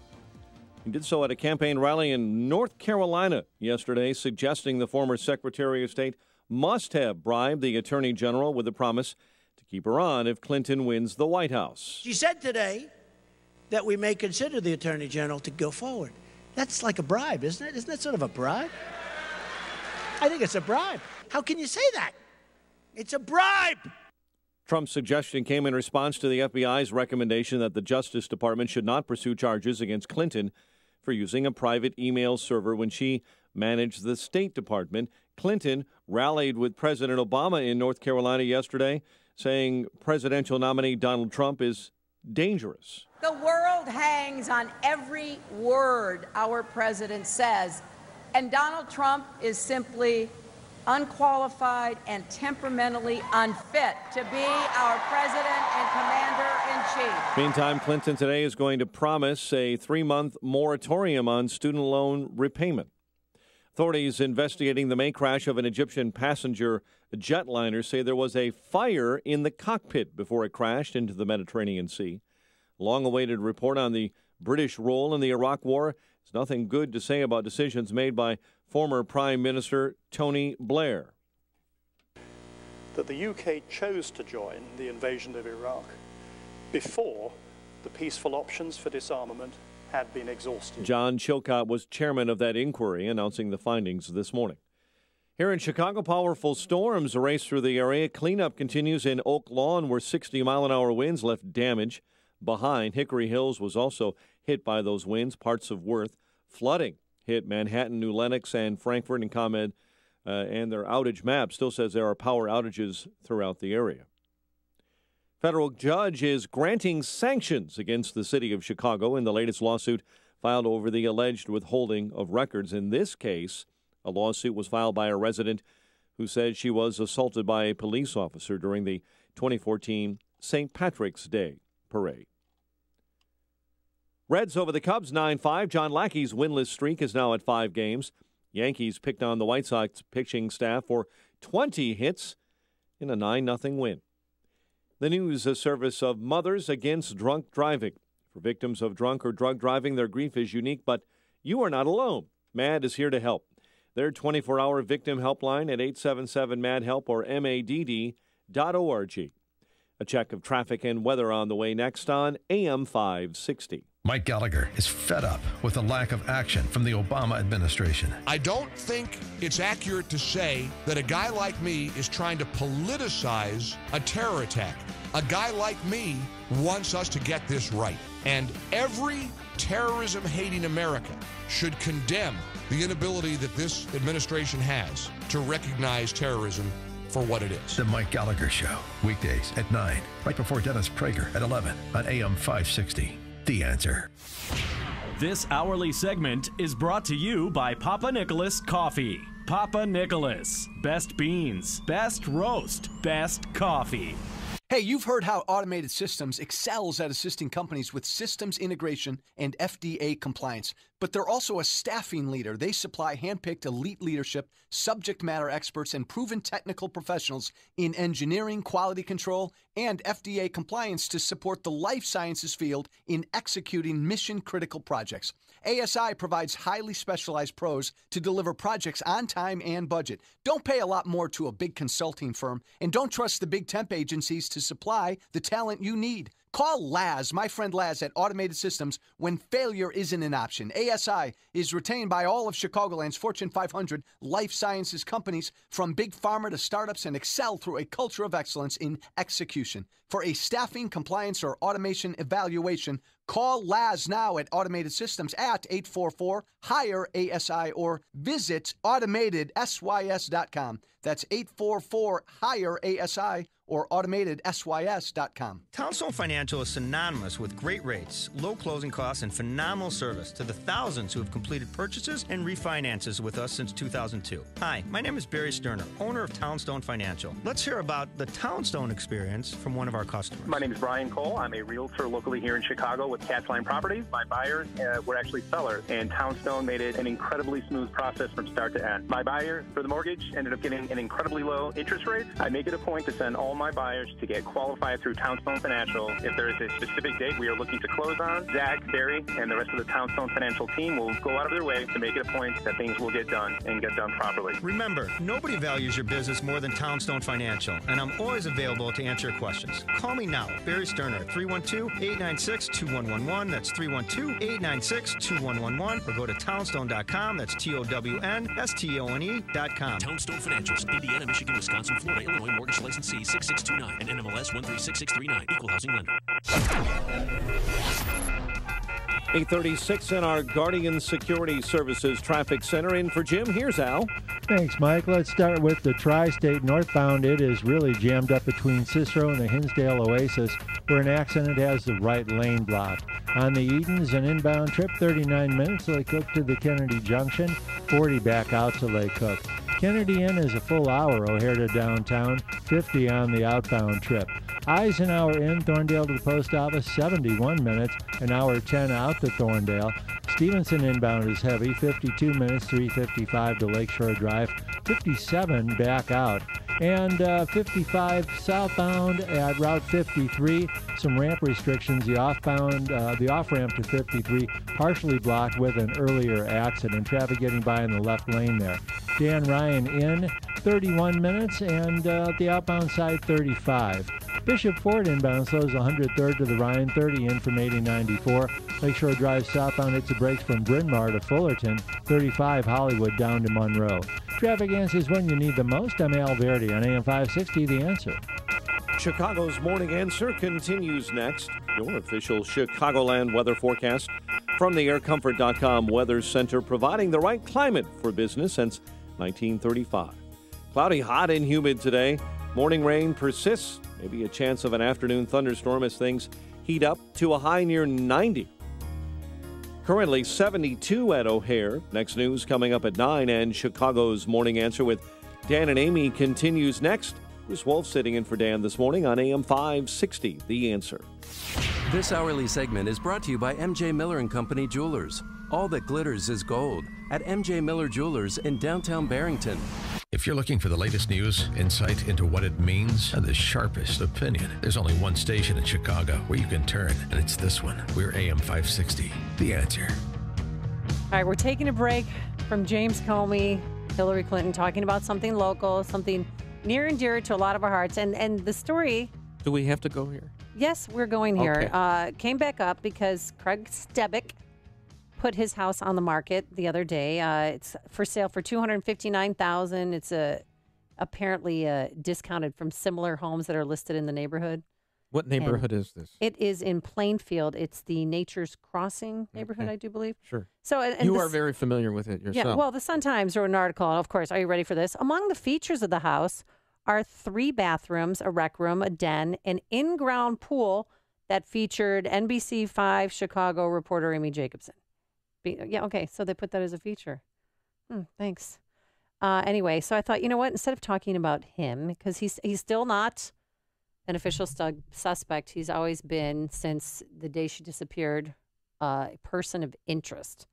He did so at a campaign rally in North Carolina yesterday, suggesting the former Secretary of State must have bribed the Attorney General with a promise to keep her on if Clinton wins the White House. She said today that we may consider the Attorney General to go forward. That's like a bribe, isn't it? Isn't that sort of a bribe? I think it's a bribe. How can you say that? It's a bribe! Trump's suggestion came in response to the FBI's recommendation that the Justice Department should not pursue charges against Clinton for using a private email server when she managed the State Department. Clinton rallied with President Obama in North Carolina yesterday, saying presidential nominee Donald Trump is dangerous. The world hangs on every word our president says, and Donald Trump is simply unqualified and temperamentally unfit to be our president and commander-in-chief. Meantime, Clinton today is going to promise a 3-month moratorium on student loan repayment. Authorities investigating the May crash of an Egyptian passenger jetliner say there was a fire in the cockpit before it crashed into the Mediterranean Sea. Long-awaited report on the British role in the Iraq War. There's nothing good to say about decisions made by former Prime Minister Tony Blair. That the UK chose to join the invasion of Iraq before the peaceful options for disarmament had been exhausted. John Chilcott was chairman of that inquiry, announcing the findings this morning. Here in Chicago, powerful storms race through the area. Cleanup continues in Oak Lawn, where 60-mile-an-hour winds left damage behind. Hickory Hills was also hit by those winds, parts of Worth. Flooding hit Manhattan, New Lenox, and Frankfort, and ComEd and their outage map still says there are power outages throughout the area. Federal judge is granting sanctions against the city of Chicago in the latest lawsuit filed over the alleged withholding of records. In this case, a lawsuit was filed by a resident who said she was assaulted by a police officer during the 2014 St. Patrick's Day parade. Reds over the Cubs 9-5. John Lackey's winless streak is now at 5 games. Yankees picked on the White Sox pitching staff for 20 hits in a 9-0 win. The news, a service of Mothers Against Drunk Driving. For victims of drunk or drug driving, their grief is unique, but you are not alone. MADD is here to help. Their 24-hour victim helpline at 877-MADD-HELP or MADD.org. A check of traffic and weather on the way next on AM 560. Mike Gallagher is fed up with the lack of action from the Obama administration. I don't think it's accurate to say that a guy like me is trying to politicize a terror attack. A guy like me wants us to get this right. And every terrorism-hating American should condemn the inability that this administration has to recognize terrorism for what it is. The Mike Gallagher Show, weekdays at 9, right before Dennis Prager at 11 on AM 560. The Answer. This hourly segment is brought to you by Papa Nicholas Coffee. Papa Nicholas. Best beans, best roast, best coffee. Hey, you've heard how Automated Systems excels at assisting companies with systems integration and FDA compliance, but they're also a staffing leader. They supply handpicked elite leadership, subject matter experts, and proven technical professionals in engineering, quality control, and FDA compliance to support the life sciences field in executing mission-critical projects. ASI provides highly specialized pros to deliver projects on time and budget. Don't pay a lot more to a big consulting firm, and don't trust the big temp agencies to supply the talent you need. Call Laz, my friend Laz at Automated Systems, when failure isn't an option. ASI is retained by all of Chicagoland's Fortune 500 life sciences companies, from big pharma to startups, and excel through a culture of excellence in execution. For a staffing, compliance, or automation evaluation, call Laz now at Automated Systems at 844-HIRE-ASI or visit AutomatedSYS.com. That's 844-HIRE-ASI or AutomatedSYS.com. Townstone Financial is synonymous with great rates, low closing costs, and phenomenal service to the thousands who have completed purchases and refinances with us since 2002. Hi, my name is Barry Sterner, owner of Townstone Financial. Let's hear about the Townstone experience from one of our customers. My name is Brian Cole. I'm a realtor locally here in Chicago with Catline Properties. My buyers were actually sellers, and Townstone made it an incredibly smooth process from start to end. My buyer for the mortgage ended up getting an incredibly low interest rate. I make it a point to send all my buyers to get qualified through Townstone Financial. If there is a specific date we are looking to close on, Zach, Barry, and the rest of the Townstone Financial team will go out of their way to make it a point that things will get done and get done properly. Remember, nobody values your business more than Townstone Financial, and I'm always available to answer your questions. Call me now, Barry Sterner, 312-896-2111. That's 312-896-2111. Or go to townstone.com. That's TOWNSTONE.com. Townstone Financials, Indiana, Michigan, Wisconsin, Florida, Illinois, mortgage licensee 6629 and NMLS 136639, equal housing lender. 8:36 in our Guardian Security Services Traffic Center. In for Jim, here's Al. Thanks, Mike. Let's start with the Tri-State northbound. It is really jammed up between Cicero and the Hinsdale Oasis, where an accident has the right lane blocked. On the Edens, an inbound trip, 39 minutes, Lake Cook to the Kennedy Junction, 40 back out to Lake Cook. Kennedy Inn is a full hour, O'Hare to downtown, 50 on the outbound trip. Eisenhower Inn, Thorndale to the post office, 71 minutes, an hour 10 out to Thorndale. Stevenson inbound is heavy, 52 minutes, 3:55 to Lakeshore Drive, 57 back out. And 55 southbound at Route 53, some ramp restrictions. The off-ramp to 53 partially blocked with an earlier accident. Traffic getting by in the left lane there. Dan Ryan in, 31 minutes, and the outbound side, 35. Bishop Ford inbound slows 103rd to the Ryan, 30 in from 8094. Lakeshore Drive southbound hits the brakes from Bryn Mawr to Fullerton, 35 Hollywood down to Monroe. Traffic answers when you need the most. I'm Al Verdi on AM 560, The Answer. Chicago's Morning Answer continues next. Your official Chicagoland weather forecast from the aircomfort.com Weather Center, providing the right climate for business since 1935. Cloudy, hot, and humid today. Morning rain persists. Maybe a chance of an afternoon thunderstorm as things heat up to a high near 90. Currently 72 at O'Hare. Next news coming up at 9, and Chicago's Morning Answer with Dan and Amy continues next. Bruce Wolf sitting in for Dan this morning on AM 560, The Answer. This hourly segment is brought to you by M.J. Miller & Company Jewelers. All that glitters is gold at M.J. Miller Jewelers in downtown Barrington. If you're looking for the latest news, insight into what it means, and the sharpest opinion, there's only one station in Chicago where you can turn, and it's this one. We're AM 560, The Answer. All right, we're taking a break from James Comey, Hillary Clinton, talking about something local, something near and dear to a lot of our hearts. And the story... Do we have to go here? Yes, we're going here. Okay. Came back up because Craig Stebick put his house on the market the other day. It's for sale for $259,000. It's apparently discounted from similar homes that are listed in the neighborhood. What neighborhood is this? It is in Plainfield. It's the Nature's Crossing neighborhood, Okay. I do believe. Sure. So and you this- are very familiar with it yourself. Yeah, well, the Sun-Times wrote an article, of course. Are you ready for this? Among the features of the house are 3 bathrooms, a rec room, a den, an in-ground pool that featured NBC5 Chicago reporter Amy Jacobson. Yeah, okay, so they put that as a feature. Thanks. Anyway, so I thought, you know what? Instead of talking about him, because he's still not an official suspect, he's always been, since the day she disappeared, a person of interest.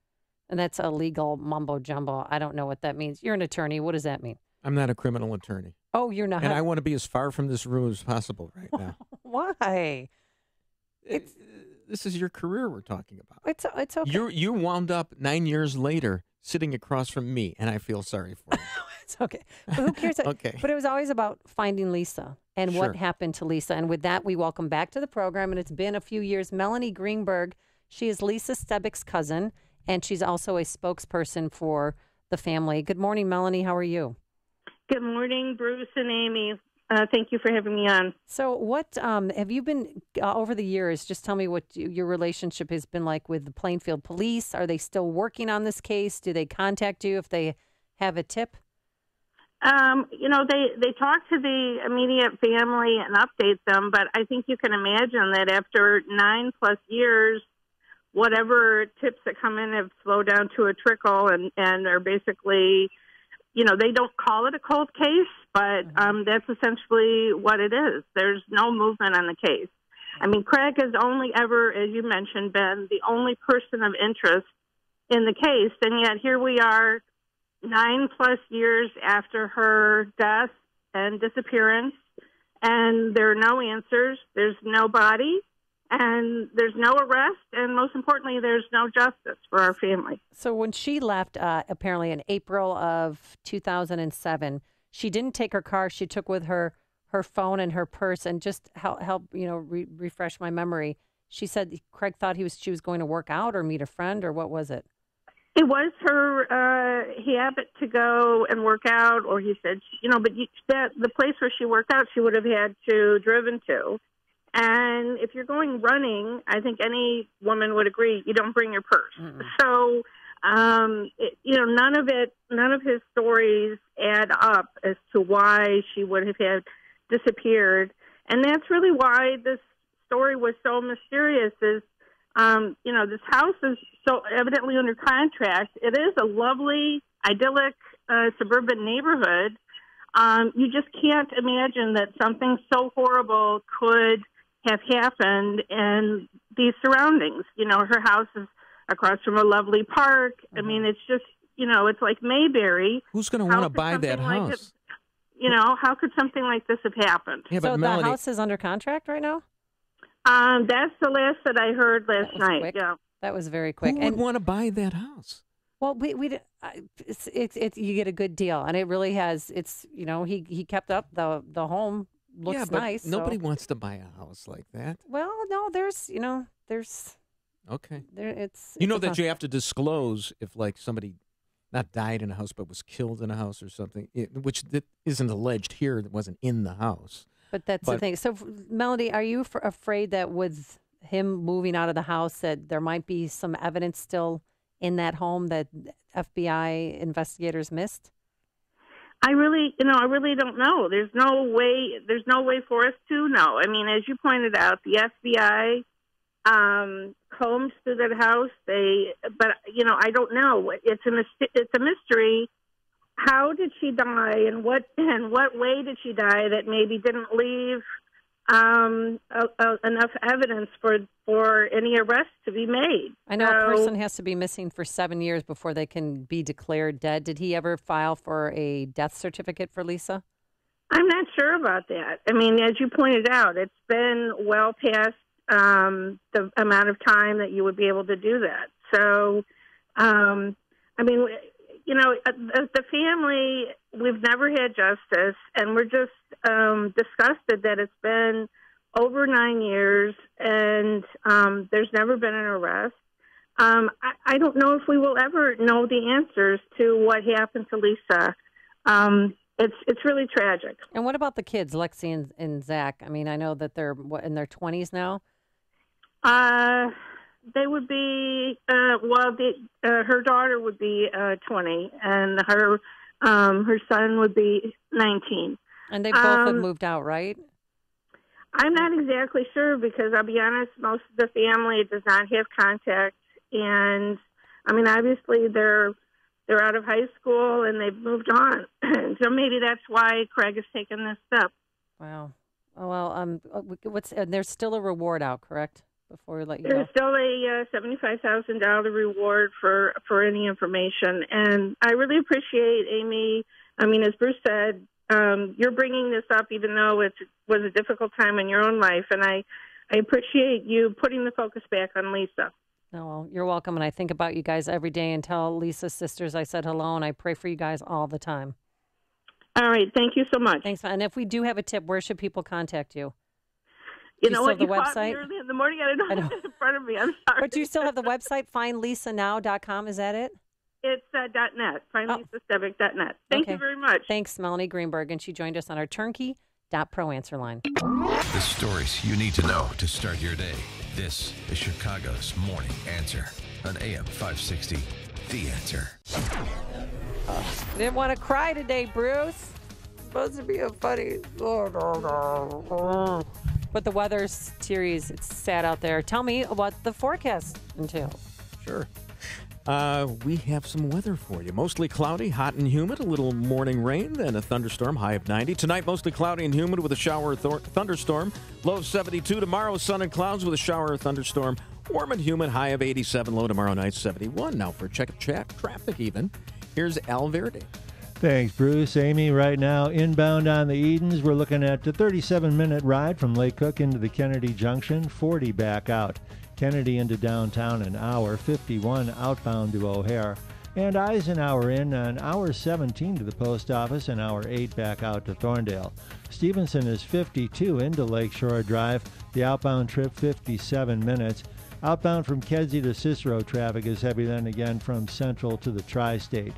And that's a legal mumbo-jumbo. I don't know what that means. You're an attorney. What does that mean? I'm not a criminal attorney. Oh, you're not? And I want to be as far from this room as possible right now. Why? This is your career we're talking about. It's okay. You wound up 9 years later sitting across from me, and I feel sorry for you. It's okay. But who cares? Okay. But it was always about finding Lisa and what Sure. happened to Lisa. And with that, we welcome back to the program, and it's been a few years, Melanie Greenberg. She is Lisa Stebick's cousin, and she's also a spokesperson for the family. Good morning, Melanie. How are you? Good morning, Bruce and Amy. Thank you for having me on. So what have you been, over the years, just tell me what your relationship has been like with the Plainfield Police. Are they still working on this case? Do they contact you if they have a tip? They talk to the immediate family and update them, but I think you can imagine that after 9+ years, whatever tips that come in have slowed down to a trickle and are basically, they don't call it a cold case, but that's essentially what it is. There's no movement on the case. I mean, Craig has only ever, as you mentioned, been the only person of interest in the case, and yet here we are 9+ years after her death and disappearance, and there are no answers. There's no body, and there's no arrest, and most importantly, there's no justice for our family. So when she left, apparently in April of 2007, she didn't take her car. She took with her phone and her purse, and just help refresh my memory. She said Craig thought she was going to work out or meet a friend, or what was it? It was her habit to go and work out, or he said, the place where she worked out, she would have had to driven to. And if you're going running, I think any woman would agree, you don't bring your purse. Mm-hmm. So, none of his stories add up as to why she would have had disappeared. And that's really why this story was so mysterious is, this house is so evidently under contract. It is a lovely, idyllic, suburban neighborhood. You just can't imagine that something so horrible could have happened in these surroundings. Her house is across from a lovely park. Mm-hmm. I mean, it's just, it's like Mayberry. Who's going to want to buy that house? How could something like this have happened? Yeah, so but Melanie, the house is under contract right now? That's the last that I heard last night. Quick. Yeah, that was very quick. Who would want to buy that house? Well, it's you get a good deal, and it really has. It's he kept up the home looks but nice. Nobody wants to buy a house like that. Well, no, there's okay. It's that you have to disclose if somebody not died in a house but was killed in a house or something, which isn't alleged here. That wasn't in the house. But that's the thing. So, Melody, are you afraid that with him moving out of the house that there might be some evidence still in that home that FBI investigators missed? I really don't know. There's no way for us to know. I mean, as you pointed out, the FBI combed through that house. But I don't know. It's a mystery. How did she die, and what way did she die that maybe didn't leave enough evidence for any arrest to be made. I know a person has to be missing for 7 years before they can be declared dead. Did he ever file for a death certificate for Lisa? I'm not sure about that. I mean, as you pointed out, it's been well past the amount of time that you would be able to do that. So, I mean, you know, the family, we've never had justice, and we're just disgusted that it's been over 9 years and there's never been an arrest. I don't know if we will ever know the answers to what happened to Lisa. It's really tragic. And what about the kids, Lexi and Zach? I mean, I know that they're in their 20s now. They would be her daughter would be 20, and her son would be 19. And they both have moved out, right? I'm not exactly sure because I'll be honest, most of the family does not have contact, and I mean, obviously they're out of high school and they've moved on, so maybe that's why Craig has taken this step. Wow. Well, there's still a reward out, correct? Before we let you There's go. still a $75,000 reward for any information, and I really appreciate Amy. I mean, as Bruce said, you're bringing this up even though it was a difficult time in your own life, and I appreciate you putting the focus back on Lisa. Oh, well, you're welcome, and I think about you guys every day and tell Lisa's sisters I said hello, and I pray for you guys all the time. All right, thank you so much. Thanks, and if we do have a tip, where should people contact you? You know what? The You caught website? me early in the morning. I don't have it in front of me. I'm sorry. But do you still have the website, findlisanow.com? Is that it? It's .net. FindLisaStevick.net. Thank you very much. Thanks, Melanie Greenberg, and she joined us on our turnkey.pro answer line. The stories you need to know to start your day. This is Chicago's Morning Answer on AM 560. The Answer. Didn't want to cry today, Bruce. It's supposed to be a funny. But the weather's series, it's sad out there. Tell me what the forecast entails. Sure. We have some weather for you. Mostly cloudy, hot and humid, a little morning rain, then a thunderstorm, high of 90. Tonight, mostly cloudy and humid with a shower or thunderstorm, low of 72. Tomorrow, sun and clouds with a shower or thunderstorm, warm and humid, high of 87. Low tomorrow night, 71. Now for check traffic even, here's Al Verde. Thanks, Bruce. Amy, right now, inbound on the Edens, we're looking at a 37-minute ride from Lake Cook into the Kennedy Junction, 40 back out. Kennedy into downtown, an hour, 51 outbound to O'Hare. And Eisenhower in an hour 17 to the post office, an hour 8 back out to Thorndale. Stevenson is 52 into Lakeshore Drive, the outbound trip 57 minutes. Outbound from Kedzie to Cicero traffic is heavy then again from Central to the Tri-State.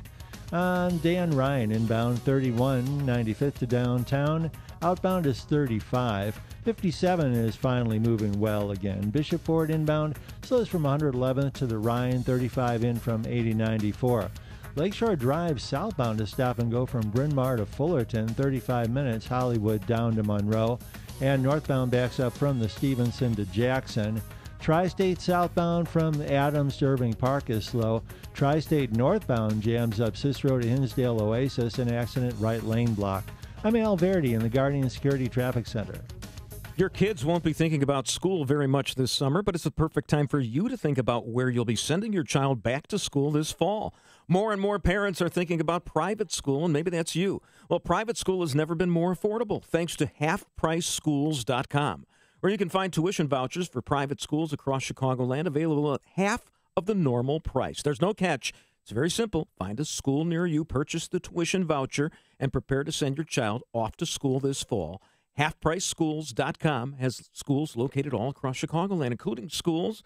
On Dan Ryan, inbound 31, 95th to downtown. Outbound is 35. 57 is finally moving well again. Bishop Ford inbound slows from 111th to the Ryan, 35 in from 8094. Lakeshore Drive southbound is stop and go from Bryn Mawr to Fullerton, 35 minutes, Hollywood down to Monroe. And northbound backs up from the Stevenson to Jackson. Tri-State southbound from Adams to Irving Park is slow. Tri-State northbound jams up Cicero to Hinsdale Oasis, an accident right lane block. I'm Al Verde in the Guardian Security Traffic Center. Your kids won't be thinking about school very much this summer, but it's the perfect time for you to think about where you'll be sending your child back to school this fall. More and more parents are thinking about private school, and maybe that's you. Well, private school has never been more affordable, thanks to halfpriceschools.com, where you can find tuition vouchers for private schools across Chicagoland available at half of the normal price. There's no catch. It's very simple. Find a school near you, purchase the tuition voucher, and prepare to send your child off to school this fall. HalfPriceSchools.com has schools located all across Chicagoland, including schools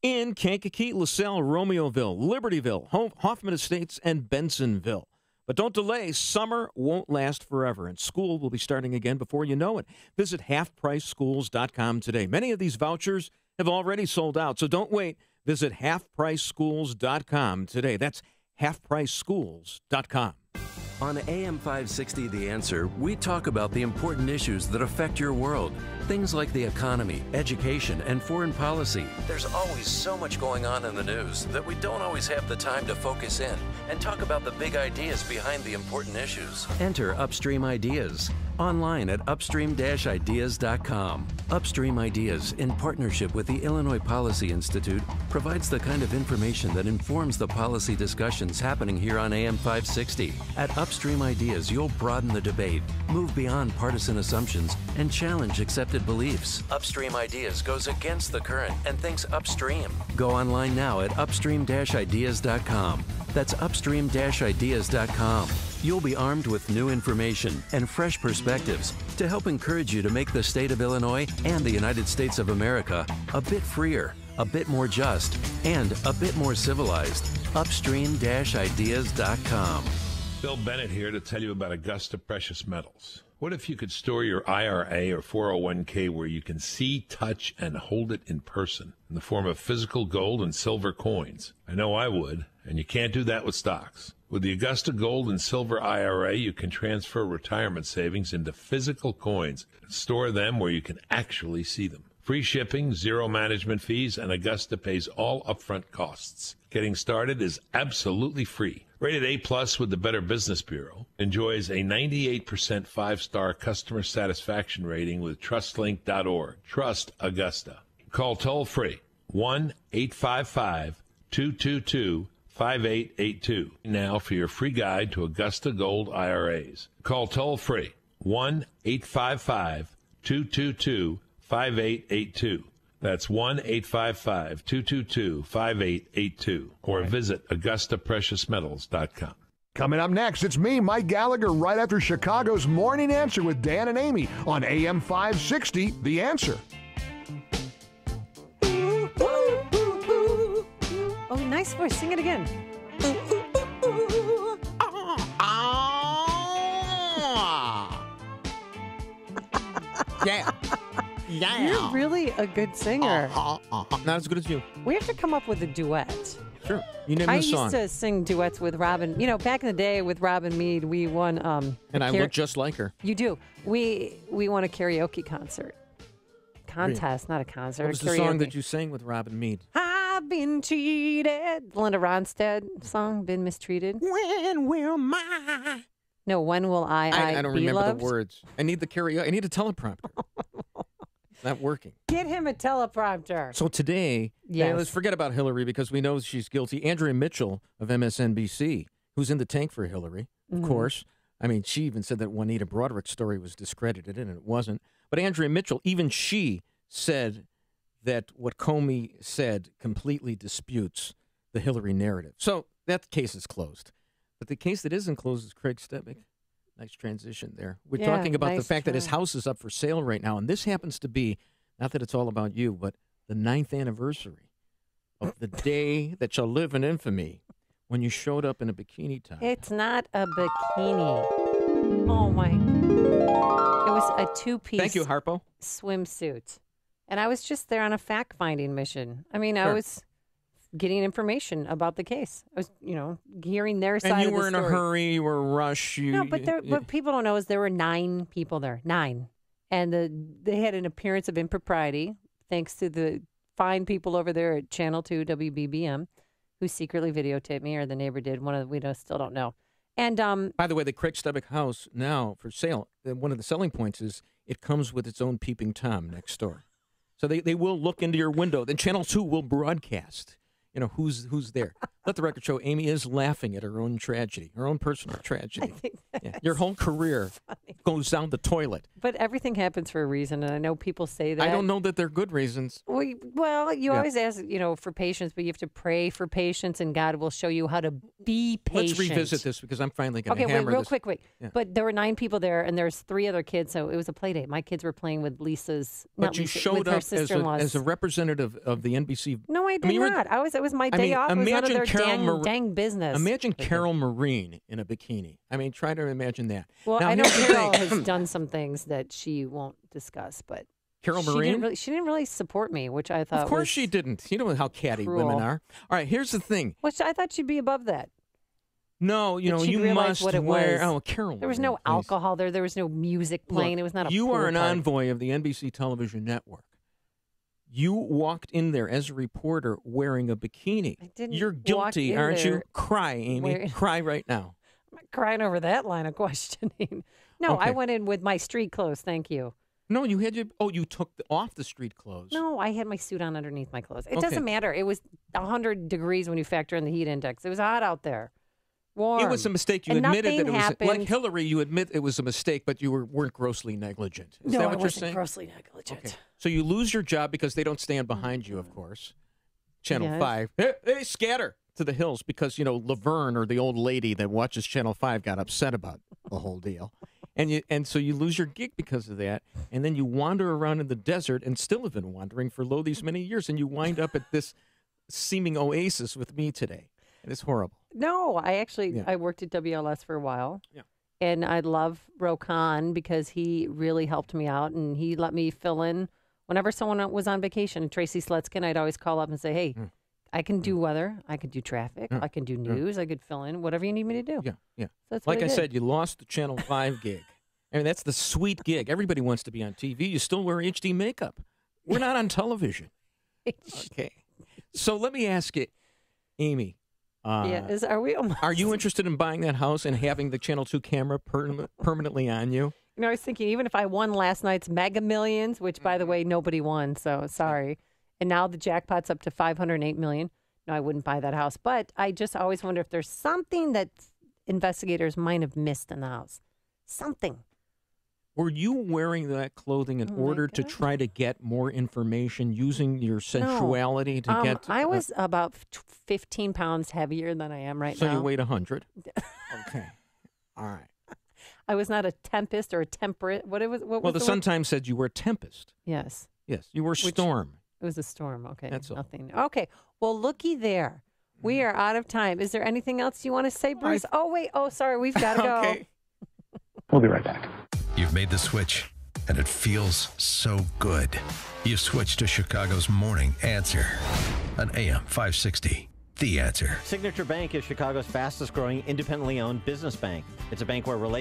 in Kankakee, LaSalle, Romeoville, Libertyville, Hoffman Estates, and Bensonville. But don't delay. Summer won't last forever, and school will be starting again before you know it. Visit HalfPriceSchools.com today. Many of these vouchers have already sold out, so don't wait. Visit HalfPriceSchools.com today. That's HalfPriceSchools.com. On AM 560 The Answer, we talk about the important issues that affect your world. Things like the economy, education, and foreign policy. There's always so much going on in the news that we don't always have the time to focus in and talk about the big ideas behind the important issues. Enter Upstream Ideas. online at upstream-ideas.com. Upstream Ideas, in partnership with the Illinois Policy Institute, provides the kind of information that informs the policy discussions happening here on AM 560. At Upstream Ideas, you'll broaden the debate, move beyond partisan assumptions, and challenge accepted beliefs. Upstream Ideas goes against the current and thinks upstream. Go online now at upstream-ideas.com. That's upstream-ideas.com. You'll be armed with new information and fresh perspectives to help encourage you to make the state of Illinois and the United States of America a bit freer, a bit more just, and a bit more civilized. Upstream-ideas.com. Bill Bennett here to tell you about Augusta Precious Metals. What if you could store your IRA or 401k where you can see, touch, and hold it in person in the form of physical gold and silver coins? I know I would, and you can't do that with stocks. With the Augusta Gold and Silver IRA, you can transfer retirement savings into physical coins and store them where you can actually see them. Free shipping, zero management fees, and Augusta pays all upfront costs. Getting started is absolutely free. Rated A+ with the Better Business Bureau, enjoys a 98% 5-star customer satisfaction rating with TrustLink.org. Trust Augusta. Call toll-free 1-855-222-5882 now for your free guide to Augusta Gold IRAs. Call toll-free 1-855-222-5882. That's 1-855-222-5882. Or visit AugustaPreciousMetals.com. Coming up next, it's me, Mike Gallagher, right after Chicago's Morning Answer with Dan and Amy on AM 560, The Answer. Oh, nice voice. Sing it again. Yeah. Yeah. You're really a good singer. Not as good as you. We have to come up with a duet. Sure. You name I the song. used to sing duets with Robin. You know, back in the day with Robin Meade, we won. And I look just like her. You do. We won a karaoke contest, not a concert. What was the song that you sang with Robin Meade? I've been cheated. Linda Ronstadt song, Been Mistreated. When will my... No, when will I don't be remember loved? the words. I need the karaoke. I need a teleprompter. It's not working. Get him a teleprompter. So today, let's forget about Hillary because we know she's guilty. Andrea Mitchell of MSNBC, who's in the tank for Hillary, of course. I mean, she even said that Juanita Broderick's story was discredited, and it wasn't. But Andrea Mitchell, even she said that what Comey said completely disputes the Hillary narrative. So that case is closed. But the case that isn't closed is Craig Stebick. Nice transition there. We're talking about the fact that his house is up for sale right now. And this happens to be, not that it's all about you, but the 9th anniversary of the day that shall live in infamy when you showed up in a bikini top. It's not a bikini. Oh, my. It was a two-piece Thank you, Harpo. swimsuit. And I was just there on a fact-finding mission. I mean, I was getting information about the case. I was, hearing their side of the story. And you were in a hurry. You were rushed. But what people don't know is there were 9 people there. 9. And they had an appearance of impropriety, thanks to the fine people over there at Channel 2 WBBM, who secretly videotaped me, or the neighbor did. We still don't know. And by the way, the Craig Stebick house now for sale, one of the selling points is it comes with its own peeping Tom next door. So they will look into your window. Then Channel 2 will broadcast. Who's there. Let the record show Amy is laughing at her own tragedy, her own personal tragedy. Your whole career goes down the toilet. But everything happens for a reason, and I know people say that. I don't know that they're good reasons. Well, you always ask, for patience, but you have to pray for patience, and God will show you how to be patient. Let's revisit this because I'm finally going to hammer wait, real this. quick. Yeah. But there were 9 people there, and there's 3 other kids, so it was a play date. My kids were playing with Lisa's. But you showed up as a representative of the NBC. No, I did not. It was my day off. It was none of their dang business. Imagine Carol Marine in a bikini. I mean, try to imagine that. Well, now, I know Carol has done some things that she won't discuss, but Carol Marine? She didn't really support me, which I thought Of course she didn't. You know how catty cruel. women are. All right, here's the thing. Which I thought she'd be above that. No, you must what it wear. was. Oh, Carol. There was no alcohol there. There was no music playing. Look, it was not a You pool are an party. envoy of the NBC television network. You walked in there as a reporter wearing a bikini. I didn't You're guilty, walk in aren't you? there Cry, Amy. Cry right now. I'm not crying over that line of questioning. No, Okay. I went in with my street clothes. Thank you. No, you had your. Oh, you took off the street clothes. No, I had my suit on underneath my clothes. It Okay. doesn't matter. It was 100 degrees when you factor in the heat index. It was hot out there. Warm. It was a mistake. You And admitted nothing that it was happened. like Hillary. You admit it was a mistake, but you weren't grossly negligent. Is No, that I what you're wasn't saying? grossly negligent. Okay. So you lose your job because they don't stand behind you, of course. Channel Yes. 5. They scatter to the hills because, Laverne or the old lady that watches Channel 5 got upset about the whole deal. And so you lose your gig because of that. And then you wander around in the desert and still have been wandering for these many years. And you wind up at this seeming oasis with me today. And it's horrible. No, I worked at WLS for a while. Yeah. And I love Rokan because he really helped me out and he let me fill in whenever someone was on vacation. Tracy Slutskin, I'd always call up and say, hey, I can do weather, I can do traffic, I can do news, I could fill in whatever you need me to do. Yeah, yeah. That's like what I did. said, you lost the Channel 5 gig. I mean, that's the sweet gig. Everybody wants to be on TV. You still wear HD makeup. We're not on television. Okay. So let me ask you, Amy. Are we? Are you interested in buying that house and having the Channel 2 camera permanently on you? I was thinking, even if I won last night's Mega Millions, which, by the way, nobody won, so sorry. And now the jackpot's up to $508 million. No, I wouldn't buy that house. But I just always wonder if there's something that investigators might have missed in the house. Something. Were you wearing that clothing in order to try to get more information, using your sensuality to get? I was about 15 pounds heavier than I am right so now. you weighed 100. Okay. All right. I was not a tempest or a temperate. What was the Sun Times said you were a tempest. Yes. Yes, you were storm. It was a storm. Okay. That's all. Nothing. Okay. Well, looky there. We are out of time. Is there anything else you want to say, Bruce? Oh, wait. Oh, sorry. We've got to go. Okay. We'll be right back. You've made the switch, and it feels so good. You've switched to Chicago's Morning Answer on AM 560. The Answer. Signature Bank is Chicago's fastest growing independently owned business bank. It's a bank where relationships